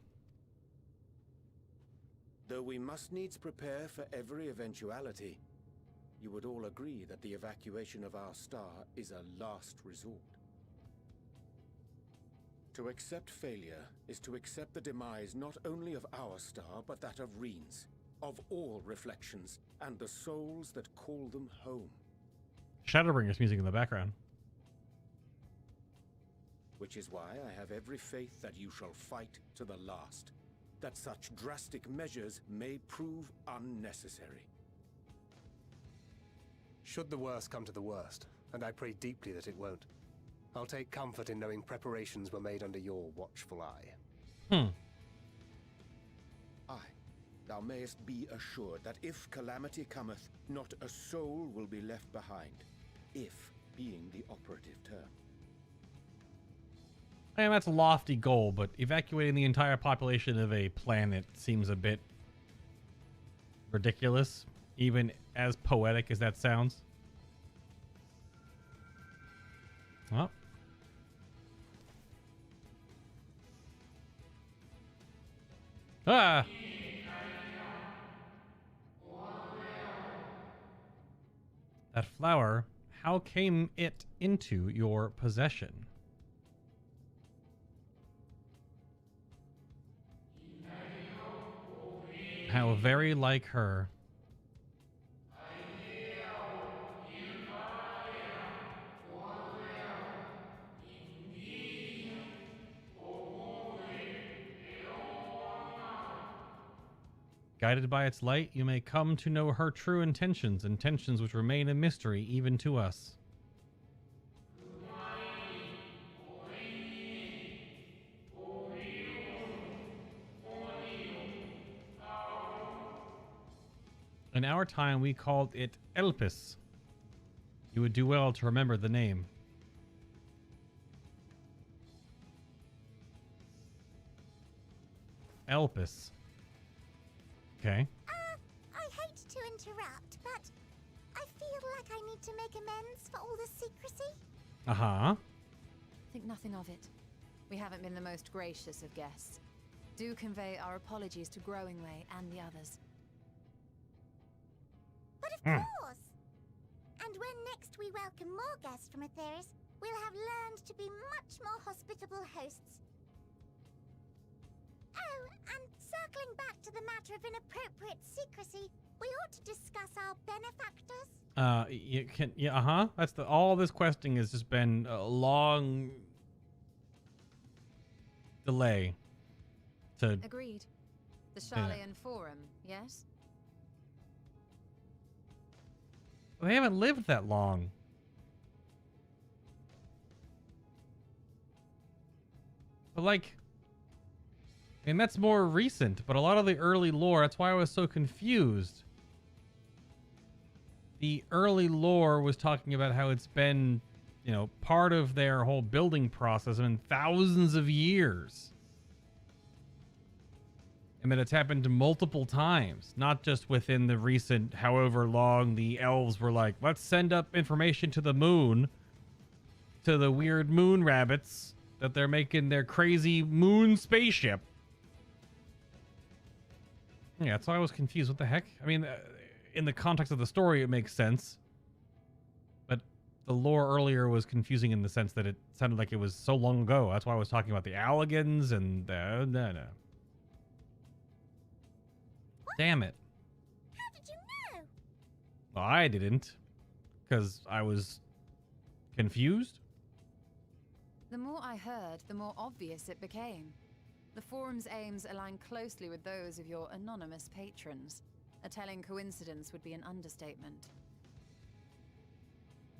Though we must needs prepare for every eventuality, you would all agree that the evacuation of our star is a last resort. To accept failure is to accept the demise not only of our star, but that of Reen's, of all reflections, and the souls that call them home. Shadowbringer's music in the background. Which is why I have every faith that you shall fight to the last, that such drastic measures may prove unnecessary. Should the worst come to the worst, and I pray deeply that it won't, I'll take comfort in knowing preparations were made under your watchful eye. Aye, thou mayest be assured that if calamity cometh, not a soul will be left behind, if being the operative term. I mean, that's a lofty goal, but evacuating the entire population of a planet seems a bit ridiculous, even as poetic as that sounds. Well. Ah! That flower, how came it into your possession? How very like her. Guided by its light, you may come to know her true intentions, intentions which remain a mystery even to us. In our time, we called it Elpis. You would do well to remember the name. Elpis. Okay. I hate to interrupt, but I feel like I need to make amends for all the secrecy. Uh-huh. Think nothing of it. We haven't been the most gracious of guests. Do convey our apologies to Growingway and the others. But of course! And when next we welcome more guests from Aetheris, we'll have learned to be much more hospitable hosts. Oh, and circling back to the matter of inappropriate secrecy, We ought to discuss our benefactors. You can, yeah, That's all this questing has just been a long delay to... Agreed. The Charlayan Forum, yes? They haven't lived that long. But like, and that's more recent, but a lot of the early lore, that's why I was so confused. The early lore was talking about how it's been, you know, part of their whole building process in thousands of years. And that it's happened multiple times, not just within the recent however long the elves were like, let's send up information to the moon, to the weird moon rabbits, that they're making their crazy moon spaceship. Yeah, that's why I was confused. What the heck? I mean, in the context of the story, it makes sense. But the lore earlier was confusing in the sense that it sounded like it was so long ago. That's why I was talking about the Alligans and... no. Damn it. How did you know? Well, I didn't. Because I was confused. The more I heard, the more obvious it became. The forum's aims align closely with those of your anonymous patrons. A telling coincidence would be an understatement.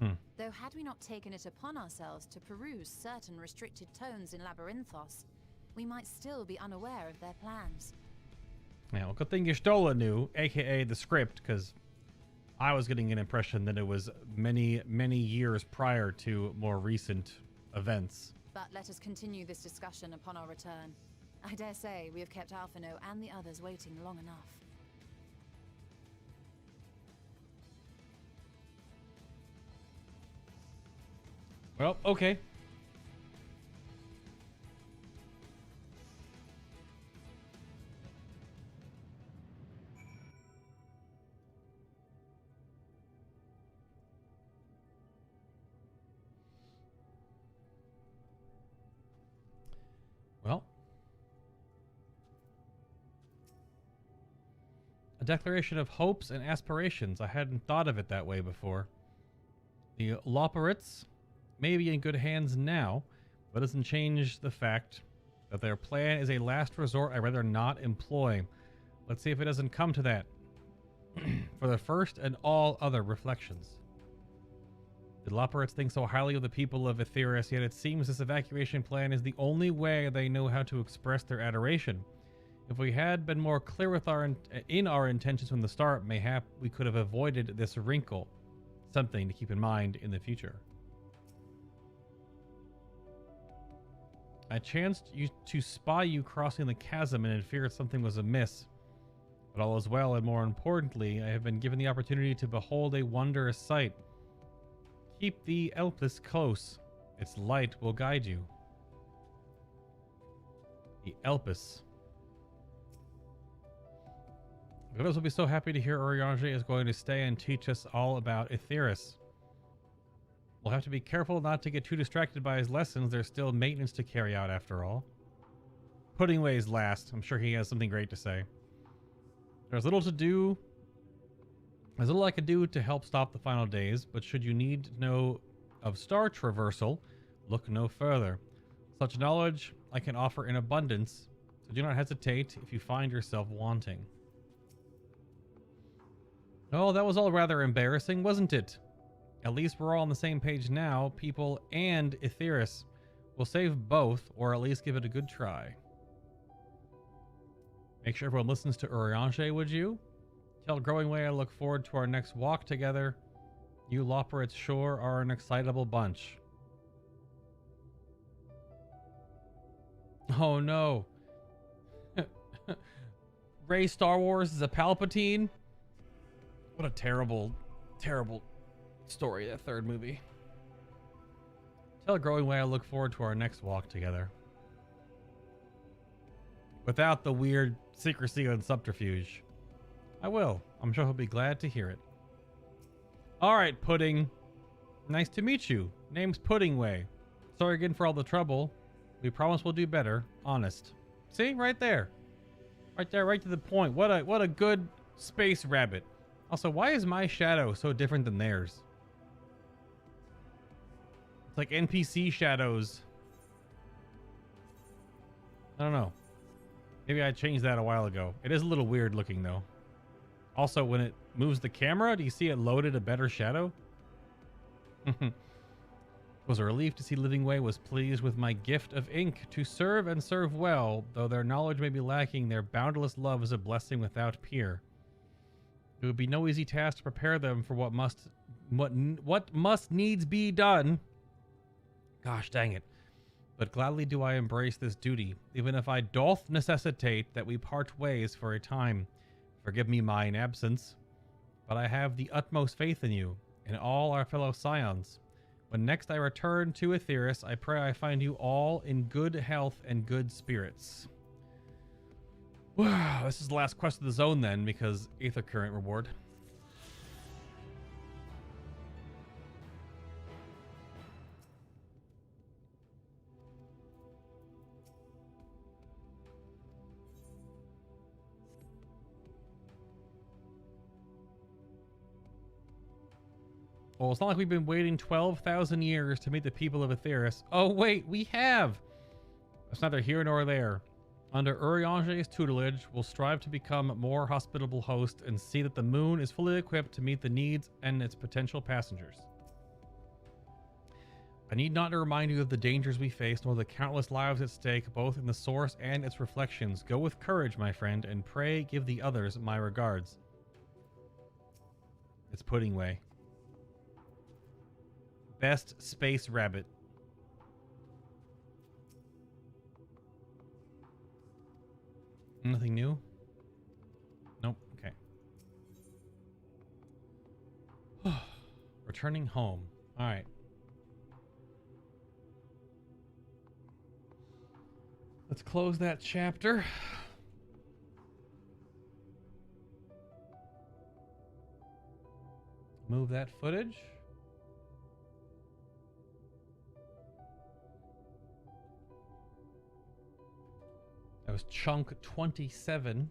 Though had we not taken it upon ourselves to peruse certain restricted tones in Labyrinthos, we might still be unaware of their plans. Yeah, well, good thing Y'shtola knew, aka the script, because I was getting an impression that it was many, many years prior to more recent events. But let us continue this discussion upon our return. I dare say we have kept Alphino and the others waiting long enough. Well, okay. Well, a declaration of hopes and aspirations. I hadn't thought of it that way before. The Loporrits may be in good hands now, but doesn't change the fact that their plan is a last resort I'd rather not employ. Let's see if it doesn't come to that. For the first and all other reflections. The Loporrits think so highly of the people of Etheirys, yet it seems this evacuation plan is the only way they know how to express their adoration. If we had been more clear with our intentions from the start, mayhap we could have avoided this wrinkle. Something to keep in mind in the future. I chanced to spy you crossing the chasm and had feared something was amiss. But all is well, and more importantly, I have been given the opportunity to behold a wondrous sight. Keep the Elpis close. Its light will guide you. The Elpis. Godos will be so happy to hear Urianger is going to stay and teach us all about Etheirys. We'll have to be careful not to get too distracted by his lessons. There's still maintenance to carry out after all. Puddingway's last. I'm sure he has something great to say. There's little to do. There's little I could do to help stop the final days, but should you need to know of star traversal, look no further. Such knowledge I can offer in abundance, so do not hesitate if you find yourself wanting. Oh, that was all rather embarrassing, wasn't it? At least we're all on the same page now, people and Etheirys. We'll save both, or at least give it a good try. Make sure everyone listens to Urianger, would you? Tell Growing Way I look forward to our next walk together. You Loporrits sure are an excitable bunch. Oh no. Rey Star Wars is a Palpatine? What a terrible, terrible story, that third movie. Tell Growing Way I look forward to our next walk together. Without the weird secrecy and subterfuge. I will. I'm sure he'll be glad to hear it. Alright, Pudding. Nice to meet you. Name's Puddingway. Sorry again for all the trouble. We promise we'll do better. Honest. See? Right there. Right there, right to the point. What a good Space Rabbit. Also, why is my shadow so different than theirs? It's like NPC shadows. I don't know. Maybe I changed that a while ago. It is a little weird looking though. Also, when it moves the camera, do you see it loaded a better shadow? It was a relief to see Living Way was pleased with my gift of ink to serve and serve well. Though their knowledge may be lacking, their boundless love is a blessing without peer. It would be no easy task to prepare them for what must needs be done. Gosh dang it. But gladly do I embrace this duty, even if I doth necessitate that we part ways for a time. Forgive me mine absence, but I have the utmost faith in you, and all our fellow scions. When next I return to Aetheris, I pray I find you all in good health and good spirits. Wow, this is the last quest of the zone then, because Aether Current reward. Well, it's not like we've been waiting 12,000 years to meet the people of Aetheris. Oh, wait, we have! That's neither here nor there. Under Urianger's tutelage, we'll strive to become a more hospitable host and see that the moon is fully equipped to meet the needs and its potential passengers. I need not to remind you of the dangers we face, nor the countless lives at stake, both in the source and its reflections. Go with courage, my friend, and pray give the others my regards. It's Pudding Way. Best Space Rabbit. Nothing new? Nope. Okay. Returning home. All right. Let's close that chapter. Move that footage. That was chunk 27.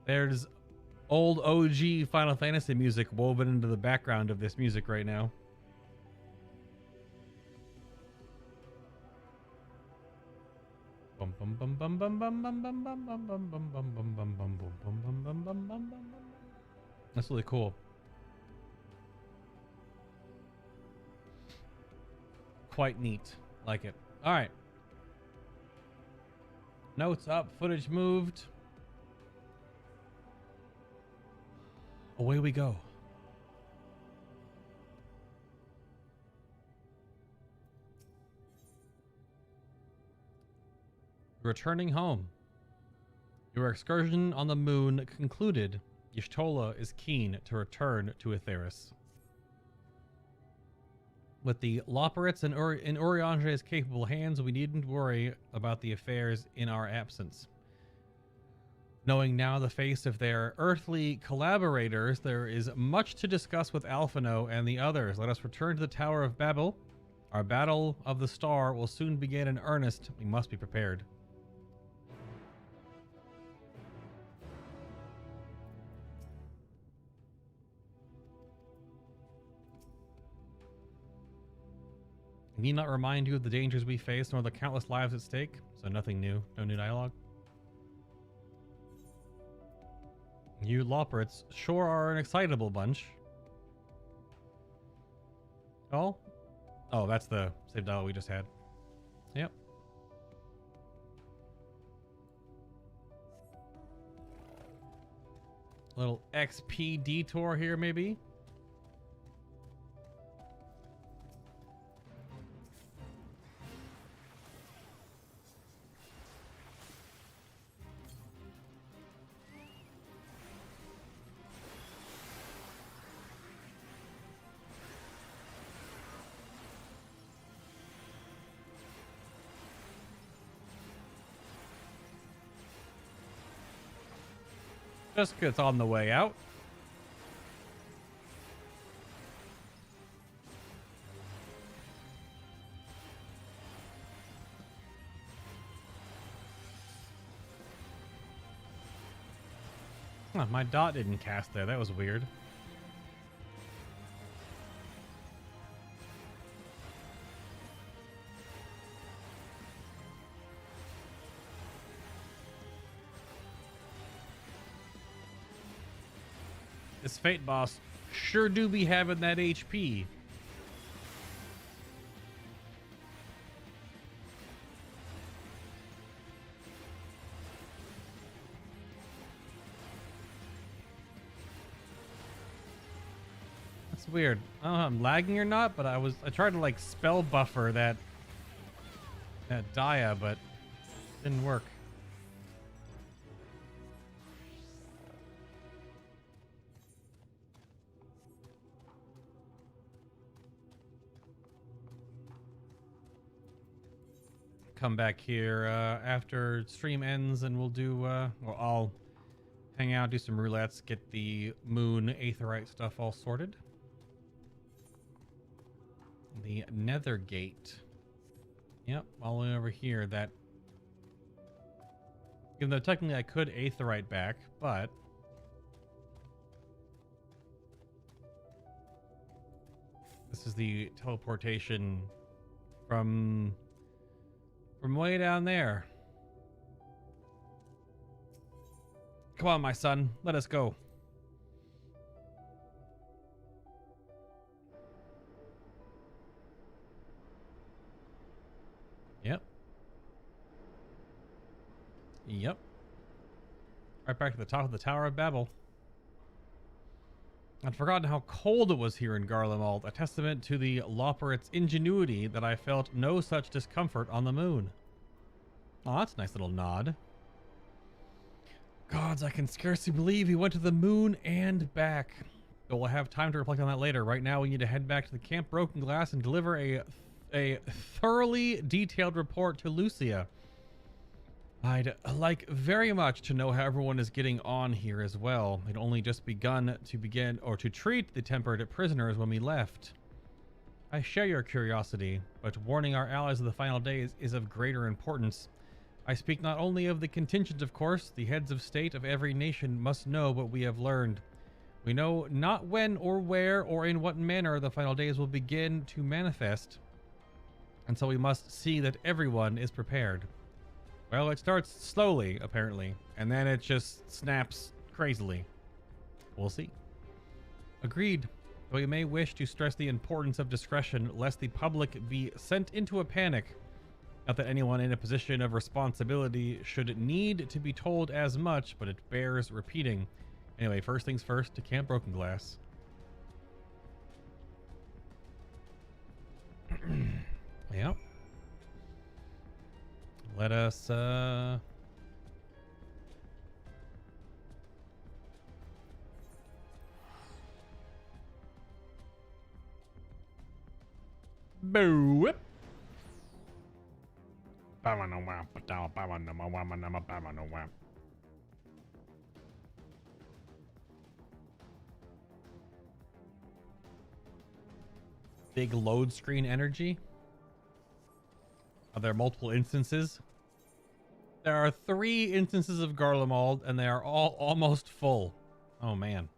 There's old OG Final Fantasy music woven into the background of this music right now. That's really cool. Quite neat. Like it. All right. Notes up, footage moved. Away we go. Returning home. Your excursion on the moon concluded. Y'shtola is keen to return to Aetheris. With the Loporrits in Urianger's capable hands, we needn't worry about the affairs in our absence. Knowing now the face of their earthly collaborators, there is much to discuss with Alphino and the others. Let us return to the Tower of Babel. Our battle of the star will soon begin in earnest. We must be prepared. I need not remind you of the dangers we face, nor the countless lives at stake. So nothing new. No new dialogue. You Loporrits sure are an excitable bunch. Oh? Oh, that's the same dialogue we just had. Yep. Little XP detour here, maybe? Just 'cause it's on the way out. Huh, my dot didn't cast there. That was weird. This Fate boss sure do be having that HP. That's weird. I don't know if I'm lagging or not, but I tried to like spell buffer that Dia, but didn't work. Come back here after stream ends and we'll do well, I'll hang out, do some roulettes, get the moon aetherite stuff all sorted. The nether gate. Yep, all the way over here. That, even though technically I could aetherite back, but this is the teleportation from way down there. Come on, my son. Let us go. Yep. Yep. Right back to the top of the Tower of Babel. I'd forgotten how cold it was here in Garlemald, a testament to the Loporrits' ingenuity that I felt no such discomfort on the moon. Oh, that's a nice little nod. Gods, I can scarcely believe he went to the moon and back. But we'll have time to reflect on that later. Right now, we need to head back to the Camp Broken Glass and deliver a thoroughly detailed report to Lucia. I'd like very much to know how everyone is getting on here as well. They'd only just begun to treat the tempered prisoners when we left. I share your curiosity, but warning our allies of the final days is of greater importance. I speak not only of the contingent, of course. The heads of state of every nation must know what we have learned. We know not when or where or in what manner the final days will begin to manifest, and so we must see that everyone is prepared. Well, it starts slowly, apparently, and then it just snaps crazily. We'll see. Agreed. Though we may wish to stress the importance of discretion, lest the public be sent into a panic. Not that anyone in a position of responsibility should need to be told as much, but it bears repeating. Anyway, first things first, to Camp Broken Glass. Yep. Let us, Boo! Big load screen energy. Are there multiple instances? There are 3 instances of Garlemald, and they are all almost full. Oh, man.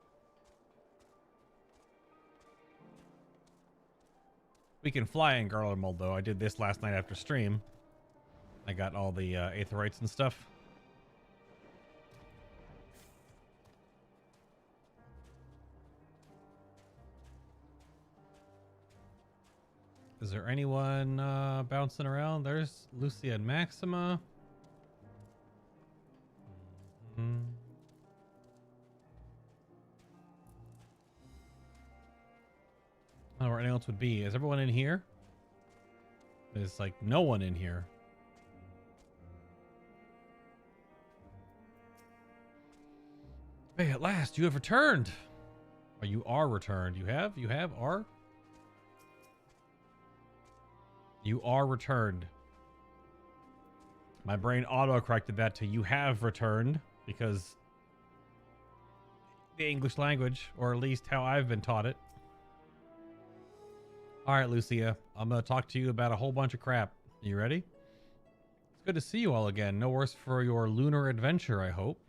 We can fly in Garlemald, though. I did this last night after stream. I got all the aetherites and stuff. Is there anyone bouncing around? There's Lucia and Maxima. Mm-hmm. I don't know where anyone else would be. Is everyone in here? There's like no one in here. Hey, at last, you have returned. Or you are returned. You have? Are? You are returned. My brain auto-corrected that to you have returned because the English language, or at least how I've been taught it. All right, Lucia, I'm going to talk to you about a whole bunch of crap. You ready? It's good to see you all again. No worse for your lunar adventure, I hope.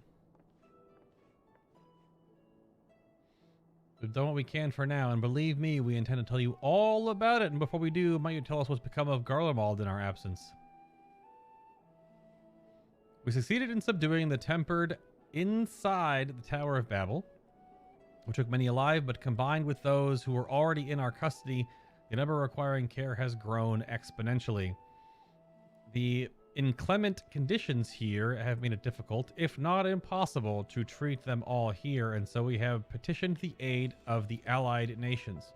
We've done what we can for now, and believe me, we intend to tell you all about it. And before we do, might you tell us what's become of Garlemald in our absence? We succeeded in subduing the tempered inside the Tower of Babel, which took many alive, but combined with those who were already in our custody, the number requiring care has grown exponentially. The inclement conditions here have made it difficult, if not impossible, to treat them all here, and so we have petitioned the aid of the allied nations.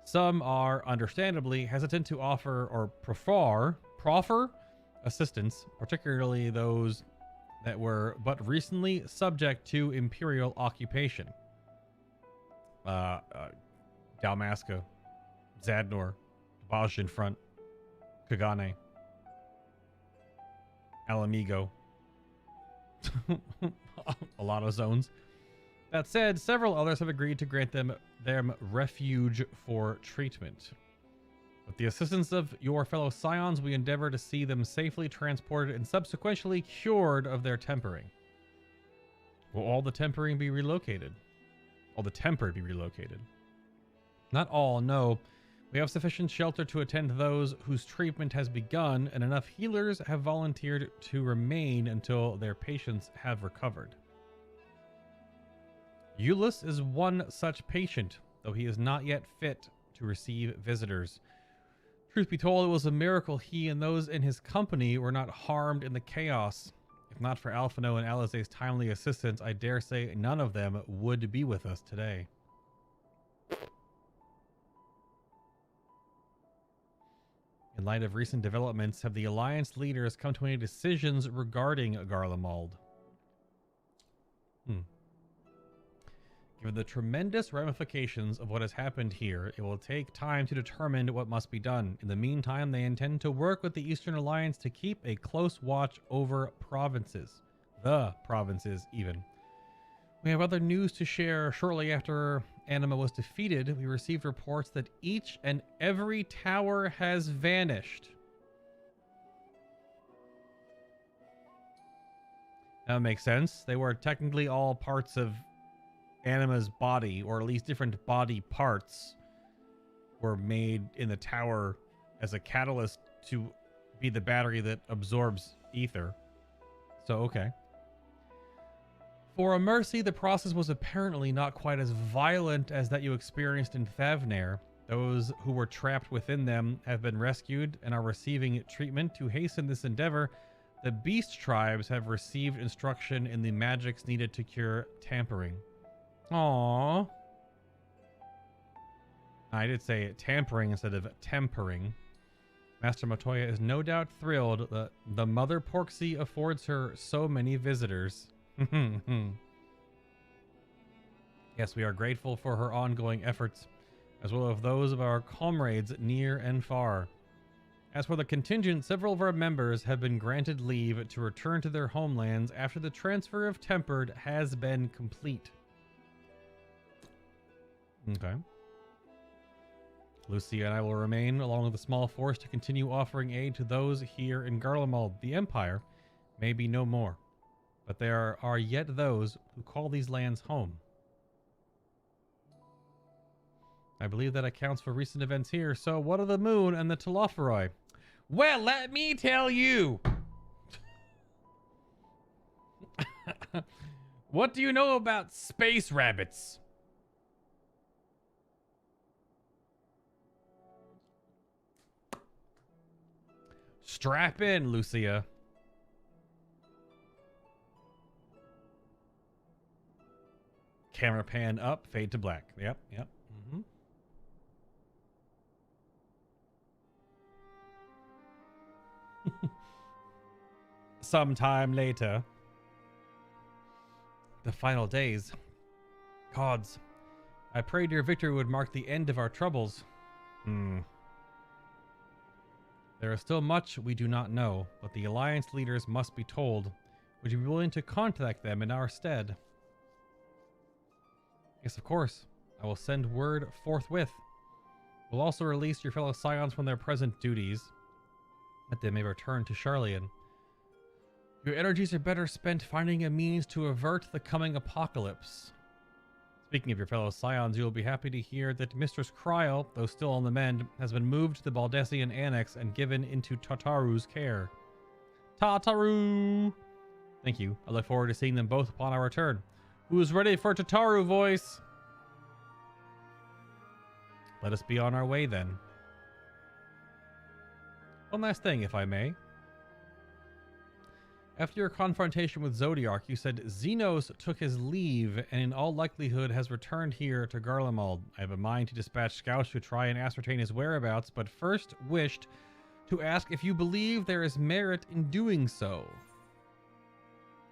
Some are understandably hesitant to offer or proffer assistance, particularly those that were but recently subject to imperial occupation. Dalmasca, Zadnor, Bajin Front, Kagane, Alamigo. A lot of zones. That said, several others have agreed to grant them refuge for treatment. With the assistance of your fellow scions, we endeavor to see them safely transported and subsequently cured of their tempering. Will all the tempering be relocated? All the tempered be relocated? Not all, no. We have sufficient shelter to attend to those whose treatment has begun, and enough healers have volunteered to remain until their patients have recovered. Eulus is one such patient, though he is not yet fit to receive visitors. Truth be told, it was a miracle he and those in his company were not harmed in the chaos. If not for Alphino and Alizé's timely assistance, I dare say none of them would be with us today. In light of recent developments, have the Alliance leaders come to any decisions regarding Garlemald? Given the tremendous ramifications of what has happened here, it will take time to determine what must be done. In the meantime, they intend to work with the Eastern Alliance to keep a close watch over provinces. The provinces, even. We have other news to share. Shortly after Anima was defeated, we received reports that each and every tower has vanished. That makes sense. They were technically all parts of Anima's body, or at least different body parts were made in the tower as a catalyst to be the battery that absorbs ether. So, okay. For a mercy, the process was apparently not quite as violent as that you experienced in Thavnair. Those who were trapped within them have been rescued and are receiving treatment. To hasten this endeavor, the beast tribes have received instruction in the magics needed to cure tampering. Aww. I did say tampering instead of tempering. Master Matoya is no doubt thrilled that the Mother Porksy affords her so many visitors. Yes, we are grateful for her ongoing efforts, as well as those of our comrades near and far. As for the contingent, several of our members have been granted leave to return to their homelands after the transfer of Tempered has been complete. Okay. Lucia and I will remain along with a small force to continue offering aid to those here in Garlemald. The Empire may be no more, but there are yet those who call these lands home. I believe that accounts for recent events here. So what of the moon and the Loporrits? Well, let me tell you. What do you know about space rabbits? Strap in, Lucia. Camera pan up, fade to black. Yep. Sometime later. The final days. Gods, I prayed your victory would mark the end of our troubles. There is still much we do not know, but the Alliance leaders must be told. Would you be willing to contact them in our stead? Yes, of course. I will send word forthwith. We'll also release your fellow scions from their present duties, that they may return to Sharlayan. Your energies are better spent finding a means to avert the coming apocalypse. Speaking of your fellow scions, you will be happy to hear that Mistress Cryo, though still on the mend, has been moved to the Baldessian Annex and given into Tataru's care. Tataru! Thank you. I look forward to seeing them both upon our return. Who's ready for Tataru, voice? Let us be on our way, then. One last thing, if I may. After your confrontation with Zodiark, you said Xenos took his leave and in all likelihood has returned here to Garlemald. I have a mind to dispatch scouts to try and ascertain his whereabouts, but first wished to ask if you believe there is merit in doing so.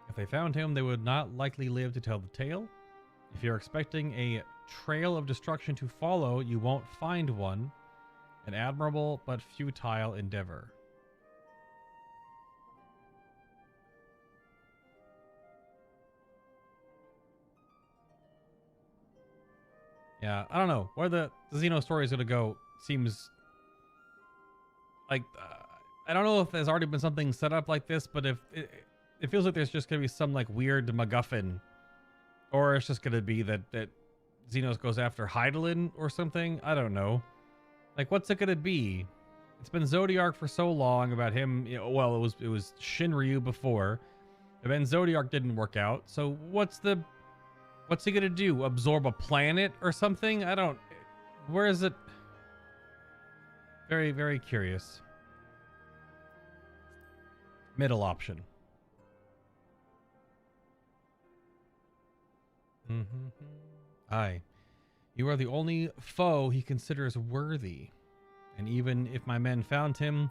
If they found him, they would not likely live to tell the tale. If you're expecting a trail of destruction to follow, you won't find one. An admirable but futile endeavor. Yeah, I don't know. Where the Xeno story is going to go seems like... I don't know if there's already been something set up like this, but if it feels like there's just going to be some like weird MacGuffin. Or it's just going to be that Xenos goes after Hydaelyn or something. I don't know. Like, what's it going to be? It's been Zodiark for so long about him. You know, well, it was Shinryu before. And then Zodiark didn't work out. So what's he going to do? Absorb a planet or something? I don't... Where is it? Very, very curious. Middle option. Aye. You are the only foe he considers worthy. And even if my men found him,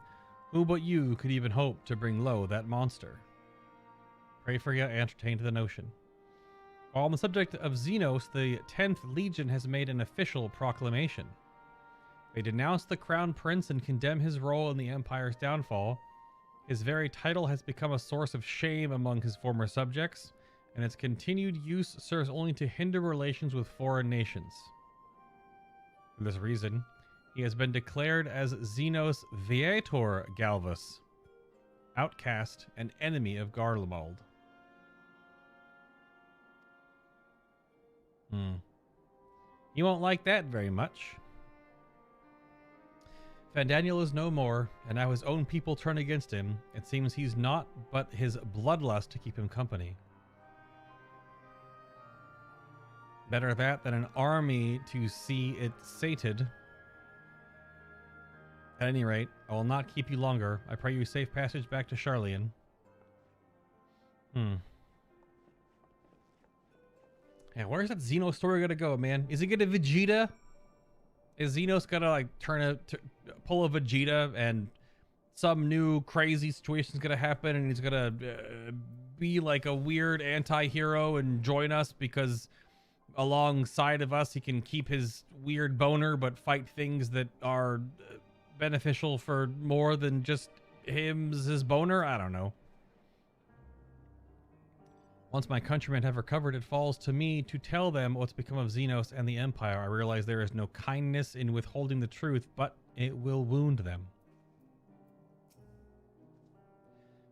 who but you could even hope to bring low that monster? Pray for you, entertain to the notion. While on the subject of Xenos, the 10th Legion has made an official proclamation. They denounce the Crown Prince and condemn his role in the Empire's downfall. His very title has become a source of shame among his former subjects, and its continued use serves only to hinder relations with foreign nations. For this reason, he has been declared as Xenos Viator Galvus, outcast and enemy of Garlemald. He won't like that very much. Fandaniel is no more, and now his own people turn against him. It seems he's not but his bloodlust to keep him company. Better that than an army to see it sated. At any rate, I will not keep you longer. I pray you safe passage back to Sharlayan. Yeah, where's that Xeno story gonna go, man? Is it gonna Vegeta? Is Xenos gonna like pull a Vegeta and some new crazy situation's gonna happen and he's gonna be like a weird anti-hero and join us because alongside of us he can keep his weird boner but fight things that are beneficial for more than just his boner? I don't know. Once my countrymen have recovered, it falls to me to tell them what's become of Xenos and the Empire. I realize there is no kindness in withholding the truth, but it will wound them.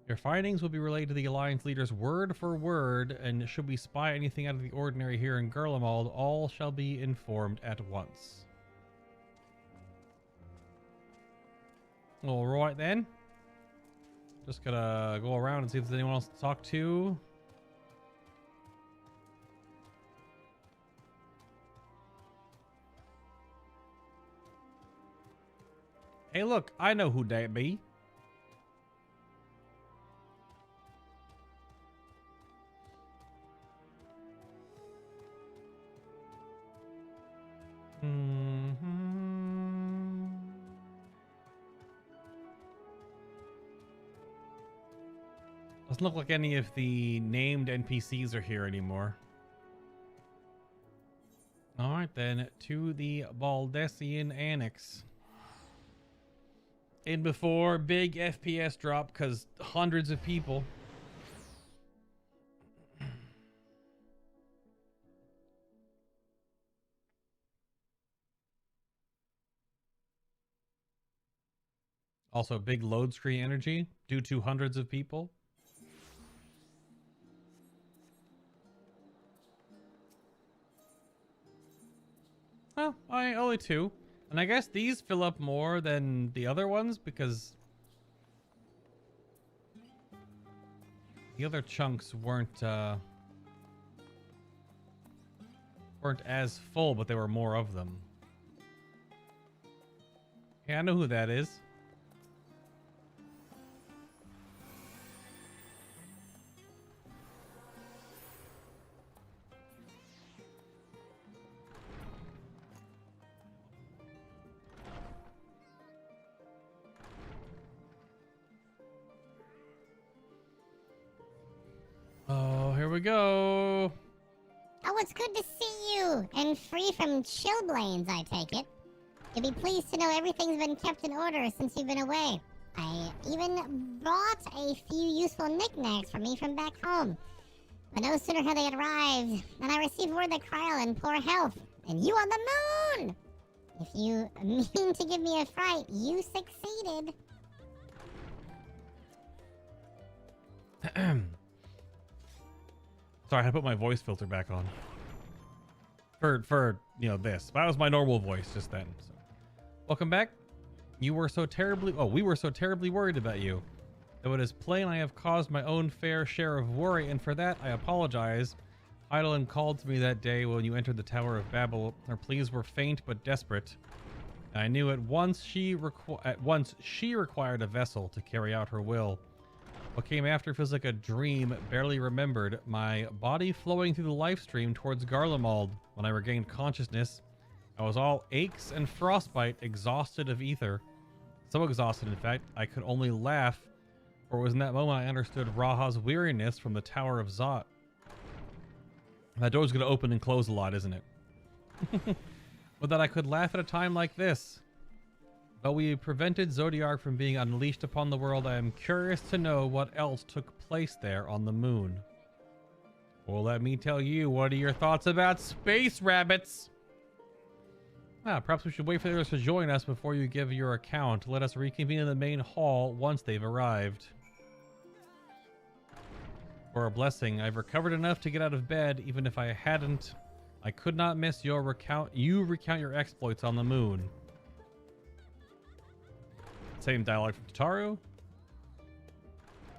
Your findings will be relayed to the Alliance leaders word for word, and should we spy anything out of the ordinary here in Garlemald, all shall be informed at once. All right then. Just gonna go around and see if there's anyone else to talk to. Hey, look, I know who that be. Doesn't look like any of the named NPCs are here anymore. Alright then, to the Baldessian Annex. In before big FPS drop because hundreds of people. Also, big load screen energy due to hundreds of people. Oh, only 2. And I guess these fill up more than the other ones because the other chunks weren't as full, but there were more of them. Yeah, I know who that is. Oh, here we go. Oh, it's good to see you, and free from chillblains, I take it. You'll be pleased to know everything's been kept in order since you've been away. I even brought a few useful knickknacks for me from back home. But no sooner had they arrived than I received word that Kryl in poor health, and you on the moon! If you mean to give me a fright, you succeeded. Sorry, I had to put my voice filter back on. For you know, this. That was my normal voice just then. So. Welcome back. We were so terribly worried about you. Though it is plain I have caused my own fair share of worry, and for that I apologize. Eidolon called to me that day when you entered the Tower of Babel. Her pleas were faint but desperate. And I knew at once she required a vessel to carry out her will. What came after feels like a dream barely remembered. My body flowing through the life stream towards Garlemald. When I regained consciousness, I was all aches and frostbite, exhausted of ether. So exhausted, in fact, I could only laugh, for it was in that moment I understood Raha's weariness from the Tower of Zot. That door's going to open and close a lot, isn't it? But that I could laugh at a time like this. But we prevented Zodiark from being unleashed upon the world. I am curious to know what else took place there on the moon. Well, let me tell you, what are your thoughts about space rabbits? Perhaps we should wait for the others to join us before you give your account. Let us reconvene in the main hall once they've arrived. For a blessing, I've recovered enough to get out of bed. Even if I hadn't, I could not miss your recount your exploits on the moon. Same dialogue from Tataru?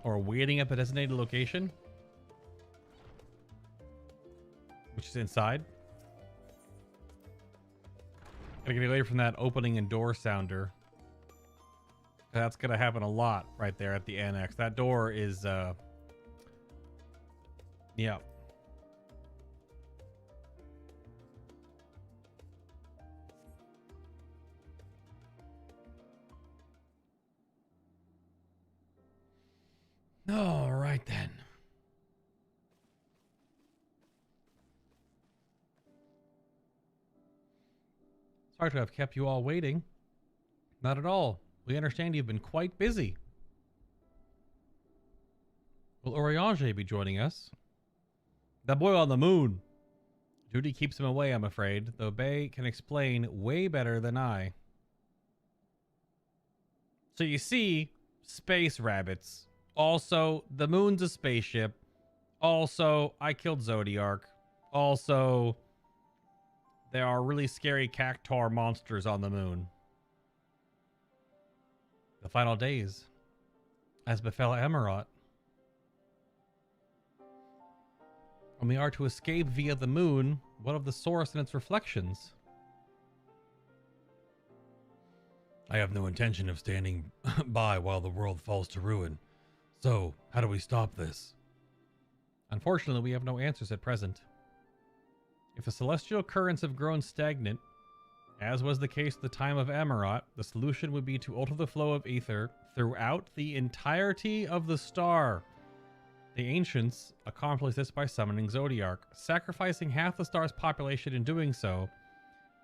Or waiting at the designated location? Which is inside. Gotta get away from that opening and door sounder. That's gonna happen a lot right there at the annex. That door is, yeah. All right then. Sorry to have kept you all waiting. Not at all. We understand you've been quite busy. Will Urianger be joining us? That boy on the moon. Duty keeps him away, I'm afraid, though Bay can explain way better than I. So you see, space rabbits. Also, the moon's a spaceship. Also, I killed Zodiark. Also, there are really scary cactuar monsters on the moon. The final days, as befell Emerald. When we are to escape via the moon, what of the source and its reflections? I have no intention of standing by while the world falls to ruin. So, how do we stop this? Unfortunately, we have no answers at present. If the celestial currents have grown stagnant, as was the case at the time of Amarot, the solution would be to alter the flow of ether throughout the entirety of the star. The ancients accomplished this by summoning Zodiark, sacrificing half the star's population in doing so,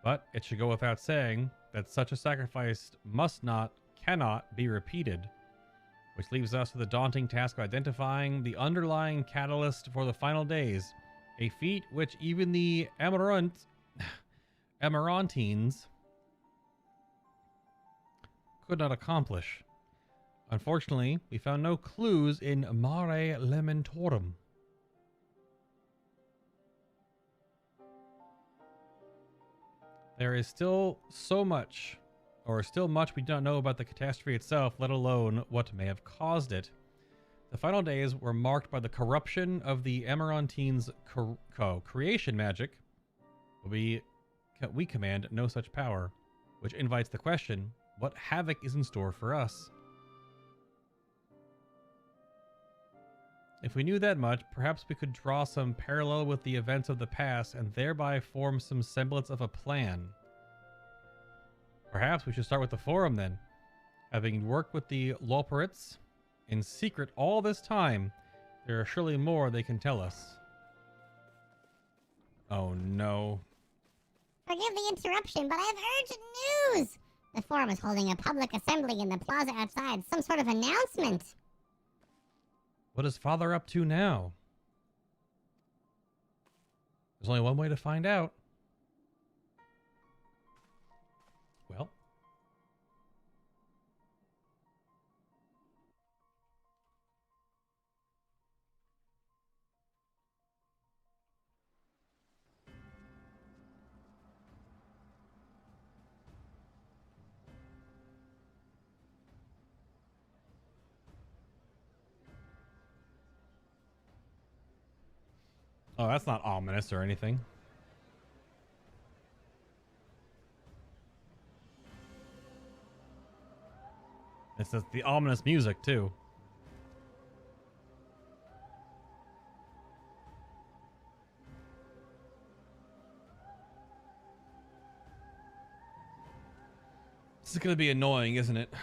but it should go without saying that such a sacrifice cannot be repeated. Which leaves us with the daunting task of identifying the underlying catalyst for the final days, a feat which even the Amarantines could not accomplish. Unfortunately, we found no clues in Mare Lamentorum. There is still much we do not know about the catastrophe itself, let alone what may have caused it. The final days were marked by the corruption of the Emerantines' creation magic. We command no such power, which invites the question, what havoc is in store for us? If we knew that much, perhaps we could draw some parallel with the events of the past and thereby form some semblance of a plan. Perhaps we should start with the forum then. Having worked with the Loporrits in secret all this time, there are surely more they can tell us. Oh no. Forgive the interruption, but I have urgent news! The forum is holding a public assembly in the plaza outside. Some sort of announcement. What is Father up to now? There's only one way to find out. Well. Oh, that's not ominous or anything. It's just the ominous music, too. This is going to be annoying, isn't it?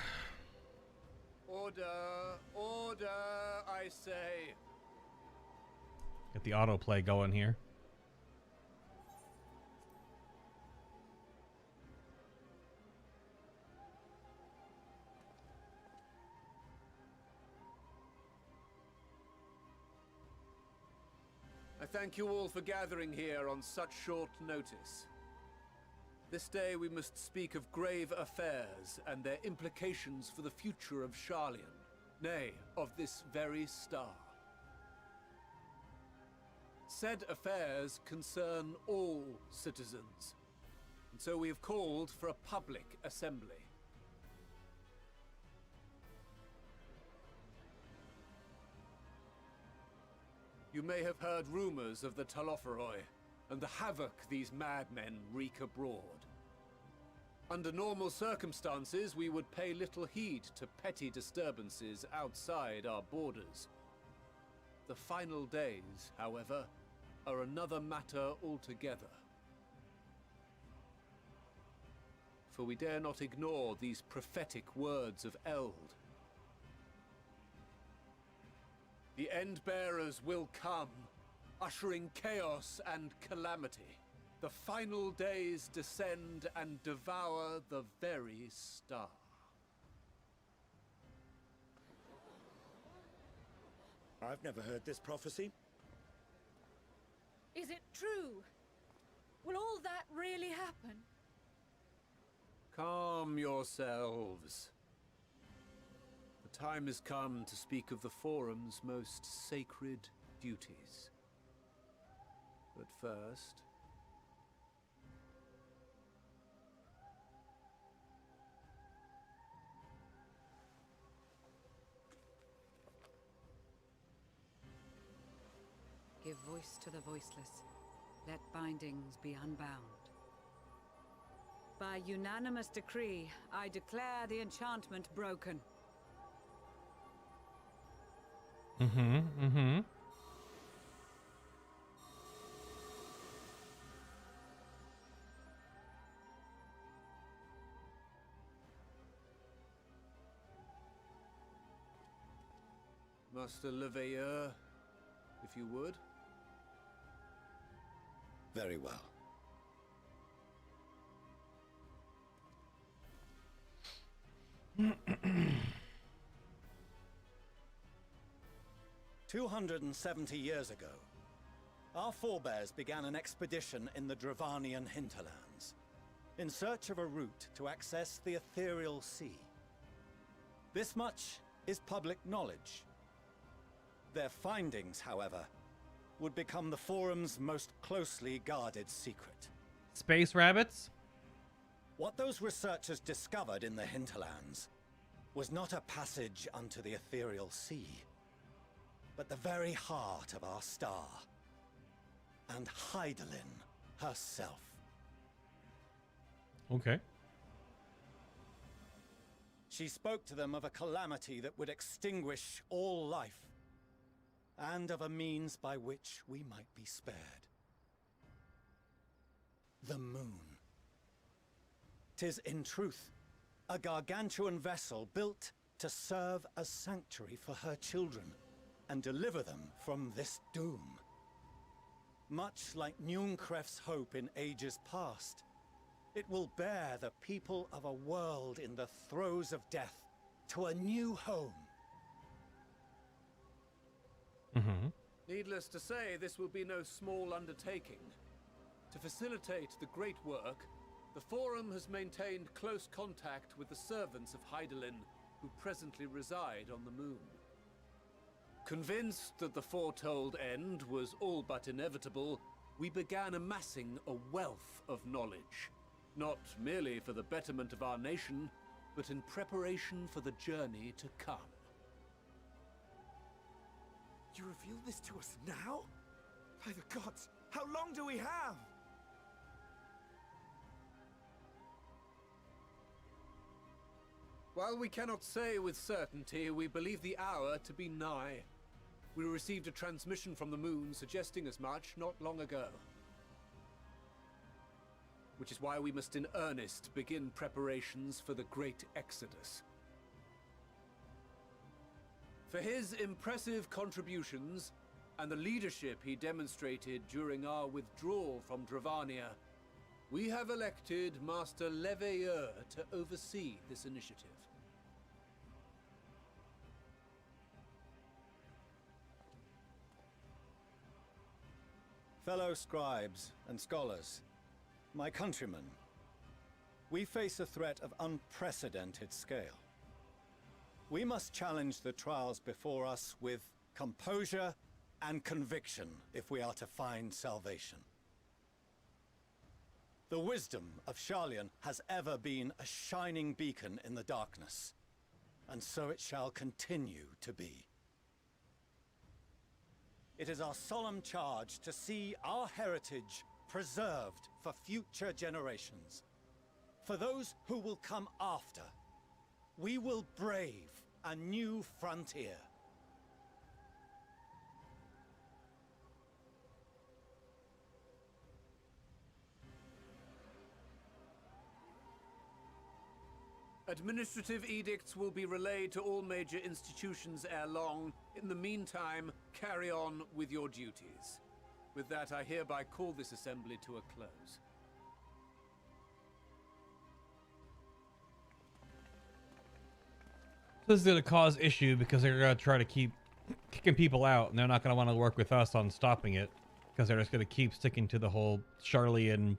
Order, order, I say. Get the autoplay going here. I thank you all for gathering here on such short notice. This day we must speak of grave affairs and their implications for the future of Sharlayan, nay, of this very star. Said affairs concern all citizens, and so we have called for a public assembly. You may have heard rumors of the Talopheroi and the havoc these madmen wreak abroad. Under normal circumstances, we would pay little heed to petty disturbances outside our borders. The final days, however, are another matter altogether. For we dare not ignore these prophetic words of Eld. The End-Bearers will come, ushering chaos and calamity. The final days descend and devour the very star. I've never heard this prophecy. Is it true? Will all that really happen? Calm yourselves. The time has come to speak of the Forum's most sacred duties. But first... Give voice to the voiceless. Let bindings be unbound. By unanimous decree, I declare the enchantment broken. Master Leveilleur, if you would. Very well. "270 years ago, our forebears began an expedition in the Dravanian hinterlands, in search of a route to access the ethereal sea. This much is public knowledge. Their findings, however, would become the Forum's most closely guarded secret. Space rabbits? What those researchers discovered in the hinterlands was not a passage unto the ethereal sea, but the very heart of our star, and Hydaelyn herself. Okay. She spoke to them of a calamity that would extinguish all life, and of a means by which we might be spared. The moon. 'Tis in truth a gargantuan vessel built to serve as sanctuary for her children and deliver them from this doom. Much like Nunkref's hope in ages past, it will bear the people of a world in the throes of death to a new home. Needless to say, this will be no small undertaking. To facilitate the great work, the Forum has maintained close contact with the servants of Hydaelyn, who presently reside on the moon. Convinced that the foretold end was all but inevitable, we began amassing a wealth of knowledge, not merely for the betterment of our nation, but in preparation for the journey to come. You reveal this to us now? By the gods, how long do we have? While we cannot say with certainty, we believe the hour to be nigh. We received a transmission from the moon suggesting as much not long ago. Which is why we must in earnest begin preparations for the great exodus. For his impressive contributions and the leadership he demonstrated during our withdrawal from Dravania, we have elected Master Leveilleur to oversee this initiative. Fellow scribes and scholars, my countrymen, we face a threat of unprecedented scale. We must challenge the trials before us with composure and conviction if we are to find salvation. The wisdom of Sharlayan has ever been a shining beacon in the darkness, and so it shall continue to be. It is our solemn charge to see our heritage preserved for future generations. For those who will come after, we will brave a new frontier. Administrative edicts will be relayed to all major institutions ere long. In the meantime, carry on with your duties. With that, I hereby call this assembly to a close. This is going to cause issue because they're going to try to keep kicking people out, and they're not going to want to work with us on stopping it because they're just going to keep sticking to the whole Sharlayan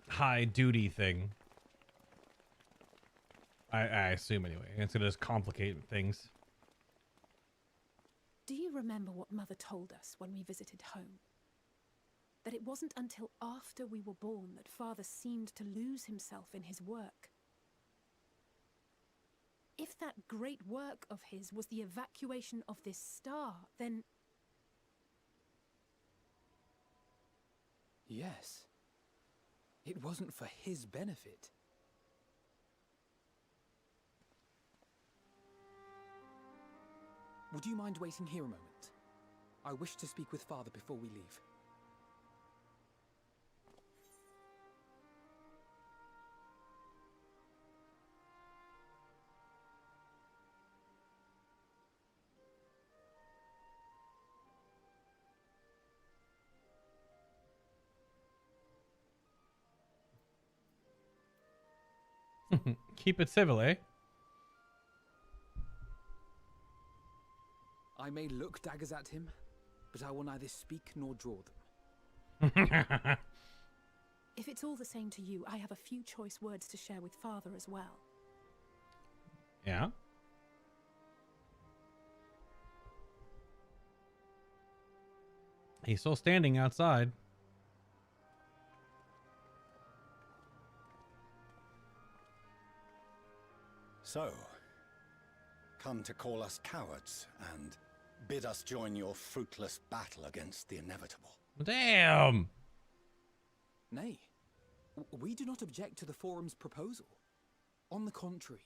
high duty thing. I assume anyway. It's going to just complicate things. Do you remember what Mother told us when we visited home? That it wasn't until after we were born that Father seemed to lose himself in his work. If that great work of his was the evacuation of this star, then... Yes. It wasn't for his benefit. Would you mind waiting here a moment? I wish to speak with Father before we leave. Keep it civil, eh? I may look daggers at him, but I will neither speak nor draw them. If it's all the same to you, I have a few choice words to share with Father as well. Yeah. He's still standing outside. So, come to call us cowards and bid us join your fruitless battle against the inevitable. Damn! Nay, we do not object to the Forum's proposal. On the contrary,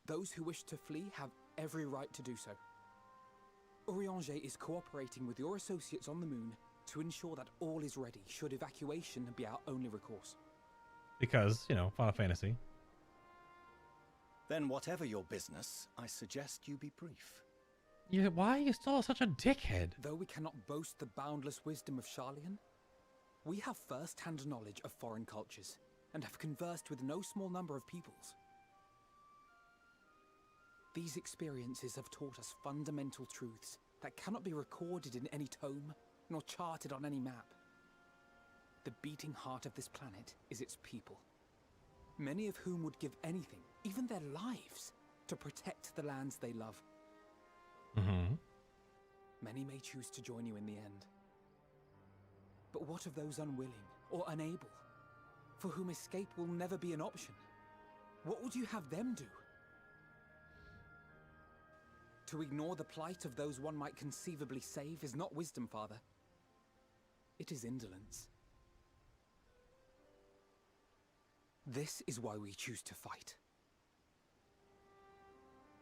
those who wish to flee have every right to do so. Urianger is cooperating with your associates on the moon to ensure that all is ready should evacuation be our only recourse. Because, you know, Final Fantasy. Then whatever your business, I suggest you be brief. Yeah, why are you still such a dickhead? Though we cannot boast the boundless wisdom of Sharlayan, we have first-hand knowledge of foreign cultures and have conversed with no small number of peoples. These experiences have taught us fundamental truths that cannot be recorded in any tome, nor charted on any map. The beating heart of this planet is its people, many of whom would give anything, even their lives, to protect the lands they love. Mm-hmm. Many may choose to join you in the end. But what of those unwilling or unable, for whom escape will never be an option? What would you have them do? To ignore the plight of those one might conceivably save is not wisdom, Father. It is indolence. This is why we choose to fight.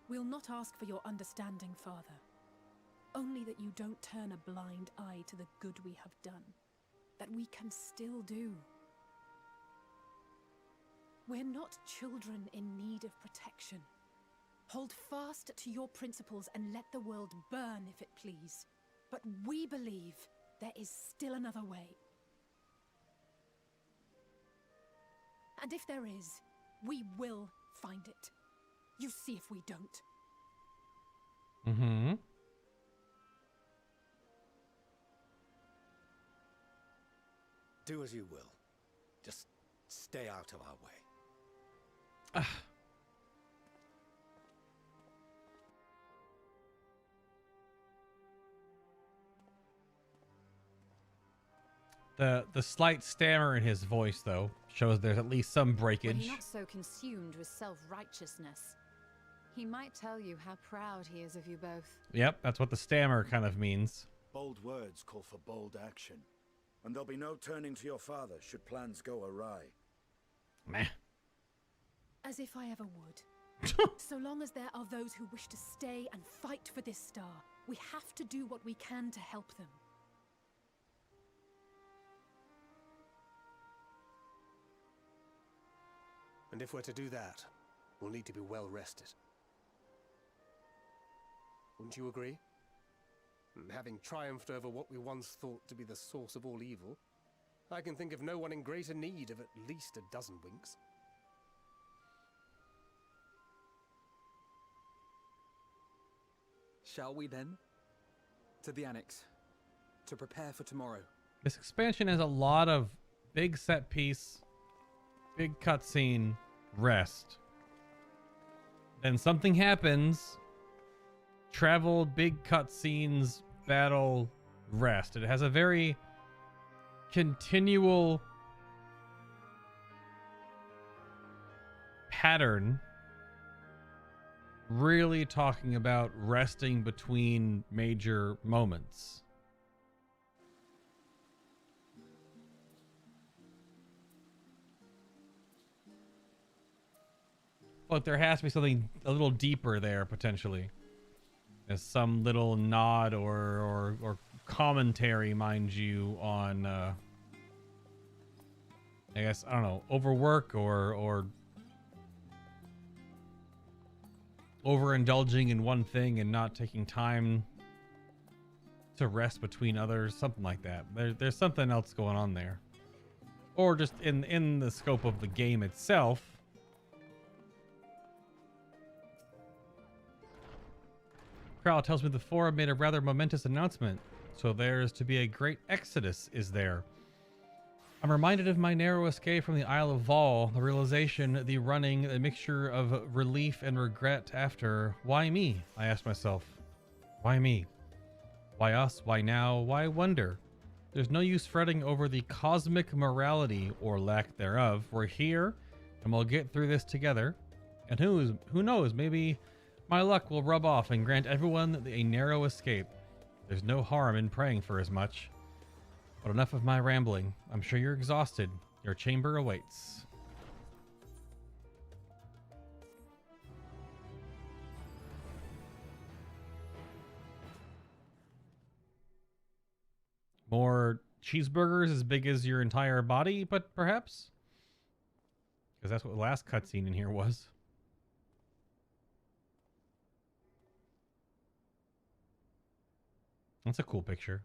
We'll not ask for your understanding, Father. Only that you don't turn a blind eye to the good we have done, that we can still do. We're not children in need of protection. Hold fast to your principles and let the world burn if it please. But we believe there is still another way. And if there is, we will find it. You see if we don't. Mm-hmm. Do as you will. Just stay out of our way. The slight stammer in his voice, though, shows there's at least some breakage. When he's not so consumed with self-righteousness, he might tell you how proud he is of you both. Yep, that's what the stammer kind of means. Bold words call for bold action. And there'll be no turning to your father should plans go awry. Meh. As if I ever would. So long as there are those who wish to stay and fight for this star, we have to do what we can to help them. And if we're to do that, we'll need to be well rested. Wouldn't you agree? And having triumphed over what we once thought to be the source of all evil, I can think of no one in greater need of at least a dozen winks. Shall we then? To the Annex, to prepare for tomorrow. This expansion has a lot of big set piece, big cutscene, rest. Then something happens, travel, big cutscenes, battle, rest. It has a very continual pattern, really talking about resting between major moments. But there has to be something a little deeper there, potentially. As some little nod or commentary, mind you, on, I guess, I don't know, overwork or overindulging in one thing and not taking time to rest between others, something like that. There's something else going on there. Or just in the scope of the game itself. Crowd tells me the forum made a rather momentous announcement. So there's to be a great exodus, is there? I'm reminded of my narrow escape from the Isle of Vol, the realization, the running, a mixture of relief and regret after. Why me? I asked myself. Why me? Why us? Why now? Why wonder? There's no use fretting over the cosmic morality or lack thereof. We're here, and we'll get through this together. And who knows, maybe my luck will rub off and grant everyone a narrow escape. There's no harm in praying for as much. But enough of my rambling. I'm sure you're exhausted. Your chamber awaits. More cheeseburgers as big as your entire body, but perhaps? Because that's what the last cutscene in here was. That's a cool picture.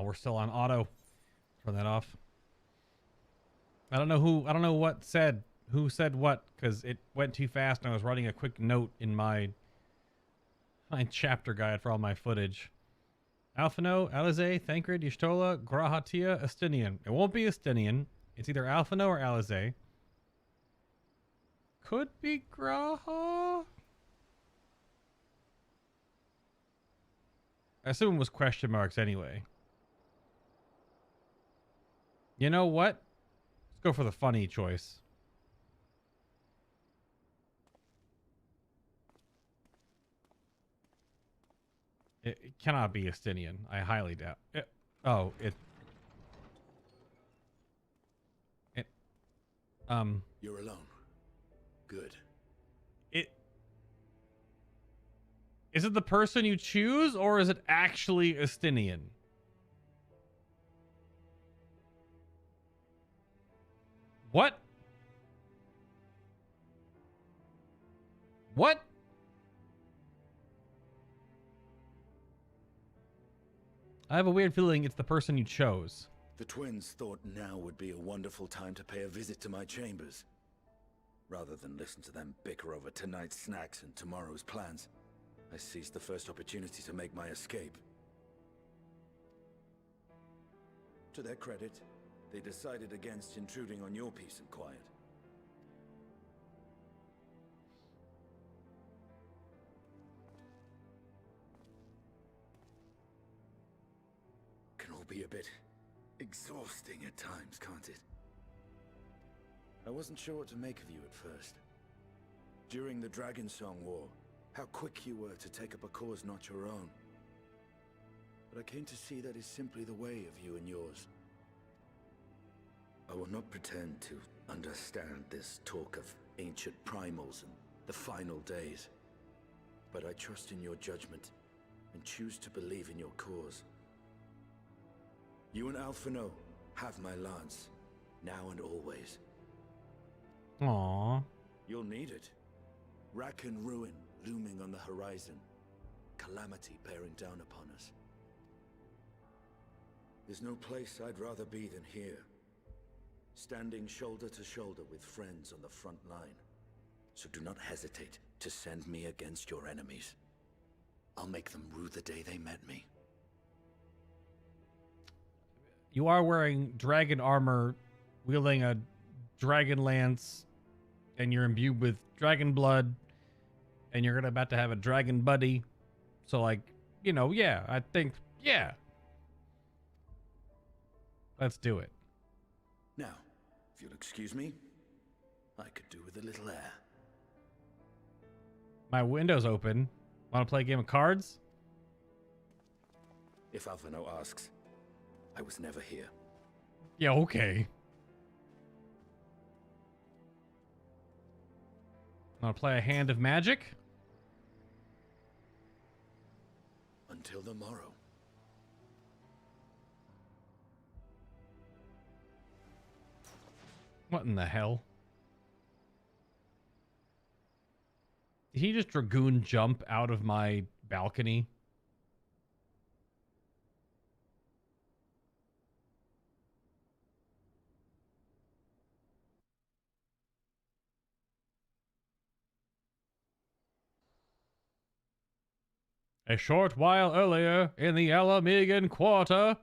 We're still on auto. Turn that off. I don't know who said what, because it went too fast and I was writing a quick note in my chapter guide for all my footage. Alphino, Alize, Thancred, Y'shtola, Grahatia, Estinian. It won't be Estinian. It's either Alphino or Alize. Could be Graha. I assume it was question marks anyway. You know what? Let's go for the funny choice. It cannot be Estinian. I highly doubt it. Oh, You're alone. Good. Is it the person you choose, or is it actually Estinian? What? What? I have a weird feeling it's the person you chose. The twins thought now would be a wonderful time to pay a visit to my chambers. Rather than listen to them bicker over tonight's snacks and tomorrow's plans, I seized the first opportunity to make my escape. To their credit, they decided against intruding on your peace and quiet. Can all be a bit exhausting at times, can't it? I wasn't sure what to make of you at first. During the Dragon Song War, how quick you were to take up a cause not your own. But I came to see that is simply the way of you and yours. I will not pretend to understand this talk of ancient primals and the final days, but I trust in your judgment and choose to believe in your cause. You and Alphino have my lance, now and always. Aww. You'll need it. Rack and ruin looming on the horizon. Calamity bearing down upon us. There's no place I'd rather be than here. Standing shoulder to shoulder with friends on the front line. So do not hesitate to send me against your enemies. I'll make them rue the day they met me. You are wearing dragon armor, wielding a dragon lance, and you're imbued with dragon blood, and you're about to have a dragon buddy. So, like, you know, yeah, I think, yeah. Let's do it. Now, if you'll excuse me, I could do with a little air. My window's open. Want to play a game of cards? If Alphino asks, I was never here. Yeah, okay. Want to play a hand of magic? until the morrow. What in the hell? Did he just dragoon jump out of my balcony? A short while earlier in the Alamegan Quarter.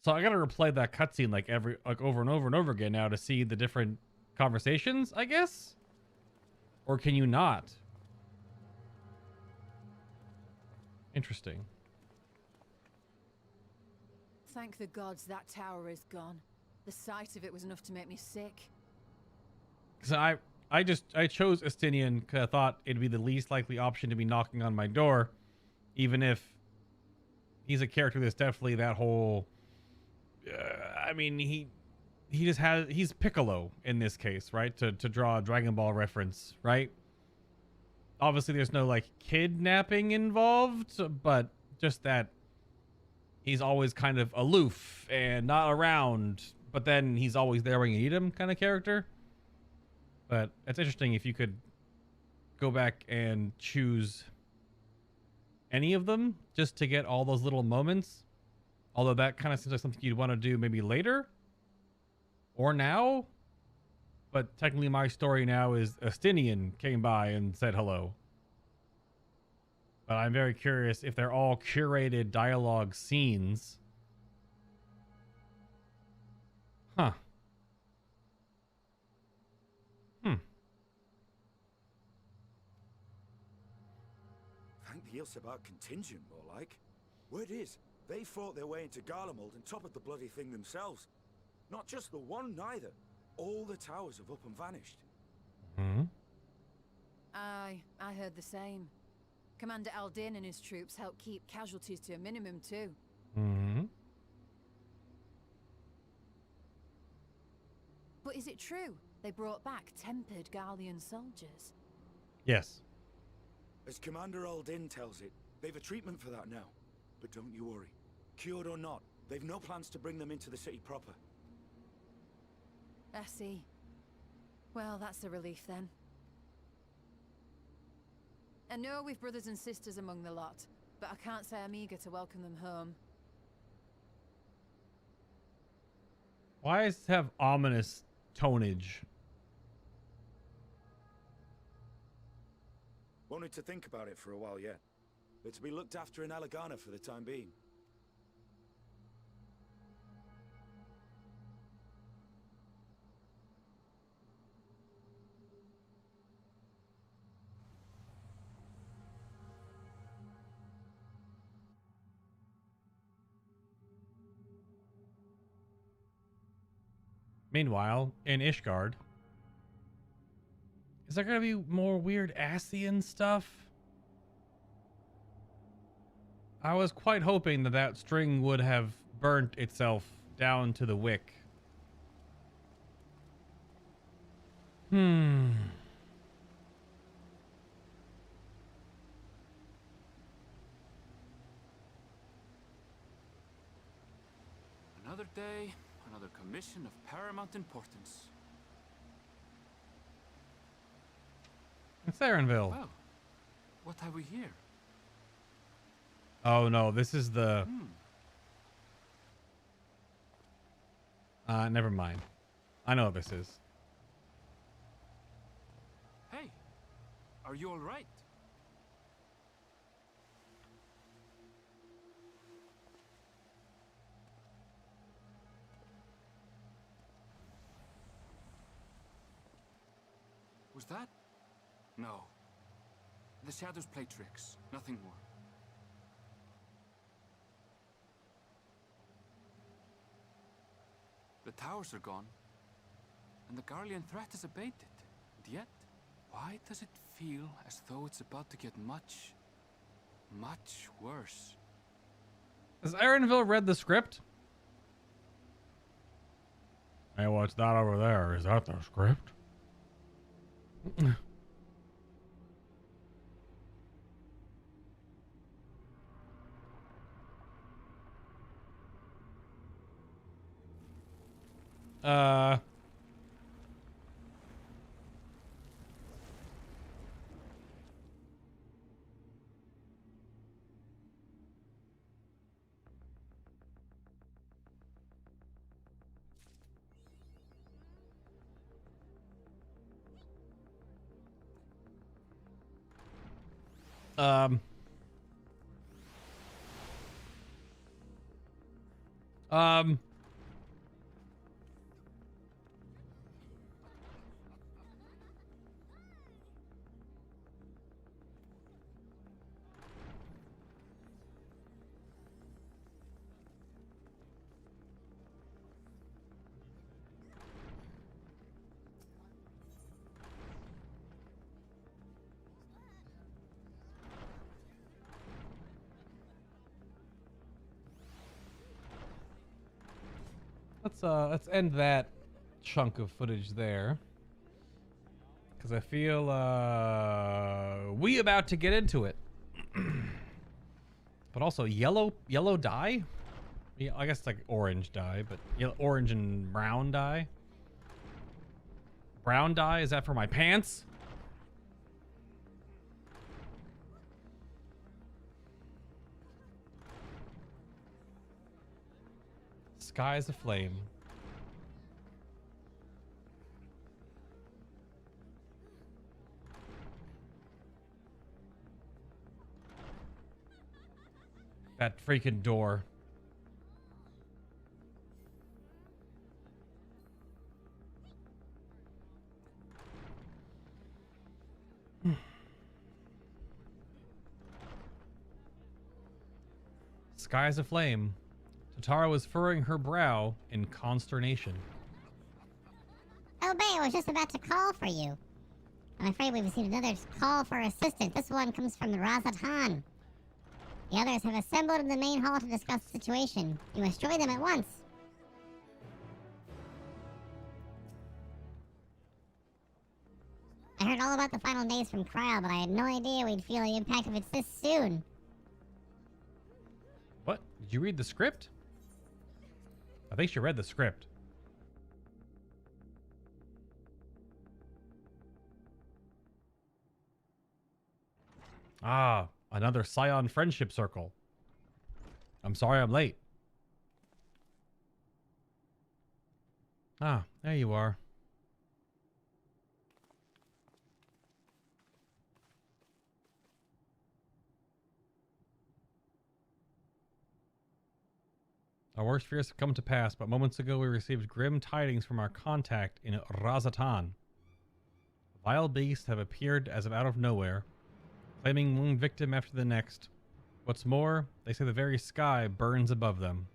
So I gotta replay that cutscene like over and over and over again now to see the different conversations, I guess? Or can you not? Interesting. Thank the gods that tower is gone. The sight of it was enough to make me sick. So I chose Estinian because I thought it'd be the least likely option to be knocking on my door, even if he's a character that's definitely that whole. I mean, he's Piccolo in this case, right? To draw a Dragon Ball reference, right? Obviously, there's no like kidnapping involved, but just that he's always kind of aloof and not around, but then he's always there when you need him kind of character. But it's interesting if you could go back and choose any of them just to get all those little moments. Although that kind of seems like something you'd want to do maybe later or now. But technically my story now is Estinian came by and said hello. But I'm very curious if they're all curated dialogue scenes. Huh. Thank the Ilsebar contingent, more like. Word is, they fought their way into Garlemald and toppled the bloody thing themselves. Not just the one, neither. All the towers have up and vanished. Aye, I heard the same. Commander Aldin and his troops helped keep casualties to a minimum too. But is it true they brought back tempered Garlean soldiers? Yes. As Commander Aldin tells it, they've a treatment for that now. But don't you worry. Cured or not, they've no plans to bring them into the city proper. I see. Well, that's a relief then. I know we've brothers and sisters among the lot, but I can't say I'm eager to welcome them home. Why does it have ominous tonage? Wanted to think about it for a while yet. But to be looked after in Alagana for the time being. Meanwhile, in Ishgard, is there gonna be more weird Ascian stuff? I was quite hoping that that string would have burnt itself down to the wick. Another day, another commission of paramount importance. It's Erranville. Well, what have we here? Oh no, this is the... never mind. I know what this is. Hey, are you all right? Was that? No. The shadows play tricks, nothing more. The towers are gone, and the Garlean threat is abated. And yet, why does it feel as though it's about to get much, much worse? Has Erranville read the script? Hey, what's that over there? Is that the script? Um, um, let's end that chunk of footage there, because I feel we about to get into it. But also yellow dye. Yeah, I guess it's like orange dye, but yellow, orange and brown dye. Brown dye, is that for my pants? Sky is aflame. That freaking door. Sky is aflame. Tatara was furrowing her brow in consternation. Oh, Bay, I was just about to call for you. I'm afraid we've received another call for assistance. This one comes from the Razatan. The others have assembled in the main hall to discuss the situation. You must join them at once. I heard all about the final days from Kryl, but I had no idea we'd feel the impact of it this soon. What? Did you read the script? I think she read the script. Ah, another Scion friendship circle. I'm sorry I'm late. Ah, there you are. Our worst fears have come to pass, but moments ago we received grim tidings from our contact in Razatan. Vile beasts have appeared as of out of nowhere, claiming one victim after the next. What's more, they say the very sky burns above them.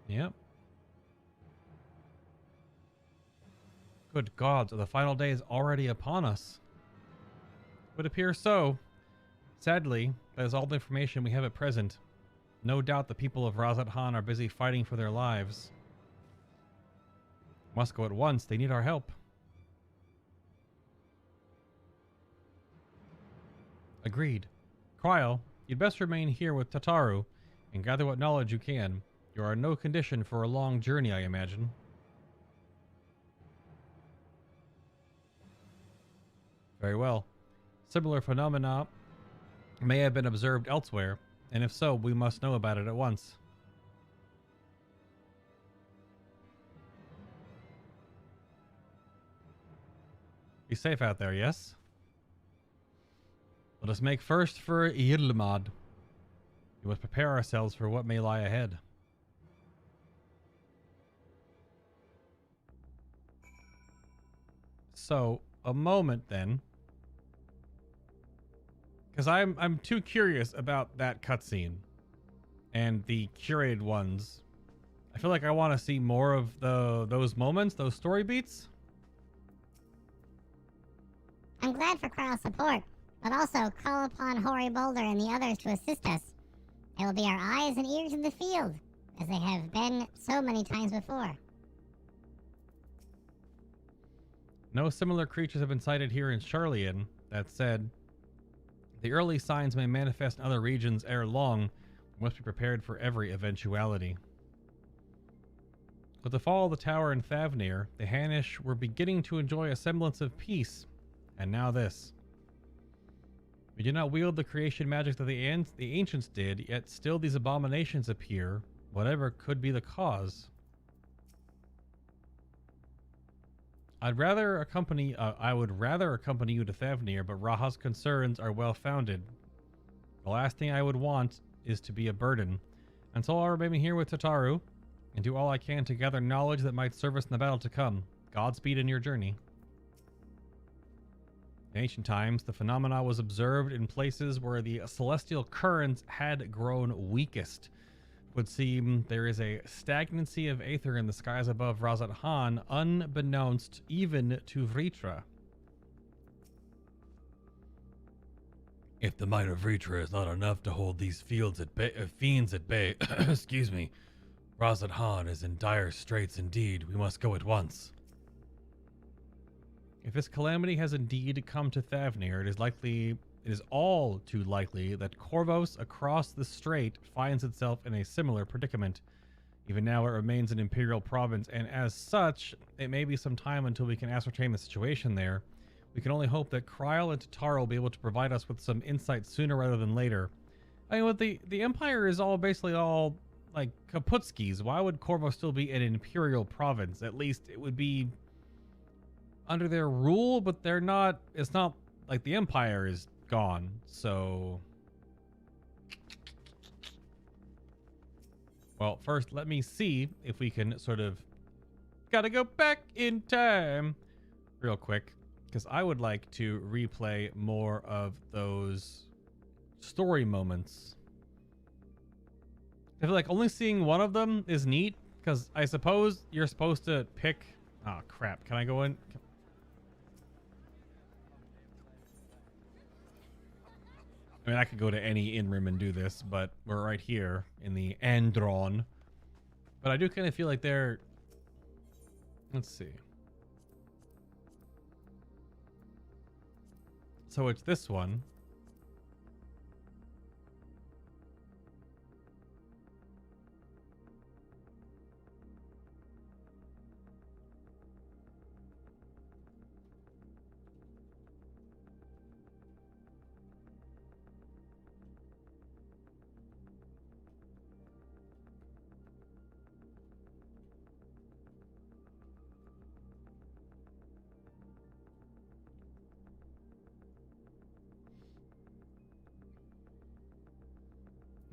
Yep. Good gods, are the final days already upon us? Would appear so. Sadly, that is all the information we have at present. No doubt the people of Razatan are busy fighting for their lives. Must go at once, they need our help. Agreed. Kryl, you'd best remain here with Tataru and gather what knowledge you can. You are in no condition for a long journey, I imagine. Very well. Similar phenomena may have been observed elsewhere, and if so, we must know about it at once. Be safe out there, yes? Let us make first for Yilmad. We must prepare ourselves for what may lie ahead. So, a moment then. Because I'm too curious about that cutscene and the curated ones. I feel like I want to see more of those moments, those story beats. I'm glad for Kryl's support, but also call upon Hoary Boulder and the others to assist us. They will be our eyes and ears in the field, as they have been so many times before. No similar creatures have been sighted here in Charlian. That said, the early signs may manifest in other regions ere long. We must be prepared for every eventuality. With the fall of the tower in Thavnair, the Hanish were beginning to enjoy a semblance of peace. And now this. We do not wield the creation magic that the ancients did, yet still these abominations appear, whatever could be the cause. I would rather accompany you to Thavnair, but Raha's concerns are well founded. The last thing I would want is to be a burden. Until I remain here with Tataru, and do all I can to gather knowledge that might serve us in the battle to come. Godspeed in your journey. In ancient times, the phenomena was observed in places where the celestial currents had grown weakest. It would seem there is a stagnancy of aether in the skies above Razat Han, unbeknownst even to Vritra. If the might of Vritra is not enough to hold these fields at fiends at bay, excuse me, Razat Han is in dire straits indeed. We must go at once. If this calamity has indeed come to Thavnair, it is all too likely that Corvos across the strait finds itself in a similar predicament. Even now it remains an imperial province, and as such, it may be some time until we can ascertain the situation there. We can only hope that Kryl and Tataru will be able to provide us with some insight sooner rather than later. I mean, what the Empire is all basically all like Kaputskis. Why would Corvo still be an imperial province? At least it would be under their rule, but they're not. It's not like the Empire is gone. So, well, first let me see if we can sort of gotta go back in time real quick, because I would like to replay more of those story moments. I feel like only seeing one of them is neat, because I suppose you're supposed to pick... Oh, crap. Can I go in? I mean, I could go to any inn room and do this, but we're right here in the Andron. But I do kind of feel like they're... Let's see. So it's this one.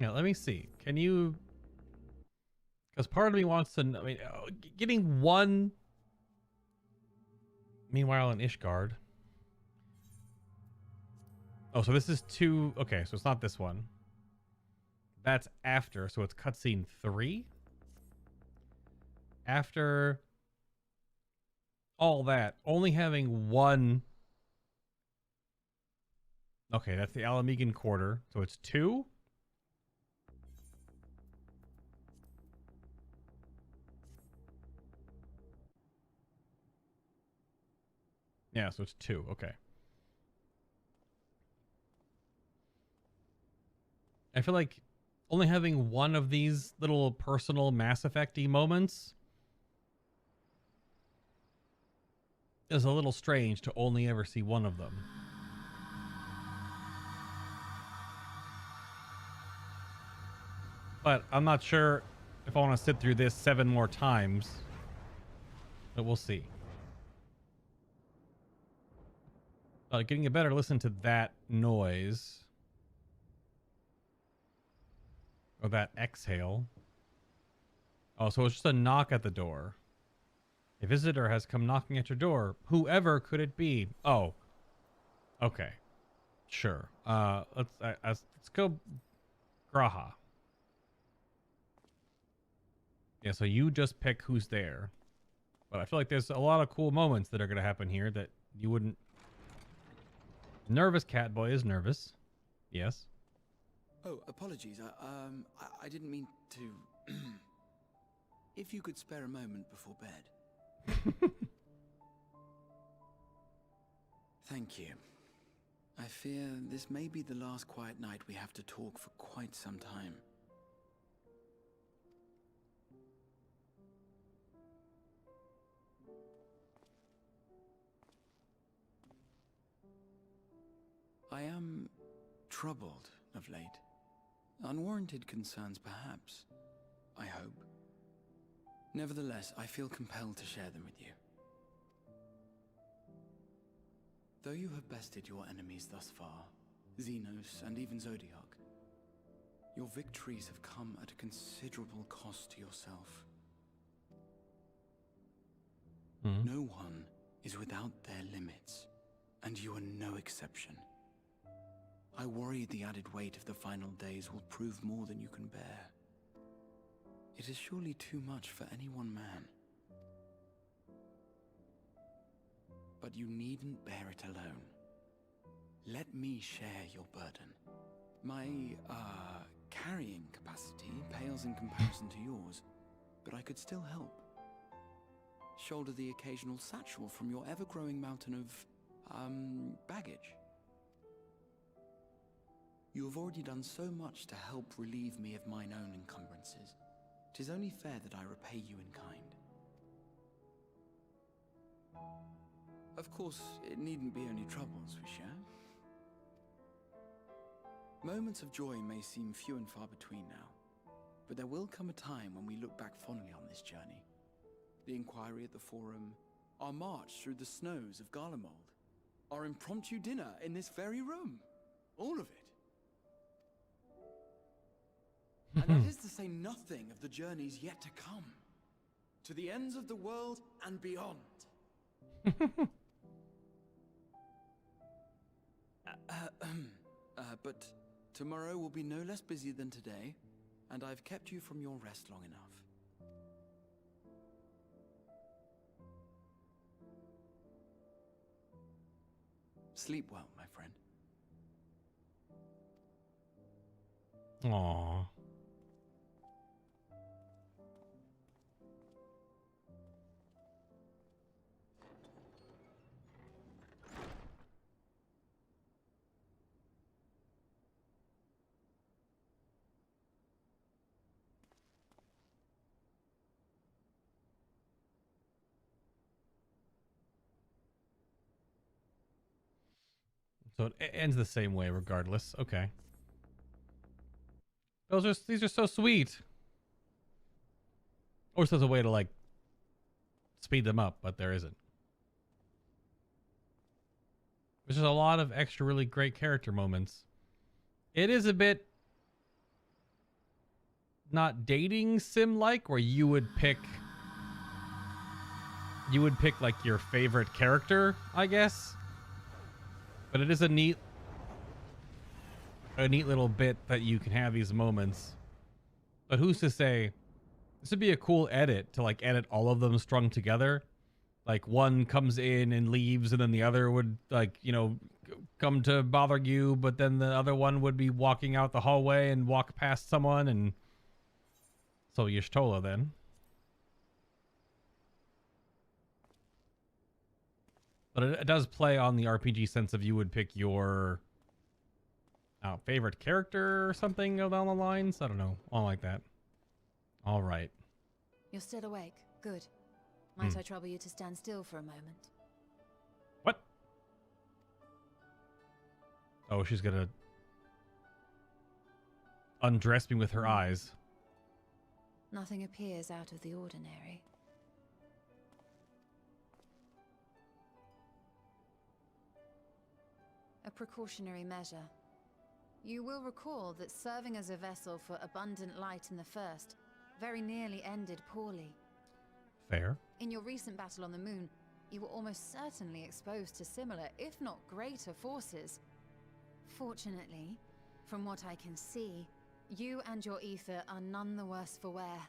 Yeah, let me see. Can you... Because part of me wants to... I mean, getting one... Meanwhile in Ishgard. Oh, so this is 2... Okay, so it's not this one. That's after, so it's cutscene 3? After all that, only having one... Okay, that's the Alamegan Quarter, so it's 2? Yeah, so it's 2. Okay. I feel like only having one of these little personal Mass Effect-y moments is a little strange to only ever see one of them. But I'm not sure if I want to sit through this 7 more times. But we'll see. Getting a better listen to that noise. Or that exhale. Oh, so it's just a knock at the door. A visitor has come knocking at your door. Whoever could it be? Oh. Okay. Sure. Let's go Graha. Yeah, so you just pick who's there. But I feel like there's a lot of cool moments that are going to happen here that you wouldn't... Nervous cat boy is nervous. Yes. Oh, apologies. I didn't mean to... If you could spare a moment before bed. Thank you. I fear this may be the last quiet night we have to talk for quite some time. I am troubled of late. Unwarranted concerns, perhaps. I hope. Nevertheless, I feel compelled to share them with you. Though you have bested your enemies thus far, Xenos and even Zodiark, your victories have come at a considerable cost to yourself. No one is without their limits, and you are no exception. I worry the added weight of the final days will prove more than you can bear. It is surely too much for any one man. But you needn't bear it alone. Let me share your burden. My, carrying capacity pales in comparison to yours, but I could still help. Shoulder the occasional satchel from your ever-growing mountain of, baggage. You have already done so much to help relieve me of mine own encumbrances. 'Tis only fair that I repay you in kind. Of course, it needn't be only troubles we share. Moments of joy may seem few and far between now, but there will come a time when we look back fondly on this journey. The inquiry at the Forum, our march through the snows of Garlemald, our impromptu dinner in this very room. All of it. And that is to say nothing of the journeys yet to come. To the ends of the world and beyond. But tomorrow will be no less busy than today, and I've kept you from your rest long enough. Sleep well, my friend. Aww. So it ends the same way regardless. Okay. These are so sweet. Or there's a way to like speed them up, but there isn't. There's just a lot of extra really great character moments. It is a bit not dating sim like where you would pick like your favorite character, I guess. But it is a neat little bit that you can have these moments. But who's to say this would be a cool edit to like edit all of them strung together? Like one comes in and leaves, and then the other would like, you know, come to bother you, but then the other one would be walking out the hallway and walk past someone, and so Y'shtola then. But it does play on the RPG sense of you would pick your favorite character or something down the lines. I don't know. All like that. All right. You're still awake. Good. Might I trouble you to stand still for a moment? What? Oh, she's gonna undress me with her eyes. Nothing appears out of the ordinary. A precautionary measure. You will recall that serving as a vessel for abundant light in the First very nearly ended poorly. Fair. In your recent battle on the moon, you were almost certainly exposed to similar, if not greater, forces. Fortunately, from what I can see, you and your ether are none the worse for wear.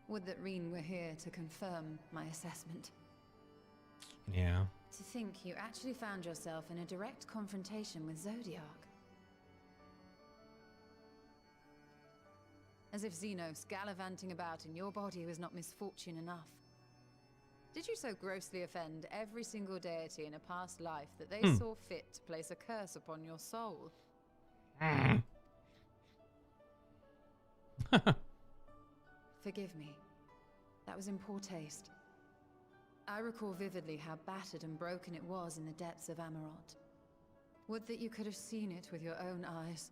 Would that Reen were here to confirm my assessment. Yeah. To think you actually found yourself in a direct confrontation with Zodiark. As if Xenos gallivanting about in your body was not misfortune enough. Did you so grossly offend every single deity in a past life that they saw fit to place a curse upon your soul? Forgive me. That was in poor taste. I recall vividly how battered and broken it was in the depths of Amarot. Would that you could have seen it with your own eyes.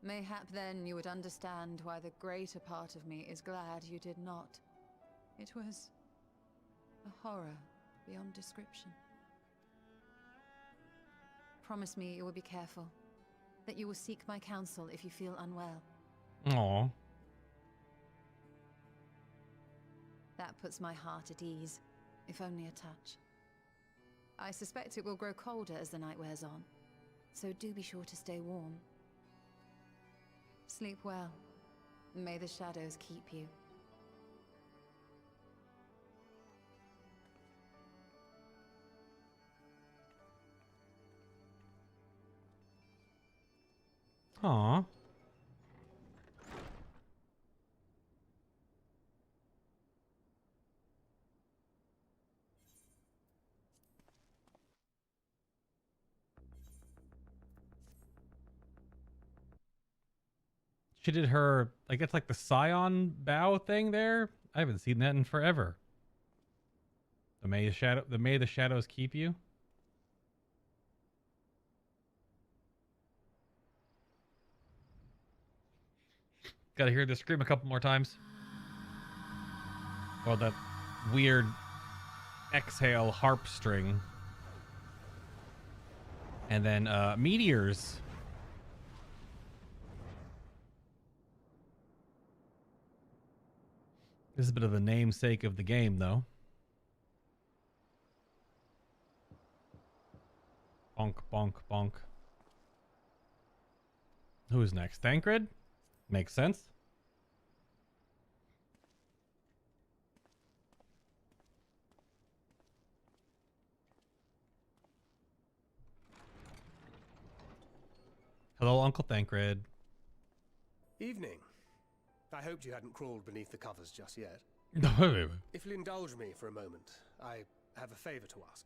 Mayhap then you would understand why the greater part of me is glad you did not. It was a horror beyond description. Promise me you will be careful, that you will seek my counsel if you feel unwell. Aww. That puts my heart at ease, if only a touch. I suspect it will grow colder as the night wears on, so do be sure to stay warm. Sleep well. May the shadows keep you. Aww. She did her, I guess, like the Scion bow thing there. I haven't seen that in forever. The may the shadows keep you. Gotta hear this scream a couple more times. Or that weird exhale harp string. And then meteors. This is a bit of the namesake of the game, though. Bonk, bonk, bonk. Who's next? Thancred? Makes sense. Hello, Uncle Thancred. Evening. I hoped you hadn't crawled beneath the covers just yet. If you'll indulge me for a moment, I have a favor to ask.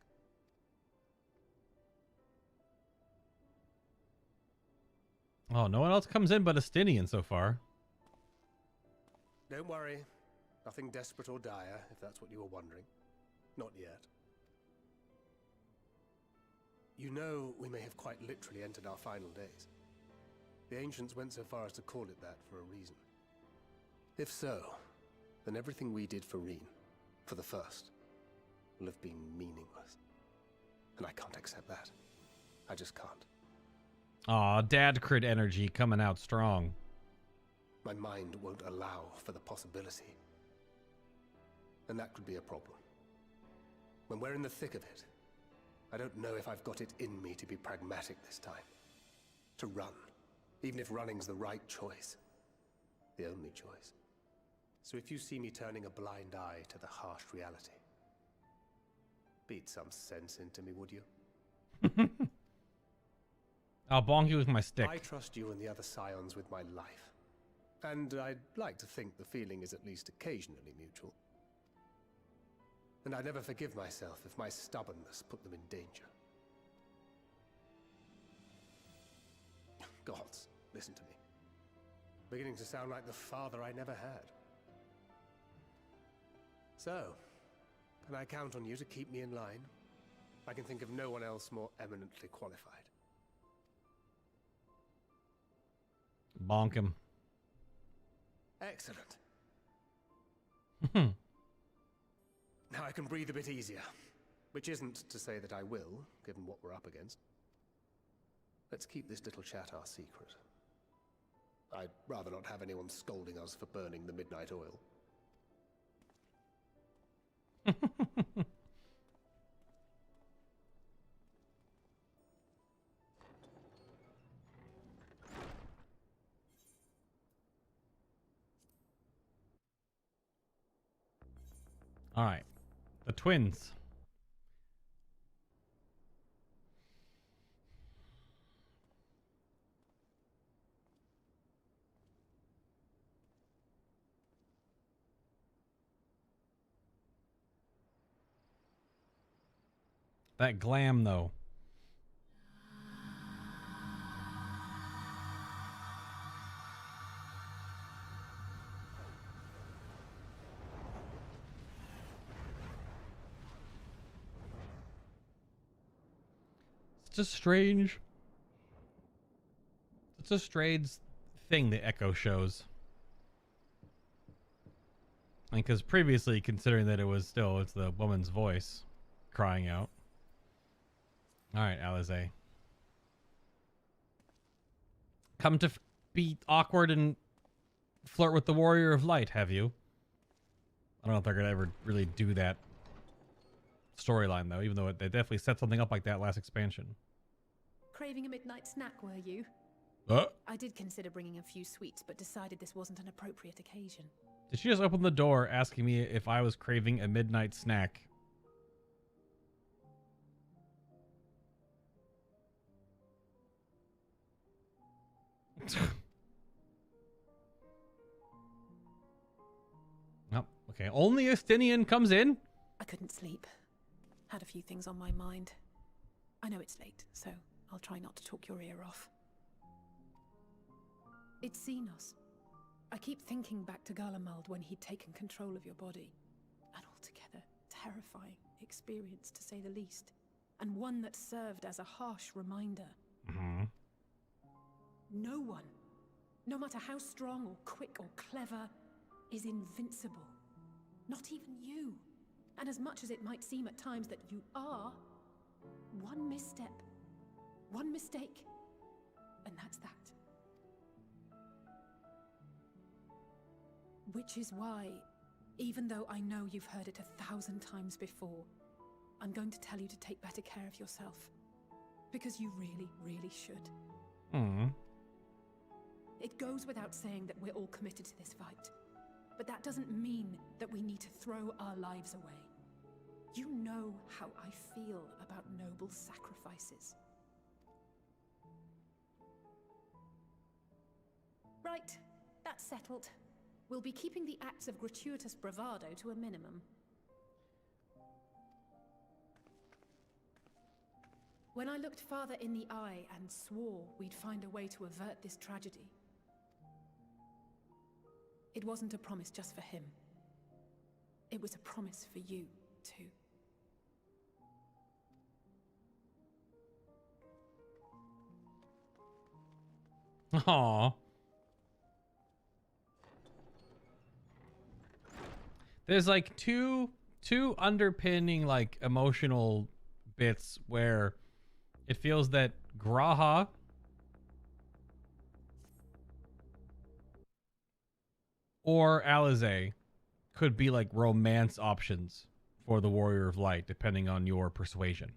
Oh, no one else comes in but Astinian so far. Don't worry. Nothing desperate or dire, if that's what you were wondering. Not yet. You know, we may have quite literally entered our final days. The ancients went so far as to call it that for a reason. If so, then everything we did for Reen, for the first, will have been meaningless. And I can't accept that. I just can't. Aw, Dad Crid energy coming out strong. My mind won't allow for the possibility. And that could be a problem. When we're in the thick of it, I don't know if I've got it in me to be pragmatic this time. To run, even if running's the right choice. The only choice. So if you see me turning a blind eye to the harsh reality, beat some sense into me, would you? I'll bonk you with my stick. I trust you and the other Scions with my life. And I'd like to think the feeling is at least occasionally mutual. And I never forgive myself if my stubbornness put them in danger. Gods, listen to me. Beginning to sound like the father I never had. So, can I count on you to keep me in line? I can think of no one else more eminently qualified. Bonk him. Excellent. Now I can breathe a bit easier. Which isn't to say that I will, given what we're up against. Let's keep this little chat our secret. I'd rather not have anyone scolding us for burning the midnight oil. All right. The twins. That glam, though. It's a strange... It's a strange thing the Echo shows. Because previously, considering that it was still, it's the woman's voice crying out. Alright, Alize. Come to be awkward and flirt with the Warrior of Light, have you? I don't know if they're going to ever really do that storyline, though, even though they definitely set something up like that last expansion. Craving a midnight snack, were you? I did consider bringing a few sweets, but decided this wasn't an appropriate occasion. Did she just open the door asking me if I was craving a midnight snack? Oh, okay. Only Estinian comes in? I couldn't sleep. Had a few things on my mind. I know it's late, so I'll try not to talk your ear off. It's Xenos. I keep thinking back to Garlemald when he'd taken control of your body. An altogether terrifying experience, to say the least. And one that served as a harsh reminder. Mm-hmm. No one, no matter how strong or quick or clever, is invincible. Not even you. And as much as it might seem at times that you are, one misstep, one mistake, and that's that. Which is why, even though I know you've heard it 1,000 times before, I'm going to tell you to take better care of yourself. Because you really, really should. Hmm. It goes without saying that we're all committed to this fight. But that doesn't mean that we need to throw our lives away. You know how I feel about noble sacrifices. Right, that's settled. We'll be keeping the acts of gratuitous bravado to a minimum. When I looked father in the eye and swore we'd find a way to avert this tragedy, it wasn't a promise just for him. It was a promise for you, too. Aww. There's like two underpinning like emotional bits where it feels that Graha or Alize could be like romance options for the Warrior of Light, depending on your persuasion.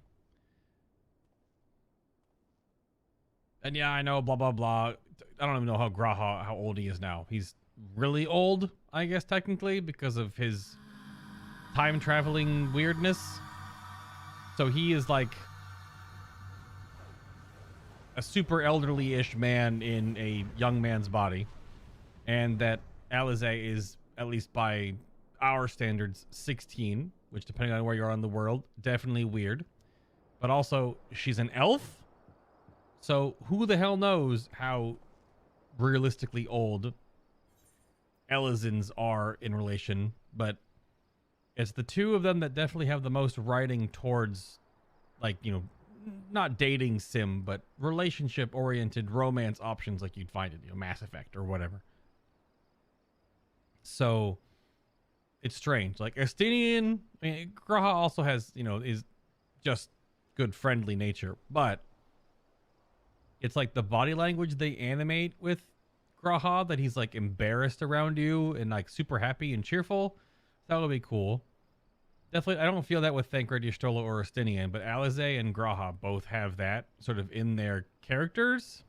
And yeah, I know, blah, blah, blah. I don't even know how old he is now. He's really old, I guess, technically, because of his time-traveling weirdness. So he is like a super elderly-ish man in a young man's body. And that Alize is, at least by our standards, 16, which, depending on where you are in the world, definitely weird. But also, she's an elf? So who the hell knows how realistically old Elizins are in relation, but it's the two of them that definitely have the most writing towards, like, you know, not dating sim, but relationship-oriented romance options like you'd find in, you know, Mass Effect or whatever. So it's strange. Like, Estinian, I mean, Graha also has, you know, is just good friendly nature, but it's like the body language they animate with Graha, that he's like embarrassed around you and like super happy and cheerful. That would be cool. Definitely, I don't feel that with Thancred, Y'shtola, or Estinian, but Alize and Graha both have that sort of in their characters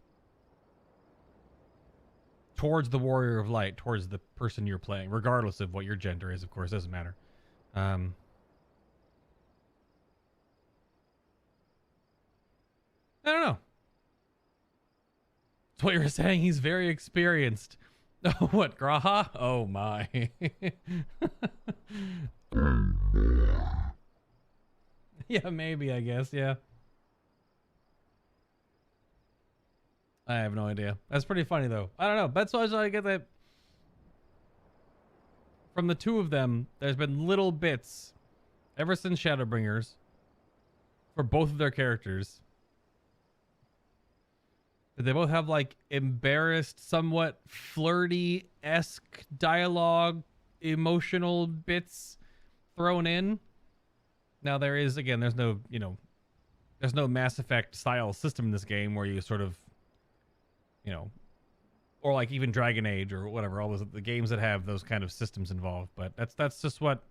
towards the Warrior of Light, towards the person you're playing, regardless of what your gender is, of course, doesn't matter. I don't know. That's what you're saying. He's very experienced. Oh, what, Graha? Oh my. Yeah, maybe, I guess, yeah. I have no idea. That's pretty funny, though. I don't know. That's why I get that. From the two of them, there's been little bits ever since Shadowbringers for both of their characters They both have like embarrassed, somewhat flirty-esque dialogue, emotional bits thrown in. Now there is, again, there's no, you know, there's no Mass Effect style system in this game where you sort of, you know, or like even Dragon Age or whatever, all those the games that have those kind of systems involved. But that's just what,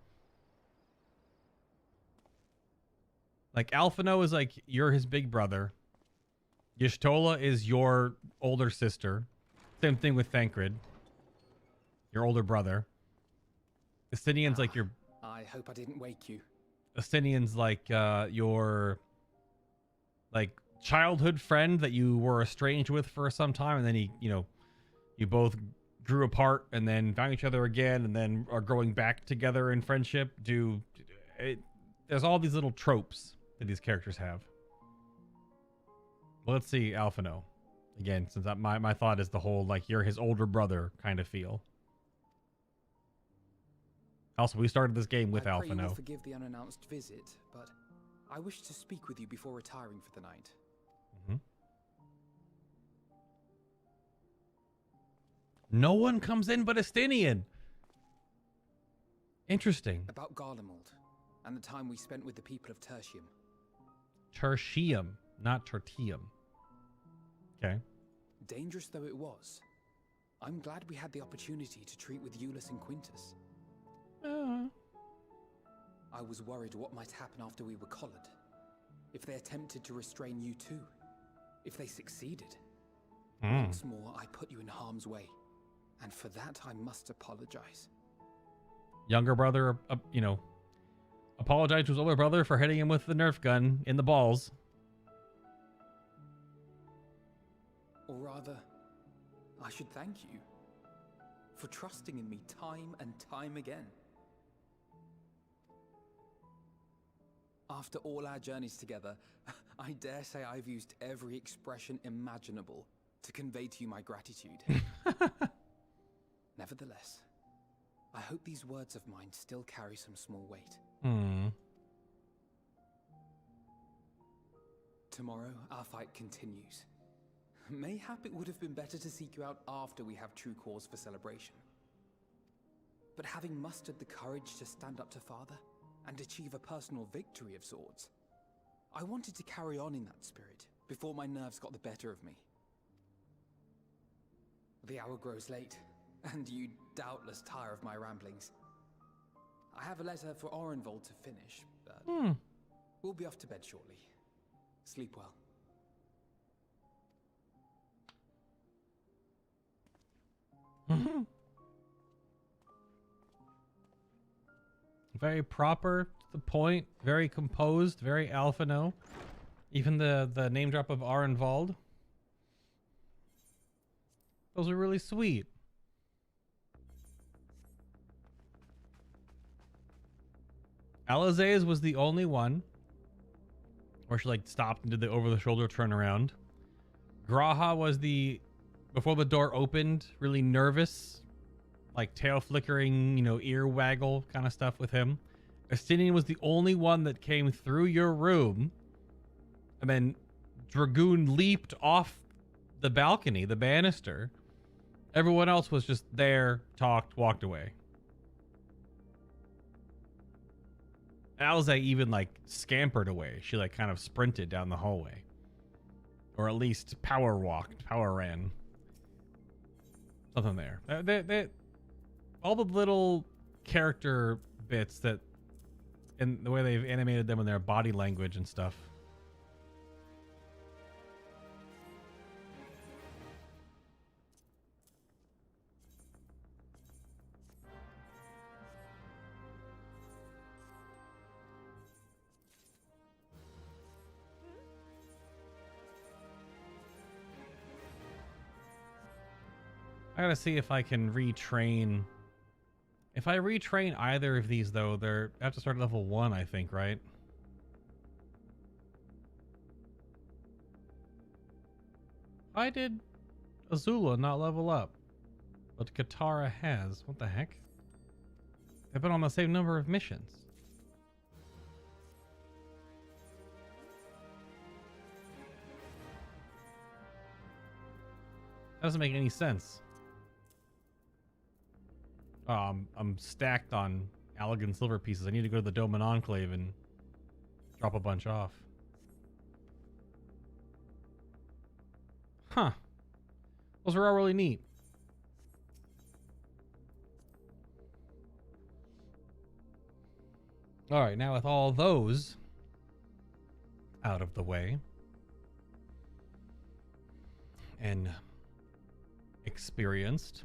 like, Alphino is like, you're his big brother. Y'shtola is your older sister. Same thing with Thancred, your older brother. Estinian's like your... I hope I didn't wake you. Estinian's like your like childhood friend that you were estranged with for some time, and then you both grew apart and then found each other again and then are growing back together in friendship. There's all these little tropes that these characters have. Well, let's see Alphino. Again, since my thought is the whole, like, you're his older brother kind of feel. Also, we started this game with I pray you will Alphino. forgive the unannounced visit, but I wish to speak with you before retiring for the night. No one comes in but Estinian. Interesting. About Garlemald and the time we spent with the people of Tertium. Tertium, not Tertium. Okay. Dangerous though it was, I'm glad we had the opportunity to treat with Eulus and Quintus. I was worried what might happen after we were collared. If they attempted to restrain you too. If they succeeded. Once more, I put you in harm's way. And for that, I must apologize. Younger brother, apologized to his older brother for hitting him with the Nerf gun in the balls. Or rather, I should thank you for trusting in me time and time again. After all our journeys together, I dare say I've used every expression imaginable to convey to you my gratitude. Nevertheless, I hope these words of mine still carry some small weight. Tomorrow, our fight continues. Mayhap it would have been better to seek you out after we have true cause for celebration. But having mustered the courage to stand up to Father and achieve a personal victory of sorts, I wanted to carry on in that spirit before my nerves got the better of me. The hour grows late, and you doubtless tire of my ramblings. I have a letter for Orenvold to finish, but we'll be off to bed shortly. Sleep well. Very proper, to the point, very composed, very Alphino. Even the name drop of Orenvold. Those are really sweet. Alizé's was the only one where she like stopped and did the over-the-shoulder turnaround. Graha was the, before the door opened, really nervous, like tail flickering, ear waggle kind of stuff with him. Estinian was the only one that came through your room, and then Dragoon leaped off the balcony, the banister. Everyone else was just there, talked, walked away. Alzé even like scampered away. She like kind of sprinted down the hallway. Or at least power walked, power ran. Something there. All the little character bits that, and the way they've animated them in their body language and stuff. I gotta see if I can retrain. If I retrain either of these, though, they have to start at level 1, I think, right? Why did Azula not level up? But Katara has. What the heck? They've been on the same number of missions. Doesn't make any sense. I'm stacked on Allegan silver pieces. I need to go to the Doman Enclave and drop a bunch off. Huh. Those were all really neat. Alright, now with all those out of the way and experienced,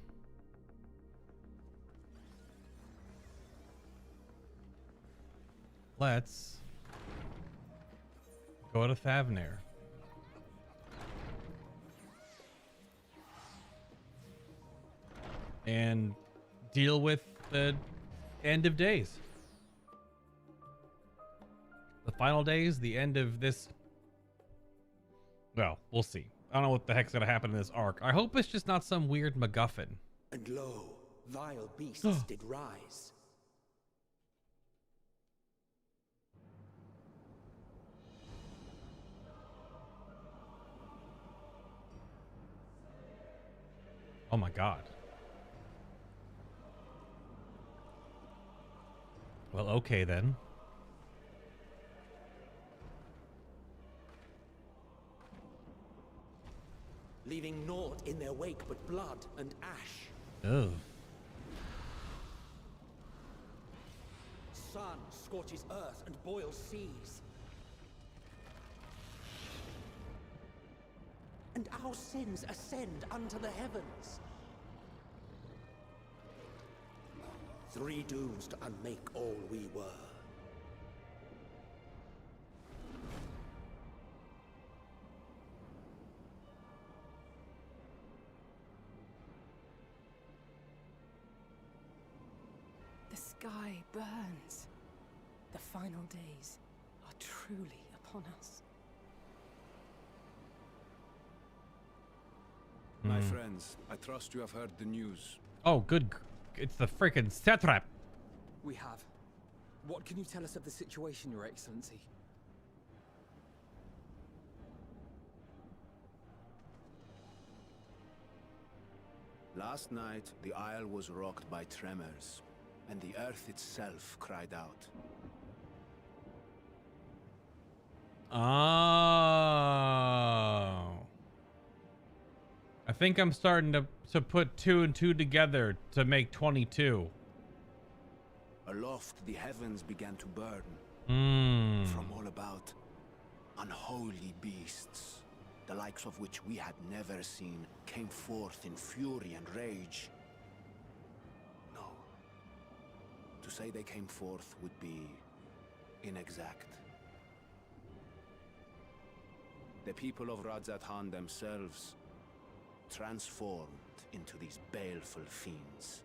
let's go to Thavnair. And deal with the end of days. The final days, the end of this. Well, we'll see. I don't know what the heck's gonna happen in this arc. I hope it's just not some weird MacGuffin. And lo, vile beasts did rise. Oh my god. Well, okay then. Leaving naught in their wake but blood and ash. Oh. Sun scorches earth and boils seas. And our sins ascend unto the heavens. 3 dooms to unmake all we were. The sky burns. The final days are truly upon us. My friends, I trust you have heard the news. Oh, good. It's the freaking Satrap. We have. What can you tell us of the situation, Your Excellency? Last night, the isle was rocked by tremors, and the earth itself cried out. Oh. I think I'm starting to put 2 and 2 together to make 22. Aloft, the heavens began to burn. From all about, unholy beasts, the likes of which we had never seen, came forth in fury and rage. No. To say they came forth would be inexact. The people of Radzat-Han themselves transformed into these baleful fiends.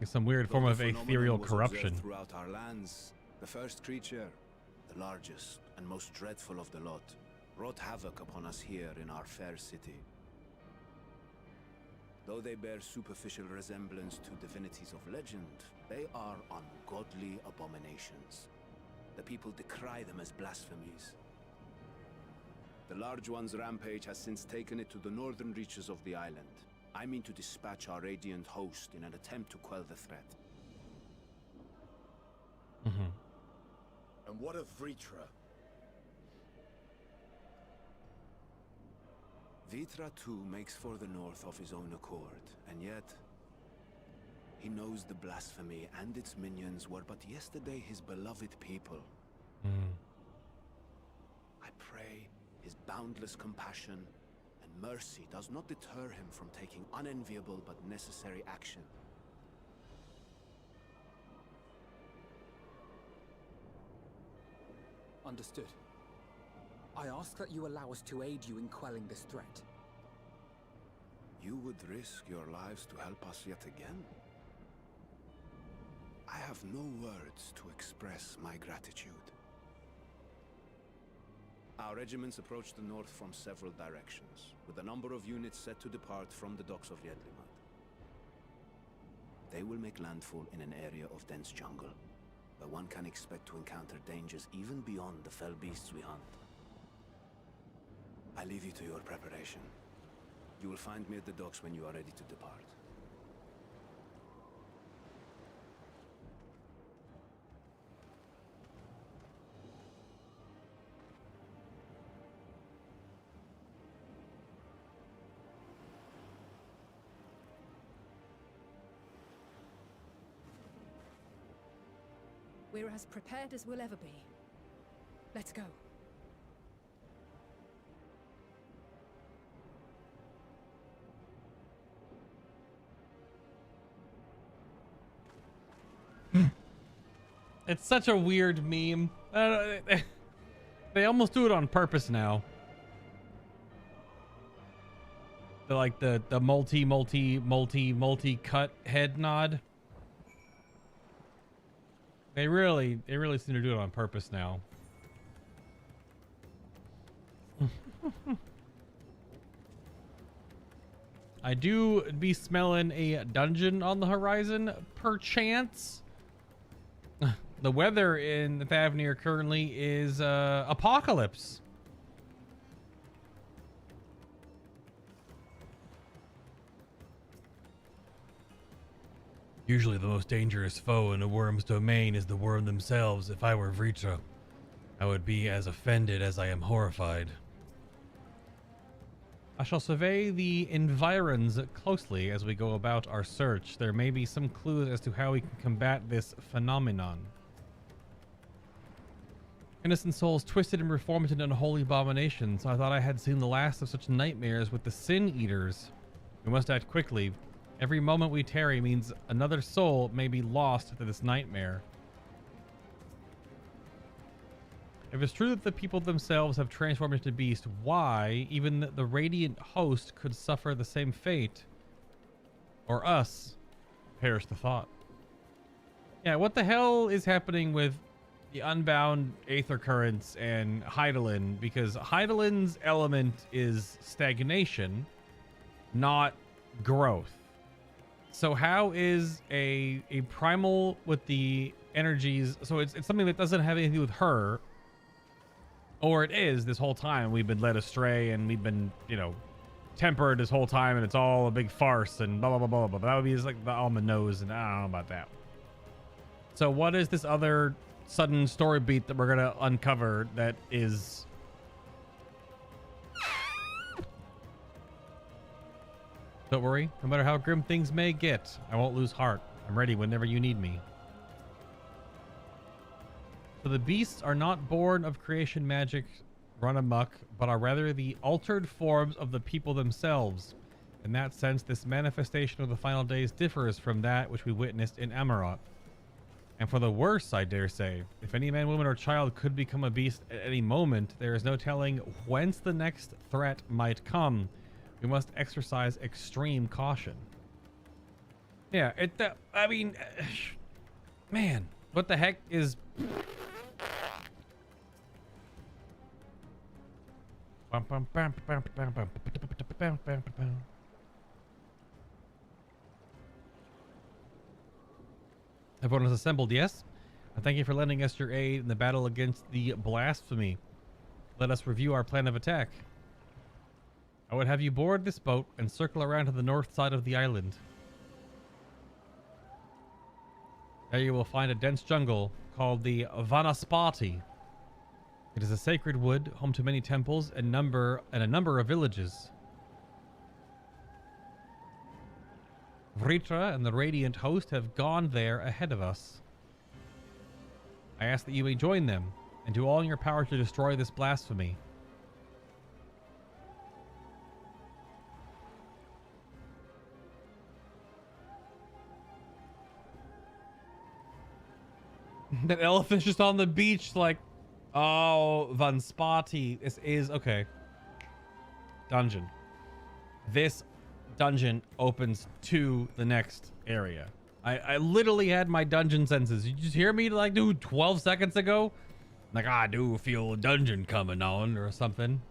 It's some weird form of ethereal corruption. Throughout our lands, the first creature, the largest and most dreadful of the lot, wrought havoc upon us here in our fair city. Though they bear superficial resemblance to divinities of legend, they are ungodly abominations. The people decry them as blasphemies. The Large One's rampage has since taken it to the northern reaches of the island. I mean to dispatch our radiant host in an attempt to quell the threat. And what of Vritra? Vritra too makes for the north of his own accord, and yet he knows the blasphemy and its minions were but yesterday his beloved people. I pray his boundless compassion and mercy does not deter him from taking unenviable but necessary action. Understood. I ask that you allow us to aid you in quelling this threat. You would risk your lives to help us yet again? I have no words to express my gratitude. Our regiments approach the north from several directions, with a number of units set to depart from the docks of Yedlimat. They will make landfall in an area of dense jungle. where one can expect to encounter dangers even beyond the fell beasts we hunt. I leave you to your preparation. You will find me at the docks when you are ready to depart. We're as prepared as we'll ever be. Let's go. It's such a weird meme. They almost do it on purpose now. They're like the multi cut head nod. They really seem to do it on purpose now. I do be smelling a dungeon on the horizon, perchance. The weather in Thavnair currently is apocalypse. Usually the most dangerous foe in a worm's domain is the worm themselves. If I were Vritra, I would be as offended as I am horrified. I shall survey the environs closely as we go about our search. There may be some clues as to how we can combat this phenomenon. Innocent souls twisted and reformed into unholy abominations. I thought I had seen the last of such nightmares with the Sin Eaters. We must act quickly. Every moment we tarry means another soul may be lost to this nightmare. If it's true that the people themselves have transformed into beasts, why even the radiant host could suffer the same fate? Or us? Perish the thought. Yeah, what the hell is happening with the unbound Aether Currents and Hydaelyn? Because Hydaelyn's element is stagnation, not growth. So how is a primal with the energies? So it's something that doesn't have anything to do with her, or it is this whole time. We've been led astray and we've been, you know, tempered this whole time, and it's all a big farce and blah blah blah blah blah. That would be just like the on the nose, and I don't know about that. So what is this other sudden story beat that we're gonna uncover that is? Don't worry, no matter how grim things may get, I won't lose heart. I'm ready whenever you need me. So the beasts are not born of creation magic run amok, but are rather the altered forms of the people themselves. In that sense, this manifestation of the final days differs from that which we witnessed in Amaroth. And for the worse, I dare say. If any man, woman, or child could become a beast at any moment, there is no telling whence the next threat might come. We must exercise extreme caution. Yeah, I mean, man, what the heck is... Everyone is assembled, yes? I thank you for lending us your aid in the battle against the blasphemy. Let us review our plan of attack. I would have you board this boat and circle around to the north side of the island. There you will find a dense jungle called the Vanaspati. It is a sacred wood, home to many temples and a number of villages. Vritra and the Radiant Host have gone there ahead of us. I ask that you may join them and do all in your power to destroy this blasphemy. That elephant's just on the beach like, oh, Vanaspati. This is, okay. Dungeon. This dungeon opens to the next area. I literally had my dungeon senses. You just hear me like, dude, 12 seconds ago? Like, I do feel a dungeon coming on or something.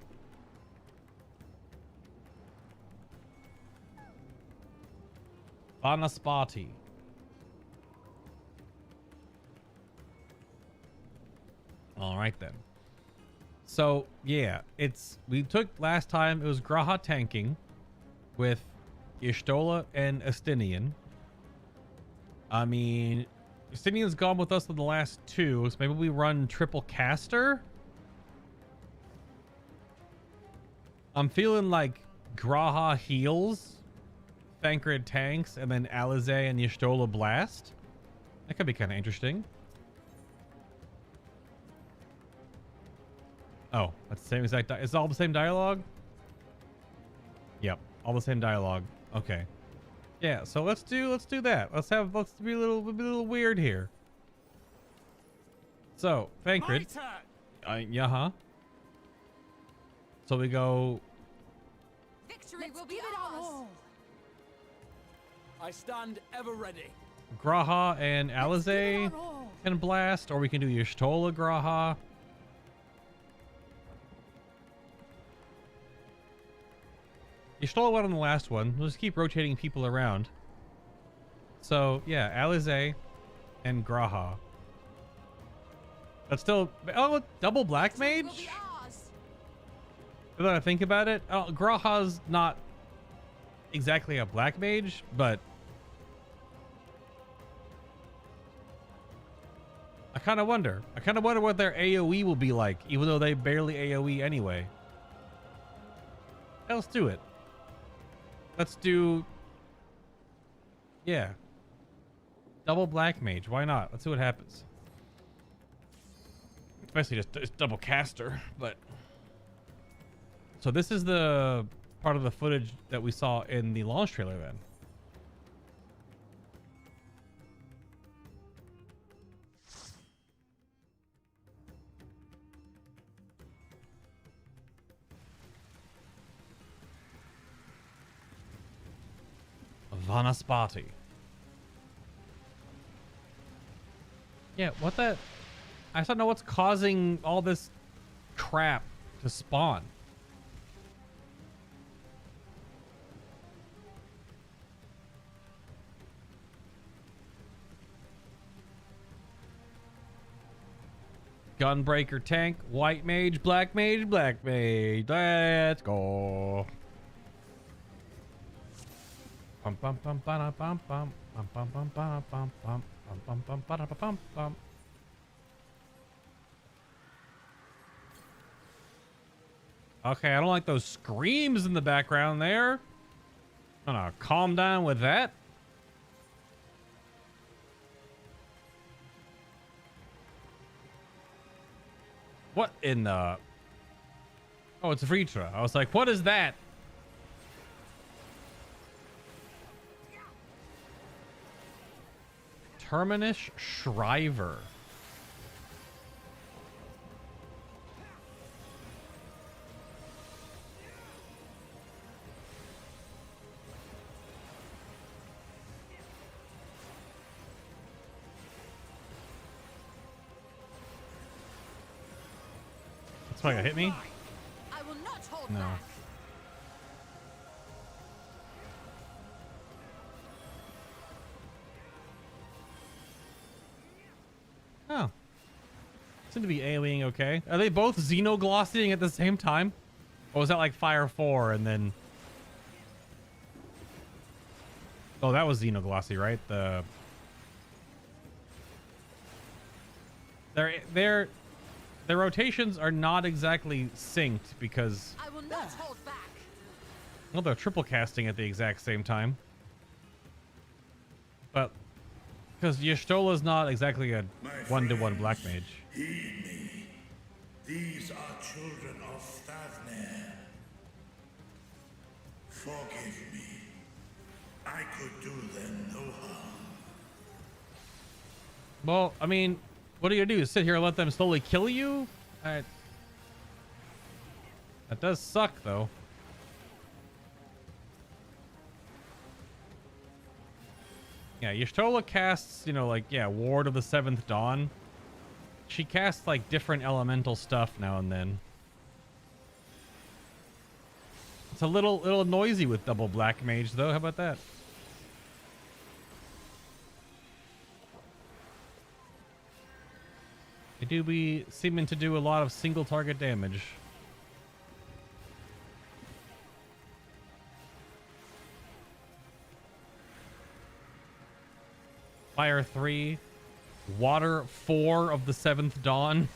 Vanaspati. All right then. So yeah, we took last time. It was Graha tanking with Y'shtola and Estinian. I mean, Estinian's gone with us in the last two, so maybe we run triple caster. I'm feeling like Graha heals, Thancred tanks, and then Alize and Y'shtola blast. That could be kind of interesting. Oh, that's the same exact. It's all the same dialogue. Yep, all the same dialogue. Okay. Yeah, so let's do that. Let's be a little weird here. So, Thancred. Yeah, huh? So we go. Victory will be ours. I stand ever ready. Graha and Alize can blast, or we can do Y'shtola Graha. Y'shtola went on the last one. We'll just keep rotating people around. So yeah, Alize and Graha. But still, oh, double black mage. Now that I think about it, Graha's not exactly a black mage, but I kind of wonder. I kind of wonder what their AoE will be like, even though they barely AoE anyway. Let's do it. Let's do, yeah, double black mage. Why not? Let's see what happens. Especially just double caster, but. So this is the part of the footage that we saw in the launch trailer then. Vanaspati. Yeah, what the? I just don't know what's causing all this crap to spawn. Gunbreaker tank, white mage, black mage, black mage. Let's go. Bum bum bum bum bum bum bum bum bum bum bum bum bum bum bum bum bum. Okay, I don't like those screams in the background there. I'm gonna calm down with that. What in the? Oh, it's Vritra. I was like, what is that? Terminus Shriver. That's why hit me? I will not hold No. back. Oh. Seem to be AoEing okay. Are they both xenoglossing at the same time? Or was that like Fire 4 and then... Oh, that was xenoglossy, right? The... Their rotations are not exactly synced because... I will not hold back. Well, they're triple casting at the exact same time. But... Because Y'shtola is not exactly a one-to-one black mage. Heed me. These are children of Thavnair. Forgive me. I could do them no harm. Well, I mean, what are you gonna do? Sit here and let them slowly kill you? That does suck, though. Yeah, Y'shtola casts, you know, like, yeah, Ward of the Seventh Dawn. She casts, like, different elemental stuff now and then. It's a little noisy with double black mage, though. How about that? They do be seeming to do a lot of single target damage. Fire 3, water 4 of the 7th dawn.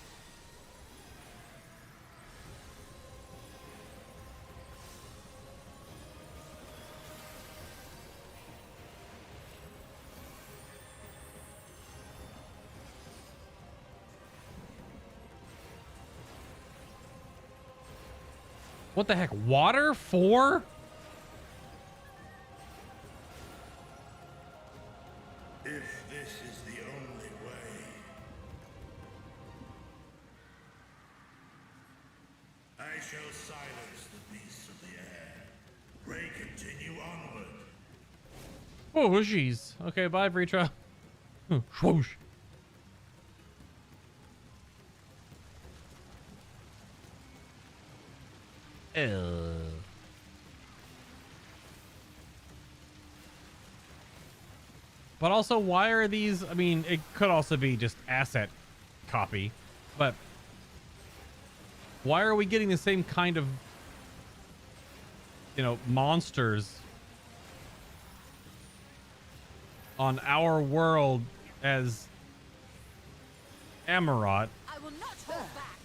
What the heck? Water 4? If this is the only way, I shall silence the beasts of the air. Pray continue onward. Oh, jeez. Okay, bye, Vritra. Swoosh. But also, why are these? I mean, it could also be just asset copy, but why are we getting the same kind of, you know, monsters on our world as Amarot? I will not hold back.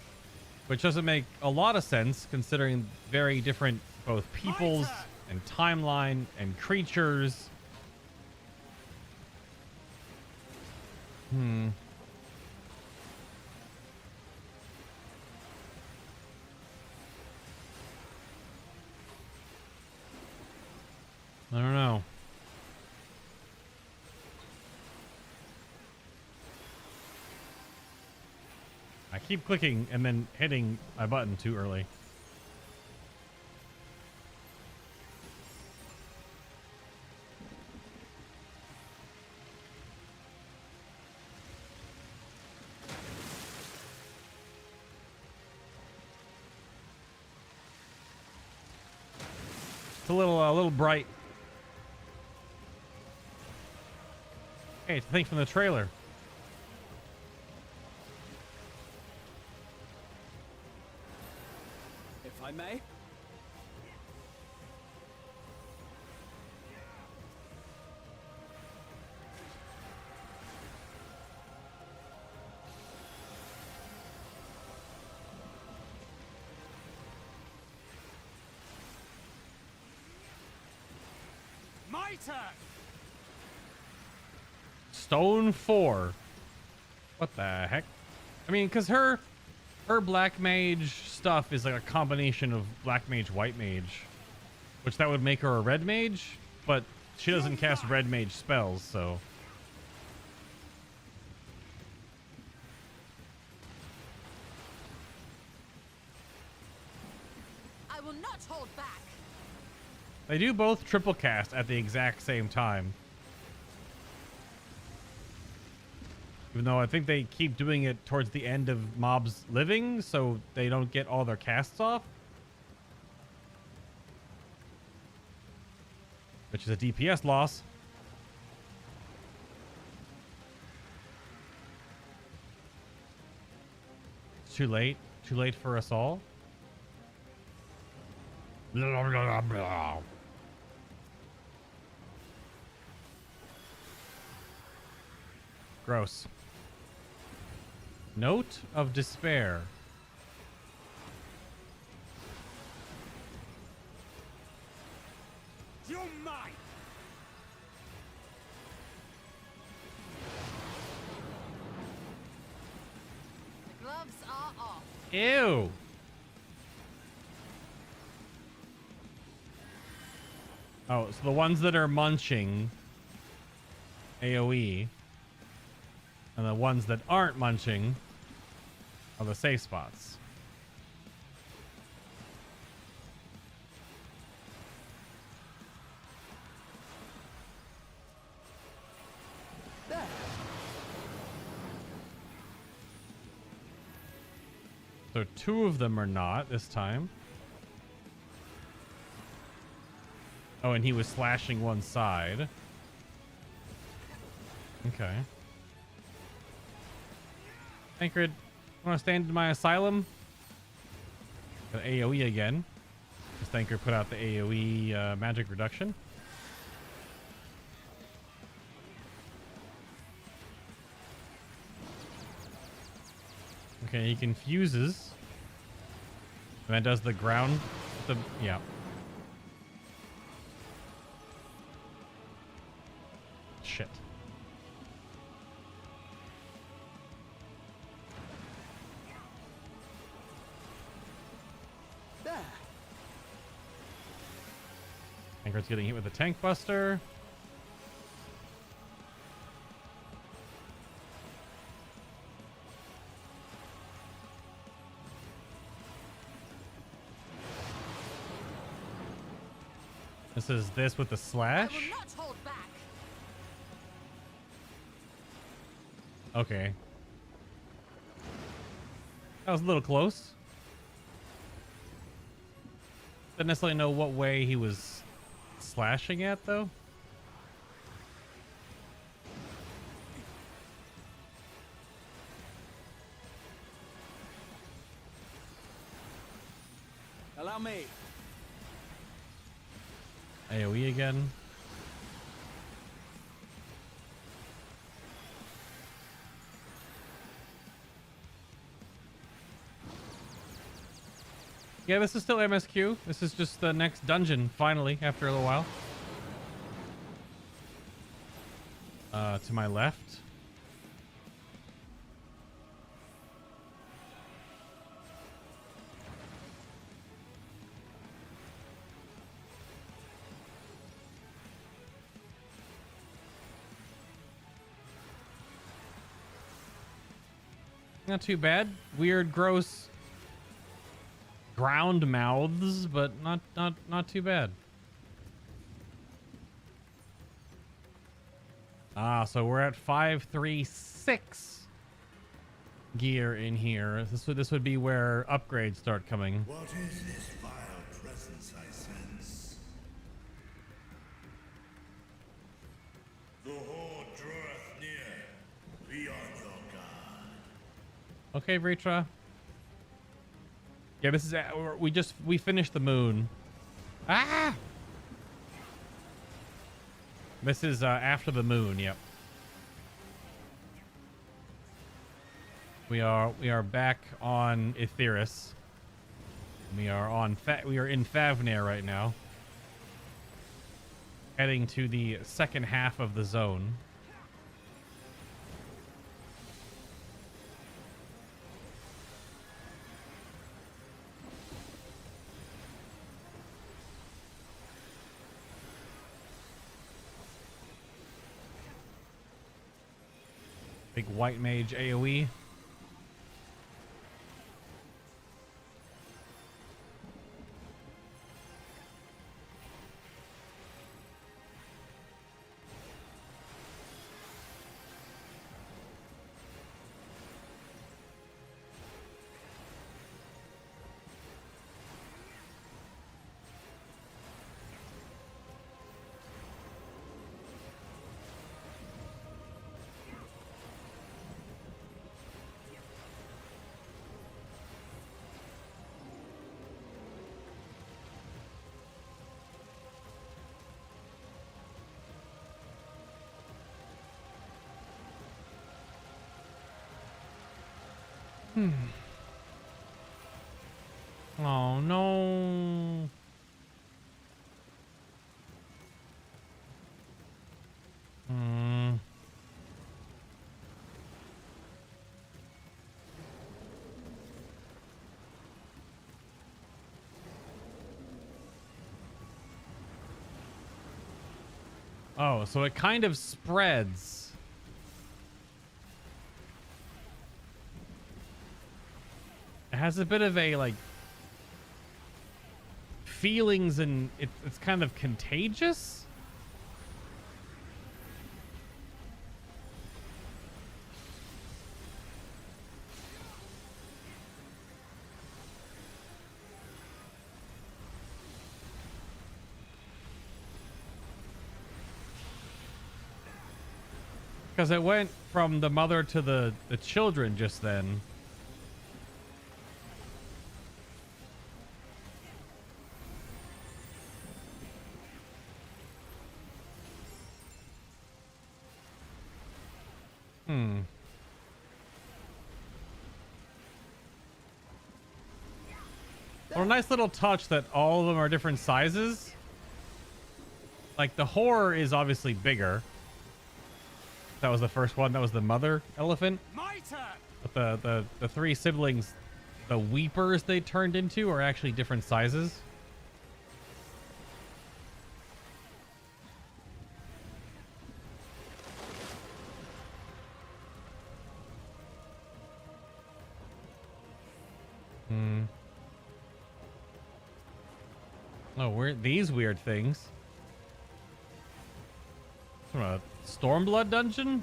Which doesn't make a lot of sense considering very different both peoples and timeline and creatures. I don't know. I keep clicking and then hitting my button too early. It's a little bright. Hey, it's a thing from the trailer. If I may. My turn. Stone 4. What the heck? I mean, because her black mage stuff is like a combination of black mage, white mage, which that would make her a red mage, but she doesn't cast red mage spells, so. I will not hold back. They do both triple cast at the exact same time. Even though I think they keep doing it towards the end of mobs living, so they don't get all their casts off. Which is a DPS loss. It's too late. Too late for us all. Blah, blah, blah. Gross. Note of despair. You're mine. The gloves are off. Ew. Oh, so the ones that are munching AoE and the ones that aren't munching are the safe spots. There. So 2 of them are not this time. Oh, and he was slashing one side. Okay. Tancred, Want to stand in my asylum? Got AoE again. This tanker put out the AoE magic reduction. Okay, he confuses. And that does the ground. Yeah. Shit. There. Tanker's getting hit with a tank buster. This is this with the slash. I will not hold back. Okay. That was a little close. Didn't necessarily know what way he was slashing at, though. Allow me. AoE again. Yeah, this is still MSQ. This is just the next dungeon, finally, after a little while. To my left. Not too bad. Weird, gross ground mouths, but not too bad. Ah, so we're at 536 gear in here. This would be where upgrades start coming. What is this vile presence I sense? The horde draweth near. Be on your guard. Okay, Vritra. Yeah, this is we finished the moon. Ah! This is after the moon. Yep. We are back on Aetheris. We are in Thavnair right now. Heading to the second half of the zone. Big white mage AoE. Oh no. Oh, so it kind of spreads. It has a bit of a like feelings, and it's kind of contagious. Because it went from the mother to the children just then. Hmm. Well, a nice little touch that all of them are different sizes. Like, the horror is obviously bigger. That was the first one. That was the mother elephant. But the three siblings, the weepers they turned into, are actually different sizes. Hmm. Oh, these weird things. From a Stormblood dungeon?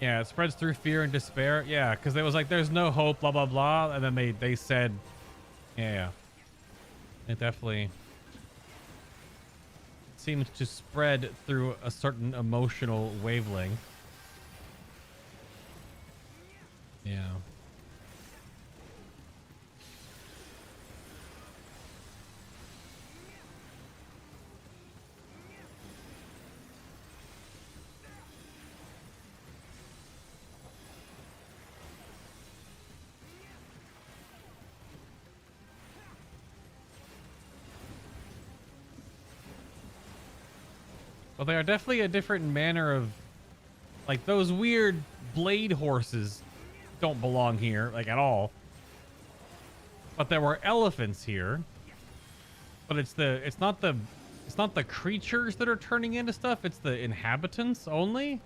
Yeah, it spreads through fear and despair. Yeah, because it was like, there's no hope, blah, blah, blah. And then they said, yeah. It definitely seems to spread through a certain emotional wavelength. Yeah. Well, they are definitely a different manner of, like, those weird blade horses don't belong here, like, at all. But there were elephants here. But it's not the creatures that are turning into stuff, it's the inhabitants only.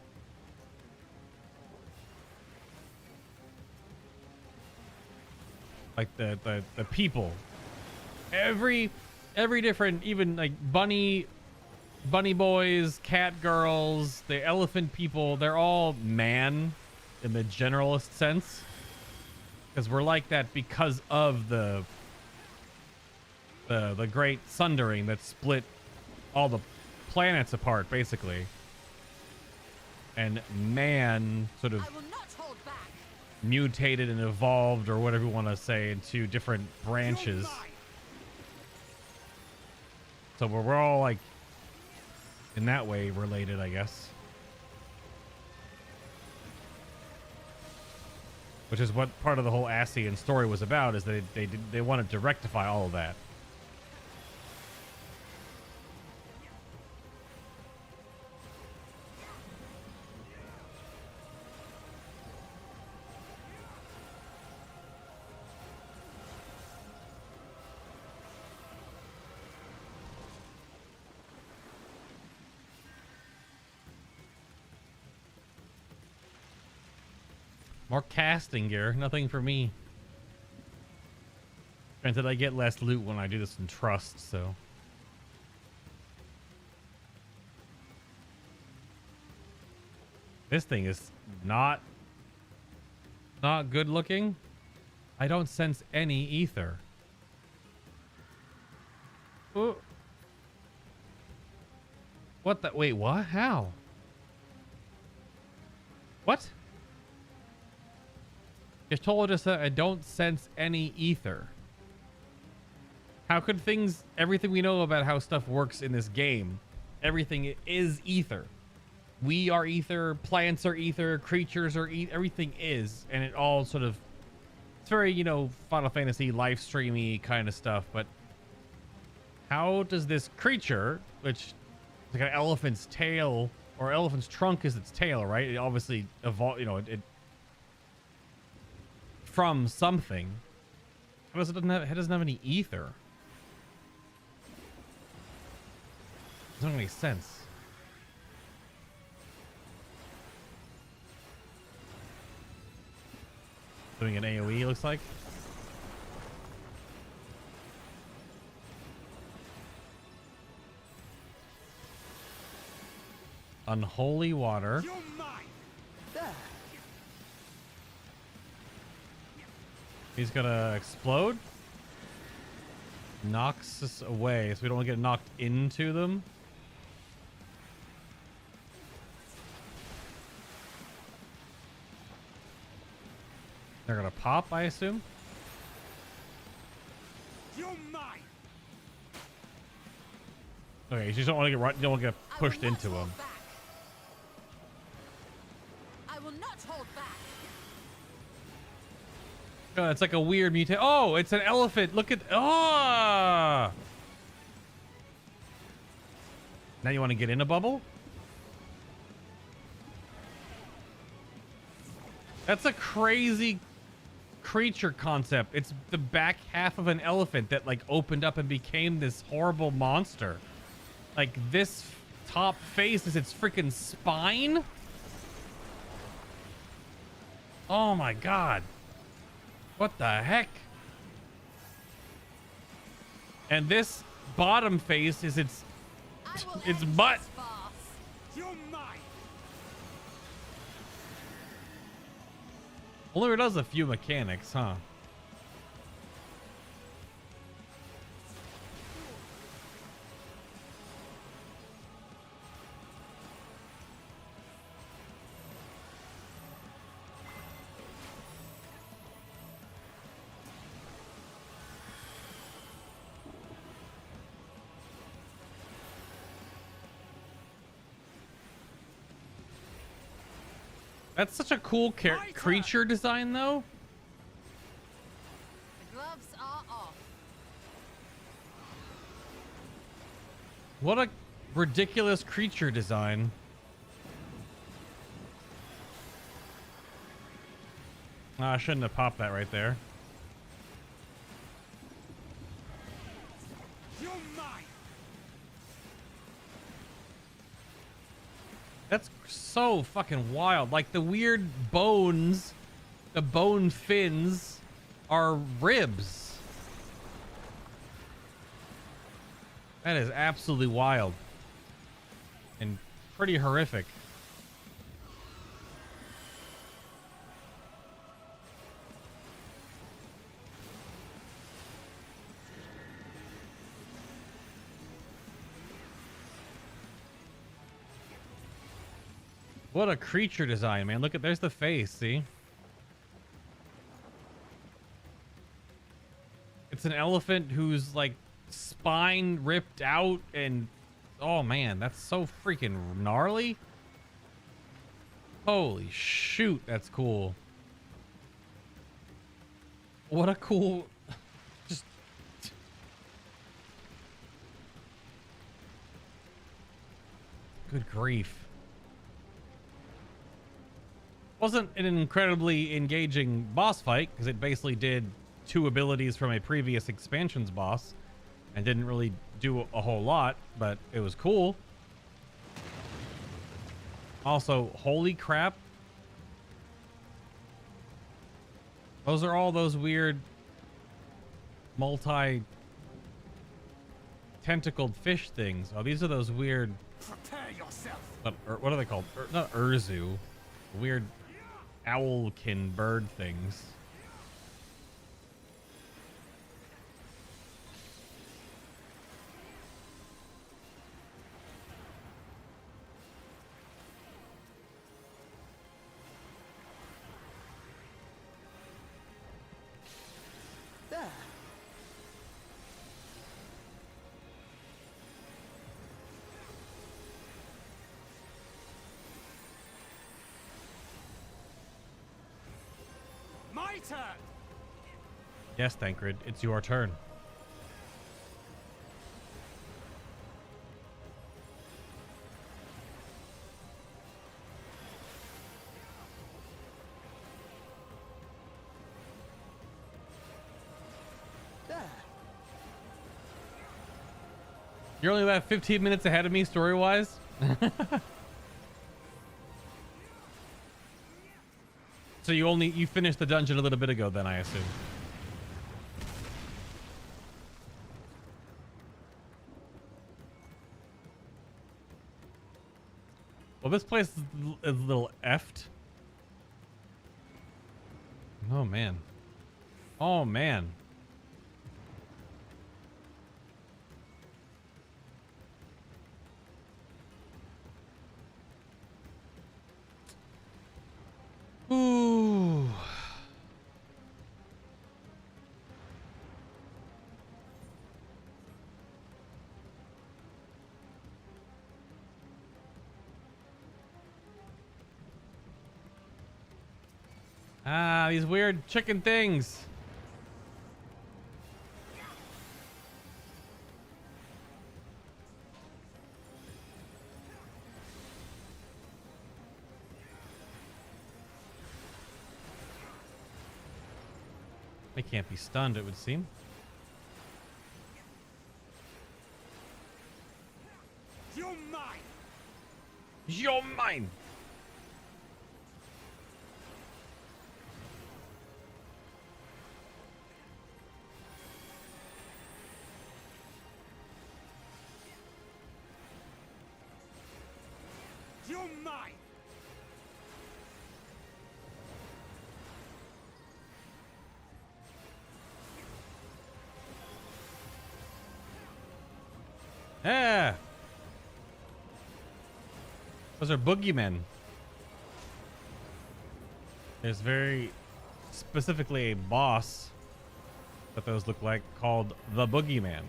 Like the people. Every different, even like bunny boys, cat girls, the elephant people, they're all man in the generalist sense. Because we're like that because of the great sundering that split all the planets apart, basically. And man sort of mutated and evolved, or whatever you want to say, into different branches. So we're all like, in that way, related, I guess. Which is what part of the whole Ascian story was about, is they wanted to rectify all of that. More casting gear, nothing for me. Granted, I get less loot when I do this in Trust, so. This thing is not good looking. I don't sense any ether. Ooh. What the? Wait, what? How? What? You told us that I don't sense any ether. How could everything we know about how stuff works in this game, everything is ether. We are ether, plants are ether, creatures are ether, everything is, and it all sort of, it's very, you know, Final Fantasy live streamy kind of stuff, but how does this creature, which is like an elephant's tail, or elephant's trunk is its tail, right? It obviously evolved, you know, it from something. How does it doesn't have any ether? Doesn't make any sense. Doing an AoE, looks like. Unholy water. He's gonna explode. Knocks us away, so we don't get knocked into them. They're gonna pop, I assume. You're mine. Okay, you just don't want to get you don't want to get pushed into him. I will not hold back. Oh, it's like a weird mutation. Oh, it's an elephant. Look at Now you want to get in a bubble? That's a crazy creature concept. It's the back half of an elephant that like opened up and became this horrible monster. Like this top face is its freaking spine. Oh my god. What the heck? And this bottom face is its butt. Lunar does a few mechanics, huh? That's such a cool creature design, though. The gloves are off. What a ridiculous creature design. I shouldn't have popped that right there. That's so fucking wild. Like the weird bones, the bone fins are ribs. That is absolutely wild and pretty horrific. What a creature design, man. Look at, there's the face, see? It's an elephant whose, like, spine ripped out and... Oh, man, that's so freaking gnarly. Holy shoot, that's cool. What a cool... Just... Good grief. Wasn't an incredibly engaging boss fight because it basically did 2 abilities from a previous expansion's boss and didn't really do a whole lot, but it was cool. Also, holy crap. Those are all those weird multi-tentacled fish things. Oh, these are those weird... Prepare yourself. What are they called? Not Urzu. Weird owlkin bird things. There. My turn. Yes, Thancred, it's your turn. There. You're only about 15 minutes ahead of me story-wise. So you finished the dungeon a little bit ago then, I assume. Well, this place is a little effed. Oh, man. Oh, man. Ooh. these weird chicken things. They can't be stunned, it would seem. You're mine. You're mine. You're mine. Yeah. Those are boogeymen. There's very specifically a boss that those look like called the Boogeyman.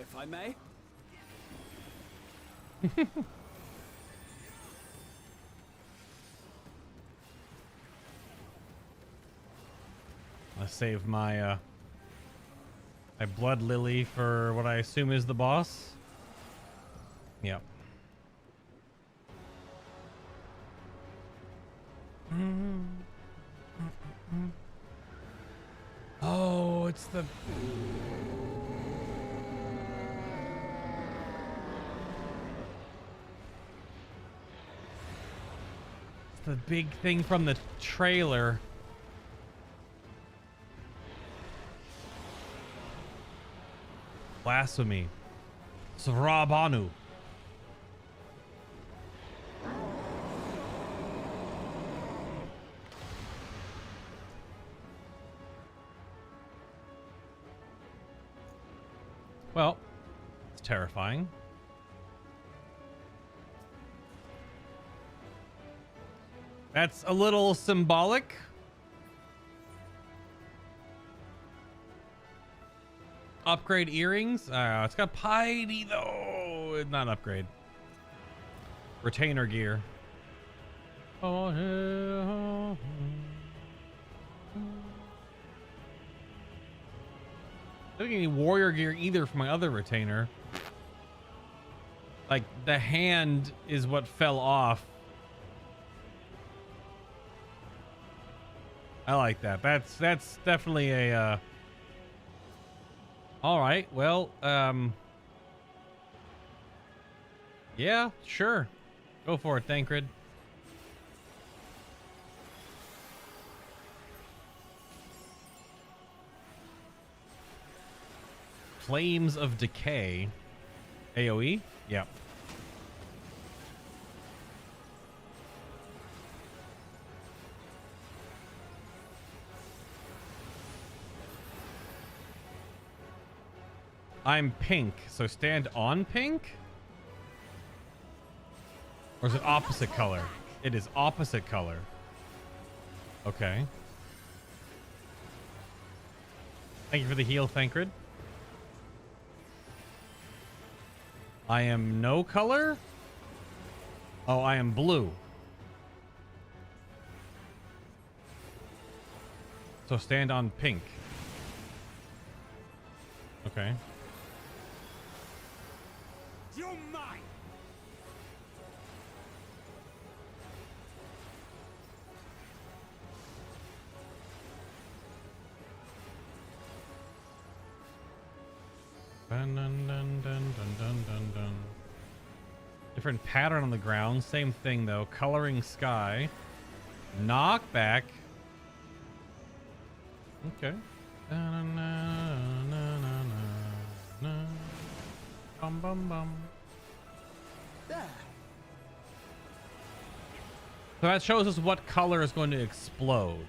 If I may. I save my my blood lily for what I assume is the boss. Yep. Oh, it's the big thing from the trailer. Blasphemy. Srabanu. Well, it's terrifying. That's a little symbolic. Upgrade earrings. It's got piety though. Not an upgrade. Retainer gear. Oh, yeah. I don't get any warrior gear either for my other retainer. Like the hand is what fell off. I like that. That's definitely a all right. Well, yeah, sure. Go for it, Thancred. Flames of Decay. AoE? Yep. I'm pink, so stand on pink? Or is it opposite color? It is opposite color. Okay. Thank you for the heal, Thancred. I am no color? Oh, I am blue. So stand on pink. Okay. You're mine. Dun, dun, dun, dun, dun, dun, dun, dun. Different pattern on the ground. Same thing though. Coloring sky. Knockback. Okay. Dun, dun, dun, dun, dun, dun. Bum, bum, bum. There. So that shows us what color is going to explode.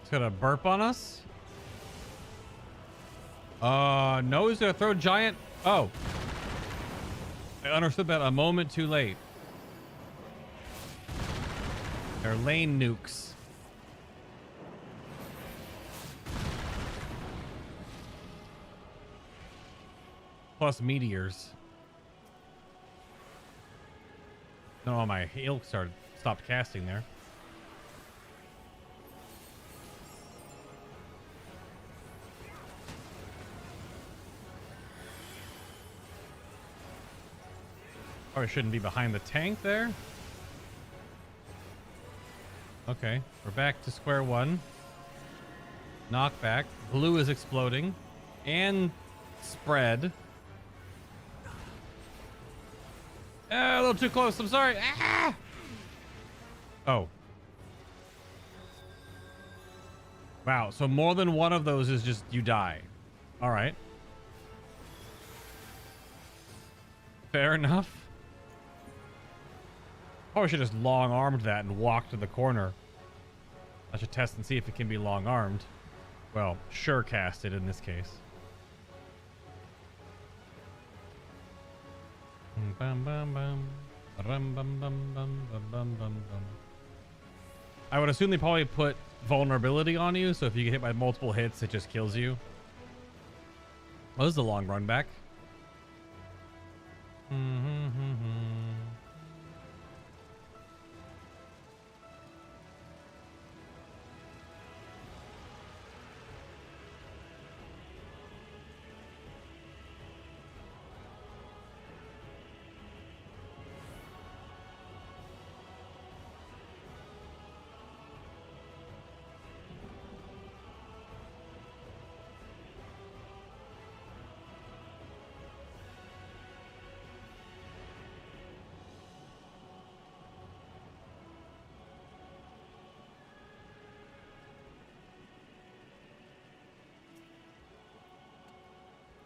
It's gonna burp on us? No, he's gonna throw giant... Oh. I understood that a moment too late. They're lane nukes. Plus meteors. No, my heal stopped casting there. Probably shouldn't be behind the tank there. Okay, we're back to square one. Knockback. Blue is exploding. And spread. A little too close. I'm sorry. Ah! Oh. Wow. So more than one of those is just you die. All right. Fair enough. Probably should have just long-armed that and walked to the corner. I should test and see if it can be long-armed. Well, sure casted in this case. Bum, bum, bum. Bum, bum, bum, bum, bum, bum, bum. I would assume they probably put vulnerability on you, so if you get hit by multiple hits, it just kills you. Oh, this is a long run back.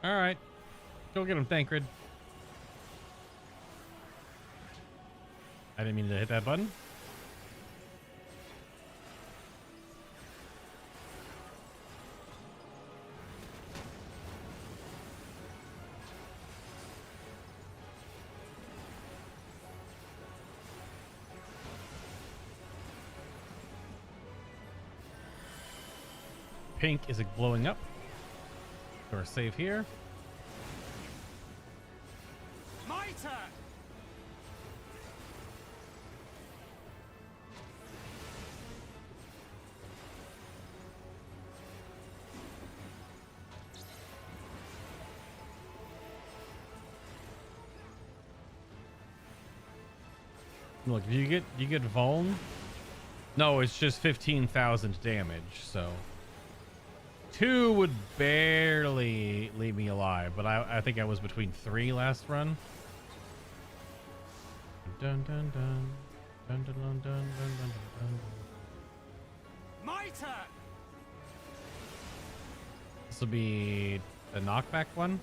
All right, go get him, Thancred. I didn't mean to hit that button. Pink is blowing up. Or save here. My turn. Look, you get vuln. No, it's just 15,000 damage, so 2 would barely leave me alive, but I think I was between 3 last run. Dun dun dun dun dun dun dun dun dun dun. My turn. This will be the knockback one.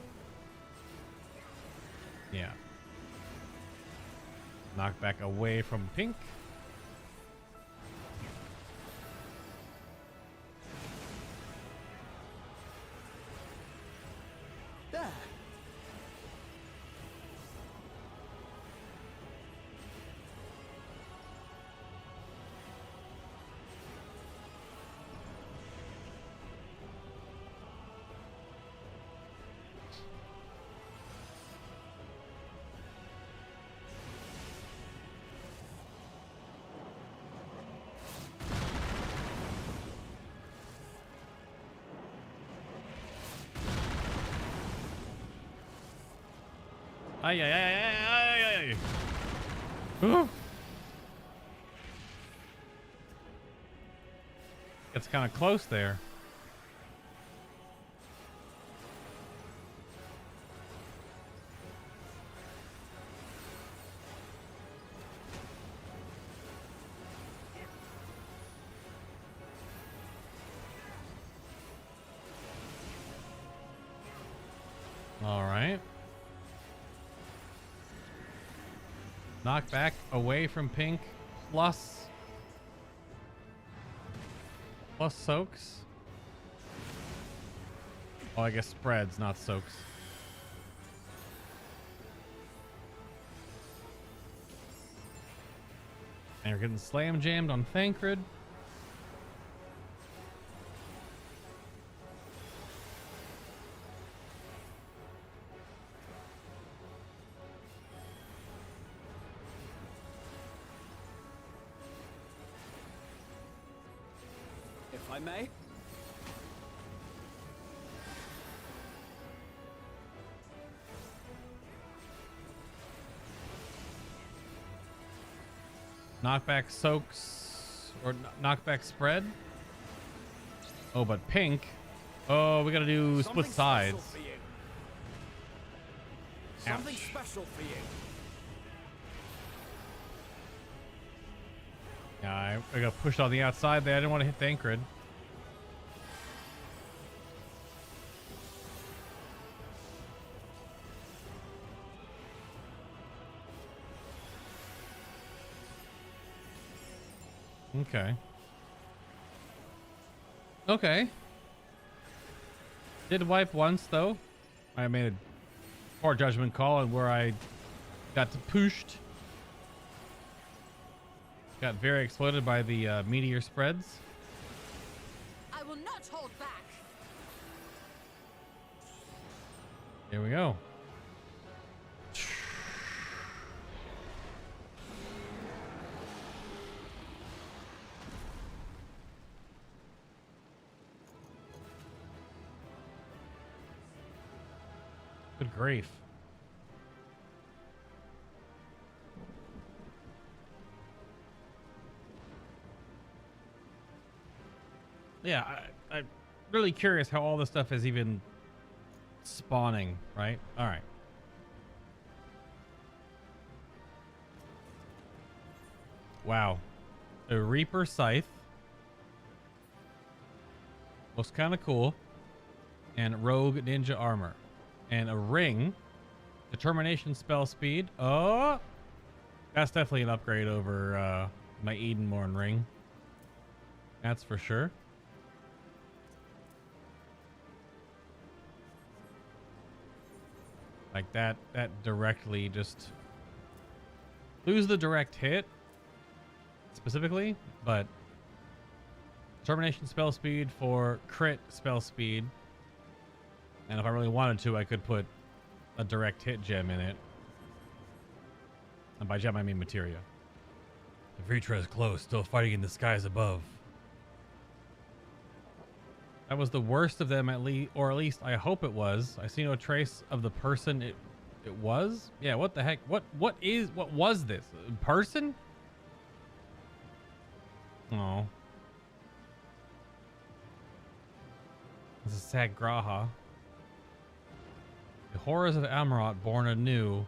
Yeah. Knockback away from pink. There. Ay, ay, ay, ay, ay, ay. It's kind of close there. All right. Knockback away from pink plus. Plus soaks. Oh, I guess spreads, not soaks. And you're getting slam jammed on Thancred. If I may. Knockback soaks or knockback spread. Oh, but pink. Oh, we gotta do split sides. Something special for you. Yeah, I got pushed on the outside there. I didn't want to hit Thancred. Okay. Okay. Did wipe once though. I made a poor judgment call on where I got pushed. Got very exploited by the meteor spreads. I will not hold back. Here we go. Good grief. Yeah, I'm really curious how all this stuff is even spawning, right? All right. Wow. A Reaper Scythe. Looks kind of cool. And Rogue Ninja Armor. And a ring. Determination spell speed. Oh! That's definitely an upgrade over my Edenmorn ring. That's for sure. Like that directly just lose the direct hit specifically, but determination spell speed for crit spell speed. And if I really wanted to, I could put a direct hit gem in it. And by gem, I mean materia. The Vritra is close, still fighting in the skies above. That was the worst of them, at least, or at least I hope it was. I see no trace of the person it was. Yeah, what the heck? What was this? A person? Oh. This is Sagraha. The horrors of Amarot born anew.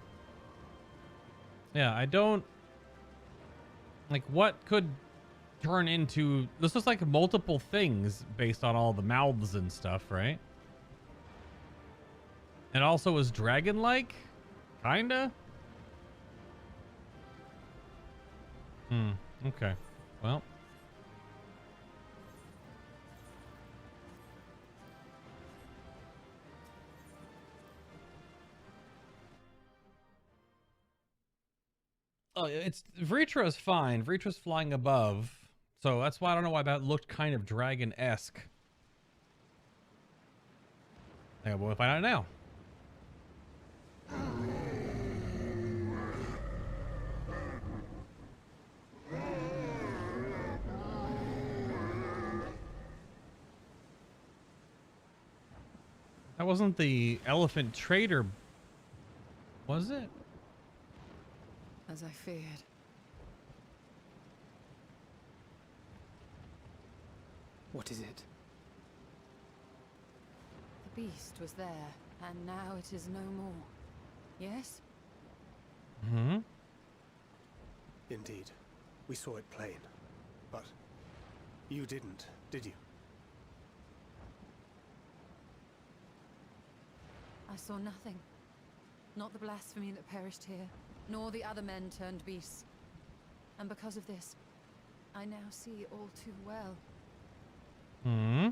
Yeah, I don't... Like, what could turn into... This looks like multiple things based on all the mouths and stuff, right? It also was dragon-like? Kinda? Okay. Well... Oh, it's Vritra's fine. Vritra's flying above, so that's why I don't know why that looked kind of dragon-esque. Yeah, we'll find out now. That wasn't the elephant trader, was it? As I feared. What is it? The beast was there, and now it is no more. Yes? Hmm? Indeed. We saw it plain. But you didn't, did you? I saw nothing. Not the blasphemy that perished here, nor the other men turned beasts. And because of this, I now see all too well. Hmm?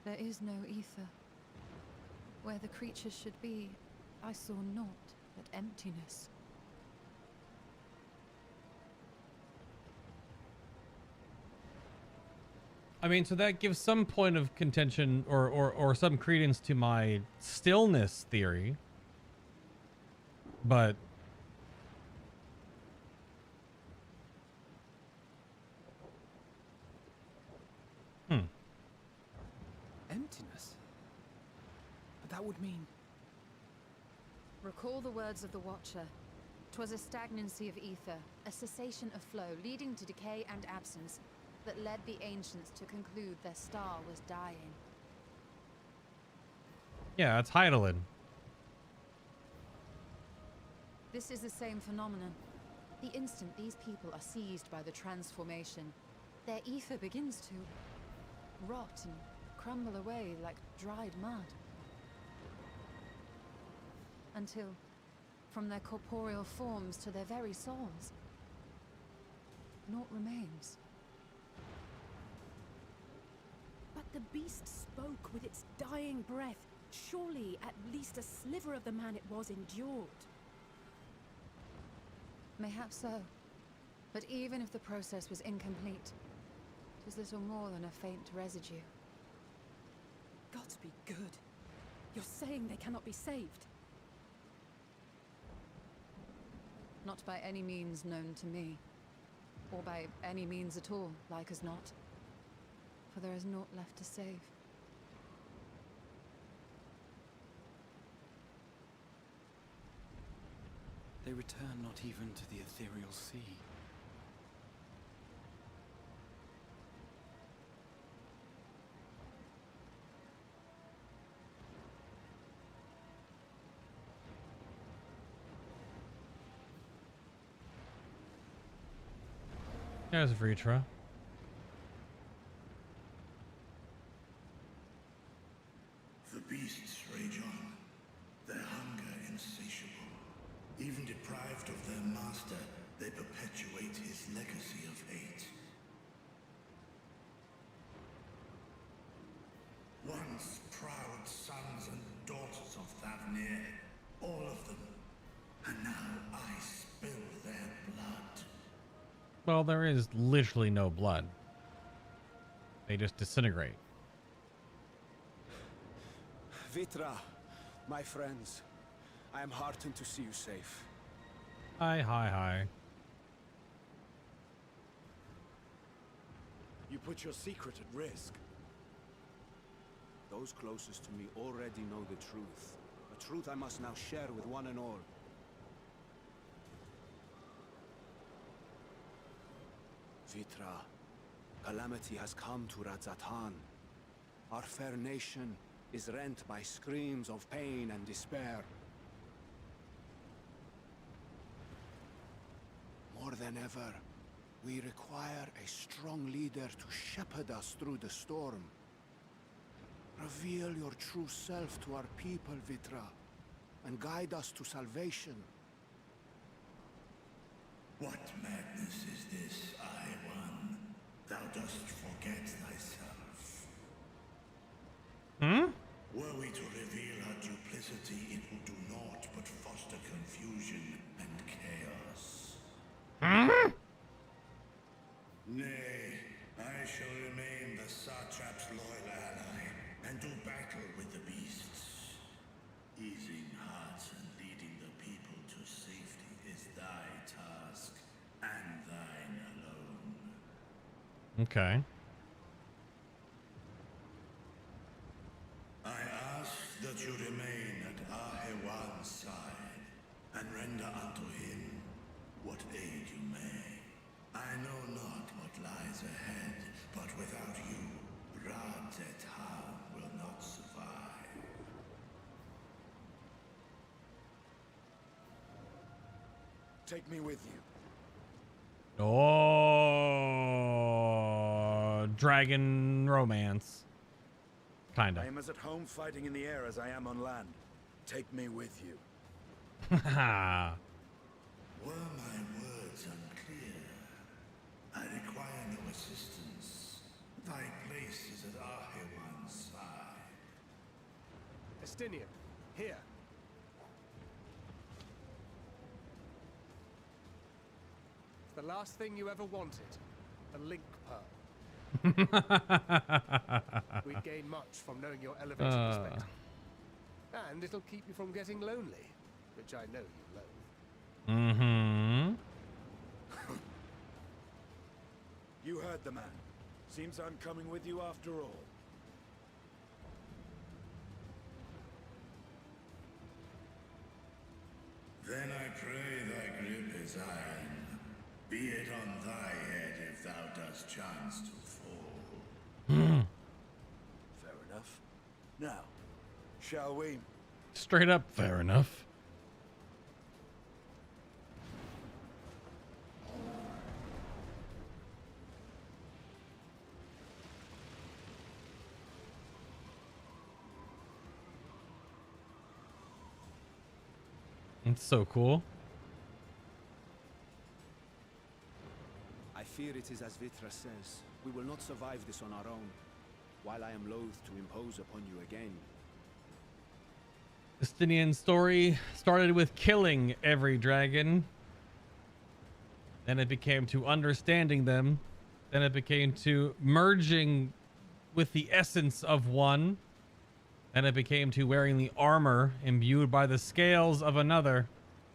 There is no ether. Where the creatures should be, I saw naught but emptiness. I mean, so that gives some point of contention or some credence to my stillness theory. But Emptiness? But that would mean... Recall the words of the Watcher. 'Twas a stagnancy of ether, a cessation of flow, leading to decay and absence, that led the ancients to conclude their star was dying. yeah, it's Hydaelyn. This is the same phenomenon. The instant these people are seized by the transformation, their ether begins to rot and crumble away like dried mud. Until, from their corporeal forms to their very souls, naught remains. But the beast spoke with its dying breath. Surely at least a sliver of the man it was endured. Mayhap so. But even if the process was incomplete, it was little more than a faint residue. Gods be good. You're saying they cannot be saved? Not by any means known to me. Or by any means at all, like as not. For there is naught left to save. They return not even to the ethereal sea. There's Vritra. The beasts rage on, their hunger insatiable. Even deprived of their master, they perpetuate his legacy of hate. Once proud sons and daughters of Thavnair, all of them, and now I spill their blood. Well, there is literally no blood. They just disintegrate. Vitra, my friends, I am heartened to see you safe. Hi. You put your secret at risk. Those closest to me already know the truth. A truth I must now share with one and all. Vitra, calamity has come to Radzatan. Our fair nation is rent by screams of pain and despair. More than ever, we require a strong leader to shepherd us through the storm. Reveal your true self to our people, Vitra, and guide us to salvation. What madness is this, I-One? Thou dost forget thyself. Were we to reveal our duplicity, it would do naught but foster confusion and chaos. Nay, I shall remain the Satrap's loyal ally, and do battle with the beasts. Easing hearts and leading the people to safety is thy task, and thine alone. Okay. I ask that you remain at Ahewan's side, and render unto him what aid you may. I know not what lies ahead, but without you, Radzatan will not survive. Take me with you. Oh, dragon romance. Kinda. I am as at home fighting in the air as I am on land. Take me with you. Haha. Were my words unclear? I require no assistance. Thy place is at Fandaniel, here. It's the last thing you ever wanted. A link pearl. We'd gain much from knowing your elevated perspective. And it'll keep you from getting lonely, which I know you loathe. Mm-hmm. You heard the man. Seems I'm coming with you after all. Then I pray thy grip is iron. Be it on thy head if thou dost chance to fall. Fair enough. Now, shall we? Straight up, fair enough. It's so cool. I fear it is as Vitra says. We will not survive this on our own. While I am loath to impose upon you again. Justinian's story started with killing every dragon. Then it became to understanding them. Then it became to merging with the essence of one. Then it became to wearing the armor imbued by the scales of another.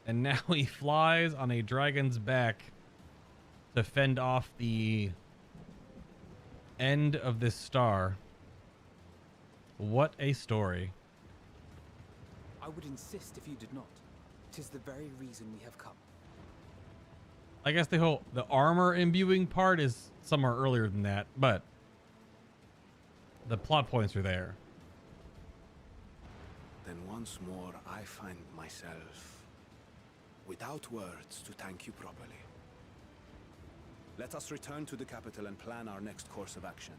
And now he flies on a dragon's back to fend off the end of this star. What a story. I would insist if you did not. 'Tis the very reason we have come. I guess the armor imbuing part is somewhere earlier than that, but the plot points are there. Then once more I find myself without words to thank you properly. Let us return to the capital and plan our next course of action.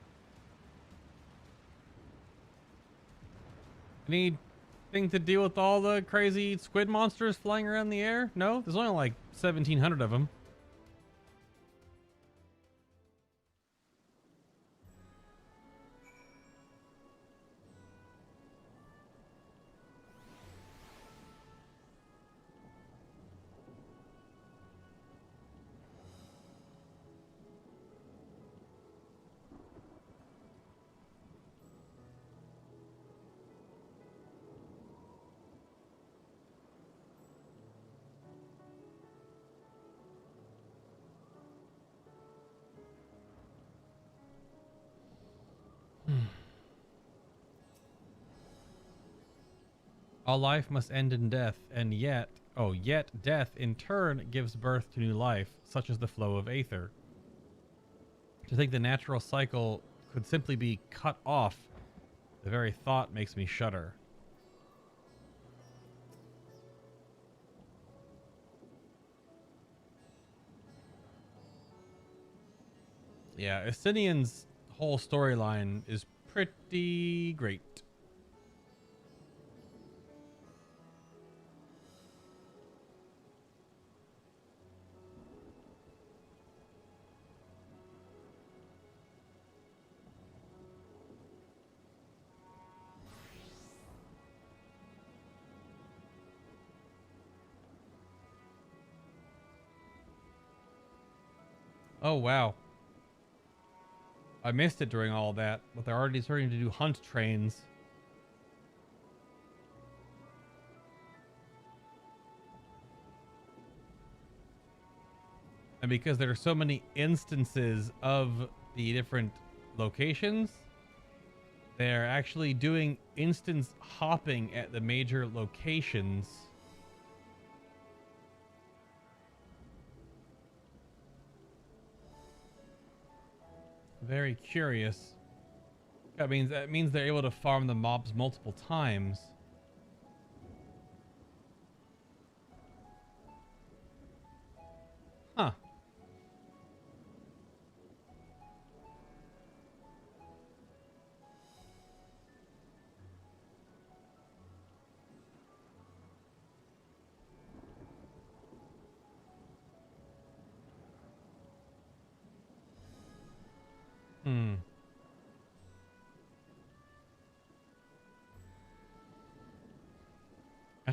Anything to deal with all the crazy squid monsters flying around the air? No? There's only like 1,700 of them. All life must end in death, and yet death in turn gives birth to new life, such as the flow of Aether. To think the natural cycle could simply be cut off, the very thought makes me shudder. Yeah, Estinian's whole storyline is pretty great. Oh, wow. I missed it during all that, but they're already starting to do hunt trains. And because there are so many instances of the different locations, they're actually doing instance hopping at the major locations. Very curious. That means they're able to farm the mobs multiple times. Huh.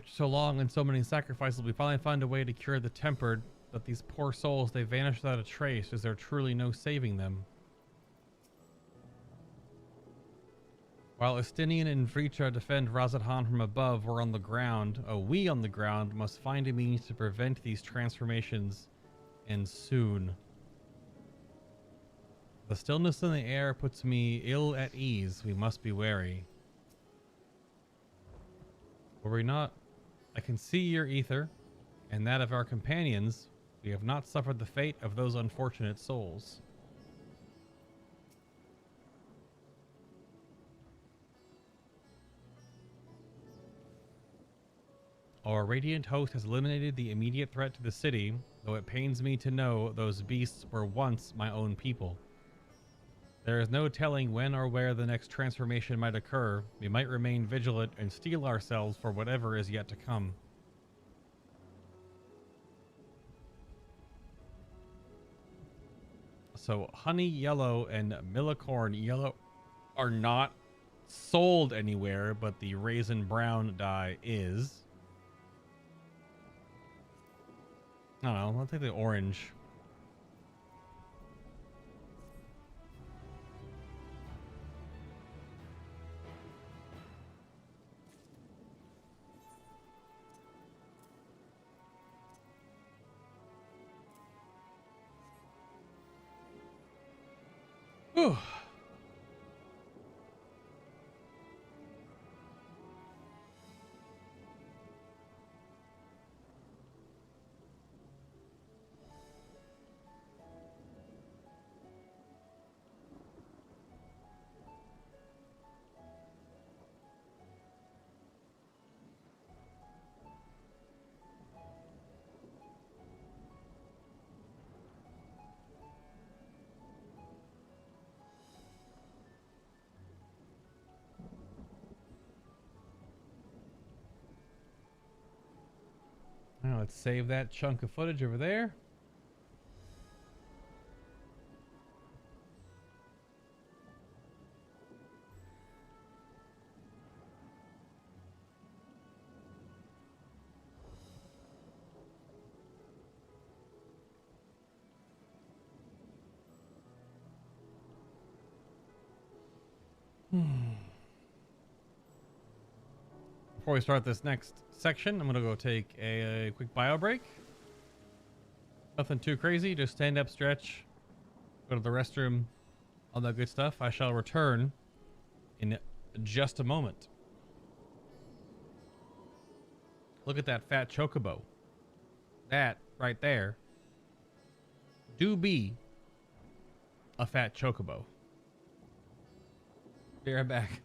After so long and so many sacrifices, we finally find a way to cure the tempered, but these poor souls, they vanish without a trace. Is there truly no saving them? While Estinian and Vritra defend Razadhan from above, we on the ground must find a means to prevent these transformations, and soon. The stillness in the air puts me ill at ease. We must be wary. Were we not? I can see your ether, and that of our companions. We have not suffered the fate of those unfortunate souls. Our radiant host has eliminated the immediate threat to the city, though it pains me to know those beasts were once my own people. There is no telling when or where the next transformation might occur. We might remain vigilant and steel ourselves for whatever is yet to come. So honey yellow and millicorn yellow are not sold anywhere, but the raisin brown dye is. I don't know, I'll take the orange. Whew. Now let's save that chunk of footage over there. Before we start this next section, I'm going to go take a quick bio break. Nothing too crazy, just stand up, stretch, go to the restroom, all that good stuff. I shall return in just a moment. Look at that fat chocobo. That right there do be a fat chocobo. Be right back.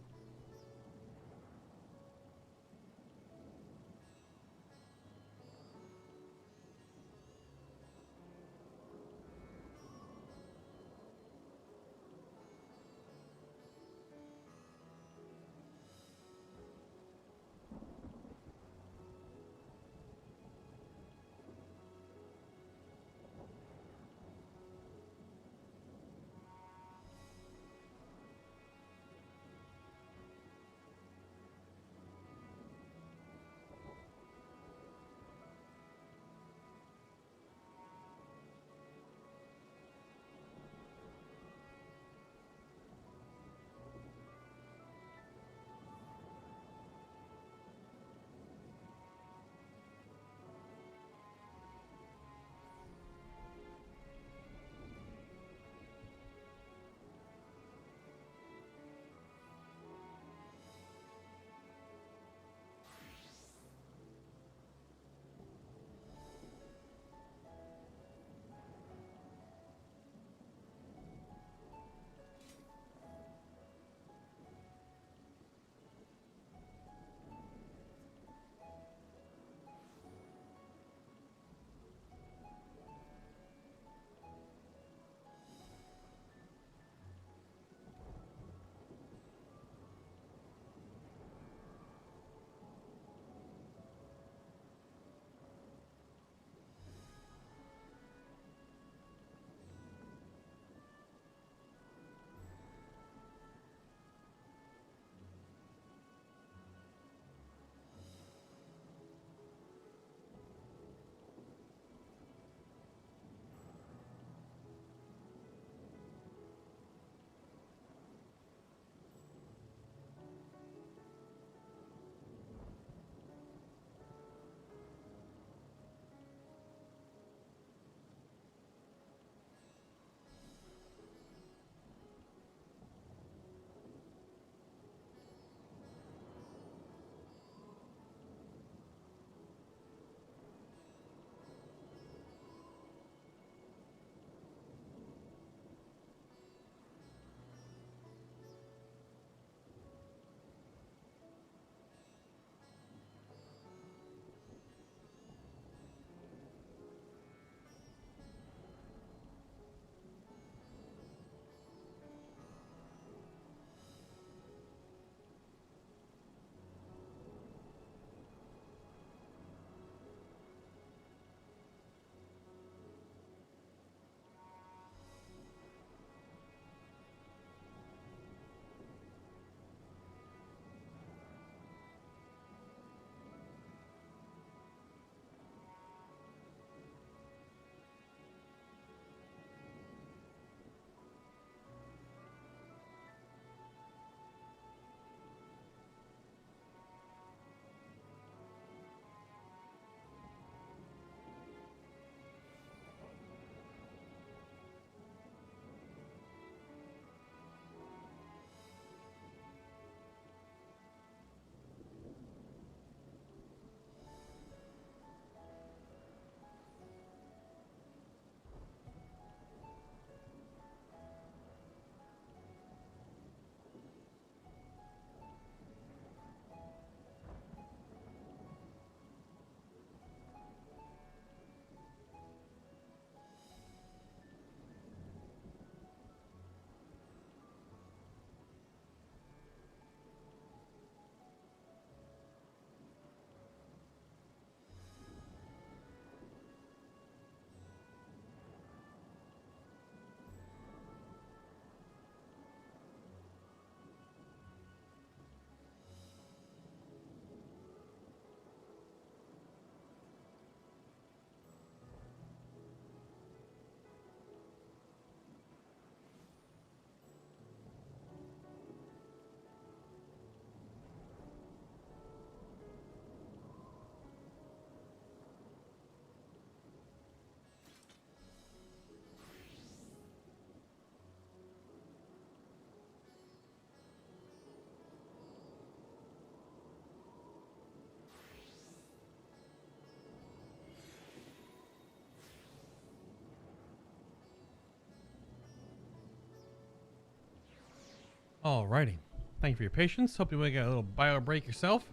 Alrighty. Thank you for your patience. Hope you want to get a little bio break yourself.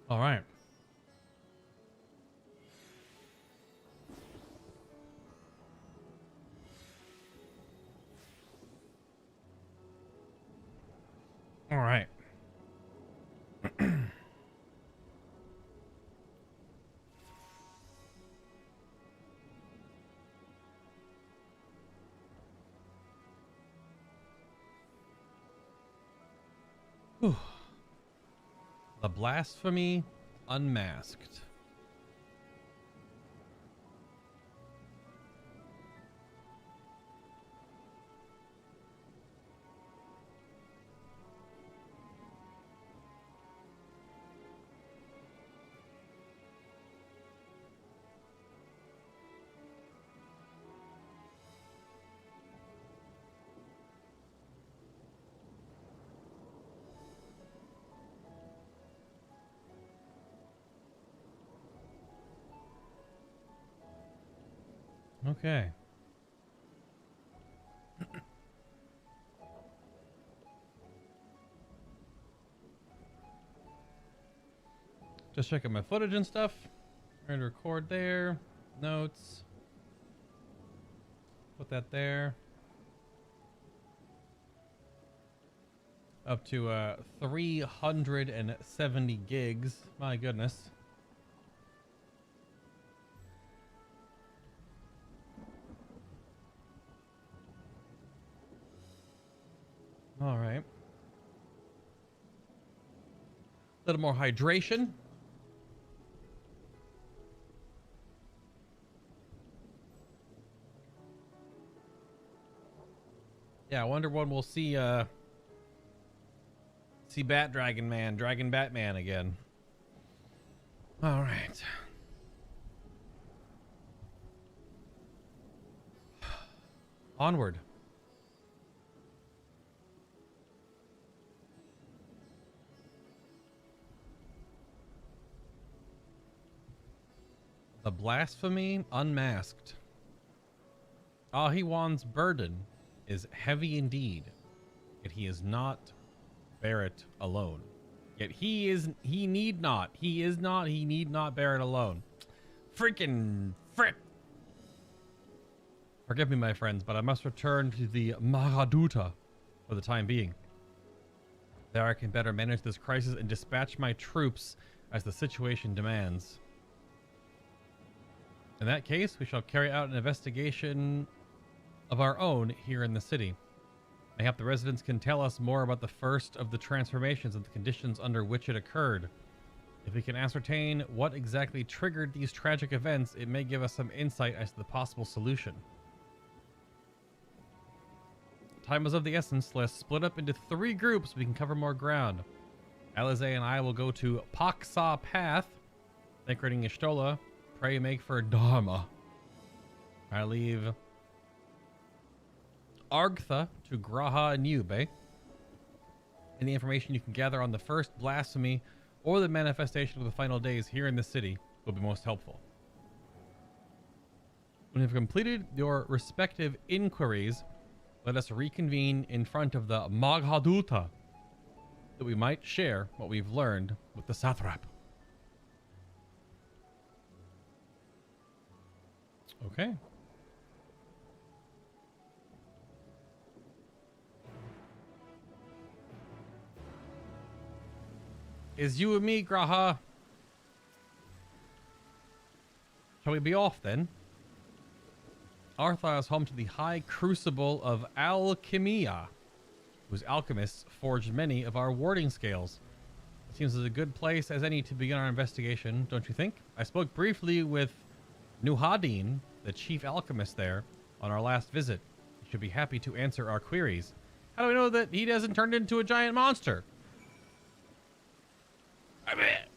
Alright. Alright. The Blasphemy Unmasked. Okay. Just checking my footage and stuff. Trying to record there. Notes. Put that there. Up to 370 gigs. My goodness. All right. A little more hydration. Yeah, I wonder when we'll see Bat Dragon Man, Dragon Batman again. All right. Onward. The Blasphemy Unmasked. Ahiwan's burden is heavy indeed, yet he is not bear it alone. Yet he need not bear it alone. Freaking frick. Forgive me, my friends, but I must return to the Mahaduta for the time being. There I can better manage this crisis and dispatch my troops as the situation demands. In that case, we shall carry out an investigation of our own here in the city. Mayhap the residents can tell us more about the first of the transformations and the conditions under which it occurred. If we can ascertain what exactly triggered these tragic events, it may give us some insight as to the possible solution. Time is of the essence. Let's split up into 3 groups so we can cover more ground. Alize and I will go to Paksa Path, decorating Ishtola. Pray make for Dharma. I leave Argtha to Graha and Yube. Any information you can gather on the first blasphemy or the manifestation of the final days here in the city will be most helpful. When you've completed your respective inquiries, let us reconvene in front of the Maghaduta that we might share what we've learned with the Satrap. Okay. Is you and me, Graha? Shall we be off then? Arthar is home to the High Crucible of Alchemia, whose alchemists forged many of our warding scales. It seems as a good place as any to begin our investigation, don't you think? I spoke briefly with Nuhadin, the chief alchemist there, on our last visit. He should be happy to answer our queries. How do we know that he doesn't turn into a giant monster? I bet.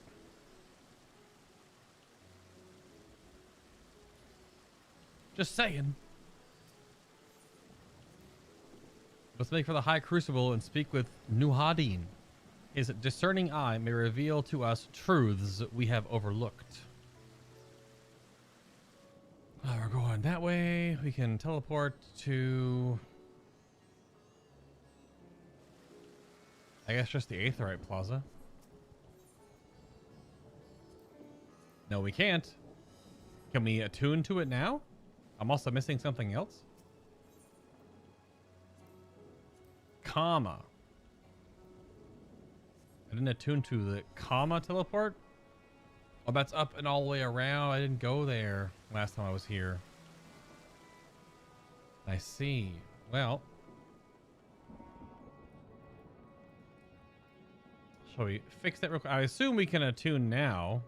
Just saying. Let's make for the High Crucible and speak with Nuhadin. His discerning eye may reveal to us truths we have overlooked. We're going that way. We can teleport to I guess just the Aetherite Plaza. No, we can't. Can we attune to it now? I'm also missing something else. Comma. I didn't attune to the comma teleport. Oh, that's up and all the way around. I didn't go there last time I was here. I see. Well. Shall we fix that real quick? I assume we can attune now.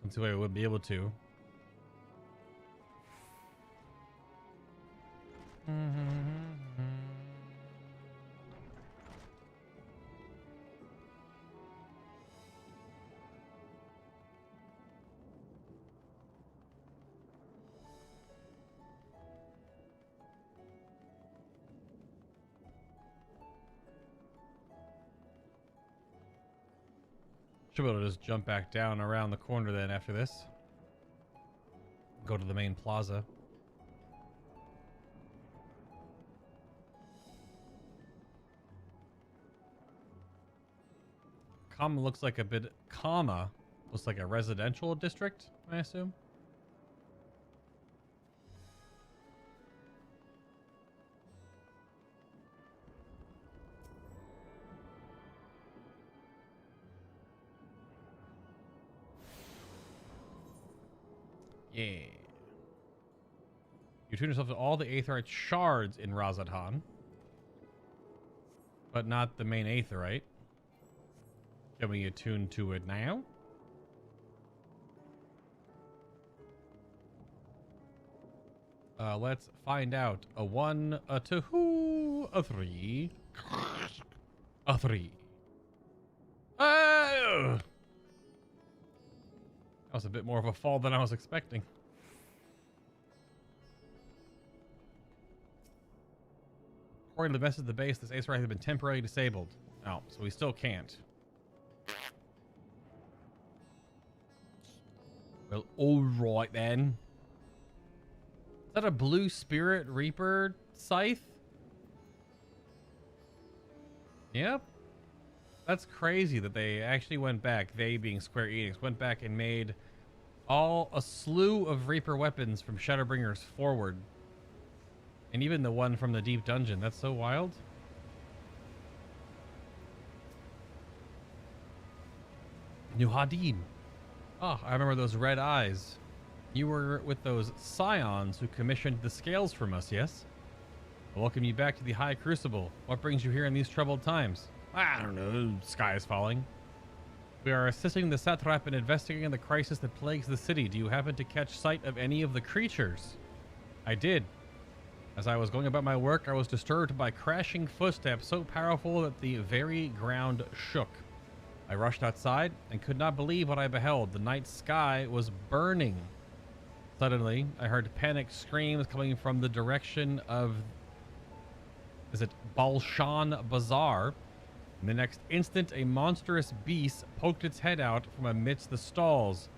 That's the way we would be able to. Should be able to just jump back down around the corner then after this. Go to the main plaza. Comma looks like a bit... Comma looks like a residential district, I assume. Yeah. You tune yourself to all the Aetherite shards in Razadhan, but not the main Aetherite. Can we attune to it now? Let's find out. A 1, a 2, a 3, a 3. That was a bit more of a fall than I was expecting. According to the message of the base, this Aetherite has been temporarily disabled. Oh, so we still can't. Well, alright then. Is that a blue spirit reaper scythe? Yep. That's crazy that they actually went back, they being Square Enix, went back and made a slew of reaper weapons from Shadowbringers forward. And even the one from the deep dungeon. That's so wild. New Hadim. Oh, I remember those red eyes. You were with those scions who commissioned the scales from us, yes? I welcome you back to the High Crucible. What brings you here in these troubled times? I don't know. Sky is falling. We are assisting the Satrap in investigating the crisis that plagues the city. Do you happen to catch sight of any of the creatures? I did. As I was going about my work, I was disturbed by crashing footsteps so powerful that the very ground shook. I rushed outside and could not believe what I beheld. The night sky was burning. Suddenly, I heard panicked screams coming from the direction of... Is it Balshan Bazaar? In the next instant, a monstrous beast poked its head out from amidst the stalls.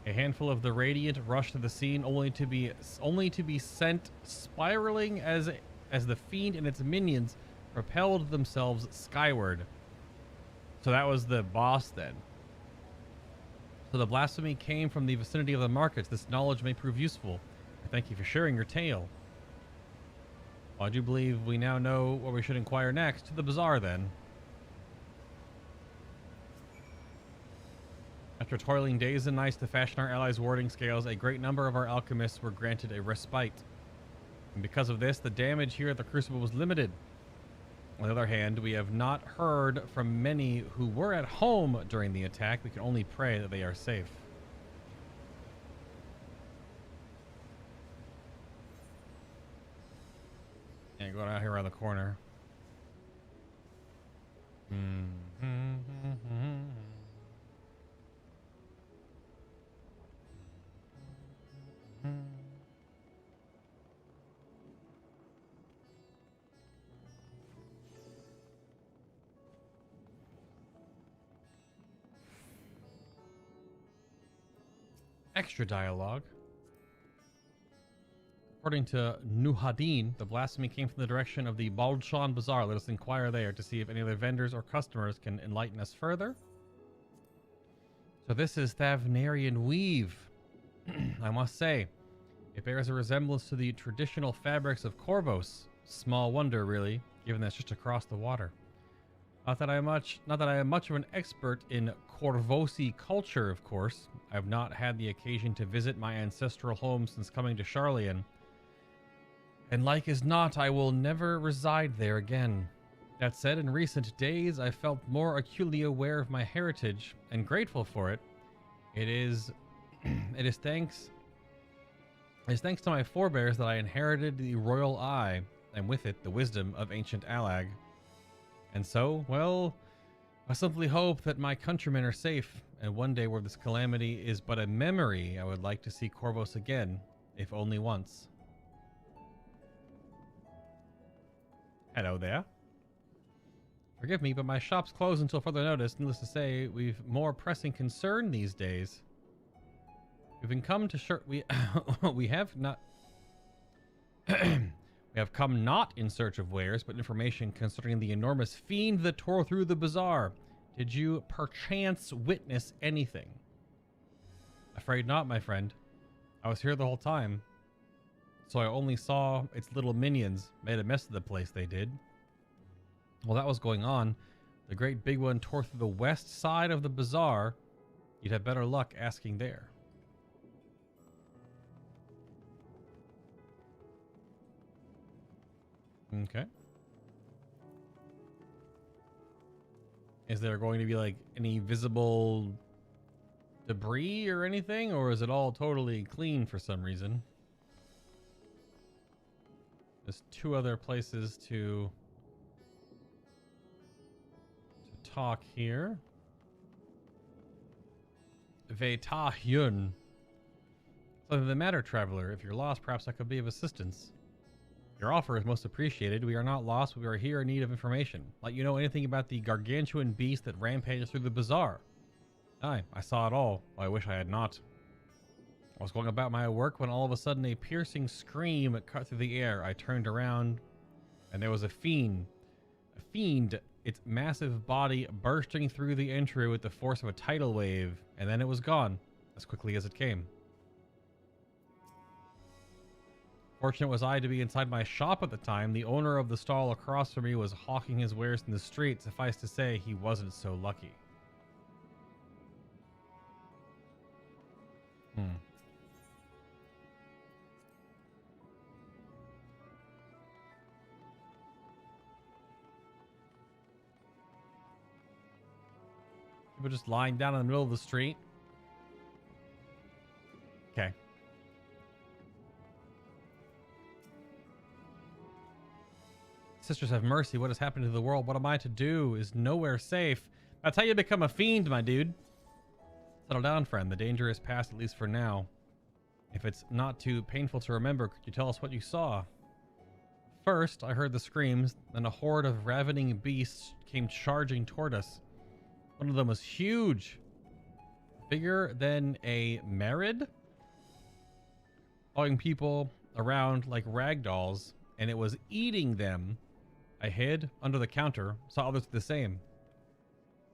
A handful of the Radiant rushed to the scene, only to be sent spiraling as the fiend and its minions propelled themselves skyward. So that was the boss then. So the blasphemy came from the vicinity of the markets. This knowledge may prove useful. I thank you for sharing your tale. Well, I do believe we now know where we should inquire next. To the bazaar then. After toiling days and nights to fashion our allies' warding scales, a great number of our alchemists were granted a respite. And because of this, the damage here at the Crucible was limited. On the other hand, we have not heard from many who were at home during the attack. We can only pray that they are safe. Yeah, going out here around the corner. Extra dialogue. According to Nuhadin, the blasphemy came from the direction of the Baldshan Bazaar. Let us inquire there to see if any other vendors or customers can enlighten us further. So this is Thavnairian weave. I must say, it bears a resemblance to the traditional fabrics of Corvos. Small wonder, really, given that's just across the water. Not that I am much of an expert in Corvosi culture, of course. I have not had the occasion to visit my ancestral home since coming to Sharlayan. And like as not, I will never reside there again. That said, in recent days, I felt more acutely aware of my heritage and grateful for it. It is thanks to my forebears that I inherited the royal eye, and with it, the wisdom of ancient Alag. And so, well, I simply hope that my countrymen are safe, and one day where this calamity is but a memory, I would like to see Corvos again, if only once. Hello there. Forgive me, but my shop's closed until further notice. Needless to say, we've more pressing concern these days. We've come to we have not we have come not in search of wares, but information concerning the enormous fiend that tore through the bazaar. Did you perchance witness anything? Afraid not, my friend. I was here the whole time, so I only saw its little minions. Made a mess of the place, they did. While that was going on, the great big one tore through the west side of the bazaar. You'd have better luck asking there. Okay. Is there going to be like any visible debris or anything, or is it all totally clean for some reason? There's two other places to talk here. Veta Hyun. Something the matter, traveler. If you're lost, perhaps I could be of assistance. Your offer is most appreciated. We are not lost, but we are here in need of information. Let you know anything about the gargantuan beast that rampages through the bazaar. Aye, I saw it all. Well, I wish I had not. I was going about my work when all of a sudden a piercing scream cut through the air. I turned around, and there was a fiend. Its massive body bursting through the entry with the force of a tidal wave, and then it was gone, as quickly as it came. Fortunate was I to be inside my shop at the time. The owner of the stall across from me was hawking his wares in the street. Suffice to say, he wasn't so lucky. People just lying down in the middle of the street. Okay. Sisters have mercy. What has happened to the world? What am I to do? Is nowhere safe. That's how you become a fiend, my dude. Settle down, friend. The danger is past, at least for now. If it's not too painful to remember, could you tell us what you saw? First, I heard the screams, then a horde of ravening beasts came charging toward us. One of them was huge. Bigger than a Merid. Following people around like rag dolls, and it was eating them. I hid under the counter, saw others do the same.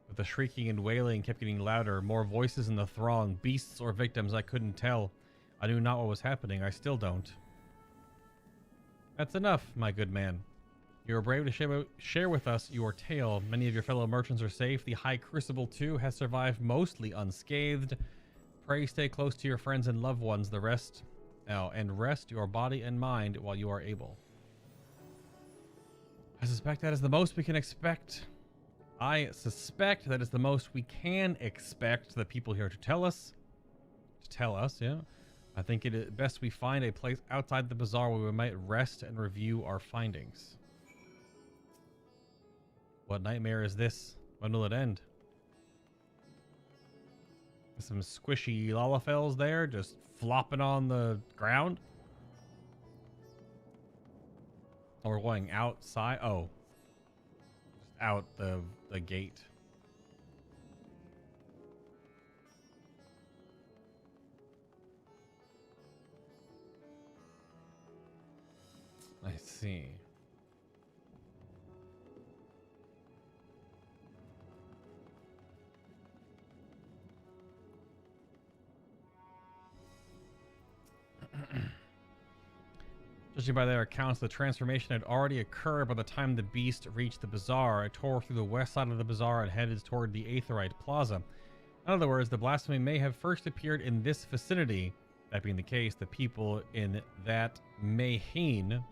But the shrieking and wailing kept getting louder, more voices in the throng, beasts or victims, I couldn't tell. I knew not what was happening, I still don't. That's enough, my good man. You are brave to share with us your tale. Many of your fellow merchants are safe. The High Crucible, too, has survived mostly unscathed. Pray stay close to your friends and loved ones. The rest... and rest your body and mind while you are able. I suspect that is the most we can expect. I suspect that is the most we can expect the people here to tell us. Yeah. I think it is best we find a place outside the bazaar where we might rest and review our findings. What nightmare is this? When will it end? Some squishy Lalafels there, just flopping on the ground. Oh, we're going outside. Oh, just out the gate. I see. Judging by their accounts, the transformation had already occurred by the time the beast reached the bazaar. It tore through the west side of the bazaar and headed toward the Aetherite Plaza. In other words, the blasphemy may have first appeared in this vicinity. That being the case, the people in that Mayhane?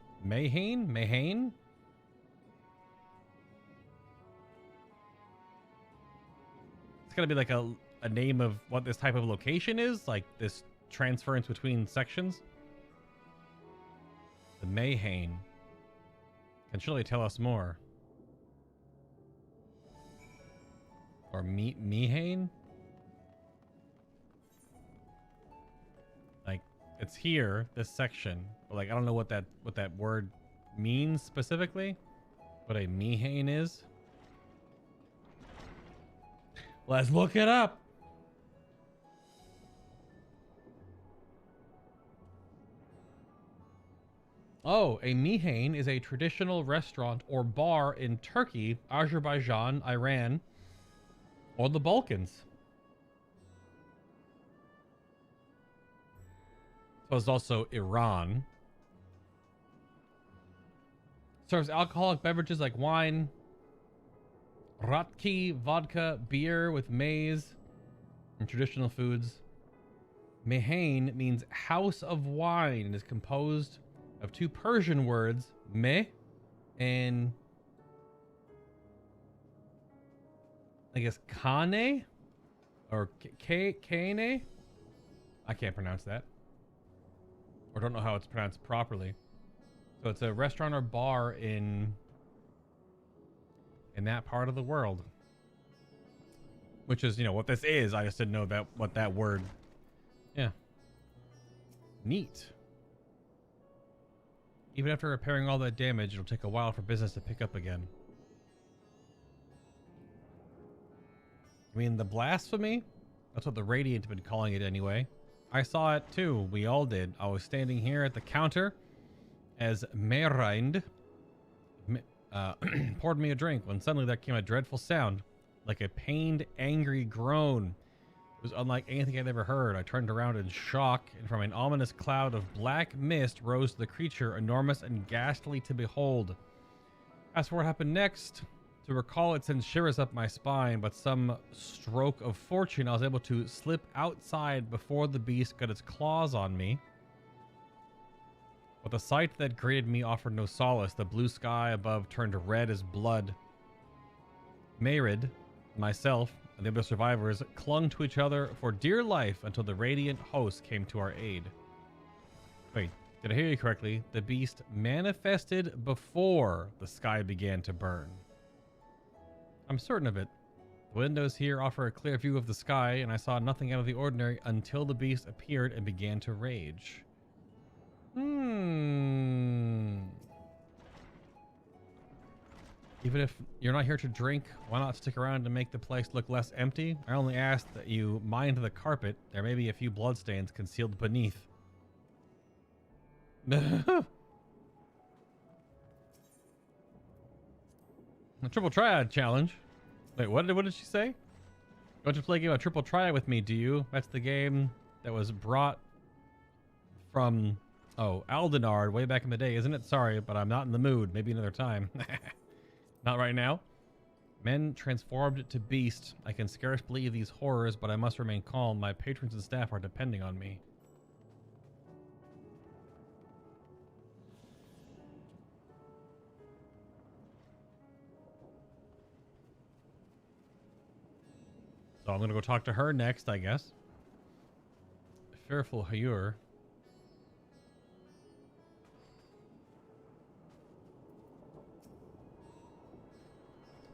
It's gotta be like a name of what this type of location is, like this transference between sections. The Mayhane can surely tell us more. Or Mehane? Like, it's here, this section, but like I don't know what that word means specifically. What a Mehane is. Let's look it up. Oh, a Mehane is a traditional restaurant or bar in Turkey, Azerbaijan, Iran, or the Balkans. So it's also Iran. Serves alcoholic beverages like wine, ratki, vodka, beer with maize, and traditional foods. Mehane means house of wine and is composed of two Persian words, meh and I guess kane or kane. I can't pronounce that, or don't know how it's pronounced properly. So it's a restaurant or bar in that part of the world, which is, you know, what this is. I just didn't know that what that word. Yeah. Neat. Even after repairing all that damage, it'll take a while for business to pick up again. I mean, the blasphemy? That's what the Radiant have been calling it anyway. I saw it too. We all did. I was standing here at the counter as Merind poured me a drink when suddenly there came a dreadful sound, like a pained, angry groan. It was unlike anything I'd ever heard. I turned around in shock, and from an ominous cloud of black mist rose the creature, enormous and ghastly to behold. As for what happened next, to recall it sends shivers up my spine, but some stroke of fortune I was able to slip outside before the beast got its claws on me. But the sight that greeted me offered no solace. The blue sky above turned red as blood. Mayrid, myself, and the other survivors clung to each other for dear life until the Radiant host came to our aid. Wait, did I hear you correctly? The beast manifested before the sky began to burn. I'm certain of it. The windows here offer a clear view of the sky, and I saw nothing out of the ordinary until the beast appeared and began to rage. Even if you're not here to drink, why not stick around to make the place look less empty? I only ask that you mind the carpet. There may be a few bloodstains concealed beneath. A triple triad challenge. Wait, what did she say? You want to play a game of triple triad with me, do you? That's the game that was brought from, Aldenard way back in the day, isn't it? Sorry, but I'm not in the mood. Maybe another time. Not right now. Men transformed to beast. I can scarce believe these horrors, but I must remain calm. My patrons and staff are depending on me. So I'm going to go talk to her next, I guess. Fearful Hayur.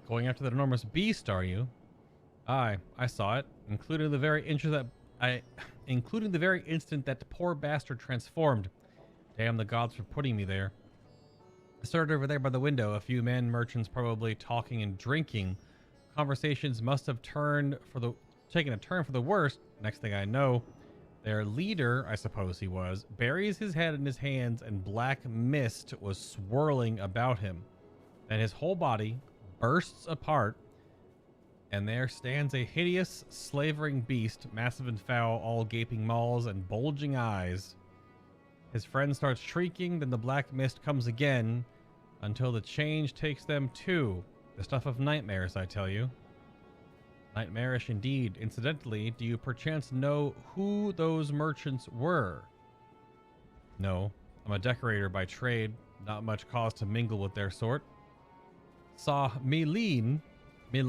Going after that enormous beast, are you? Aye, I saw it, including the very instant that poor bastard transformed. Damn the gods for putting me there. I started over there by the window, a few men merchants probably talking and drinking. Conversations must have taken a turn for the worst. Next thing I know, Their leader, I suppose he was, buries his head in his hands and black mist was swirling about him. Then his whole body bursts apart and there stands a hideous, slavering beast, massive and foul, all gaping maws and bulging eyes. His friend starts shrieking, then the black mist comes again until the change takes them to the stuff of nightmares, I tell you. Nightmarish indeed. Incidentally, do you perchance know who those merchants were? No, I'm a decorator by trade. Not much cause to mingle with their sort. Saw Mileel? The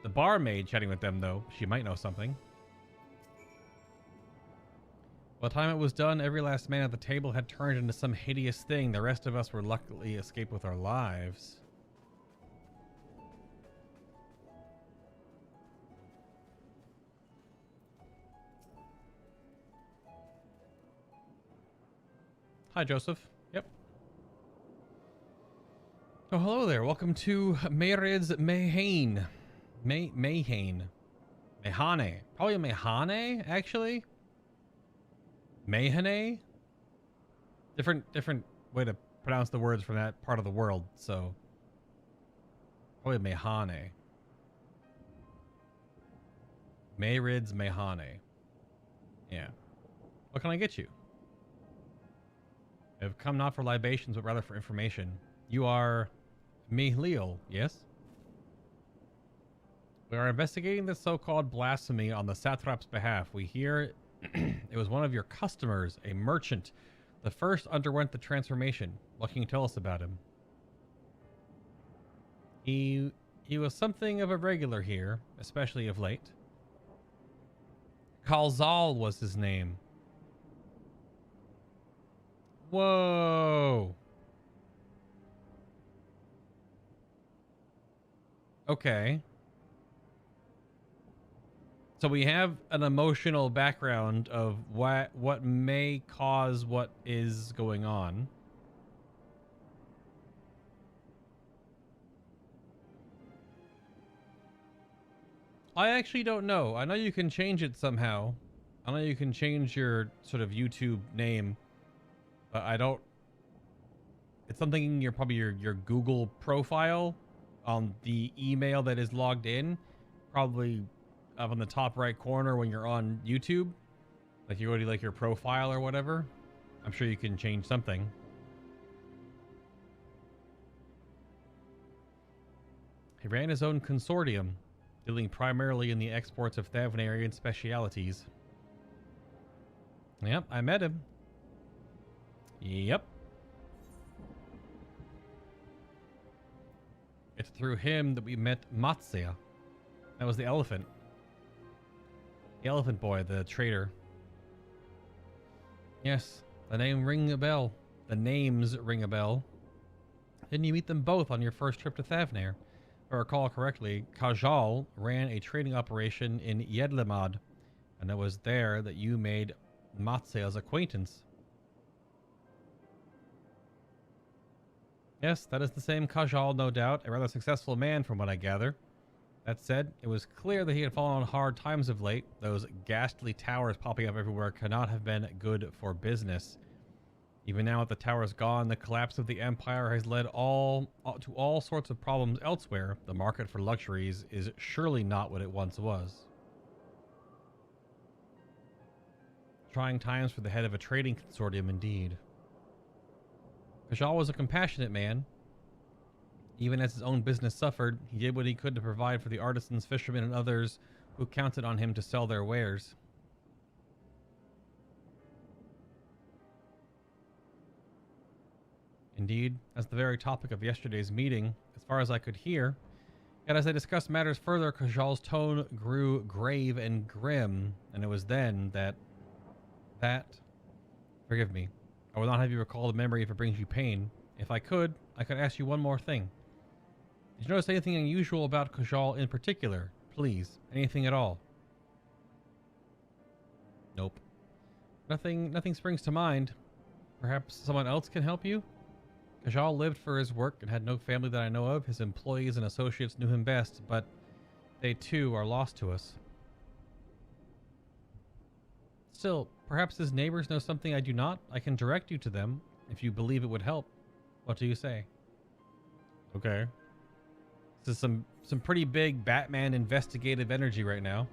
barmaid chatting with them, though. She might know something. By the time it was done, every last man at the table had turned into some hideous thing. The rest of us were luckily escaped with our lives. Hi, Joseph. Yep. Oh, hello there. Welcome to Mairid's Mayhane. Mayhane. Mehane. Probably Mehane, actually. Mayhane? Different way to pronounce the words from that part of the world, so probably Mehane. Mairid's Mayhane. Yeah. What can I get you? I've come not for libations, but rather for information. You are Mihleel, yes? We are investigating the so-called blasphemy on the Satrap's behalf. We hear it was one of your customers, a merchant. The first underwent the transformation. What can you tell us about him? He was something of a regular here, especially of late. Kalzal was his name. Whoa. Okay. So we have an emotional background of what may cause what is going on. I actually don't know. I know you can change it somehow. I know you can change your sort of YouTube name. But I don't... It's something in your your Google profile on the email that is logged in. Probably up in the top right corner when you're on YouTube. Like you go to like your profile or whatever. I'm sure you can change something. He ran his own consortium, dealing primarily in the exports of Thavnairian specialities. Yep, I met him. Yep. It's through him that we met Matsya. That was the elephant. The elephant boy, the trader. Yes, the name ring a bell. The names ring a bell. Didn't you meet them both on your first trip to Thavnair? If I recall correctly, Kajal ran a trading operation in Yedlamad, and it was there that you made Matsya's acquaintance. Yes, that is the same Kajal, no doubt. A rather successful man from what I gather. That said, it was clear that he had fallen on hard times of late. Those ghastly towers popping up everywhere cannot have been good for business. Even now with the towers gone, the collapse of the Empire has led to all sorts of problems elsewhere. The market for luxuries is surely not what it once was. Trying times for the head of a trading consortium indeed. Kajal was a compassionate man. Even as his own business suffered, he did what he could to provide for the artisans, fishermen, and others who counted on him to sell their wares. Indeed, as the very topic of yesterday's meeting, as far as I could hear, yet as they discussed matters further, Kajal's tone grew grave and grim, and it was then that... Forgive me. I will not have you recall the memory if it brings you pain. If I could ask you one more thing. Did you notice anything unusual about Kajal in particular? Please, anything at all? Nope. Nothing springs to mind. Perhaps someone else can help you? Kajal lived for his work and had no family that I know of. His employees and associates knew him best, but they too are lost to us. Still, perhaps his neighbors know something I do not. I can direct you to them if you believe it would help. What do you say? Okay. This is some pretty big Batman investigative energy right now.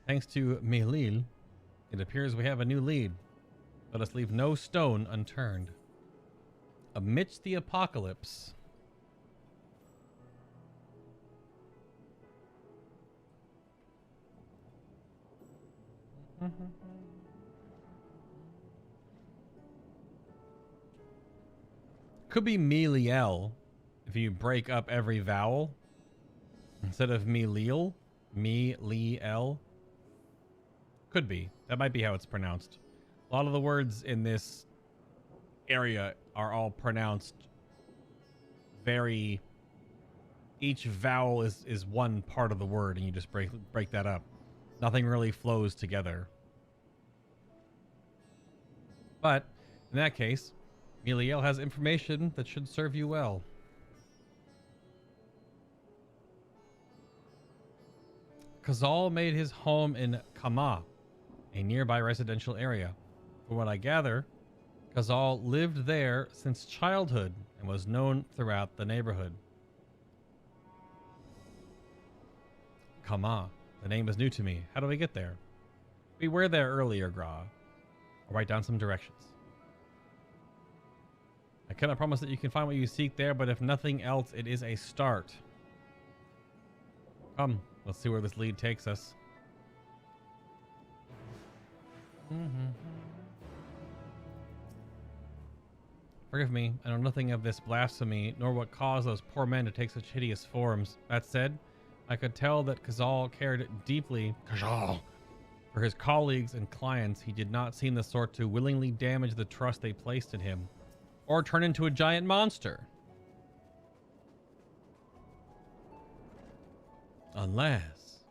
Thanks to Melil, it appears we have a new lead. Let us leave no stone unturned. Amidst the apocalypse. Could be Meliel if you break up every vowel. Instead of Melil, Meliel. Could be. That might be how it's pronounced. A lot of the words in this area are all pronounced very... Each vowel is one part of the word, and you just break that up. Nothing really flows together. But, in that case, Meliel has information that should serve you well. Kazal made his home in Kama, a nearby residential area. From what I gather, Kazal lived there since childhood and was known throughout the neighborhood. Kama. The name is new to me. How do we get there? We were there earlier, Gra. I'll write down some directions. I cannot promise that you can find what you seek there, but if nothing else, it is a start. Come, let's see where this lead takes us. Forgive me, I know nothing of this blasphemy, nor what caused those poor men to take such hideous forms. That said, I could tell that Kazal cared deeply for his colleagues and clients. He did not seem the sort to willingly damage the trust they placed in him, or turn into a giant monster. Unless...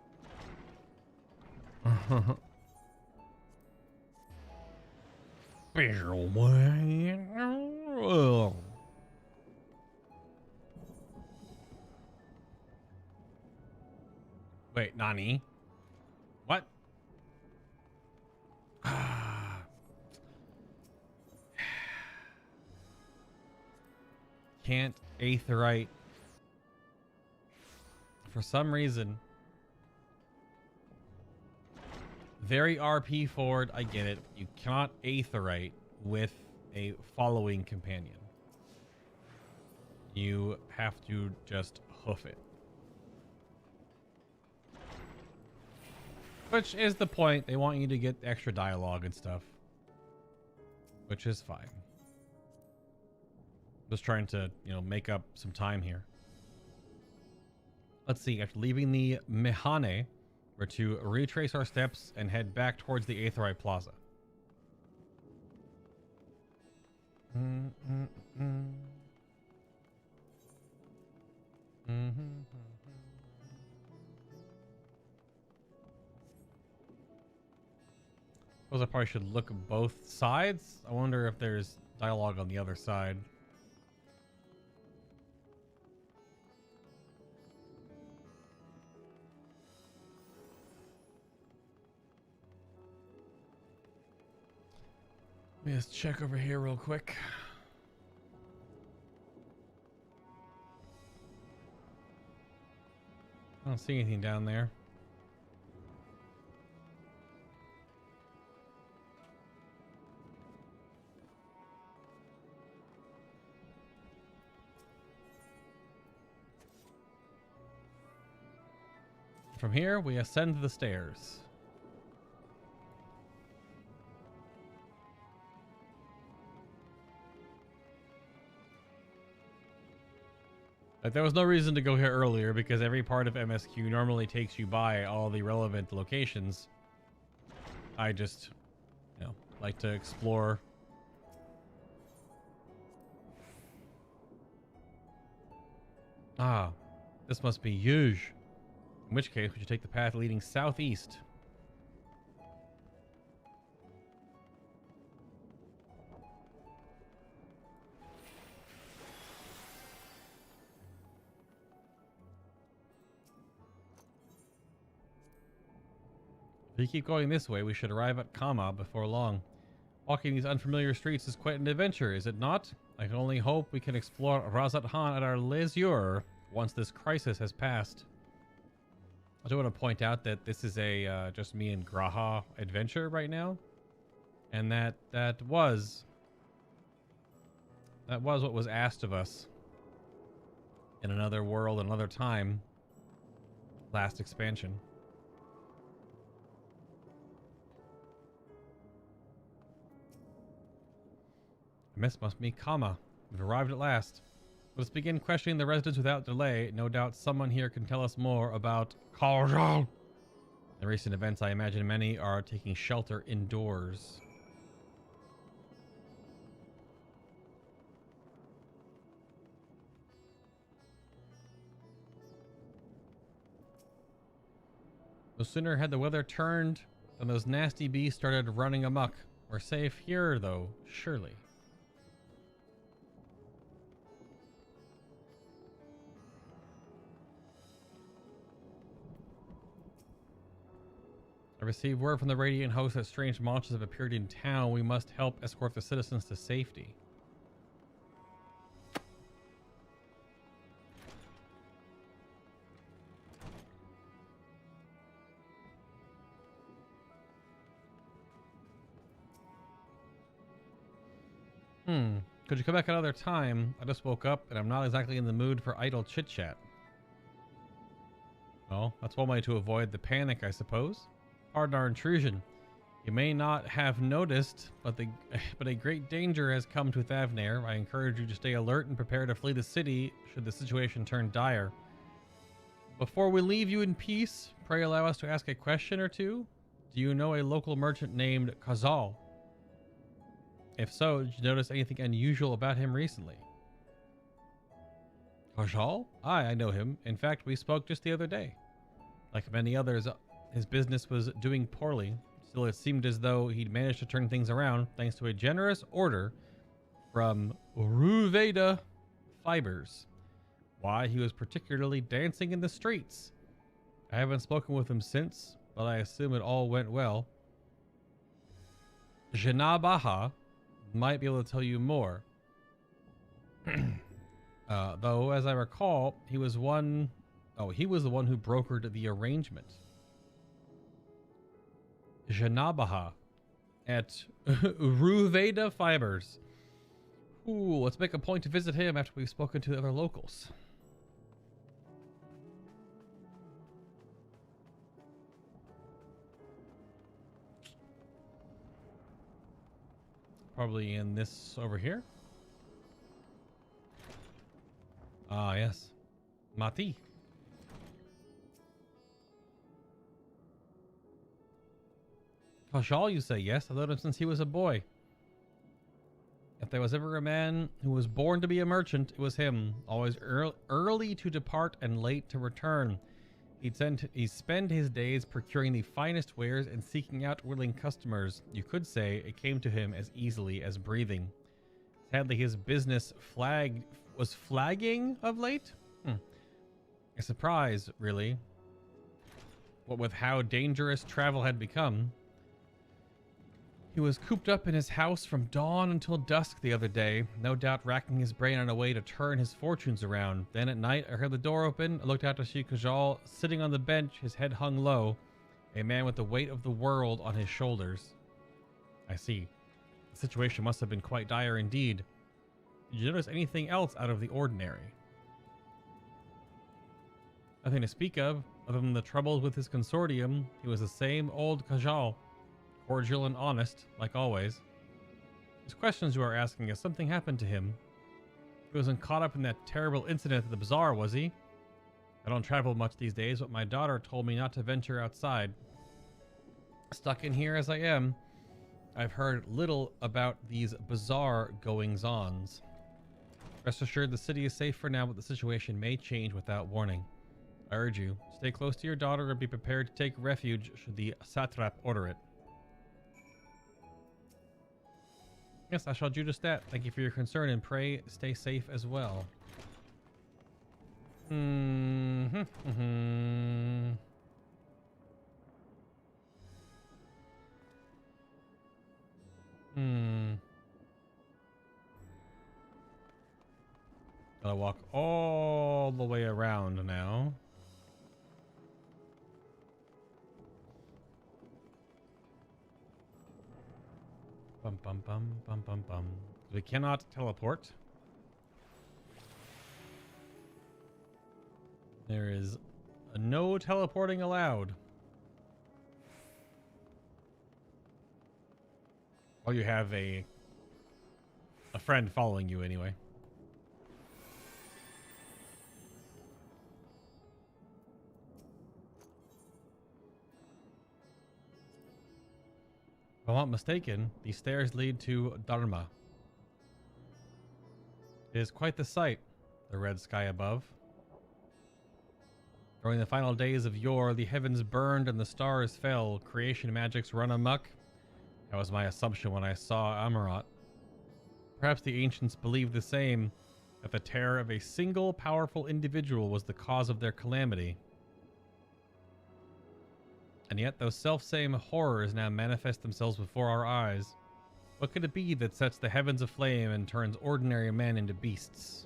Wait, Nani? What? Can't Aetherite. For some reason. Very RP forward, I get it. You cannot Aetherite with a following companion. You have to just hoof it. Which is the point. They want you to get extra dialogue and stuff. Which is fine. Just trying to, make up some time here. Let's see. After leaving the Mehane, we're to retrace our steps and head back towards the Aetherite Plaza. Suppose I probably should look at both sides. I wonder if there's dialogue on the other side. Let me just check over here real quick. I don't see anything down there. From here, we ascend the stairs. Like, there was no reason to go here earlier because every part of MSQ normally takes you by all the relevant locations. I just, like to explore. Ah, this must be huge. In which case, we should take the path leading southeast. If we keep going this way, we should arrive at Kama before long. Walking these unfamiliar streets is quite an adventure, is it not? I can only hope we can explore Razat Han at our leisure once this crisis has passed. I do want to point out that this is a just me and Graha adventure right now, and that was what was asked of us in another world, another time, last expansion. This must be Kama. We've arrived at last. Let's begin questioning the residents without delay. No doubt someone here can tell us more about Kajal. In recent events, I imagine many are taking shelter indoors. No sooner had the weather turned than those nasty beasts started running amok. We're safe here, though, surely. I received word from the Radiant host that strange monsters have appeared in town. We must help escort the citizens to safety. Could you come back another time? I just woke up and I'm not exactly in the mood for idle chit-chat. Well, that's one way to avoid the panic, I suppose. Pardon our intrusion. You may not have noticed, but a great danger has come to Thavnair. I encourage you to stay alert and prepare to flee the city should the situation turn dire. Before we leave you in peace, pray allow us to ask a question or two. Do you know a local merchant named Kazal? If so, did you notice anything unusual about him recently? Kajal? I know him. In fact, we spoke just the other day. Like many others, his business was doing poorly. Still, it seemed as though he'd managed to turn things around thanks to a generous order from Ruveda Fibers. Why, he was particularly dancing in the streets. I haven't spoken with him since, but I assume it all went well. Janabaha might be able to tell you more. Though, as I recall, he was the one who brokered the arrangement. Janabaha at Ruveda Fibers. Ooh, let's make a point to visit him after we've spoken to the other locals. Probably in this over here. Ah, yes. Mati. Kajal, you say? Yes, I've known him since he was a boy. If there was ever a man who was born to be a merchant, it was him. Always early to depart and late to return. He'd spend his days procuring the finest wares and seeking out willing customers. You could say it came to him as easily as breathing. Sadly, his business was flagging of late. A surprise, really. What with how dangerous travel had become. He was cooped up in his house from dawn until dusk the other day, no doubt racking his brain on a way to turn his fortunes around. Then at night, I heard the door open. I looked out to see Kajal sitting on the bench, his head hung low, a man with the weight of the world on his shoulders. I see. The situation must have been quite dire indeed. Did you notice anything else out of the ordinary? Nothing to speak of, other than the troubles with his consortium. He was the same old Kajal. Cordial and honest, like always. These questions you are asking, has something happened to him? He wasn't caught up in that terrible incident at the bazaar, was he? I don't travel much these days, but my daughter told me not to venture outside. Stuck in here as I am, I've heard little about these bazaar goings-ons. Rest assured the city is safe for now, but the situation may change without warning. I urge you, stay close to your daughter and be prepared to take refuge should the Satrap order it. Yes, I shall do just that. Thank you for your concern and pray stay safe as well. Gotta walk all the way around now. Bum bum bum bum bum bum. We cannot teleport. There is no teleporting allowed. Or you have a friend following you anyway. If I'm not mistaken, these stairs lead to Dharma. It is quite the sight, the red sky above. During the final days of yore, the heavens burned and the stars fell, creation magics run amok. That was my assumption when I saw Amarat. Perhaps the ancients believed the same, that the terror of a single powerful individual was the cause of their calamity. And yet those self-same horrors now manifest themselves before our eyes. What could it be that sets the heavens aflame and turns ordinary men into beasts?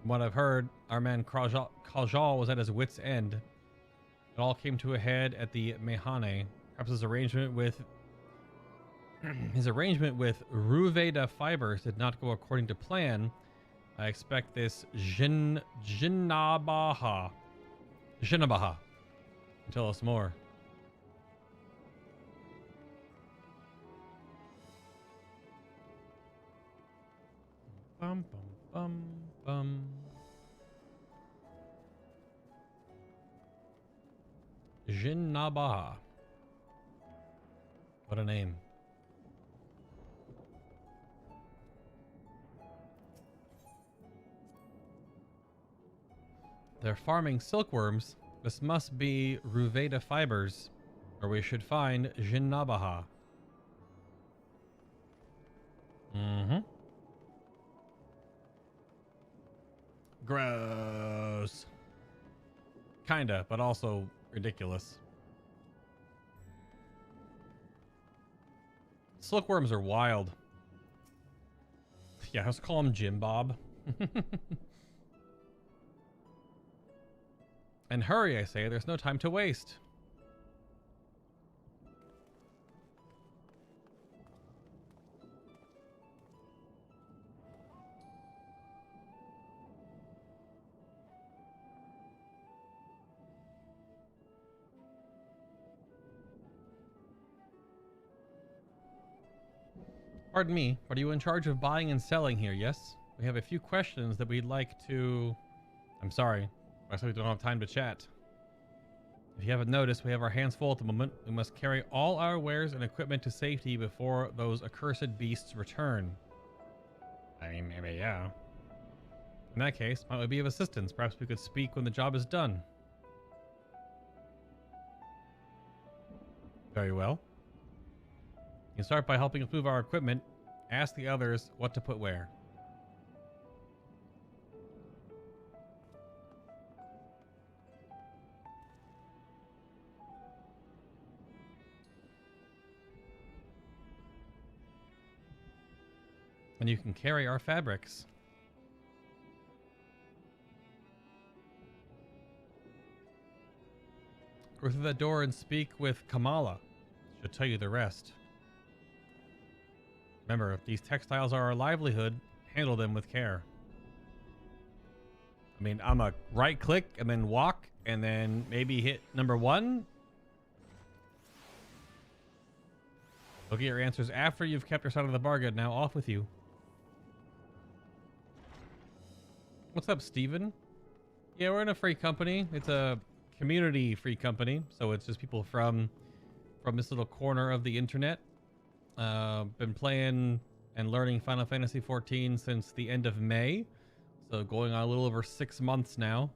From what I've heard, our man Kajal was at his wit's end. It all came to a head at the Mehane. Perhaps his arrangement with Ruveda Fibers did not go according to plan. I expect this Jinabaha to tell us more. Bum bum bum bum. Jinabaha. What a name. They're farming silkworms. This must be Ruveda Fibers, or we should find Jinabaha. Gross. Kinda, but also ridiculous. Silkworms are wild. Yeah, let's call him Jim Bob. And hurry, I say, there's no time to waste. Pardon me, are you in charge of buying and selling here, yes? We have a few questions that we'd like to... I'm sorry, I said we don't have time to chat. If you haven't noticed, we have our hands full at the moment. We must carry all our wares and equipment to safety before those accursed beasts return. I mean, maybe, yeah. In that case, might we be of assistance? Perhaps we could speak when the job is done. Very well. You can start by helping us move our equipment. Ask the others what to put where. And you can carry our fabrics. Go through that door and speak with Kamala. She'll tell you the rest. Remember, if these textiles are our livelihood, handle them with care. I mean, I'm a right click and then walk and then maybe hit number 1. Look at your answers after you've kept your side of the bargain. Now off with you. What's up, Steven? Yeah, we're in a free company. It's a community free company, so it's just people from this little corner of the internet. Been playing and learning Final Fantasy XIV since the end of May, so going on a little over 6 months now.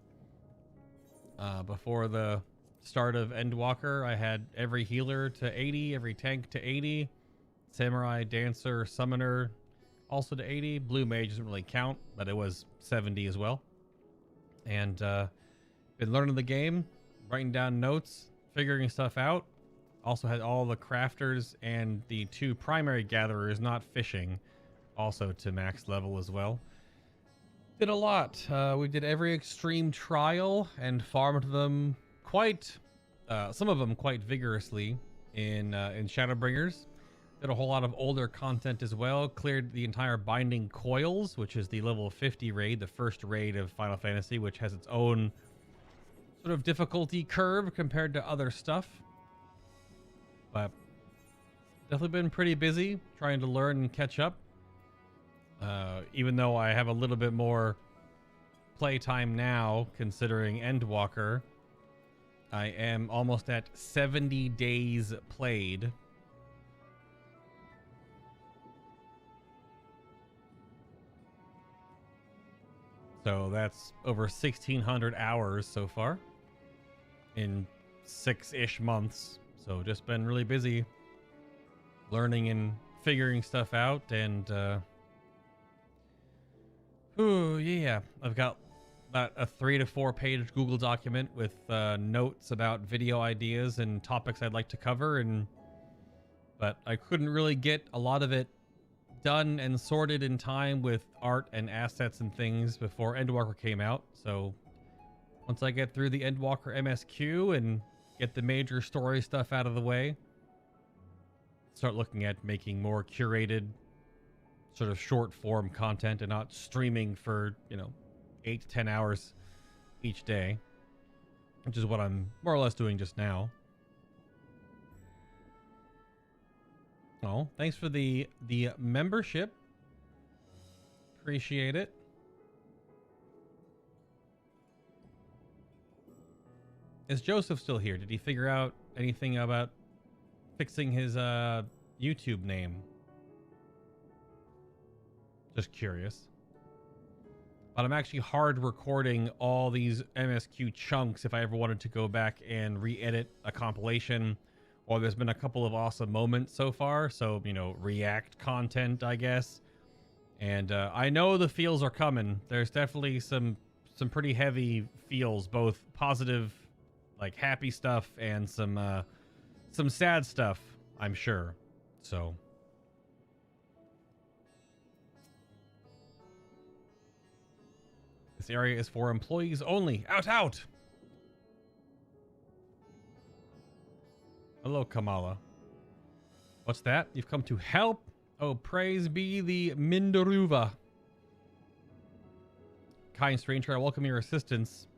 Before the start of Endwalker, I had every healer to 80, every tank to 80, samurai, dancer, summoner also to 80. Blue mage doesn't really count, but it was 70 as well. And been learning the game, writing down notes, figuring stuff out. Also had all the crafters and the 2 primary gatherers, not fishing, also to max level as well. Did a lot. We did every extreme trial and farmed them quite, some of them quite vigorously in Shadowbringers. Did a whole lot of older content as well. Cleared the entire Binding Coils, which is the level 50 raid, the first raid of Final Fantasy, which has its own sort of difficulty curve compared to other stuff. But definitely been pretty busy trying to learn and catch up. Even though I have a little bit more playtime now, considering Endwalker, I am almost at 70 days played. So that's over 1,600 hours so far in 6-ish months. So just been really busy learning and figuring stuff out. And yeah, I've got about a 3 to 4 page Google document with notes about video ideas and topics I'd like to cover. But I couldn't really get a lot of it done and sorted in time with art and assets and things before Endwalker came out. So once I get through the Endwalker MSQ and get the major story stuff out of the way, start looking at making more curated sort of short form content and not streaming for, 8 to 10 hours each day, which is what I'm more or less doing just now. Oh, thanks for the membership. Appreciate it. Is Joseph still here? Did he figure out anything about fixing his YouTube name? Just curious. But I'm actually hard recording all these MSQ chunks if I ever wanted to go back and re-edit a compilation. Or there's been a couple of awesome moments so far. So, React content, I guess. And I know the feels are coming. There's definitely some pretty heavy feels, both positive, like happy stuff, and some sad stuff, I'm sure. So this area is for employees only. Out! Hello, Kamala. What's that? You've come to help? Oh, praise be the Mindaruva. Kind stranger, I welcome your assistance.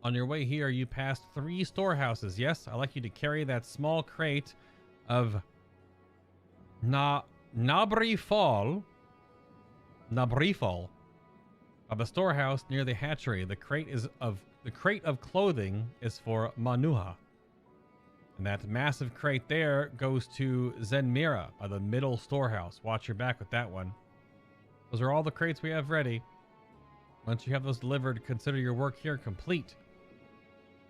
On your way here, you passed 3 storehouses. Yes, I'd like you to carry that small crate of Nabrifal of a storehouse near the hatchery. The crate of clothing is for Manuha. And that massive crate there goes to Zenmira by the middle storehouse. Watch your back with that one. Those are all the crates we have ready. Once you have those delivered, consider your work here complete.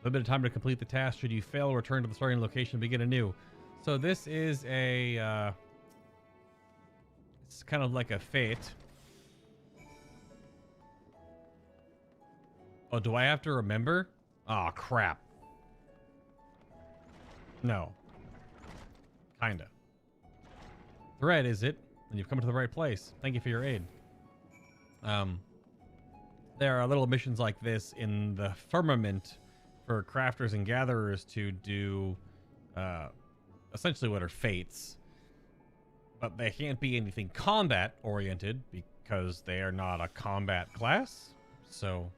Limited time to complete the task. Should you fail, return to the starting location and begin anew. So this is a... it's kind of like a fate. Oh, do I have to remember? Oh, crap. No. Kinda. Thread, is it? And you've come to the right place. Thank you for your aid. There are little missions like this in the firmament for crafters and gatherers to do essentially what are fates. But they can't be anything combat oriented because they are not a combat class. So...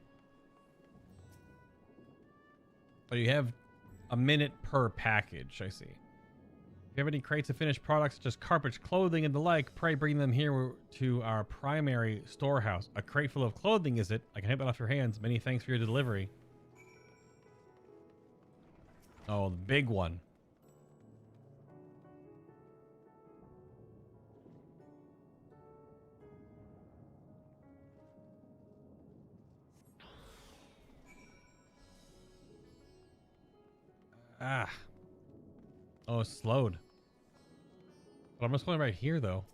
but you have a minute per package, I see. If you have any crates of finished products such as carpets, clothing, and the like, pray bring them here to our primary storehouse. A crate full of clothing, is it? I can have it off your hands. Many thanks for your delivery. Oh, the big one. Ah. Oh, it's slowed. But I'm just going right here, though.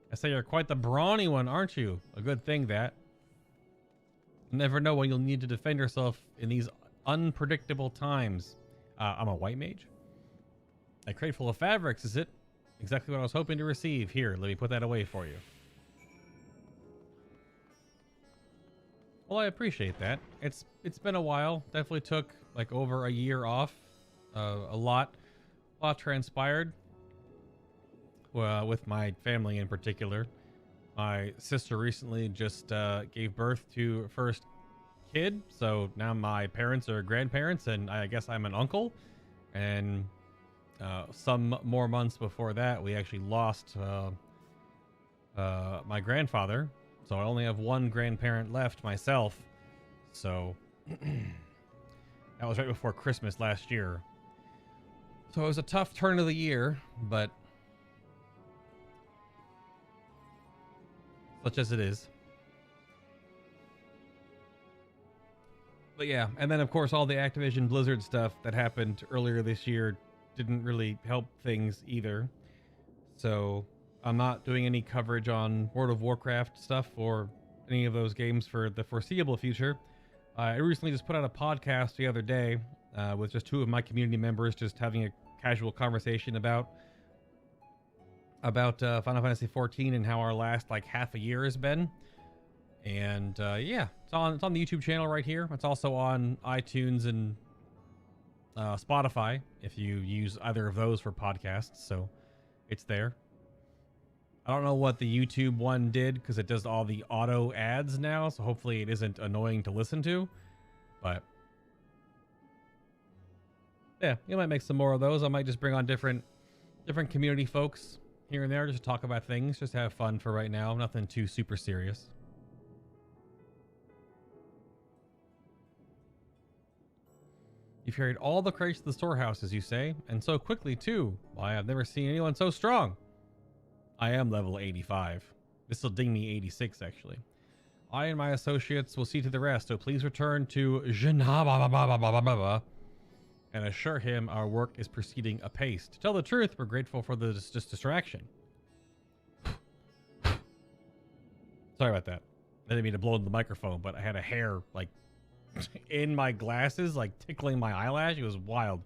I say you're quite the brawny one, aren't you? A good thing, that. You never know when you'll need to defend yourself in these unpredictable times. I'm a white mage. A crate full of fabrics, is it? Exactly what I was hoping to receive. Here, let me put that away for you. Well, I appreciate that. It's been a while. Definitely took like over a year off. A lot transpired. With my family in particular. My sister recently just gave birth to her first kid, so now my parents are grandparents, and I guess I'm an uncle. And some more months before that, we actually lost my grandfather. So I only have one grandparent left, myself. So that was right before Christmas last year. So it was a tough turn of the year, but such as it is. But yeah, and then of course all the Activision Blizzard stuff that happened earlier this year didn't really help things either. So I'm not doing any coverage on World of Warcraft stuff or any of those games for the foreseeable future. I recently just put out a podcast the other day with just two of my community members just having a casual conversation about Final Fantasy XIV and how our last like half a year has been. And yeah, it's on the YouTube channel right here. It's also on iTunes and Spotify if you use either of those for podcasts. So it's there. I don't know what the YouTube one did because it does all the auto ads now. So hopefully it isn't annoying to listen to. But yeah, you might make some more of those. I might just bring on different community folks here and there just to talk about things, just to have fun for right now. Nothing too super serious. You've carried all the crates to the storehouses, you say, and so quickly too. Why, I've never seen anyone so strong. I am level 85. This will ding me 86, actually. I and my associates will see to the rest, so please return to Janaba and assure him our work is proceeding apace. To tell the truth, we're grateful for this distraction. Sorry about that. I didn't mean to blow in the microphone, but I had a hair, like, in my glasses, like, tickling my eyelash. It was wild.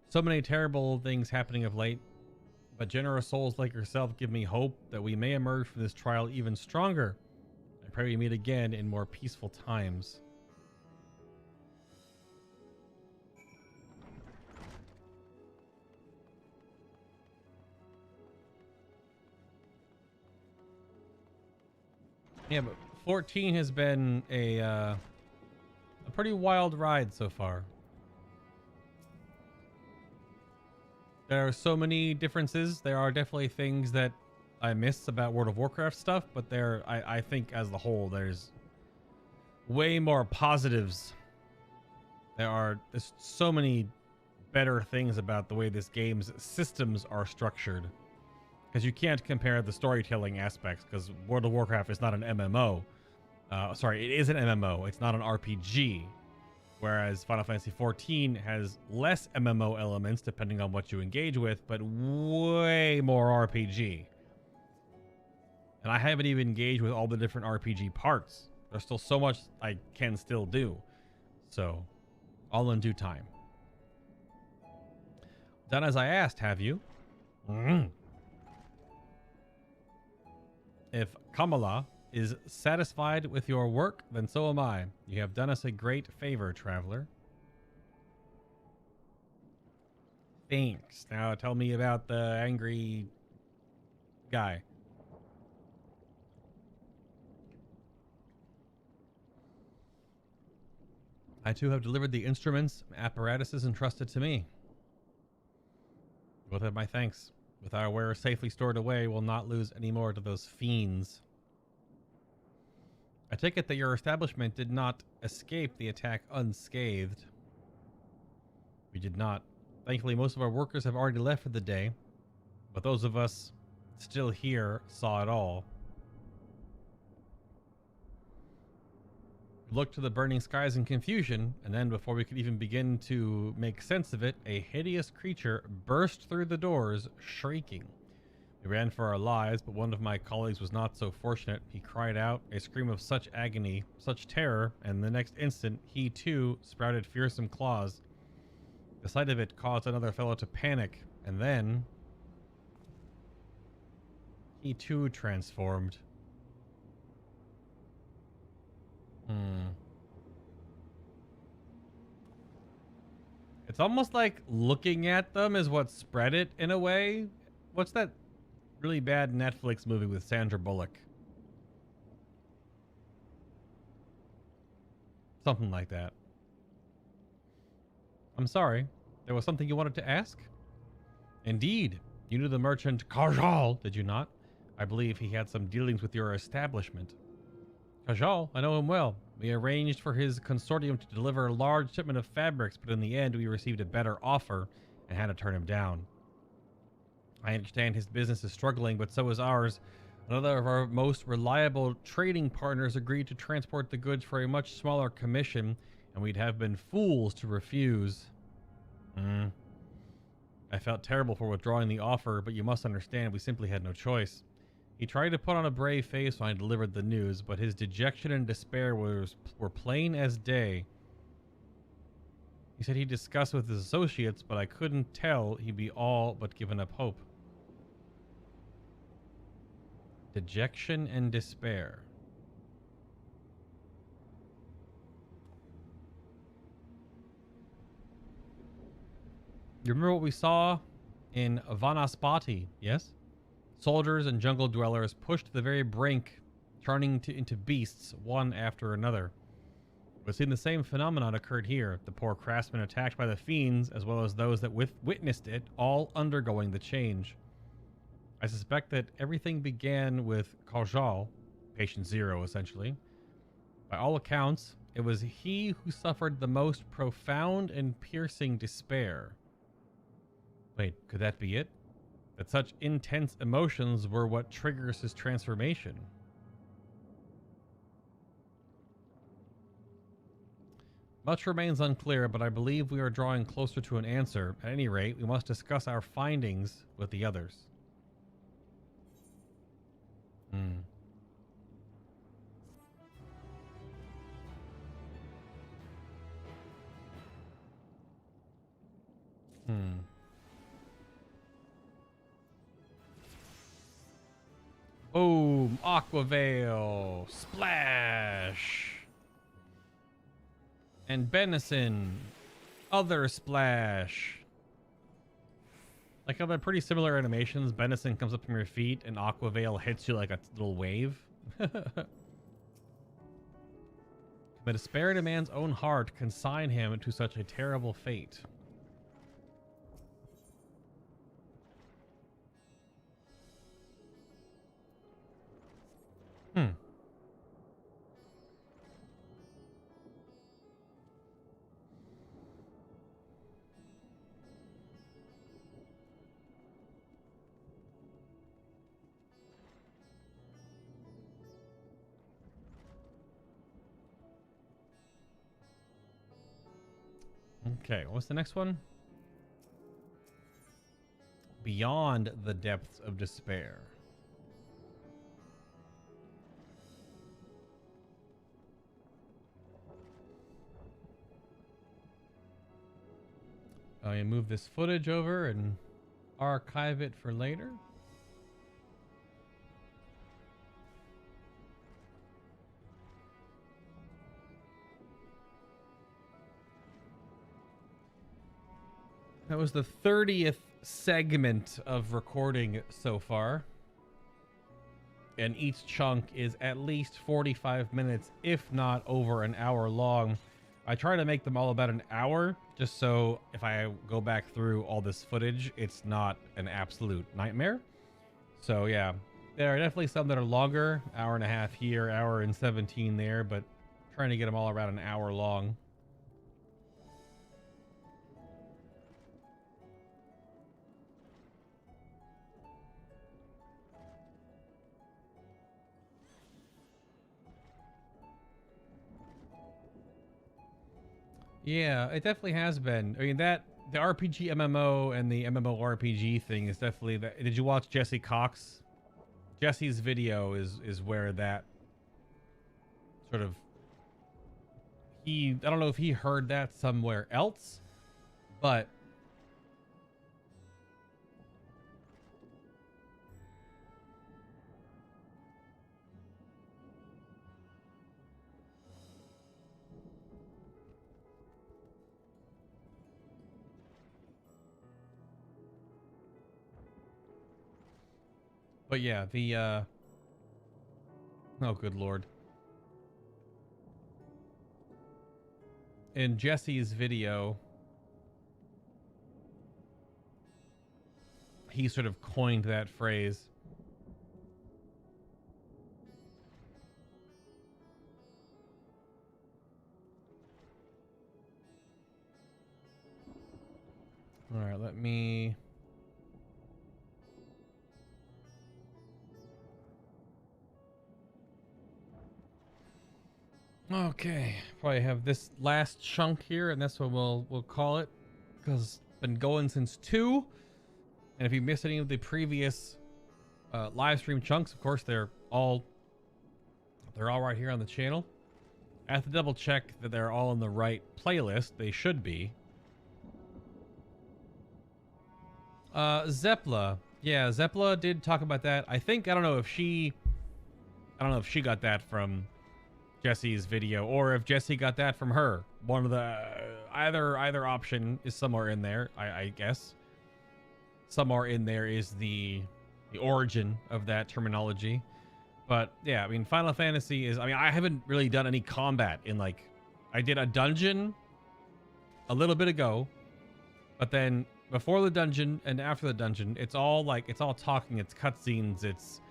So many terrible things happening of late, but generous souls like yourself give me hope that we may emerge from this trial even stronger. I pray we meet again in more peaceful times. Yeah, but 14 has been a pretty wild ride so far. There are so many differences. There are definitely things that I miss about World of Warcraft stuff, but I think as a whole, there's way more positives. There's so many better things about the way this game's systems are structured. Because you can't compare the storytelling aspects, because World of Warcraft is not an MMO. Sorry, it is an MMO. It's not an RPG. Whereas Final Fantasy XIV has less MMO elements, depending on what you engage with, but way more RPG. And I haven't even engaged with all the different RPG parts. There's still so much I can still do. So, all in due time. Done as I asked, have you? If Kamala is satisfied with your work, then so am I. You have done us a great favor, traveler. Thanks. Now tell me about the angry guy. I too have delivered the instruments and apparatuses entrusted to me. Both have my thanks. With our wares safely stored away, we'll not lose any more to those fiends. I take it that your establishment did not escape the attack unscathed. We did not. Thankfully, most of our workers have already left for the day, but those of us still here saw it all. We looked to the burning skies in confusion, and then before we could even begin to make sense of it, a hideous creature burst through the doors, shrieking. We ran for our lives, but one of my colleagues was not so fortunate. He cried out, a scream of such agony, such terror, and the next instant, he too sprouted fearsome claws. The sight of it caused another fellow to panic, and then he too transformed. It's almost like looking at them is what spread it in a way. What's that really bad Netflix movie with Sandra Bullock? Something like that. I'm sorry. There was something you wanted to ask? Indeed. You knew the merchant Kajal, did you not? I believe he had some dealings with your establishment. Kajal, I know him well. We arranged for his consortium to deliver a large shipment of fabrics, but in the end we received a better offer and had to turn him down. I understand his business is struggling, but so is ours. Another of our most reliable trading partners agreed to transport the goods for a much smaller commission, and we'd have been fools to refuse. I felt terrible for withdrawing the offer, but you must understand we simply had no choice. He tried to put on a brave face when I delivered the news, but his dejection and despair were plain as day. He said he discussed with his associates, but I couldn't tell he'd be all but given up hope. Dejection and despair. You remember what we saw in Vanaspati, yes? Soldiers and jungle dwellers pushed to the very brink, turning into beasts one after another. We've seen the same phenomenon occurred here, the poor craftsmen attacked by the fiends, as well as those that witnessed it, all undergoing the change. I suspect that everything began with Kajal, patient zero essentially. By all accounts, it was he who suffered the most profound and piercing despair. Wait, could that be it? That such intense emotions were what triggers his transformation? Much remains unclear, but I believe we are drawing closer to an answer. At any rate, we must discuss our findings with the others. Boom! Aquavale! Splash! And Benison! Other splash! Like how they're pretty similar animations. Benison comes up from your feet and Aquavale hits you like a little wave. The despair in a man's own heart consign him to such a terrible fate. Okay, what's the next one? Beyond the depths of despair. I move this footage over and archive it for later. That was the 30th segment of recording so far. And each chunk is at least 45 minutes, if not over an hour long. I try to make them all about an hour, just so if I go back through all this footage, it's not an absolute nightmare. So yeah, there are definitely some that are longer, hour and a half here, hour and 17 there, but trying to get them all around an hour long. Yeah, it definitely has been. I mean, that the RPG MMO and the MMORPG thing is definitely that. Did you watch Jesse Cox? Jesse's video is where that sort of I don't know if he heard that somewhere else, but yeah, the oh good lord. In Jesse's video, he sort of coined that phrase. All right, let me... Okay, probably have this last chunk here, and that's what we'll call it, because it's been going since 2. And if you missed any of the previous live stream chunks, of course they're all right here on the channel. I have to double check that they're all in the right playlist. They should be. Zepla, yeah, Zepla did talk about that. I don't know if she got that from Jesse's video, or if Jesse got that from her. One of the either option is somewhere in there. I guess somewhere in there is the origin of that terminology. But yeah, I mean, Final Fantasy is, I mean, I haven't really done any combat in, like, I did a dungeon a little bit ago, but then before the dungeon and after the dungeon, it's all talking, it's cutscenes, it's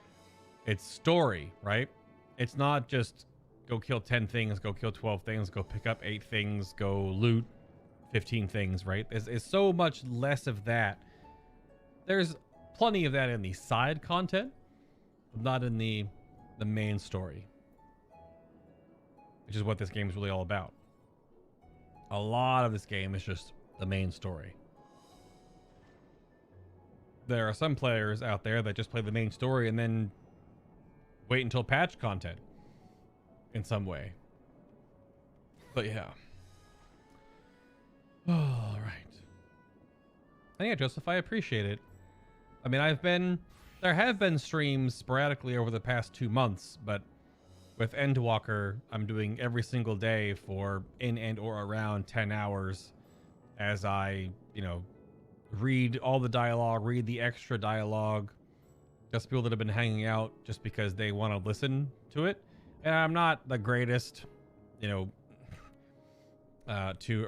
story, right? It's not just go kill 10 things, go kill 12 things, go pick up 8 things, go loot 15 things, right? There's so much less of that. There's plenty of that in the side content, but not in the main story, which is what this game is really all about. A lot of this game is just the main story. There are some players out there that just play the main story and then wait until patch content in some way. But yeah. All right. And yeah, Joseph, I appreciate it. I mean, there have been streams sporadically over the past 2 months, but with Endwalker, I'm doing every single day for in and or around 10 hours as I, read all the dialogue, read the extra dialogue, just people that have been hanging out just because they want to listen to it. And I'm not the greatest, to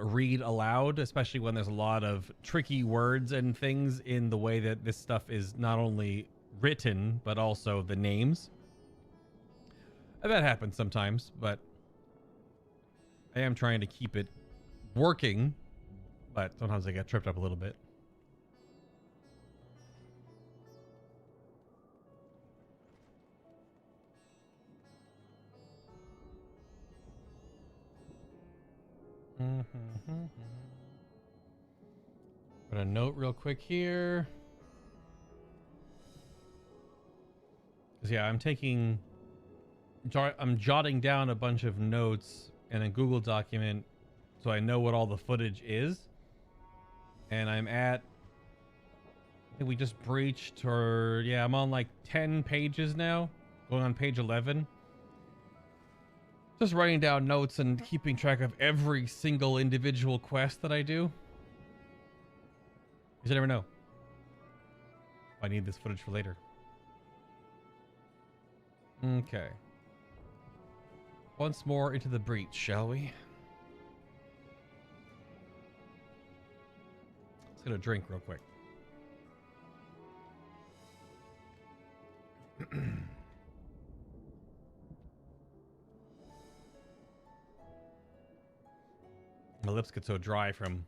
read aloud, especially when there's a lot of tricky words and things in the way that this stuff is not only written, but also the names. And that happens sometimes, but I am trying to keep it working, but sometimes I get tripped up a little bit. Put a note real quick here. Because yeah, I'm jotting down a bunch of notes in a Google document so I know what all the footage is. And I think we just breached, or yeah, I'm on like 10 pages now, going on page 11. Just writing down notes and keeping track of every single individual quest that I do. Because you never know. I need this footage for later. Okay. Once more into the breach, shall we? Let's get a drink real quick. My lips get so dry from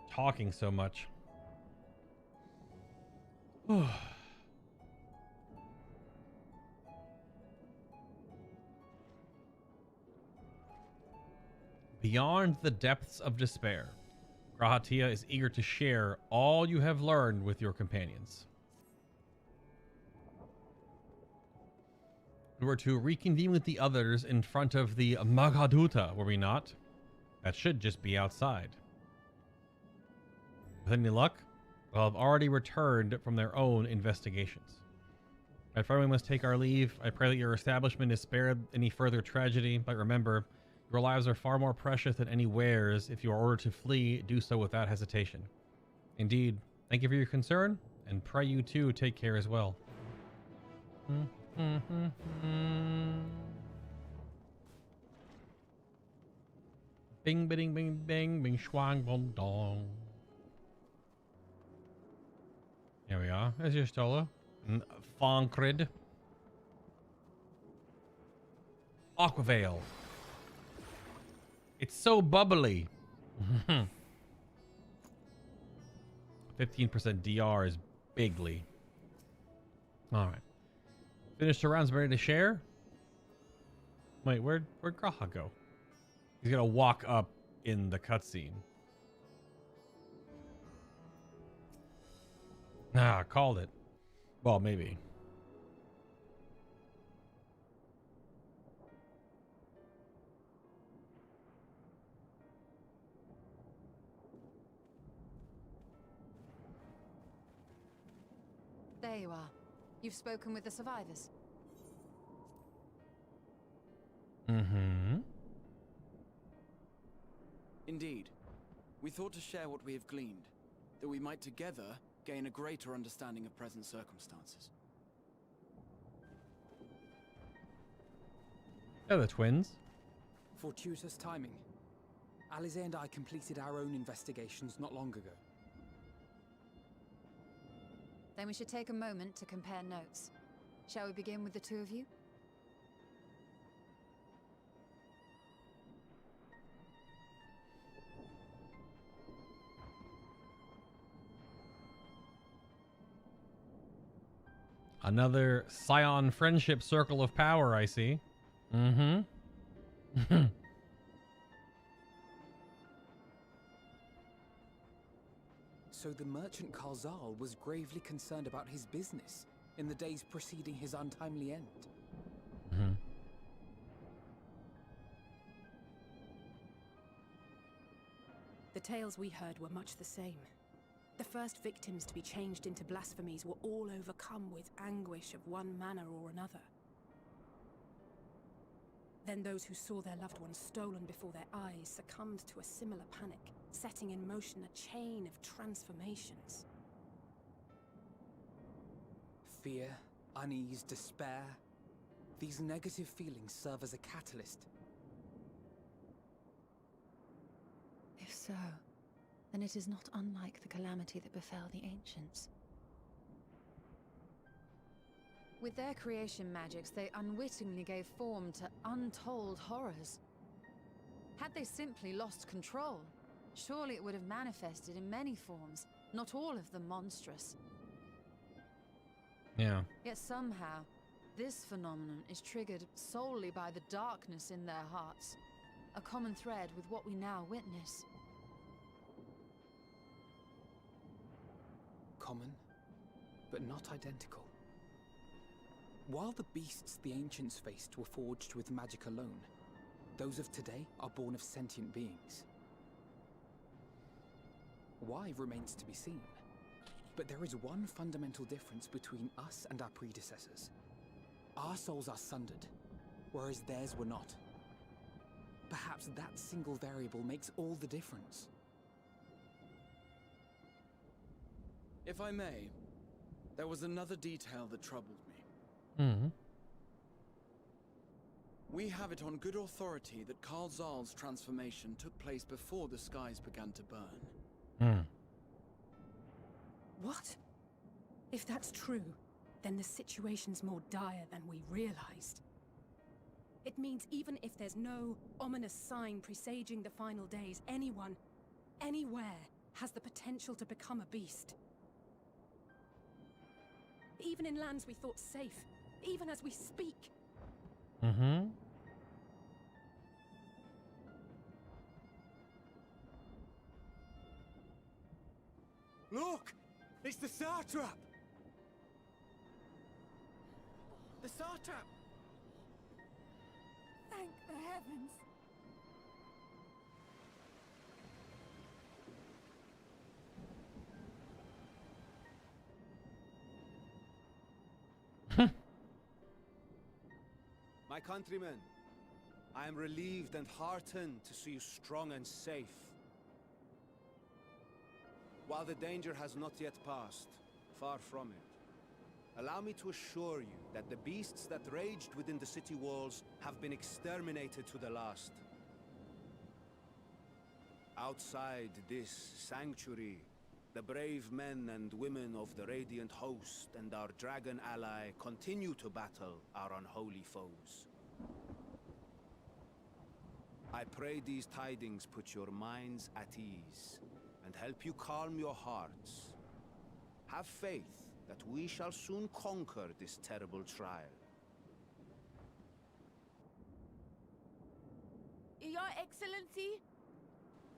talking so much. Beyond the depths of despair, Grahatia is eager to share all you have learned with your companions. We were to reconvene with the others in front of the Magaduta, were we not? That should just be outside. With any luck, they'll have already returned from their own investigations. My friend, we must take our leave. I pray that your establishment is spared any further tragedy, but remember, your lives are far more precious than any wares. If you are ordered to flee, do so without hesitation. Indeed, thank you for your concern, and pray you too take care as well. Bing, bing, bing, bing, bing, schwang, bong, dong. Here we are. There's your Stola. Fonkrid. Aquavale. It's so bubbly. 15% DR is bigly. Alright. Finished the rounds, ready to share? Wait, where'd Graha go? He's gonna walk up in the cutscene. Ah, called it. Well, maybe. There you are. You've spoken with the survivors. Mm-hmm. Indeed. We thought to share what we have gleaned, that we might together gain a greater understanding of present circumstances. They're the twins. Fortuitous timing. Alize and I completed our own investigations not long ago. Then we should take a moment to compare notes. Shall we begin with the two of you? Another Scion friendship circle of power, I see. Mm-hmm. So the merchant Karzal was gravely concerned about his business in the days preceding his untimely end. Mm-hmm. The tales we heard were much the same. The first victims to be changed into blasphemies were all overcome with anguish of one manner or another. Then those who saw their loved ones stolen before their eyes succumbed to a similar panic, setting in motion a chain of transformations. Fear, unease, despair. These negative feelings serve as a catalyst. If so, then it is not unlike the calamity that befell the ancients. With their creation magics, they unwittingly gave form to untold horrors. Had they simply lost control, surely it would have manifested in many forms, not all of them monstrous. Yeah. Yet somehow, this phenomenon is triggered solely by the darkness in their hearts, a common thread with what we now witness. Common, but not identical. While the beasts the ancients faced were forged with magic alone, those of today are born of sentient beings. Why remains to be seen, but there is one fundamental difference between us and our predecessors. Our souls are sundered, whereas theirs were not. Perhaps that single variable makes all the difference. If I may, there was another detail that troubled me. Mm-hmm. We have it on good authority that Karzal's transformation took place before the skies began to burn. What? If that's true, then the situation's more dire than we realized. It means even if there's no ominous sign presaging the final days, anyone, anywhere, has the potential to become a beast. Even in lands we thought safe, even as we speak. Mm-hmm. It's the Satrap! The Satrap! Thank the heavens. My countrymen, I am relieved and heartened to see you strong and safe. While the danger has not yet passed, far from it, allow me to assure you that the beasts that raged within the city walls have been exterminated to the last. Outside this sanctuary, the brave men and women of the Radiant Host and our dragon ally continue to battle our unholy foes. I pray these tidings put your minds at ease and help you calm your hearts. Have faith that we shall soon conquer this terrible trial. Your Excellency,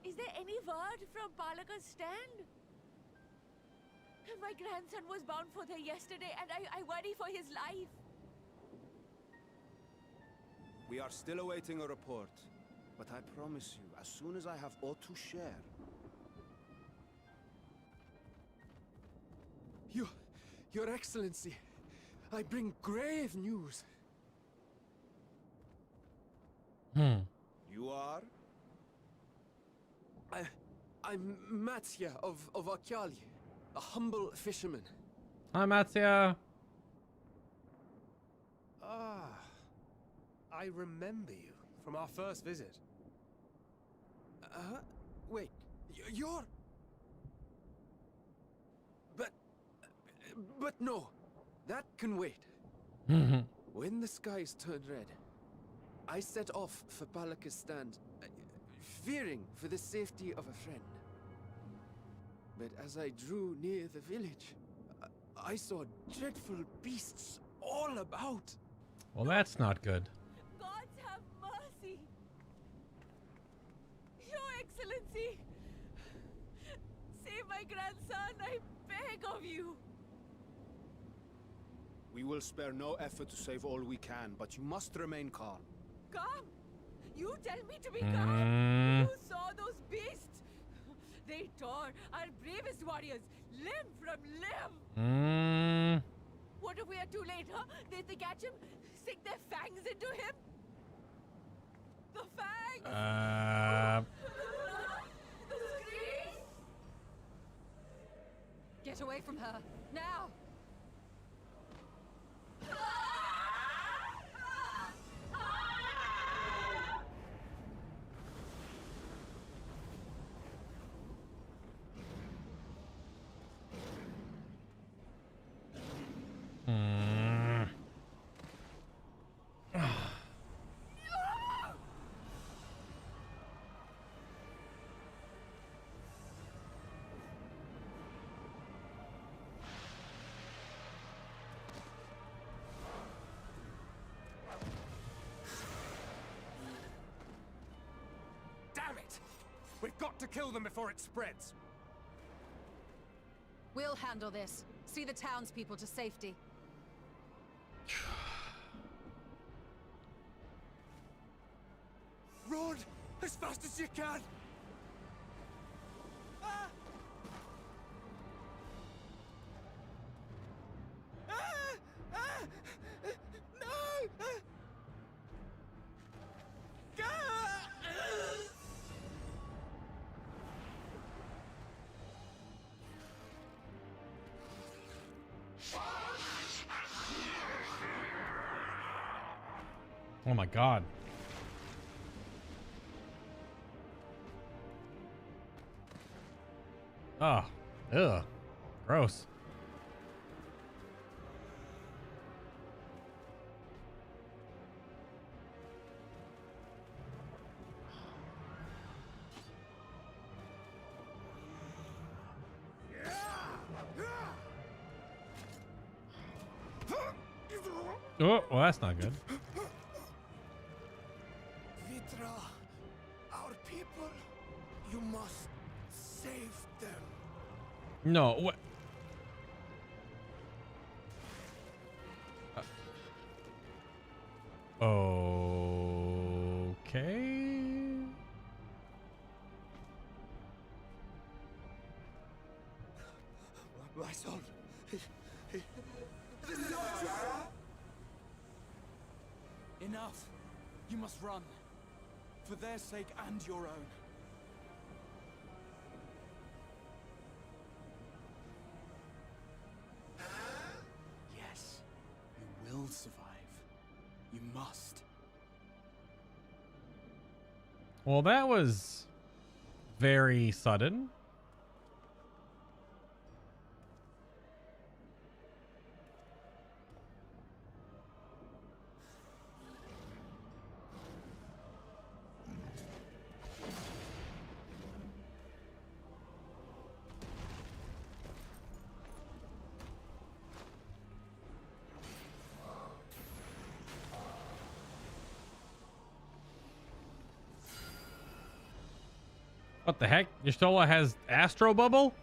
is there any word from Balaka's stand? My grandson was bound for there yesterday, and I worry for his life. We are still awaiting a report, but I promise you, as soon as I have aught to share... Your Excellency, I bring grave news. You are? I'm Matia of Akyali, a humble fisherman. Hi, Matia. Ah, I remember you from our first visit. Wait, you're... But no, that can wait. When the skies turned red, I set off for Balaka's stand, fearing for the safety of a friend. But as I drew near the village, I saw dreadful beasts all about. Well, that's not good. Gods have mercy! Your Excellency! Save my grandson, I beg of you! We will spare no effort to save all we can, but you must remain calm. Calm? You tell me to be calm? You saw those beasts? They tore our bravest warriors limb from limb. What if we are too late, huh? They catch him, sink their fangs into him? The fangs! The screams! Get away from her, now! Damn it! We've got to kill them before it spreads. We'll handle this. See the townspeople to safety. Run as fast as you can! Oh my god. Ah, ugh, gross. Oh, well, that's not good. Vitra, our people, you must save them. No, what? must run. For their sake and your own. Yes, you will survive. You must. Well, that was very sudden. What the heck? Y'shtola has Astro Bubble?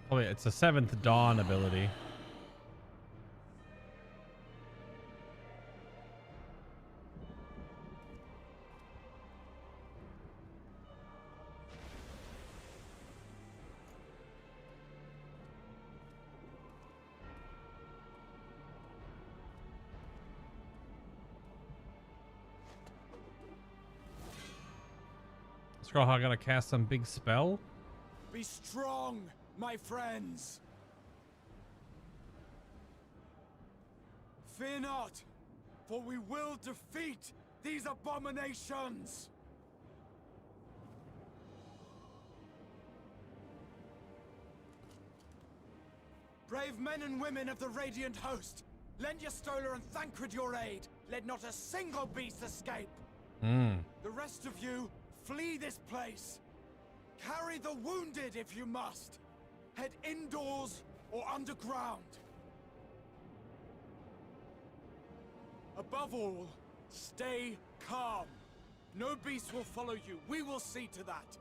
Oh wait, it's a 7th Dawn ability. Scrawlhog gonna cast some big spell? Be strong, my friends. Fear not, for we will defeat these abominations. Brave men and women of the Radiant Host, lend your Stola and Thancred your aid. Let not a single beast escape. The rest of you, flee this place. Carry the wounded if you must. Head indoors or underground. Above all, stay calm. No beast will follow you. We will see to that.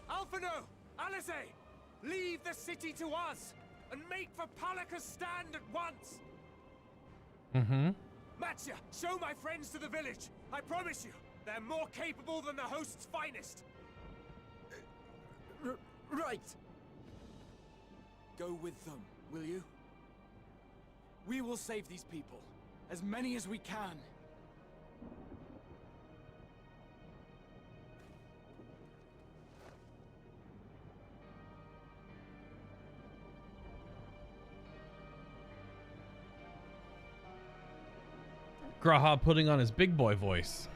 Alphino! Alice! Leave the city to us and make for Palaka's stand at once! Matya, show my friends to the village. I promise you, they're more capable than the host's finest. Right. Go with them, will you? We will save these people. As many as we can. Graha putting on his big boy voice.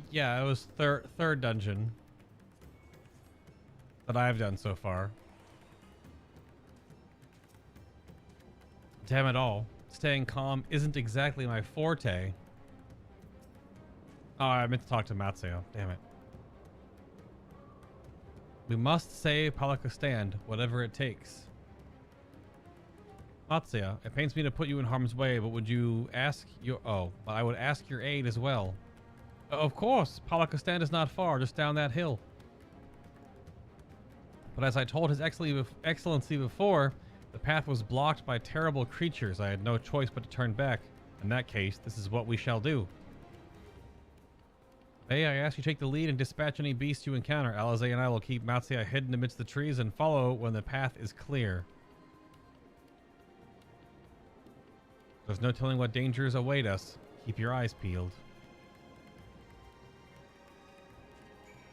Yeah, it was third dungeon that I've done so far. Damn it all. Staying calm isn't exactly my forte. Oh, I meant to talk to Matsuo. Damn it. We must save Palaka stand, whatever it takes. Matsuo, it pains me to put you in harm's way, but would you ask your... Oh, but I would ask your aid as well. Of course, Palaka stand is not far, just down that hill. But as I told His Excellency before, the path was blocked by terrible creatures. I had no choice but to turn back. In that case, this is what we shall do. Hey, I ask you take the lead and dispatch any beasts you encounter. Alize and I will keep Matsuo hidden amidst the trees and follow when the path is clear. There's no telling what dangers await us. Keep your eyes peeled.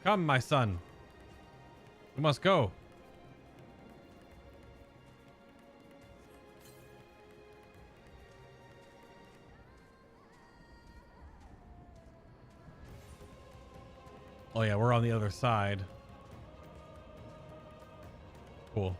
Come, my son. We must go. Oh yeah, we're on the other side. Cool.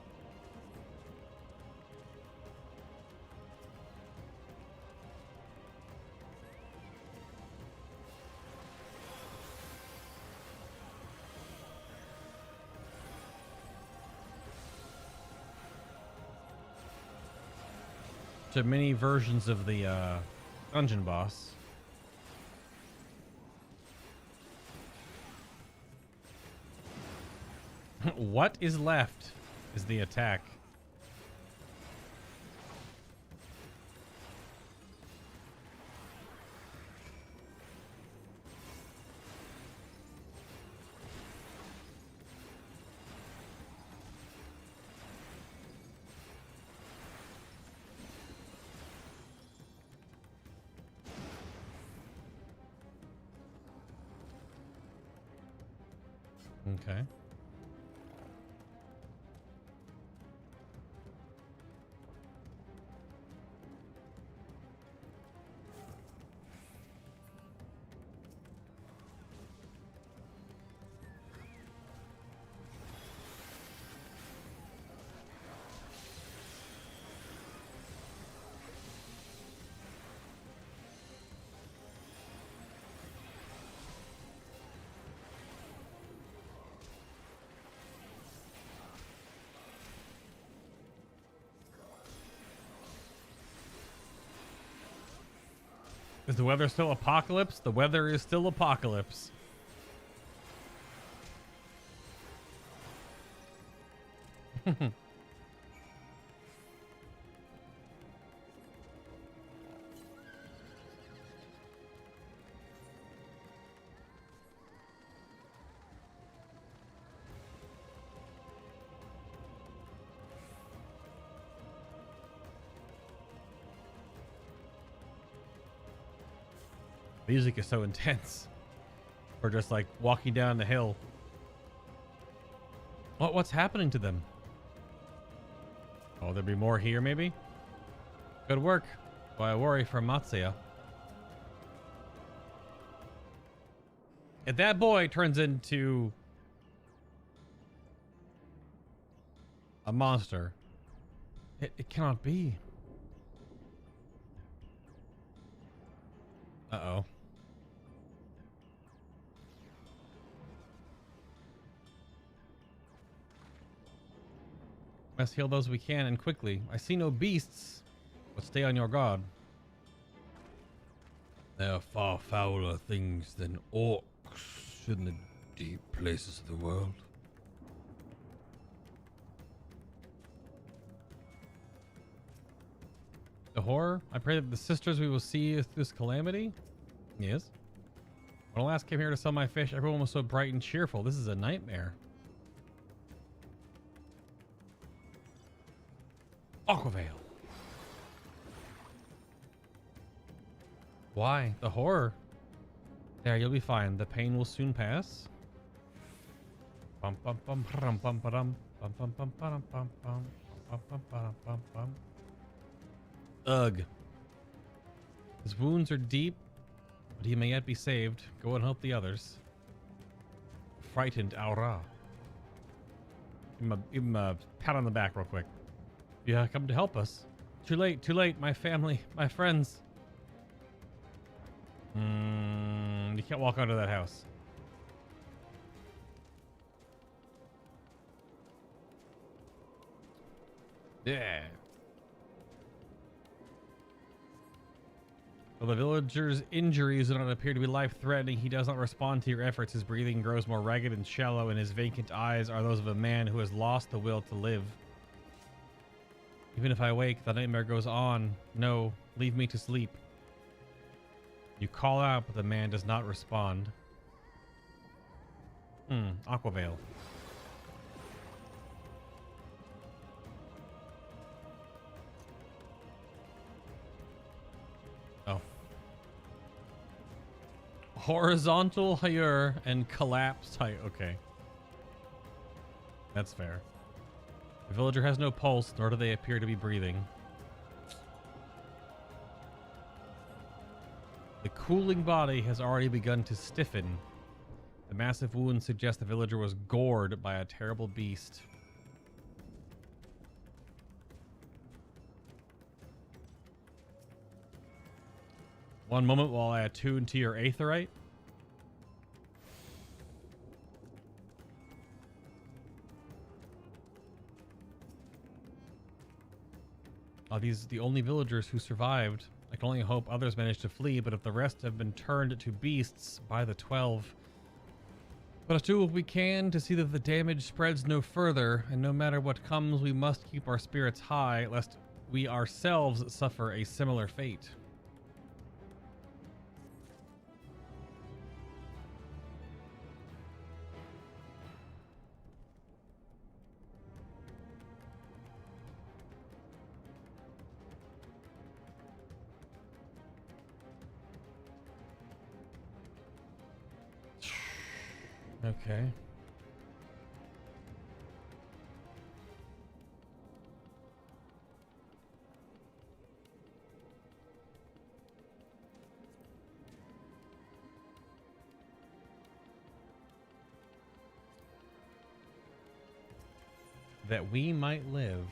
to many versions of the dungeon boss. What is left is the attack. Okay. Is the weather still apocalypse? The weather is still apocalypse. Music is so intense. Or just like walking down the hill. What's happening to them? Oh, there'll be more here maybe? Good work. Why I worry for Matsuya. If that boy turns into a monster, it cannot be. Uh-oh. Must heal those we can and quickly. I see no beasts, but stay on your guard. There are far fouler things than orcs in the deep places of the world. The horror? I pray that the sisters we will see through this calamity? Yes. When I last came here to sell my fish, everyone was so bright and cheerful. This is a nightmare. Aquavale. Why? The horror. There, you'll be fine. The pain will soon pass. Bum bum bum bum bum bum bum bum bum bum bum bum bum bum bum bum. Ugh. His wounds are deep, but he may yet be saved. Go and help the others. Frightened Aura. Give him a pat on the back real quick. Yeah, come to help us. Too late, my family, my friends. You can't walk out of that house. Yeah. While the villager's injuries do not appear to be life-threatening, he does not respond to your efforts. His breathing grows more ragged and shallow, and his vacant eyes are those of a man who has lost the will to live. Even if I wake, the nightmare goes on. No, leave me to sleep. You call out, but the man does not respond. Aquavale. Oh. Horizontal higher and collapsed height. Okay. That's fair. The villager has no pulse, nor do they appear to be breathing. The cooling body has already begun to stiffen. The massive wounds suggest the villager was gored by a terrible beast. One moment while I attune to your aetherite. Are these the only villagers who survived? I can only hope others managed to flee, but if the rest have been turned to beasts by the 12. Let us do what we can to see that the damage spreads no further, and no matter what comes, we must keep our spirits high, lest we ourselves suffer a similar fate. Okay. That we might live.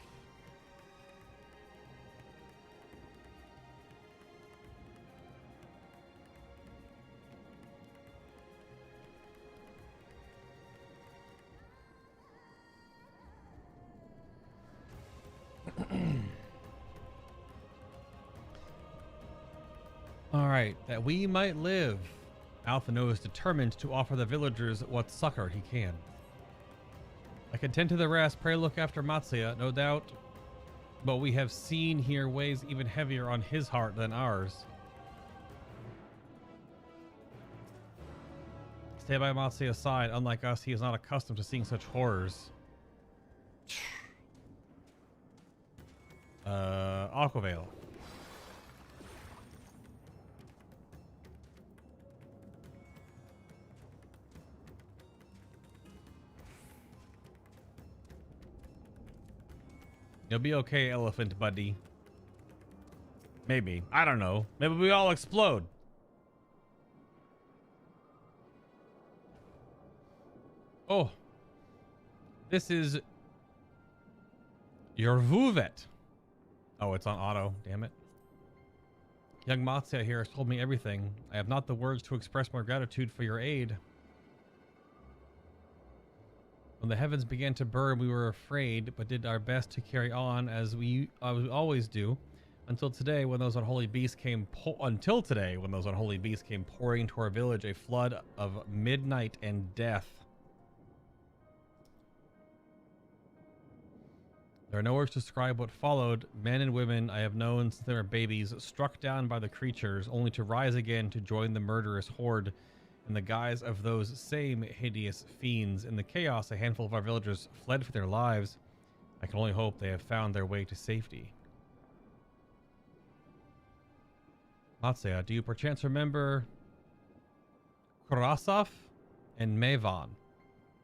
All right, that we might live. Alphino is determined to offer the villagers what succor he can. I can tend to the rest. Pray look after Matsuya, no doubt. But we have seen here weighs even heavier on his heart than ours. Stay by Matsuya's side. Unlike us, he is not accustomed to seeing such horrors. Aquavale. You'll be okay, elephant buddy. Maybe. I don't know. Maybe we all explode. Oh. This is your Vuvet. Oh, it's on auto. Damn it. Young Matsuya here has told me everything. I have not the words to express my gratitude for your aid. When the heavens began to burn, we were afraid, but did our best to carry on as we always do, until today, when those unholy beasts came. Pouring into our village, a flood of midnight and death. There are no words to describe what followed. Men and women I have known since they were babies, struck down by the creatures, only to rise again to join the murderous horde. In the guise of those same hideous fiends, in the chaos, a handful of our villagers fled for their lives. I can only hope they have found their way to safety. Matsuya, do you perchance remember Kurasov and Mevan,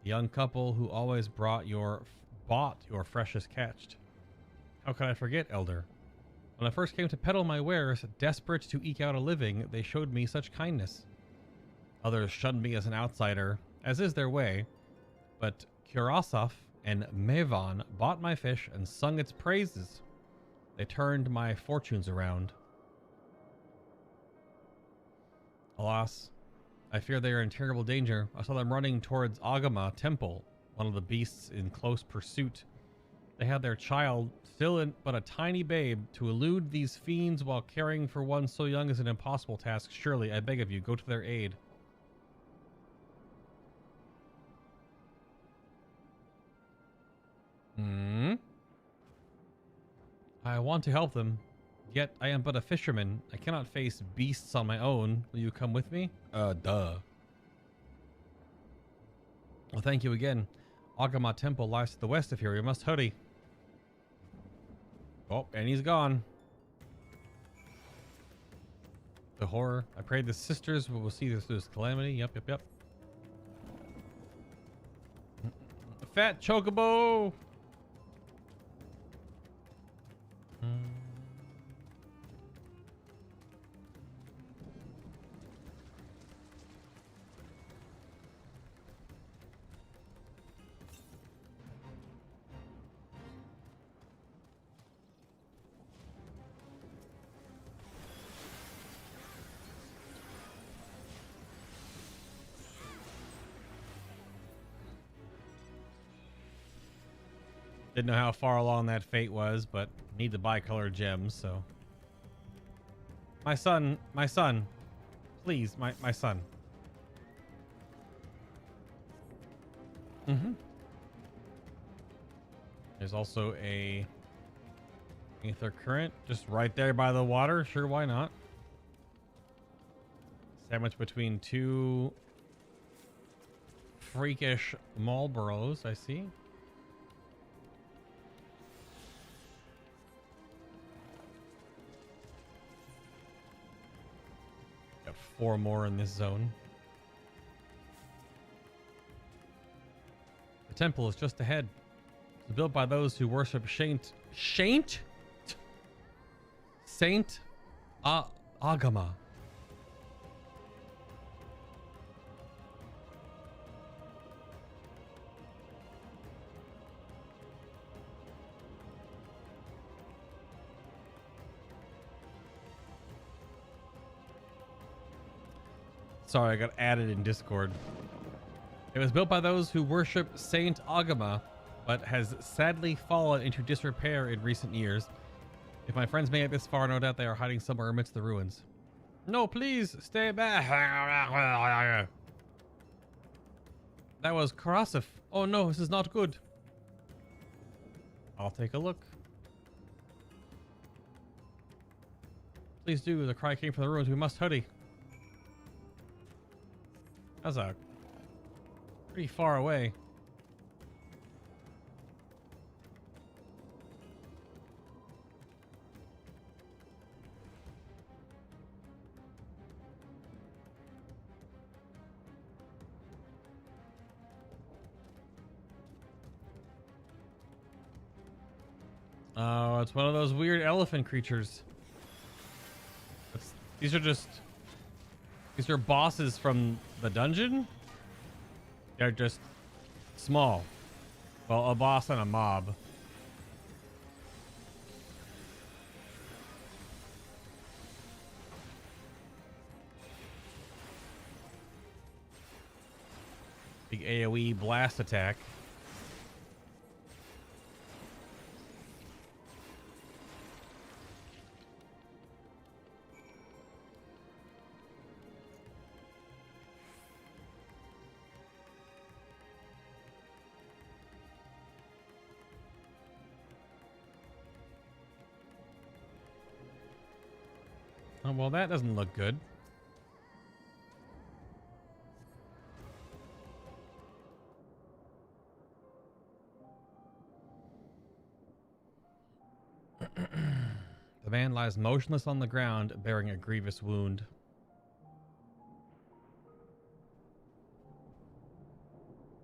the young couple who always bought your freshest catch? How could I forget, Elder? When I first came to peddle my wares, desperate to eke out a living, they showed me such kindness. Others shunned me as an outsider, as is their way, but Kurasov and Mevan bought my fish and sung its praises. They turned my fortunes around. Alas, I fear they are in terrible danger. I saw them running towards Agama Temple, one of the beasts in close pursuit. They had their child, still but a tiny babe. To elude these fiends while caring for one so young is an impossible task. Surely, I beg of you, go to their aid. I want to help them, yet I am but a fisherman. I cannot face beasts on my own. Will you come with me? Duh. Well, thank you again. Agama Temple lies to the west of here. We must hurry. Oh, and he's gone. The horror. I pray the sisters will see this through this calamity. Yep. Fat chocobo! Didn't know how far along that fate was, but Need to buy colored gems, so. My son, please, my son. There's also a Aether Current just right there by the water. Sure, why not? Sandwiched between two freakish Marlboros, I see. Got 4 more in this zone. The temple is just ahead. It's built by those who worship Saint Agama. Sorry, I got added in Discord. It was built by those who worship Saint Agama, but has sadly fallen into disrepair in recent years. If my friends made it this far, no doubt they are hiding somewhere amidst the ruins. No, please, stay back. That was corrosive. Oh no, this is not good. I'll take a look. Please do. The cry came from the ruins. We must hurry. That's a pretty far away. Oh, it's one of those weird elephant creatures. These are bosses from the dungeon. They're just small. Well, a boss and a mob. Big AoE blast attack. Oh, well, that doesn't look good. The man lies motionless on the ground, bearing a grievous wound.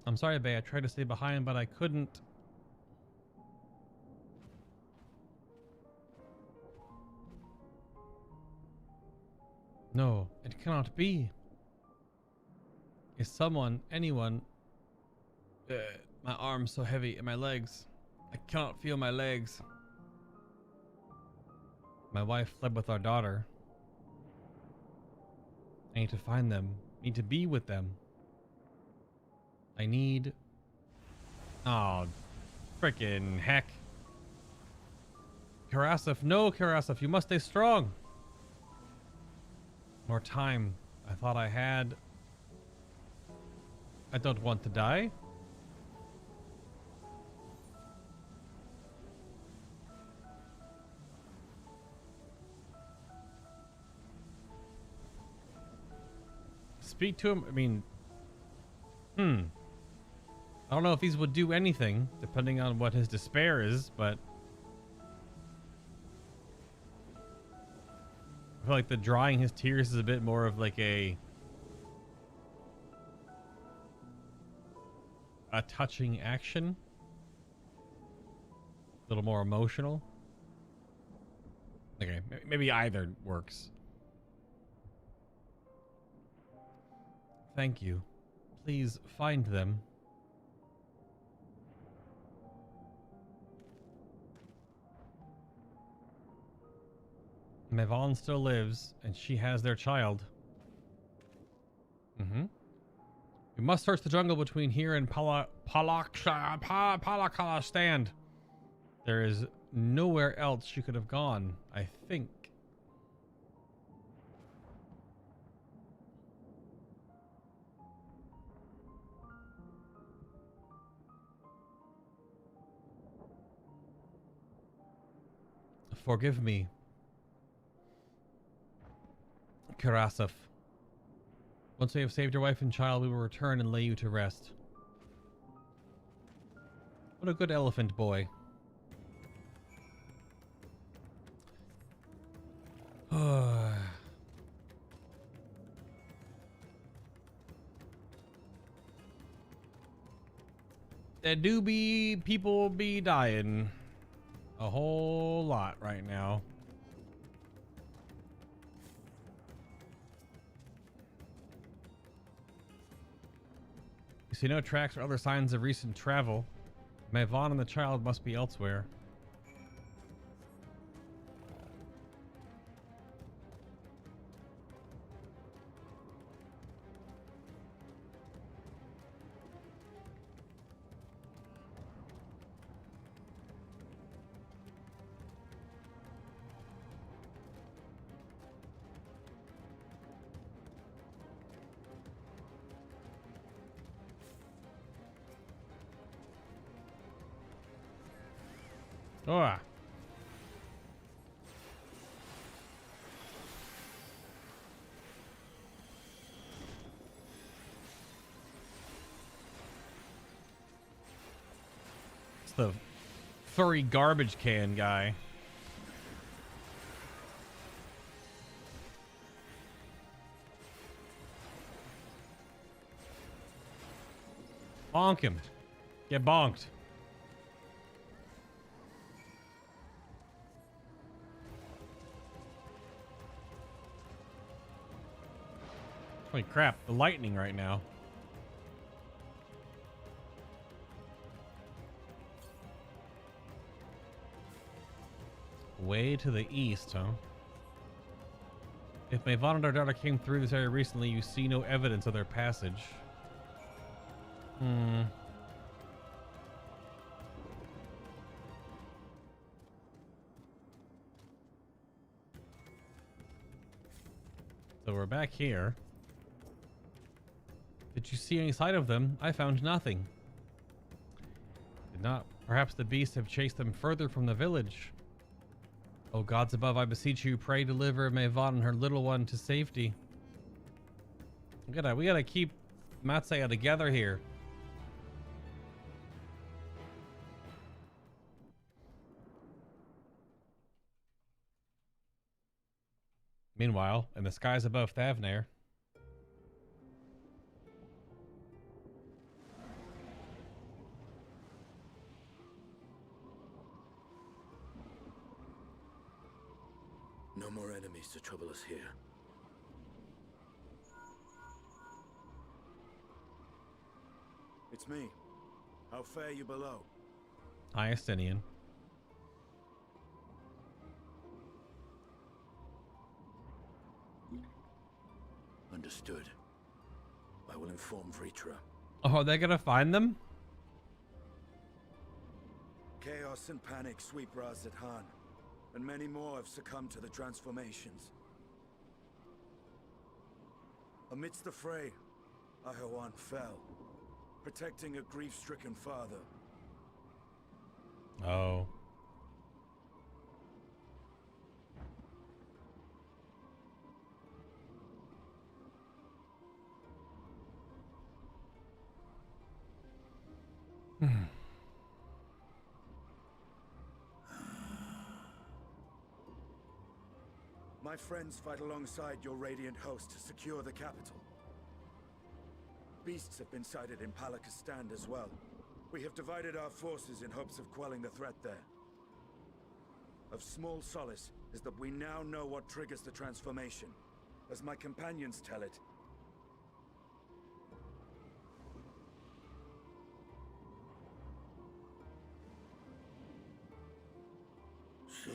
I'm sorry, Bay. I tried to stay behind, but I couldn't. No, it cannot be. Is someone, anyone... my arm's so heavy and my legs. I cannot feel my legs. My wife fled with our daughter. I need to find them. I need to be with them. I need... Oh, frickin' heck. Karasif, no, Karasif, you must stay strong. More time. I thought I had. I don't want to die. Speak to him. I mean, I don't know if these would do anything, depending on what his despair is, but I feel like the drying his tears is a bit more of like a touching action. A little more emotional. Okay, maybe either works. Thank you. Please find them. Mevon still lives, and she has their child. We must search the jungle between here and Palakala stand. There is nowhere else she could have gone, I think. Forgive me, Karasov. Once we have saved your wife and child, we will return and lay you to rest. What a good elephant boy. There do be people be dying a whole lot right now. You see no tracks or other signs of recent travel. Mavan and the child must be elsewhere. Oh. It's the furry garbage can guy. Bonk him. Get bonked. Holy crap, the lightning right now. Way to the east, huh? If Mavan and our daughter came through this area recently, you see no evidence of their passage. So we're back here. Did you see any sight of them? I found nothing. Did not. Perhaps the beasts have chased them further from the village. O gods above, I beseech you, pray deliver Mavan and her little one to safety. We gotta keep Matsaya together here. Meanwhile, in the skies above Thavnair, no more enemies to trouble us here. It's me. How fare you below? Hi, Estinian. Understood. I will inform Vritra. Oh, are they gonna find them? Chaos and panic sweep Raz at Han, and many more have succumbed to the transformations. Amidst the fray, Ahawan fell, protecting a grief-stricken father. Oh. My friends fight alongside your Radiant host to secure the capital. Beasts have been sighted in Palakistan as well. We have divided our forces in hopes of quelling the threat there. Of small solace is that we now know what triggers the transformation. As my companions tell it, so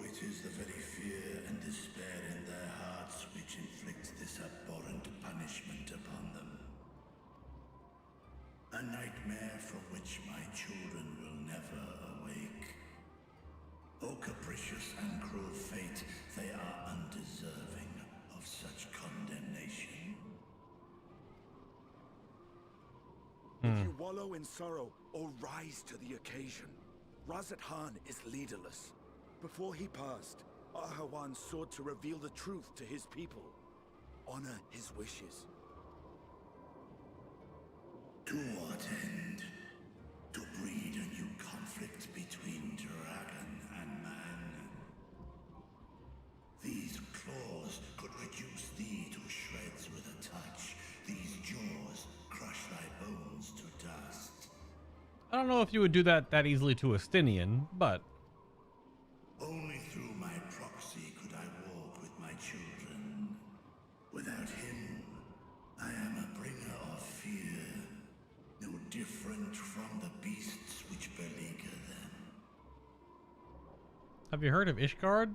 it is the very fear and despair in their hearts which inflicts this abhorrent punishment upon them. A nightmare from which my children will never awake. For capricious and cruel fate, they are undeserving of such condemnation. If you wallow in sorrow or rise to the occasion, Razat Khan is leaderless. Before he passed, Ahawan sought to reveal the truth to his people. Honor his wishes. To what end? To breed a new conflict between dragon and man. These claws could reduce thee to shreds with a touch. These jaws crush thy bones to dust. I don't know if you would do that easily to a Stinian, but Only through my proxy could I walk with my children. Without him, I am a bringer of fear, no different from the beasts which beleaguer them. have you heard of Ishgard?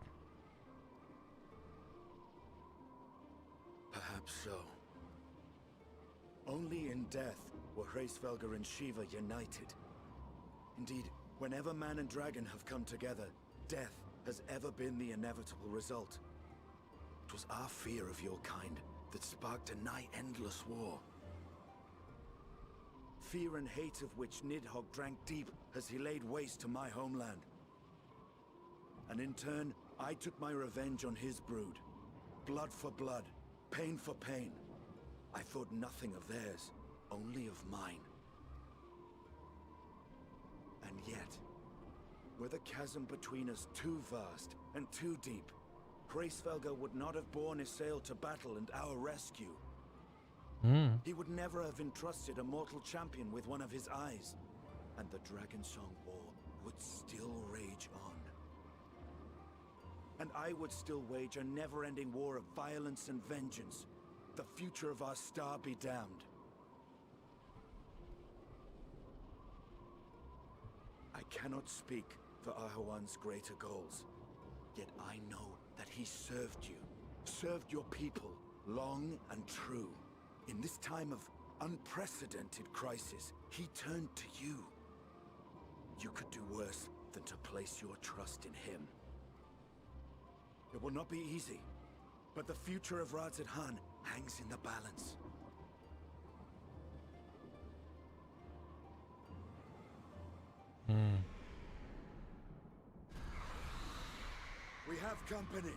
Perhaps so. Only in death were Hraesvelgr and Shiva united. Indeed, whenever man and dragon have come together, death has ever been the inevitable result. It was our fear of your kind that sparked a nigh-endless war. Fear and hate of which Nidhogg drank deep as he laid waste to my homeland. And in turn, I took my revenge on his brood. Blood for blood, pain for pain. I thought nothing of theirs, only of mine. And yet, were the chasm between us too vast and too deep, Hraesvelgr would not have borne Emet-Selch to battle and our rescue. He would never have entrusted a mortal champion with one of his eyes, and the Dragonsong War would still rage on. And I would still wage a never-ending war of violence and vengeance. The future of our star be damned. I cannot speak for Ahawan's greater goals, yet I know that he served you, served your people, long and true. In this time of unprecedented crisis, he turned to you. You could do worse than to place your trust in him. It will not be easy, but the future of Razat Khan hangs in the balance. We have company.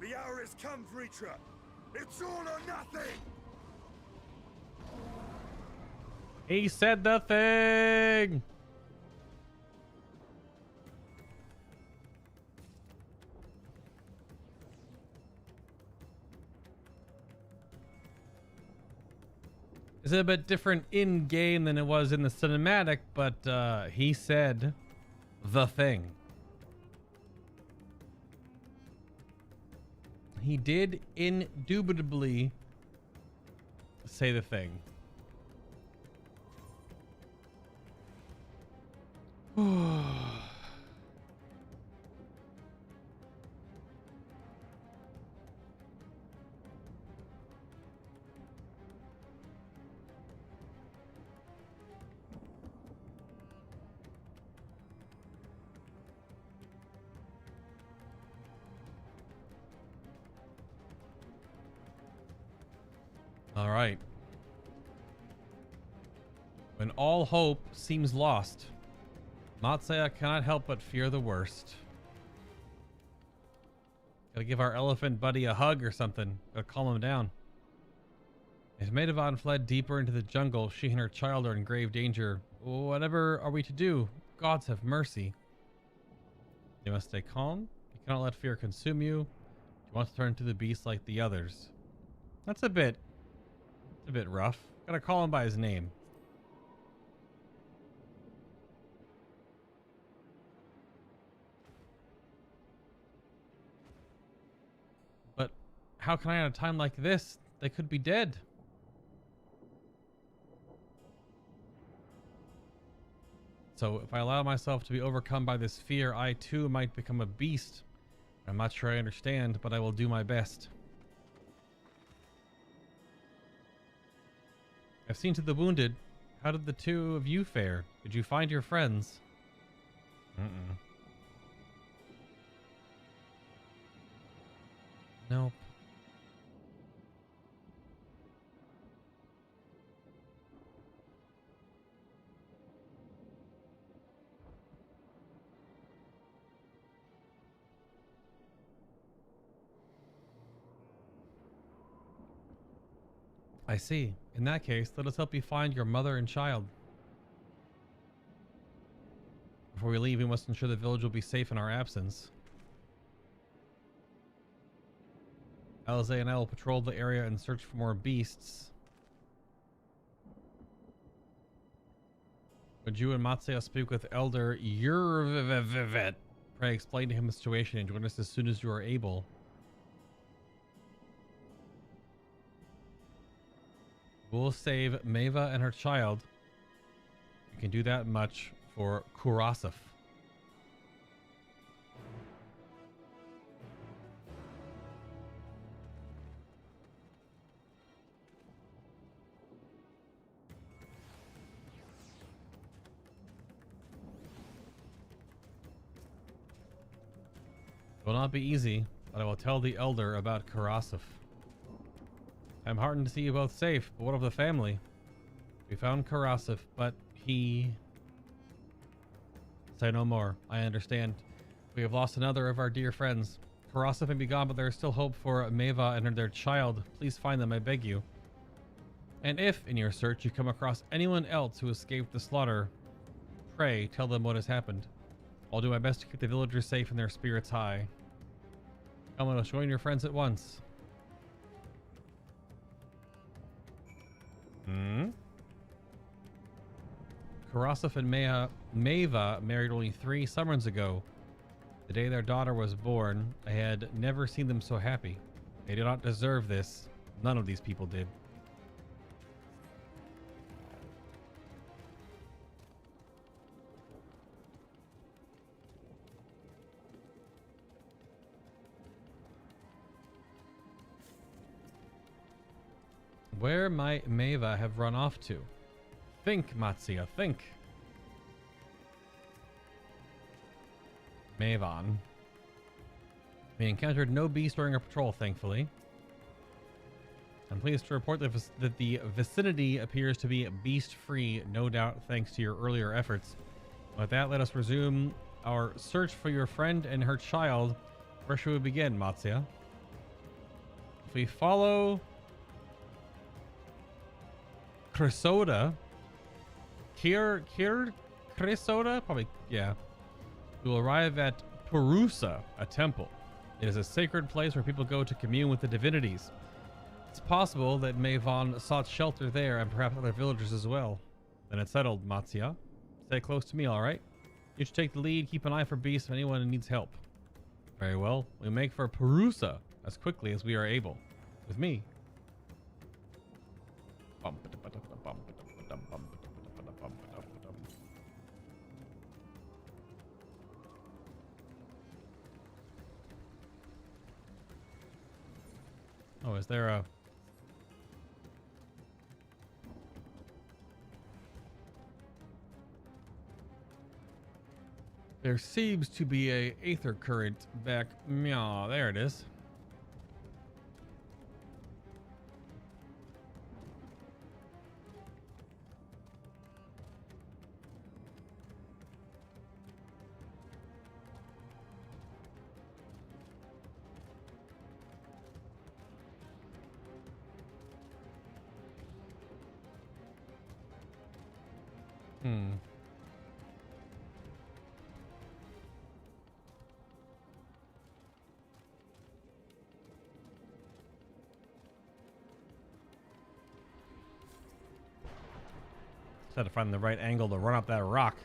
The hour has come, Vritra. It's all or nothing. He said the thing. It's a bit different in game than it was in the cinematic, but he said the thing. He did indubitably say the thing. All right. When all hope seems lost, Matsaya cannot help but fear the worst. Gotta give our elephant buddy a hug or something. Gotta calm him down. As Maidavon fled deeper into the jungle, she and her child are in grave danger. Whatever are we to do? Gods have mercy. You must stay calm. You cannot let fear consume you. You want to turn into the beast like the others. That's a bit rough. Gotta call him by his name. But how can I at a time like this? They could be dead. So if I allow myself to be overcome by this fear, I too might become a beast. I'm not sure I understand, but I will do my best. I've seen to the wounded. How did the two of you fare? Did you find your friends? Nope. I see. In that case, let us help you find your mother and child. Before we leave, we must ensure the village will be safe in our absence. Alize and I will patrol the area and search for more beasts. Would you and Matsuya speak with Elder Urianger? Pray explain to him the situation and join us as soon as you are able. We'll save Maeva and her child. You can do that much for Kurasov. It will not be easy, but I will tell the elder about Kurasov. I'm heartened to see you both safe, but what of the family? We found Kurasov, but he... Say no more. I understand. We have lost another of our dear friends. Kurasov may be gone, but there is still hope for Maeva and their child. Please find them, I beg you. And if, in your search, you come across anyone else who escaped the slaughter, pray tell them what has happened. I'll do my best to keep the villagers safe and their spirits high. Come on, join your friends at once. Kurasov and Maeva married only 3 summers ago. The day their daughter was born, I had never seen them so happy. They did not deserve this. None of these people did. Where might Maeva have run off to? Think, Matsuya, think. Maevon. We encountered no beast during our patrol, thankfully. I'm pleased to report that the vicinity appears to be beast-free, no doubt thanks to your earlier efforts. With that, let us resume our search for your friend and her child. Where should we begin, Matsuya? If we follow Chrysoda, Chrysoda? Probably, yeah. We will arrive at Purusa, a temple. It is a sacred place where people go to commune with the divinities. It's possible that Maevon sought shelter there and perhaps other villagers as well. Then it's settled, Matsuya. Stay close to me, alright? You should take the lead, keep an eye for beasts if anyone needs help. Very well. We make for Purusa as quickly as we are able. With me. Oh, is there a... There seems to be a Aether Current back... Meow, there it is. Just had to find the right angle to run up that rock.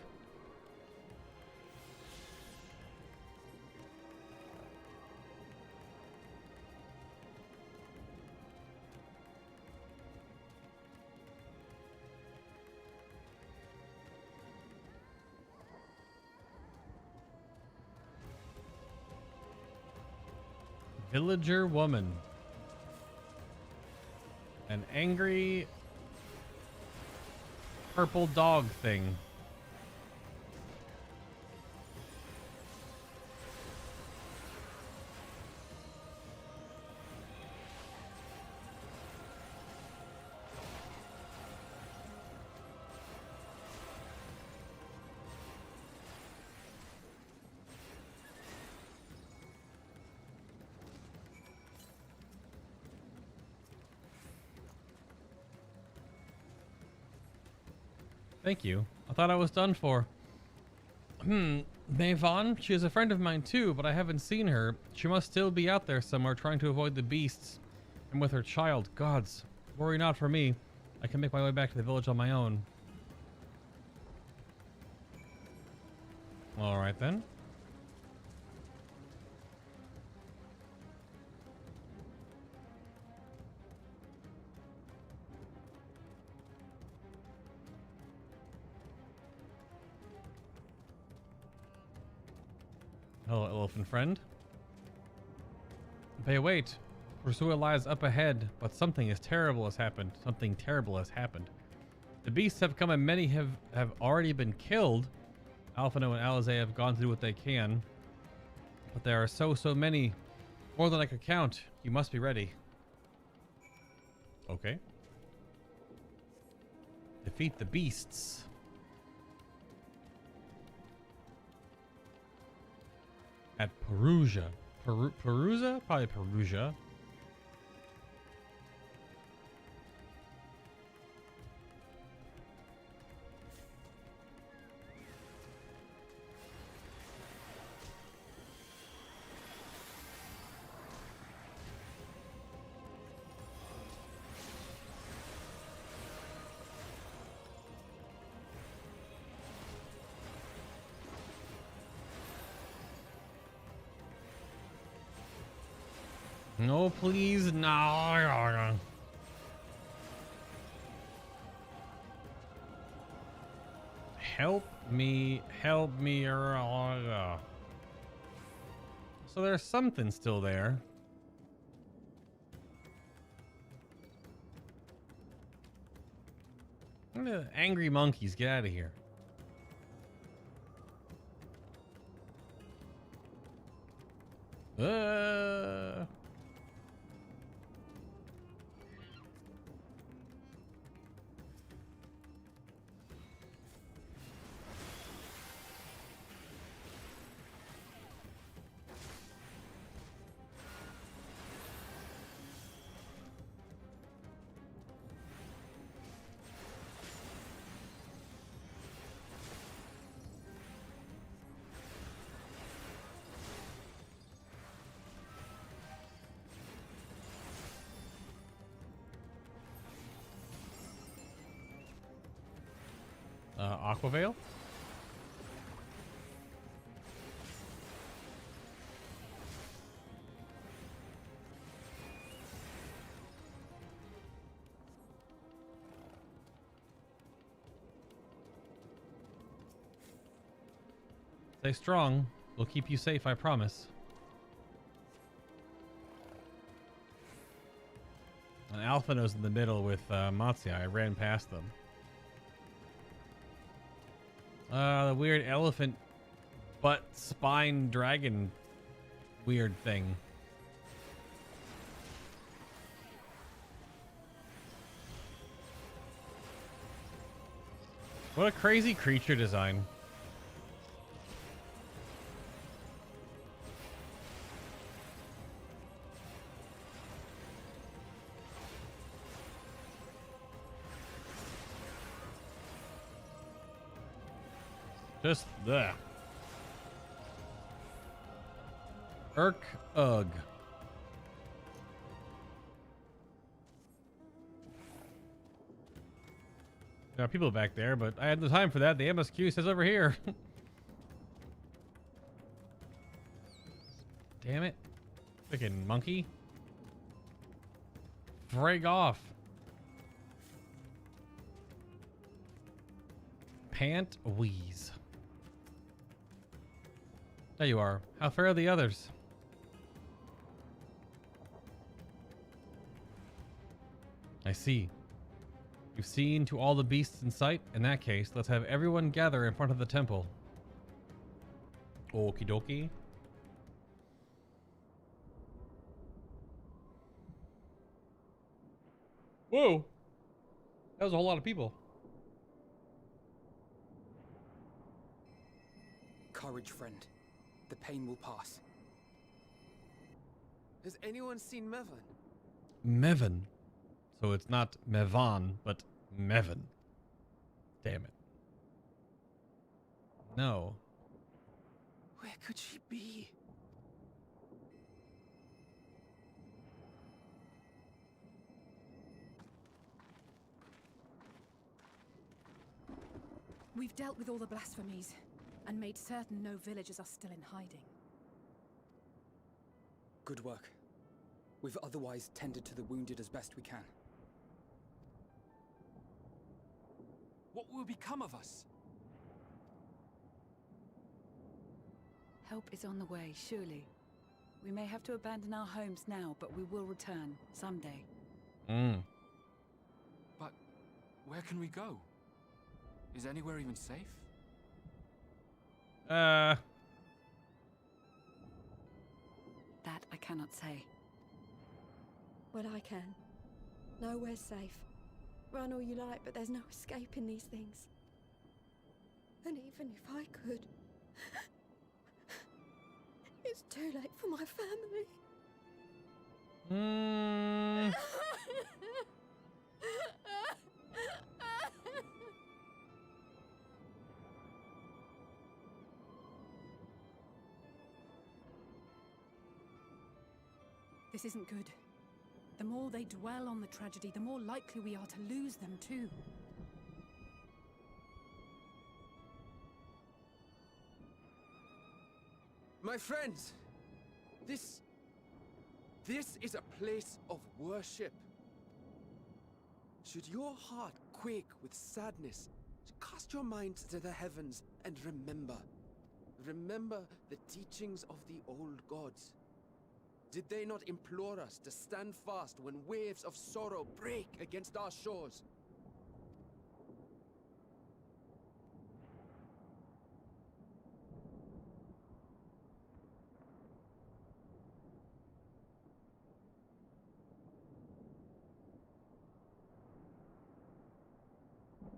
Villager woman. An angry purple dog thing. Thank you. I thought I was done for. Mayvon, she is a friend of mine too, but I haven't seen her. She must still be out there somewhere trying to avoid the beasts. And with her child. Gods, worry not for me. I can make my way back to the village on my own. Alright then. Hello, elephant friend. They wait. Pursuer lies up ahead, but something terrible has happened. Something terrible has happened. The beasts have come and many have already been killed. Alphino and Alizé have gone to do what they can. But there are so many. More than I could count. You must be ready. Okay. Defeat the beasts. At Perugia. Perugia? Probably Perugia. No, please, no. Help me, help me. So there's something still there. Angry monkeys, get out of here. Aquavale? Stay strong. We'll keep you safe, I promise. And Alphino's in the middle with Matsuya. I ran past them. The weird elephant butt spine dragon weird thing. What a crazy creature design. Just there. Ugh. There are people back there, but I had no time for that. The MSQ says over here. Damn it. Freaking monkey. Frig off. Pant wheeze. There you are. How fare are the others? I see. You've seen to all the beasts in sight? In that case, let's have everyone gather in front of the temple. Okie dokie. Whoa! That was a whole lot of people. Courage, friend. The pain will pass. Has anyone seen Mevan? Mevan. So it's not Mevan, but Mevan. Damn it. No. Where could she be? We've dealt with all the blasphemies and made certain no villagers are still in hiding. Good work. We've otherwise tended to the wounded as best we can. What will become of us? Help is on the way, surely. We may have to abandon our homes now, but we will return someday. But where can we go? Is anywhere even safe? That I cannot say. Well, I can. Nowhere's safe. Run all you like, but there's no escaping these things. And even if I could, it's too late for my family. This isn't good. The more they dwell on the tragedy, the more likely we are to lose them too. My friends, this is a place of worship. Should your heart quake with sadness, cast your mind to the heavens and remember the teachings of the old gods. Did they not implore us to stand fast when waves of sorrow break against our shores?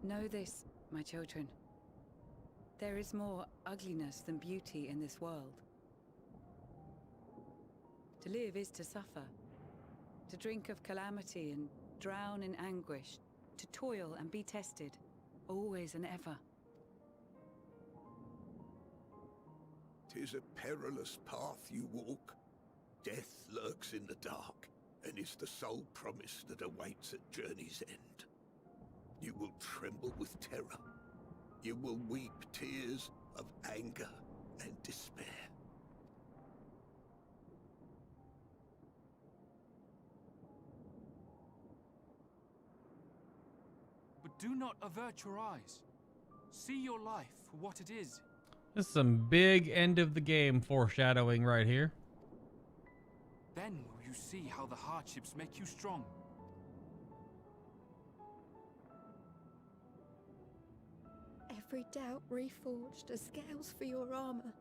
Know this, my children. There is more ugliness than beauty in this world. To live is to suffer, to drink of calamity and drown in anguish, to toil and be tested, always and ever. 'Tis a perilous path you walk. Death lurks in the dark, and is the sole promise that awaits at journey's end. You will tremble with terror. You will weep tears of anger and despair. But do not avert your eyes. See your life for what it is. This is some big end of the game foreshadowing right here. Then will you see how the hardships make you strong. Every doubt reforged as scales for your armor.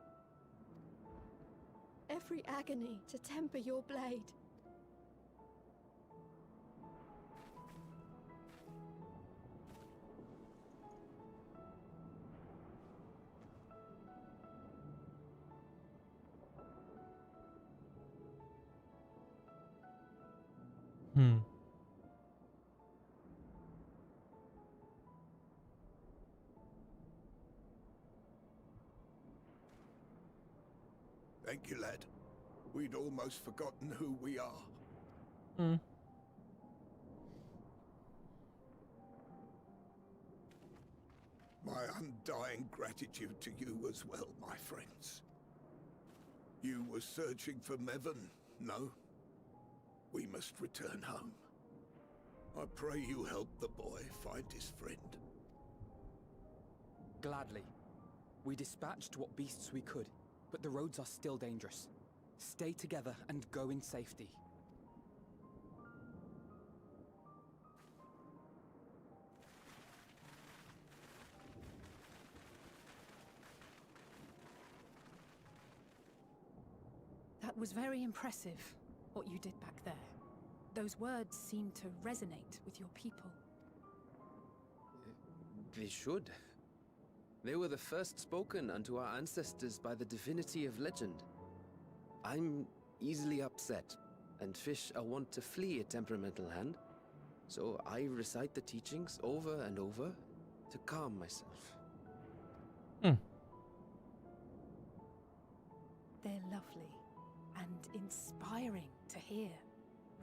Every agony to temper your blade. Thank you, lad. We'd almost forgotten who we are. My undying gratitude to you as well, my friends. You were searching for Mevan, no? We must return home. I pray you help the boy find his friend. Gladly. We dispatched what beasts we could, but the roads are still dangerous. Stay together and go in safety. was very impressive, what you did back there. Those words seem to resonate with your people. They should. They were the first spoken unto our ancestors by the divinity of legend. I'm easily upset, and fish are wont to flee a temperamental hand, so I recite the teachings over and over to calm myself. They're lovely and inspiring to hear,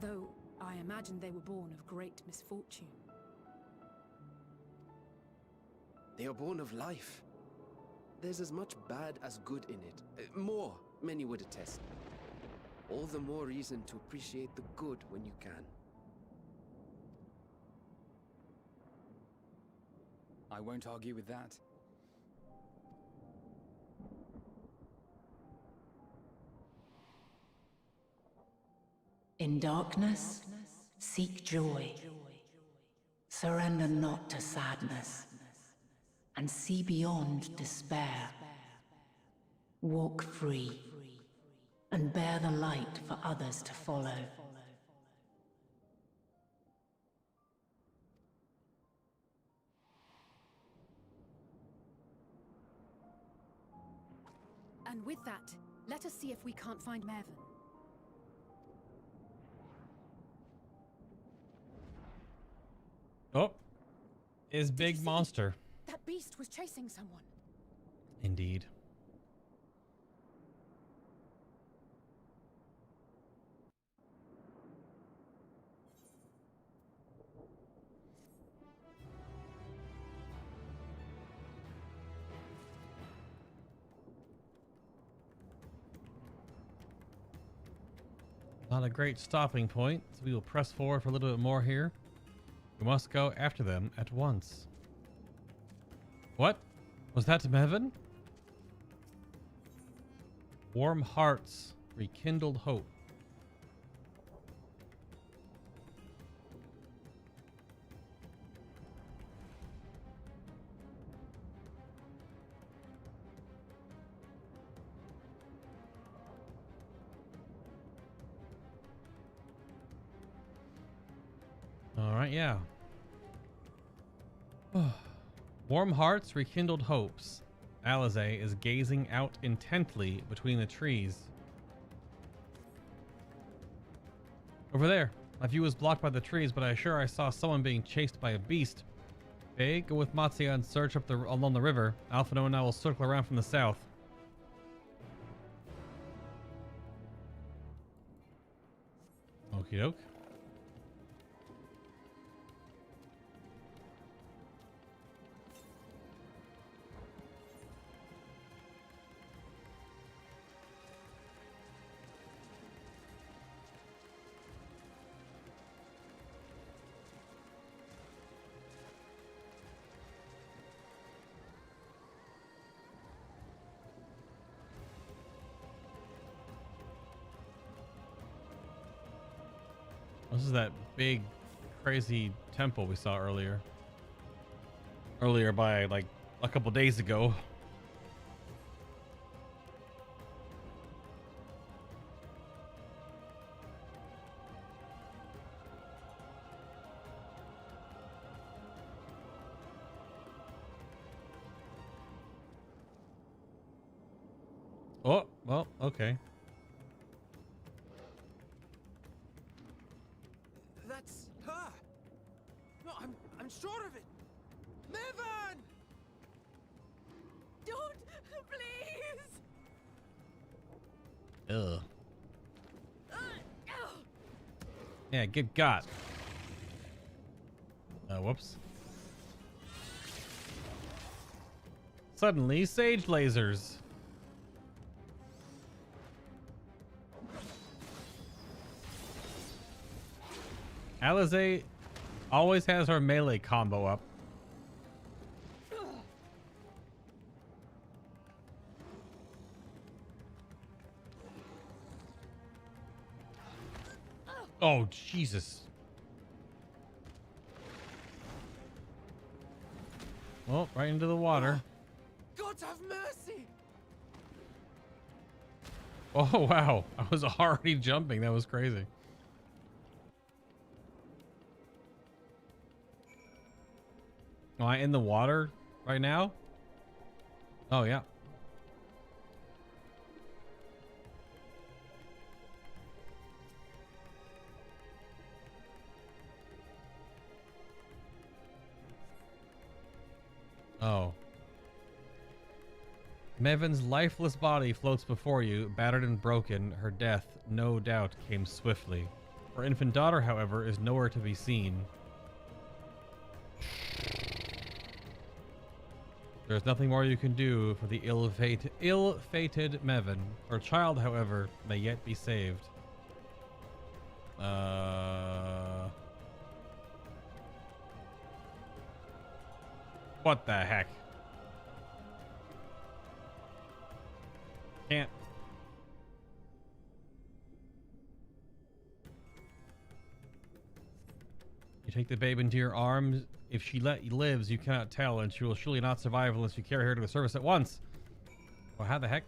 though I imagine they were born of great misfortune. They are born of life. There's as much bad as good in it. More, many would attest. All the more reason to appreciate the good when you can. I won't argue with that. In darkness, seek joy. Surrender not to sadness, and see beyond despair. Walk free, and bear the light for others to follow. And with that, let us see if we can't find Mervyn. Oh, is big monster. That beast was chasing someone. Indeed. Not a great stopping point, so we will press forward for a little bit more here. We must go after them at once. What? Was that Mervyn? Warm hearts, rekindled hope. All right, yeah. Warm hearts, rekindled hopes. Alize is gazing out intently between the trees. Over there. My view was blocked by the trees, but I saw someone being chased by a beast. Okay, go with Matsuya and search along the river. Alphino and I will circle around from the south. Okie doke. This is that big, crazy temple we saw earlier. Earlier by like a couple days ago. Oh, well, okay. That's her. No, I'm sure of it. Mervyn! Don't, please. Ugh. Yeah, get got. Whoops. Suddenly, sage lasers. Alize always has her melee combo up. Oh, Jesus. Well, right into the water. God have mercy! Oh, wow. I was already jumping. That was crazy. Am I in the water right now? Oh, yeah. Oh. Mevin's lifeless body floats before you, battered and broken. Her death, no doubt, came swiftly. Her infant daughter, however, is nowhere to be seen. There's nothing more you can do for the ill-fated Mevin. Her child, however, may yet be saved. What the heck? Can't. You take the babe into your arms. If she lives, you cannot tell, and she will surely not survive unless you carry her to the surface at once. Well, how the heck?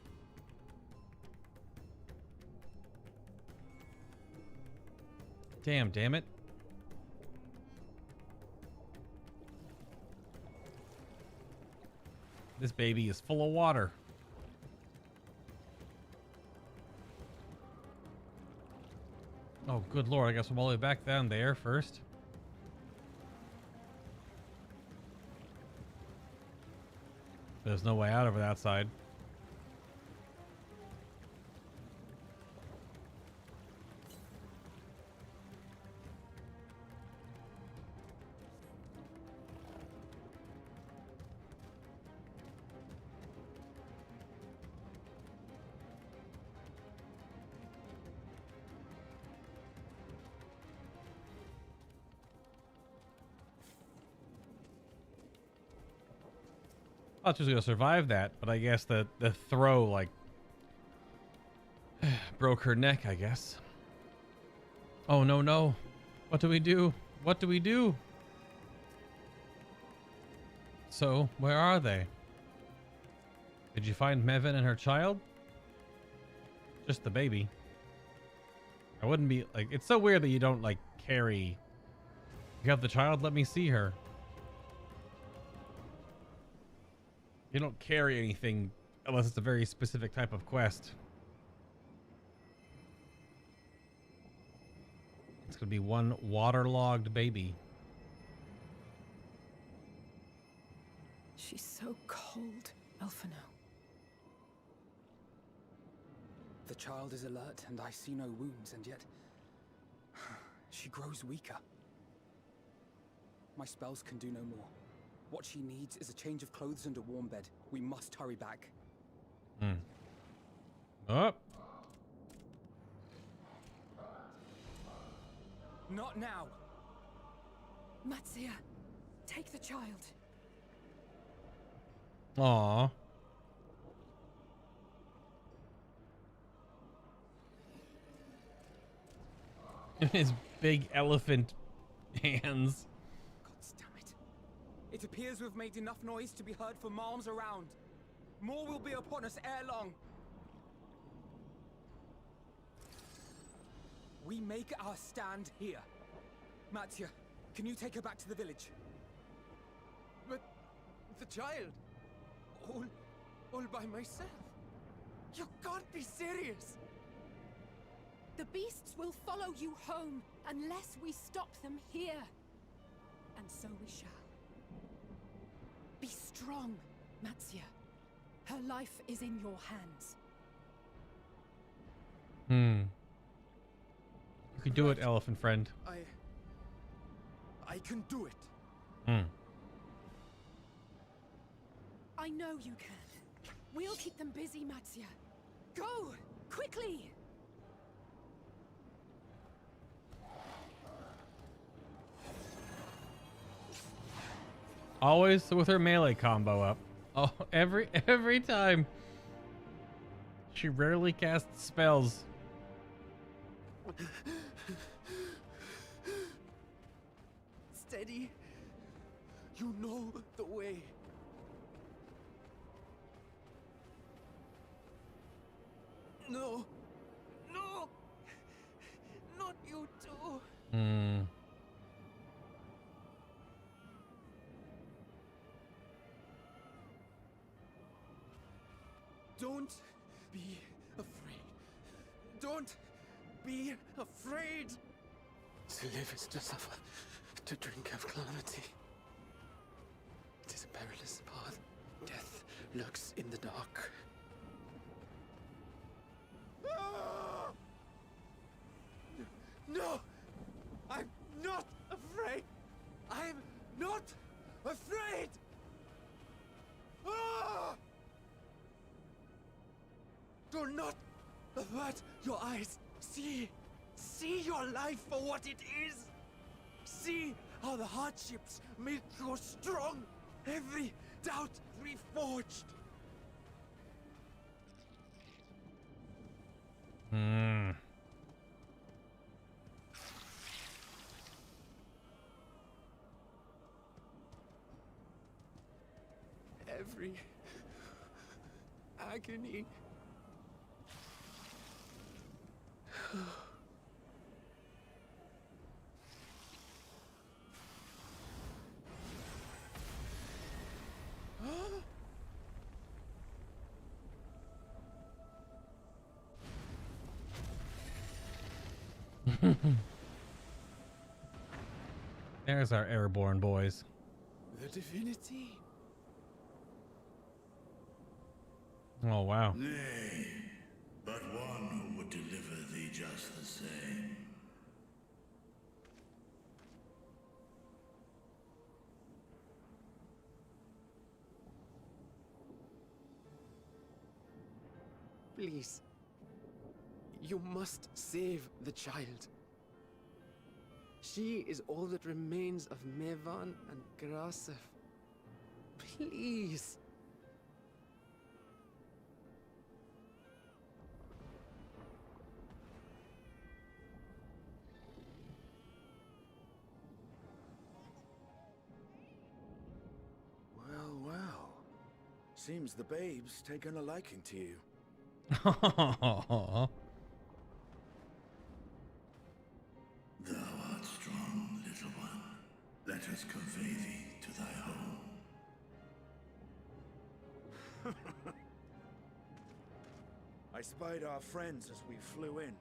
Damn it. This baby is full of water. Oh, good lord. I guess I'm all the way back down there first. There's no way out over that side. I thought she was gonna survive that, but I guess the throw like broke her neck, I guess. Oh no. What do we do? What do we do? So, where are they? Did you find Mevin and her child? Just the baby. I wouldn't be like, it's so weird that you don't like carry. You have the child, let me see her. You don't carry anything unless it's a very specific type of quest. It's gonna be one waterlogged baby. She's so cold, Alphino. The child is alert and I see no wounds, and yet she grows weaker. My spells can do no more. What she needs is a change of clothes and a warm bed. We must hurry back. Up. Not now. Matsia, take the child. Aww. His big elephant hands. It appears we've made enough noise to be heard for miles around. More will be upon us ere long. We make our stand here. Mattia, can you take her back to the village? But the child, all by myself. You can't be serious. The beasts will follow you home unless we stop them here. And so we shall. Be strong, Matsia. Her life is in your hands. You can do it, elephant friend. I can do it. I know you can. We'll keep them busy, Matsia. Go! Quickly! Always with her melee combo up. Oh, every time. She rarely casts spells. Steady. You know the way. No! No! Not you too! Hmm. Don't be afraid. Don't be afraid! To live is to suffer, to drink of calamity. It is a perilous path. Death lurks in the dark. No! I'm not afraid! I'm not afraid! Ah! Do not avert your eyes. See your life for what it is. See how the hardships make you strong. Every doubt reforged. Hmm. Every agony. There's our airborne boys. The divinity. Oh, wow. Nay, but one who would deliver thee just the same. Please. You must save the child. She is all that remains of Mevan and Grasef. Please. Well, well. Seems the babe's taken a liking to you. Thou art strong, little one. Let us convey thee to thy home. I spied our friends as we flew in.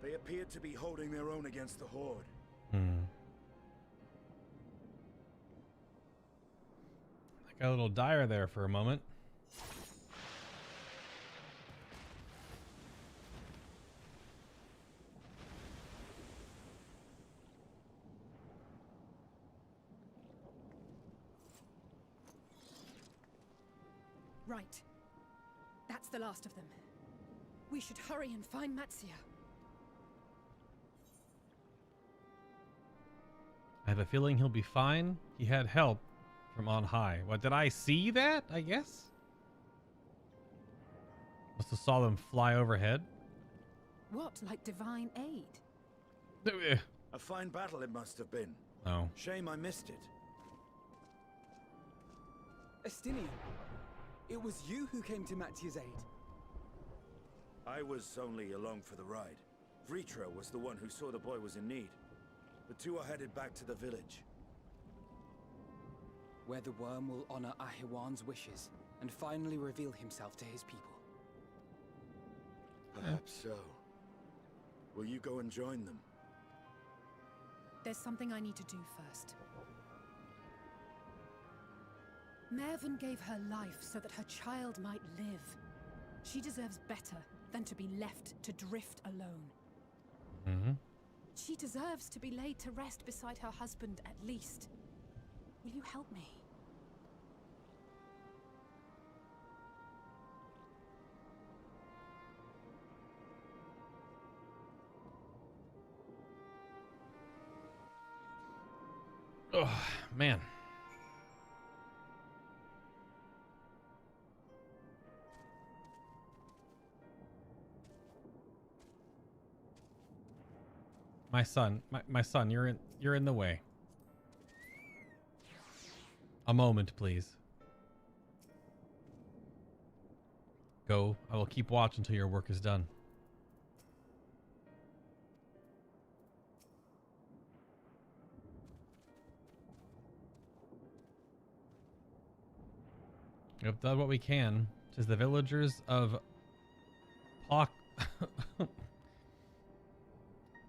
They appeared to be holding their own against the Horde. Hmm. I got a little dire there for a moment. Right. That's the last of them. We should hurry and find Matsia. I have a feeling he'll be fine. He had help from on high. What, did I see that? I guess? Must have saw them fly overhead. What, like divine aid? A fine battle it must have been. Oh. Shame I missed it. Estinian, it was you who came to Mattia's aid. I was only along for the ride. Vritra was the one who saw the boy was in need. The two are headed back to the village. Where the worm will honor Ahiwan's wishes and finally reveal himself to his people. Perhaps so. Will you go and join them? There's something I need to do first. Mervyn gave her life so that her child might live. She deserves better than to be left to drift alone. Mm-hmm. She deserves to be laid to rest beside her husband at least. Will you help me? Oh, man. My son, you're in the way. A moment, please. Go. I will keep watch until your work is done. We have done what we can. 'Tis the villagers of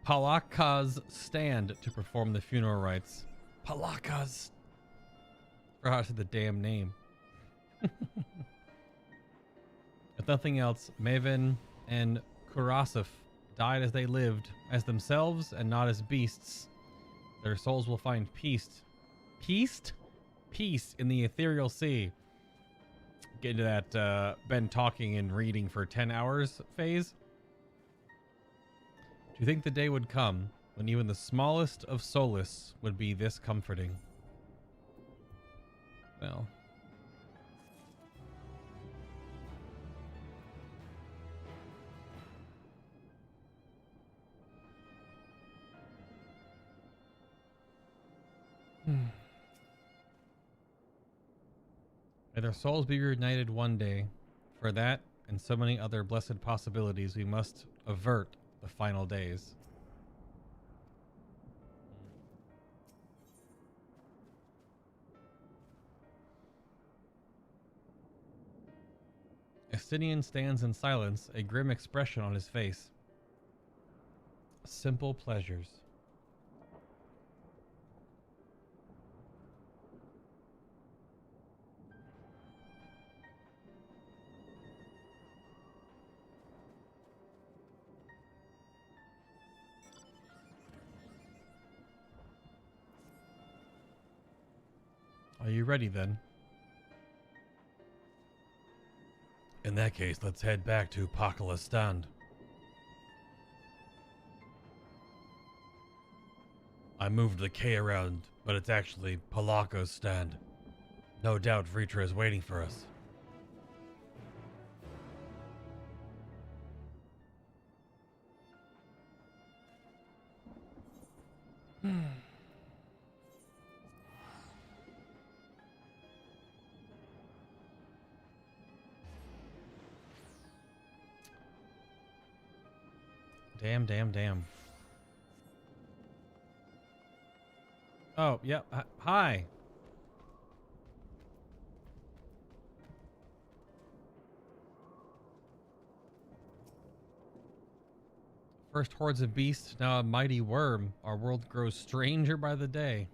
Palaka's stand to perform the funeral rites. Palaka's. Forgot how to say the damn name. If nothing else, Maven and Kurasif died as they lived, as themselves and not as beasts. Their souls will find peace. Peace in the ethereal sea. Get into that been talking and reading for 10 hours phase. Do you think the day would come when even the smallest of solace would be this comforting? Well. May their souls be reunited one day. For that and so many other blessed possibilities, we must avert the final days. Estinian stands in silence, a grim expression on his face. Simple pleasures. Are you ready then? In that case, let's head back to Pakala's stand. I moved the K around, but it's actually Palaka's stand. No doubt Vritra is waiting for us. Damn. Oh, yep. Hi. First hordes of beasts, now a mighty worm. Our world grows stranger by the day.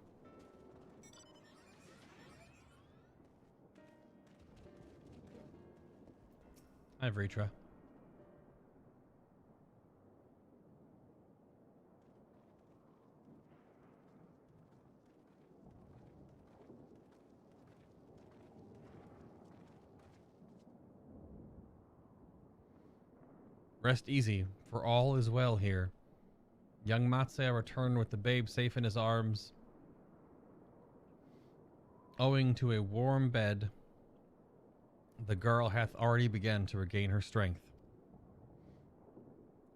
Hi, Vritra. Rest easy, for all is well here. Young Matsea returned with the babe safe in his arms. Owing to a warm bed, the girl hath already begun to regain her strength.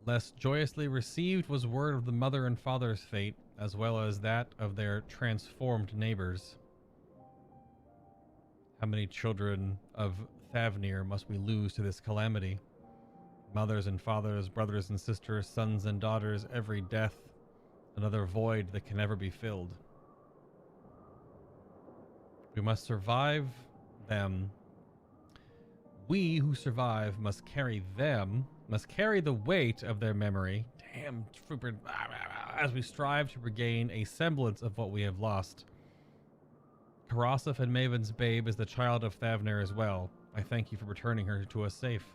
Less joyously received was word of the mother and father's fate, as well as that of their transformed neighbors. How many children of Thavnair must we lose to this calamity? Mothers and fathers, brothers and sisters, sons and daughters, every death, another void that can never be filled. We must survive them. We who survive must carry the weight of their memory, damn trooper, as we strive to regain a semblance of what we have lost. Karasif and Maven's babe is the child of Thavnair as well. I thank you for returning her to us safe.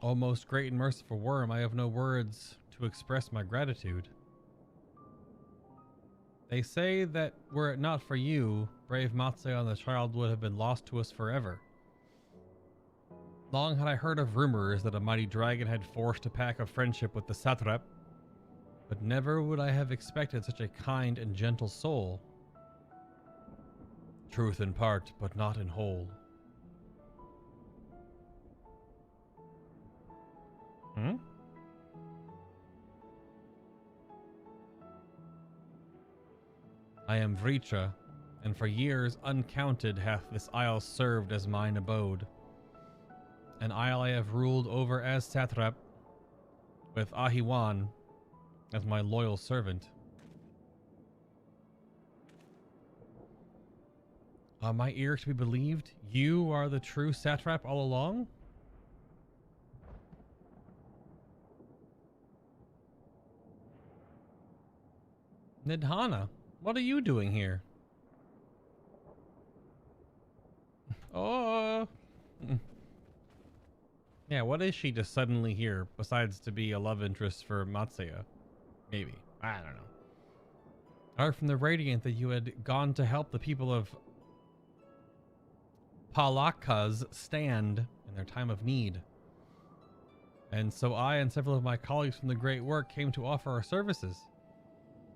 O most great and merciful worm, I have no words to express my gratitude. They say that were it not for you, brave Matsea and the child would have been lost to us forever. Long had I heard of rumors that a mighty dragon had forged a pact of friendship with the Satrap, but never would I have expected such a kind and gentle soul. Truth in part, but not in whole. I am Vritra, and for years uncounted hath this isle served as mine abode. An isle I have ruled over as Satrap, with Ahiwan as my loyal servant. Are my ears to be believed? You are the true Satrap all along? Nidhana, what are you doing here? Oh. Yeah, what is she just suddenly here, besides to be a love interest for Matsuya? Maybe. I don't know. I heard from the Radiant that you had gone to help the people of Palaka's stand in their time of need. And so I and several of my colleagues from the Great Work came to offer our services.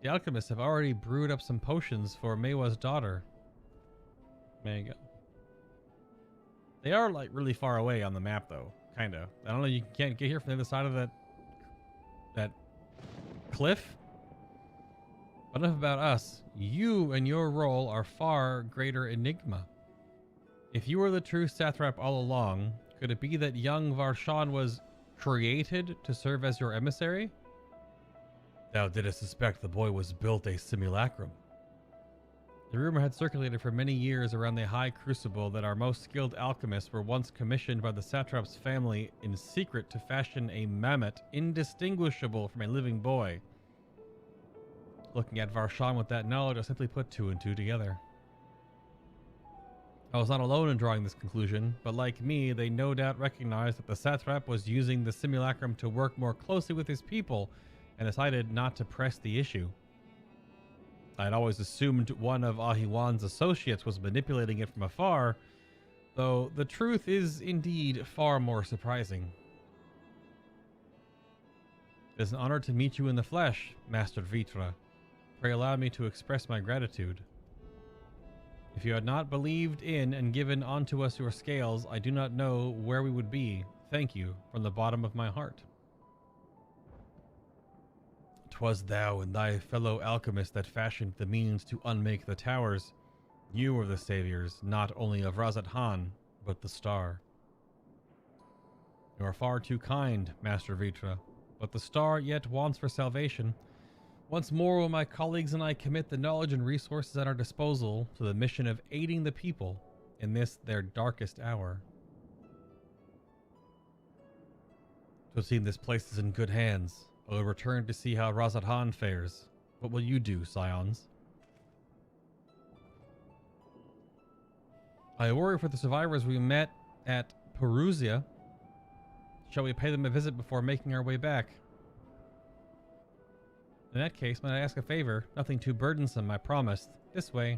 The alchemists have already brewed up some potions for Meiwa's daughter. There you go. They are like really far away on the map though, kinda. I don't know, you can't get here from the other side of that cliff? But enough about us. You and your role are far greater enigma. If you were the true Satrap all along, could it be that young Varshan was created to serve as your emissary? Thou didst suspect the boy was built a simulacrum. The rumor had circulated for many years around the High Crucible that our most skilled alchemists were once commissioned by the Satrap's family in secret to fashion a mammoth indistinguishable from a living boy. Looking at Varshan with that knowledge, I simply put two and two together. I was not alone in drawing this conclusion, but like me, they no doubt recognized that the Satrap was using the simulacrum to work more closely with his people and decided not to press the issue. I had always assumed one of Ahiwan's associates was manipulating it from afar, though the truth is indeed far more surprising. It is an honor to meet you in the flesh, Master Vritra. Pray allow me to express my gratitude. If you had not believed in and given unto us your scales, I do not know where we would be. Thank you from the bottom of my heart. 'Twas thou and thy fellow alchemist that fashioned the means to unmake the towers. You were the saviors, not only of Razat Han, but the star. You are far too kind, Master Vritra, but the star yet wants for salvation. Once more will my colleagues and I commit the knowledge and resources at our disposal to the mission of aiding the people in this their darkest hour. To seem this place is in good hands. I will return to see how Razat Han fares. What will you do, Scions? I worry for the survivors we met at Perusia. Shall we pay them a visit before making our way back? In that case, might I ask a favor? Nothing too burdensome, I promise. This way.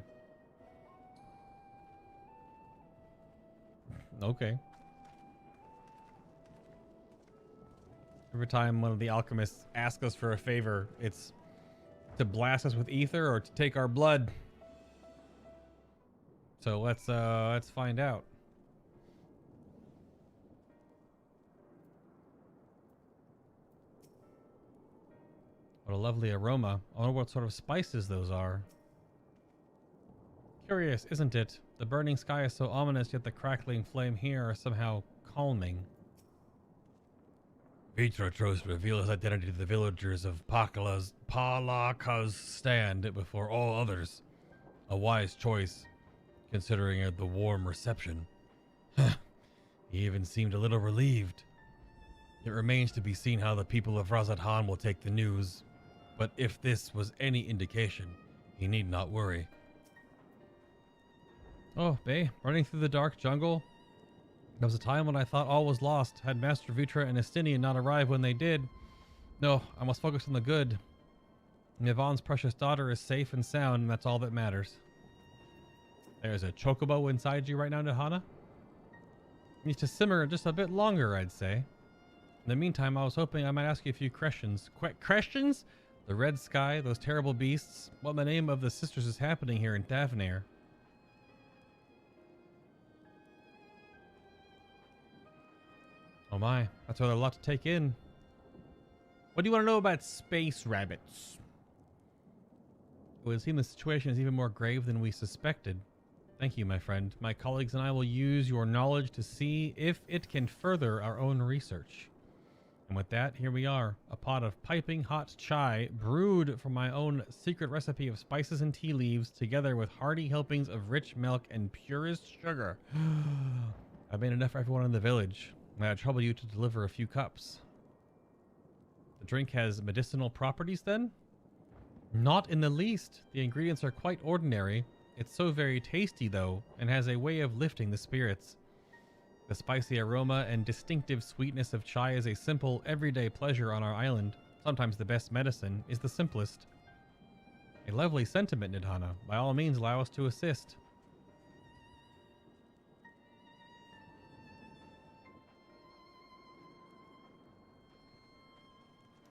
Okay. Every time one of the alchemists asks us for a favor, it's to blast us with ether or to take our blood. So let's find out. What a lovely aroma. I wonder what sort of spices those are. Curious, isn't it? The burning sky is so ominous, yet the crackling flame here are somehow calming. Vritra chose to reveal his identity to the villagers of Palaka's stand before all others. A wise choice, considering the warm reception. He even seemed a little relieved. It remains to be seen how the people of Razat Han will take the news. But if this was any indication, he need not worry. Oh, Bay, running through the dark jungle. There was a time when I thought all was lost. Had Master Vritra and Estinian not arrived when they did. No, I must focus on the good. Yvonne's precious daughter is safe and sound, and that's all that matters. There's a chocobo inside you right now, Nidhana. Needs to simmer just a bit longer, I'd say. In the meantime, I was hoping I might ask you a few questions. Questions? The red sky, those terrible beasts. What in the name of the sisters is happening here in Thavnair? Oh my, that's rather a lot to take in. What do you want to know about space rabbits? It would seem the situation is even more grave than we suspected. Thank you, my friend. My colleagues and I will use your knowledge to see if it can further our own research. And with that, here we are, a pot of piping hot chai brewed from my own secret recipe of spices and tea leaves, together with hearty helpings of rich milk and purest sugar. I've made enough for everyone in the village. May I trouble you to deliver a few cups? The drink has medicinal properties, then? Not in the least. The ingredients are quite ordinary. It's so very tasty, though, and has a way of lifting the spirits. The spicy aroma and distinctive sweetness of chai is a simple, everyday pleasure on our island. Sometimes the best medicine is the simplest. A lovely sentiment, Nidhana. By all means, allow us to assist.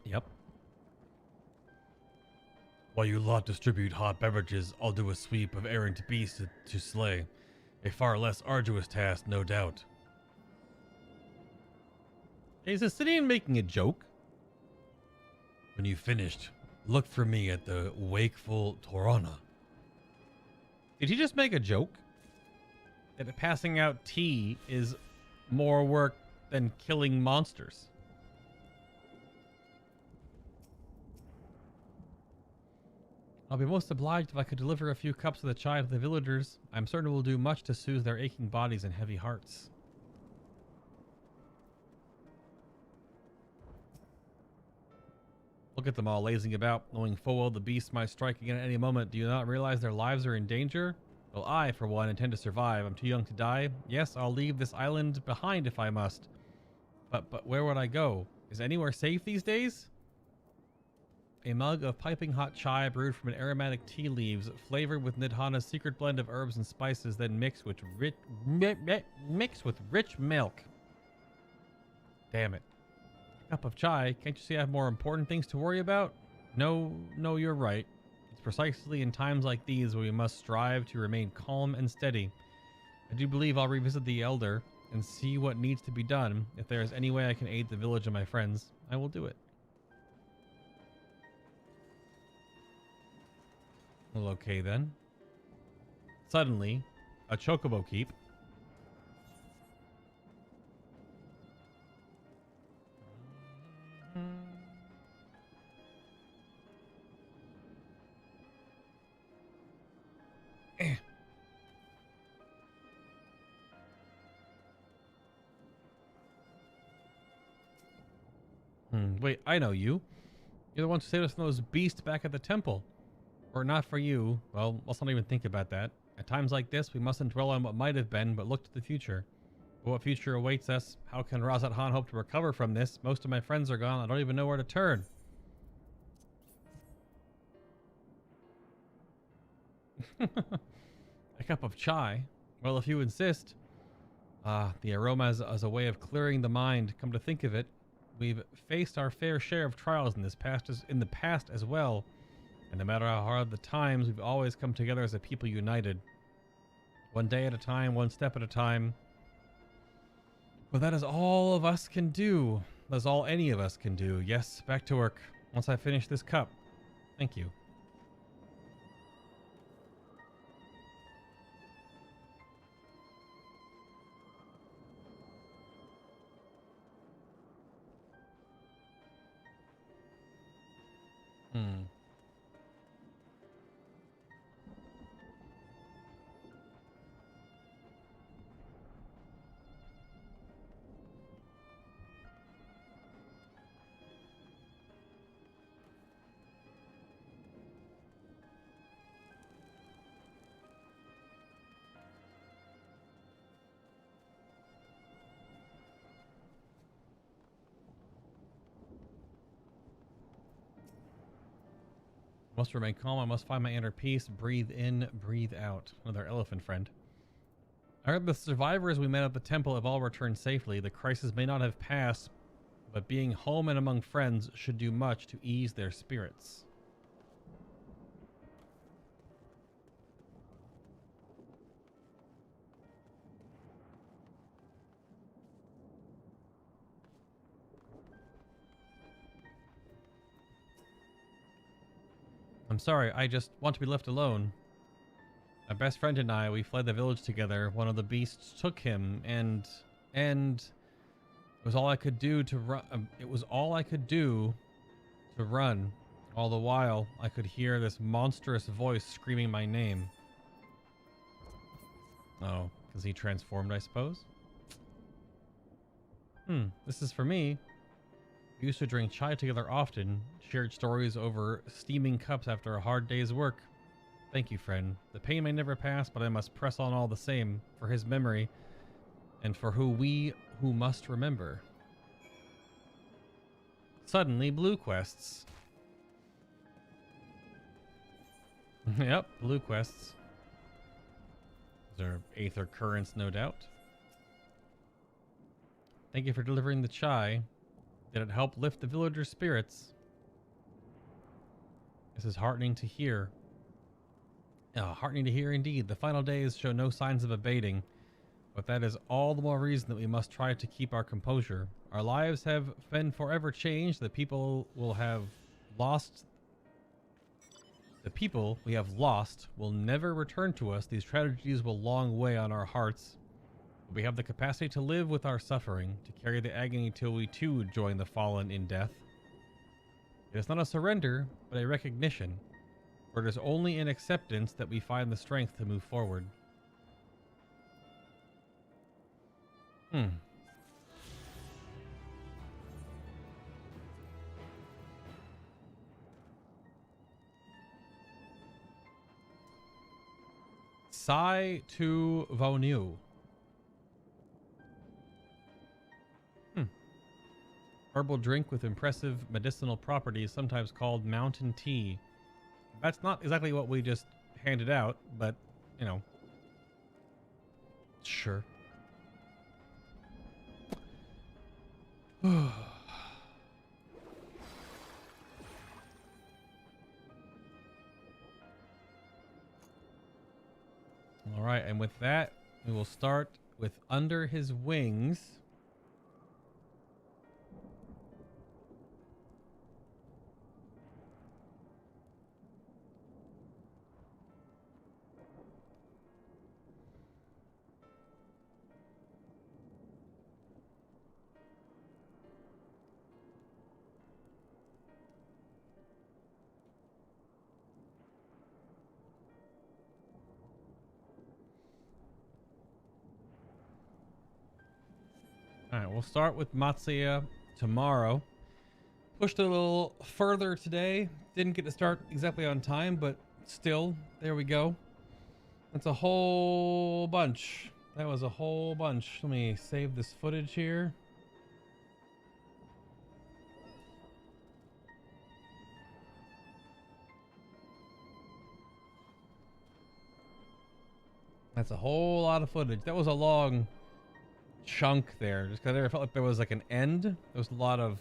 Yep. While you lot distribute hot beverages, I'll do a sweep of errant beasts to slay. A far less arduous task, no doubt. Is Acidian making a joke? When you finished, look for me at the wakeful Torana. Did he just make a joke? That passing out tea is more work than killing monsters? I'll be most obliged if I could deliver a few cups of the chai to the villagers. I'm certain it will do much to soothe their aching bodies and heavy hearts. Look at them all lazing about, knowing full well the beast might strike again at any moment. Do you not realize their lives are in danger? Well, I, for one, intend to survive. I'm too young to die. Yes, I'll leave this island behind if I must. But where would I go? Is anywhere safe these days? A mug of piping hot chai brewed from an aromatic tea leaves, flavored with Nidhana's secret blend of herbs and spices, then mixed with rich milk. Damn it. Cup of chai, can't you see I have more important things to worry about? No, you're right. It's precisely in times like these where we must strive to remain calm and steady. I do believe I'll revisit the Elder and see what needs to be done. If there is any way I can aid the village and my friends, I will do it. Well, okay then. Suddenly, a chocobo keep. Wait, I know you. You're the one who saved us from those beasts back at the temple. Or not for you. Well, let's not even think about that. At times like this, we mustn't dwell on what might have been, but look to the future. But what future awaits us? How can Razat Han hope to recover from this? Most of my friends are gone. I don't even know where to turn. A cup of chai? Well, if you insist. The aroma as a way of clearing the mind. Come to think of it, we've faced our fair share of trials in the past as well. And no matter how hard the times, we've always come together as a people united. One day at a time, one step at a time. Well, that is all of us can do. That's all any of us can do. Yes, back to work. Once I finish this cup. Thank you. Must remain calm. I must find my inner peace. Breathe in, breathe out. Another elephant friend. I heard the survivors we met at the temple have all returned safely. The crisis may not have passed, but being home and among friends should do much to ease their spirits. I'm sorry, I just want to be left alone. My best friend and I, we fled the village together. One of the beasts took him, and it was all I could do to run. It was all I could do to run. All the while, I could hear this monstrous voice screaming my name. Oh, because he transformed, I suppose? This is for me. We used to drink chai together often, shared stories over steaming cups after a hard day's work. Thank you, friend. The pain may never pass, but I must press on all the same, for his memory, and for who must remember. Suddenly, blue quests. Yep, blue quests. These are Aether Currents, no doubt. Thank you for delivering the chai. Did it help lift the villagers' spirits? This is heartening to hear. Heartening to hear indeed. The final days show no signs of abating, but that is all the more reason that we must try to keep our composure. Our lives have been forever changed. The people we have lost will never return to us. These tragedies will long weigh on our hearts. We have the capacity to live with our suffering, to carry the agony till we too join the fallen in death. It is not a surrender, but a recognition, for it is only in acceptance that we find the strength to move forward. Sai to Vonu. Herbal drink with impressive medicinal properties, sometimes called mountain tea. That's not exactly what we just handed out, but, you know. Sure. Alright, and with that, we will start with Under His Wings. Alright, we'll start with Matsuya tomorrow. Pushed a little further today. Didn't get to start exactly on time, but still, there we go. That's a whole bunch. That was a whole bunch. Let me save this footage here. That's a whole lot of footage. That was a long chunk there, just because I never felt like there was like an end. There was a lot of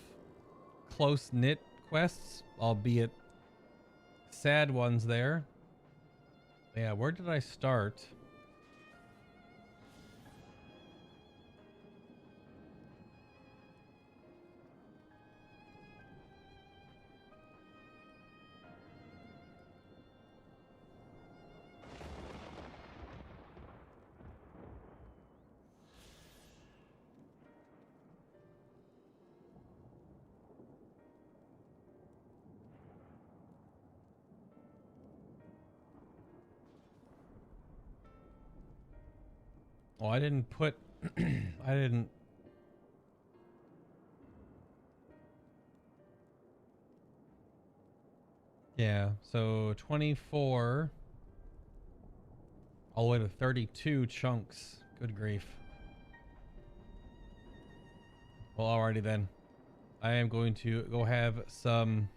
close-knit quests, albeit sad ones there. Yeah, where did I start? Oh, I didn't put, I didn't. Yeah, so 24 all the way to 32 chunks. Good grief. Well, alrighty then. I am going to go have some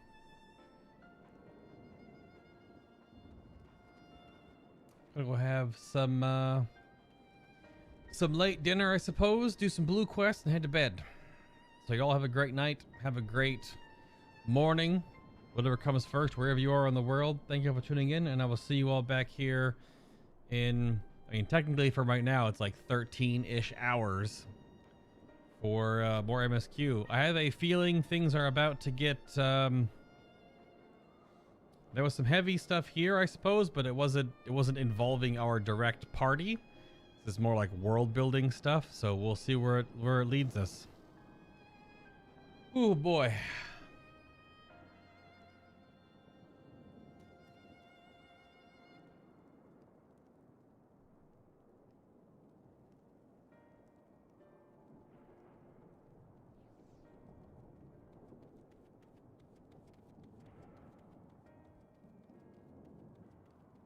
late dinner, I suppose, do some blue quests and head to bed. So y'all have a great night, have a great morning, whatever comes first, wherever you are in the world. Thank you for tuning in, and I will see you all back here in, I mean, technically from right now, it's like 13-ish hours for more MSQ. I have a feeling things are about to get There was some heavy stuff here, I suppose, but it wasn't involving our direct party. This is more like world building stuff, so we'll see where it leads us. Oh boy.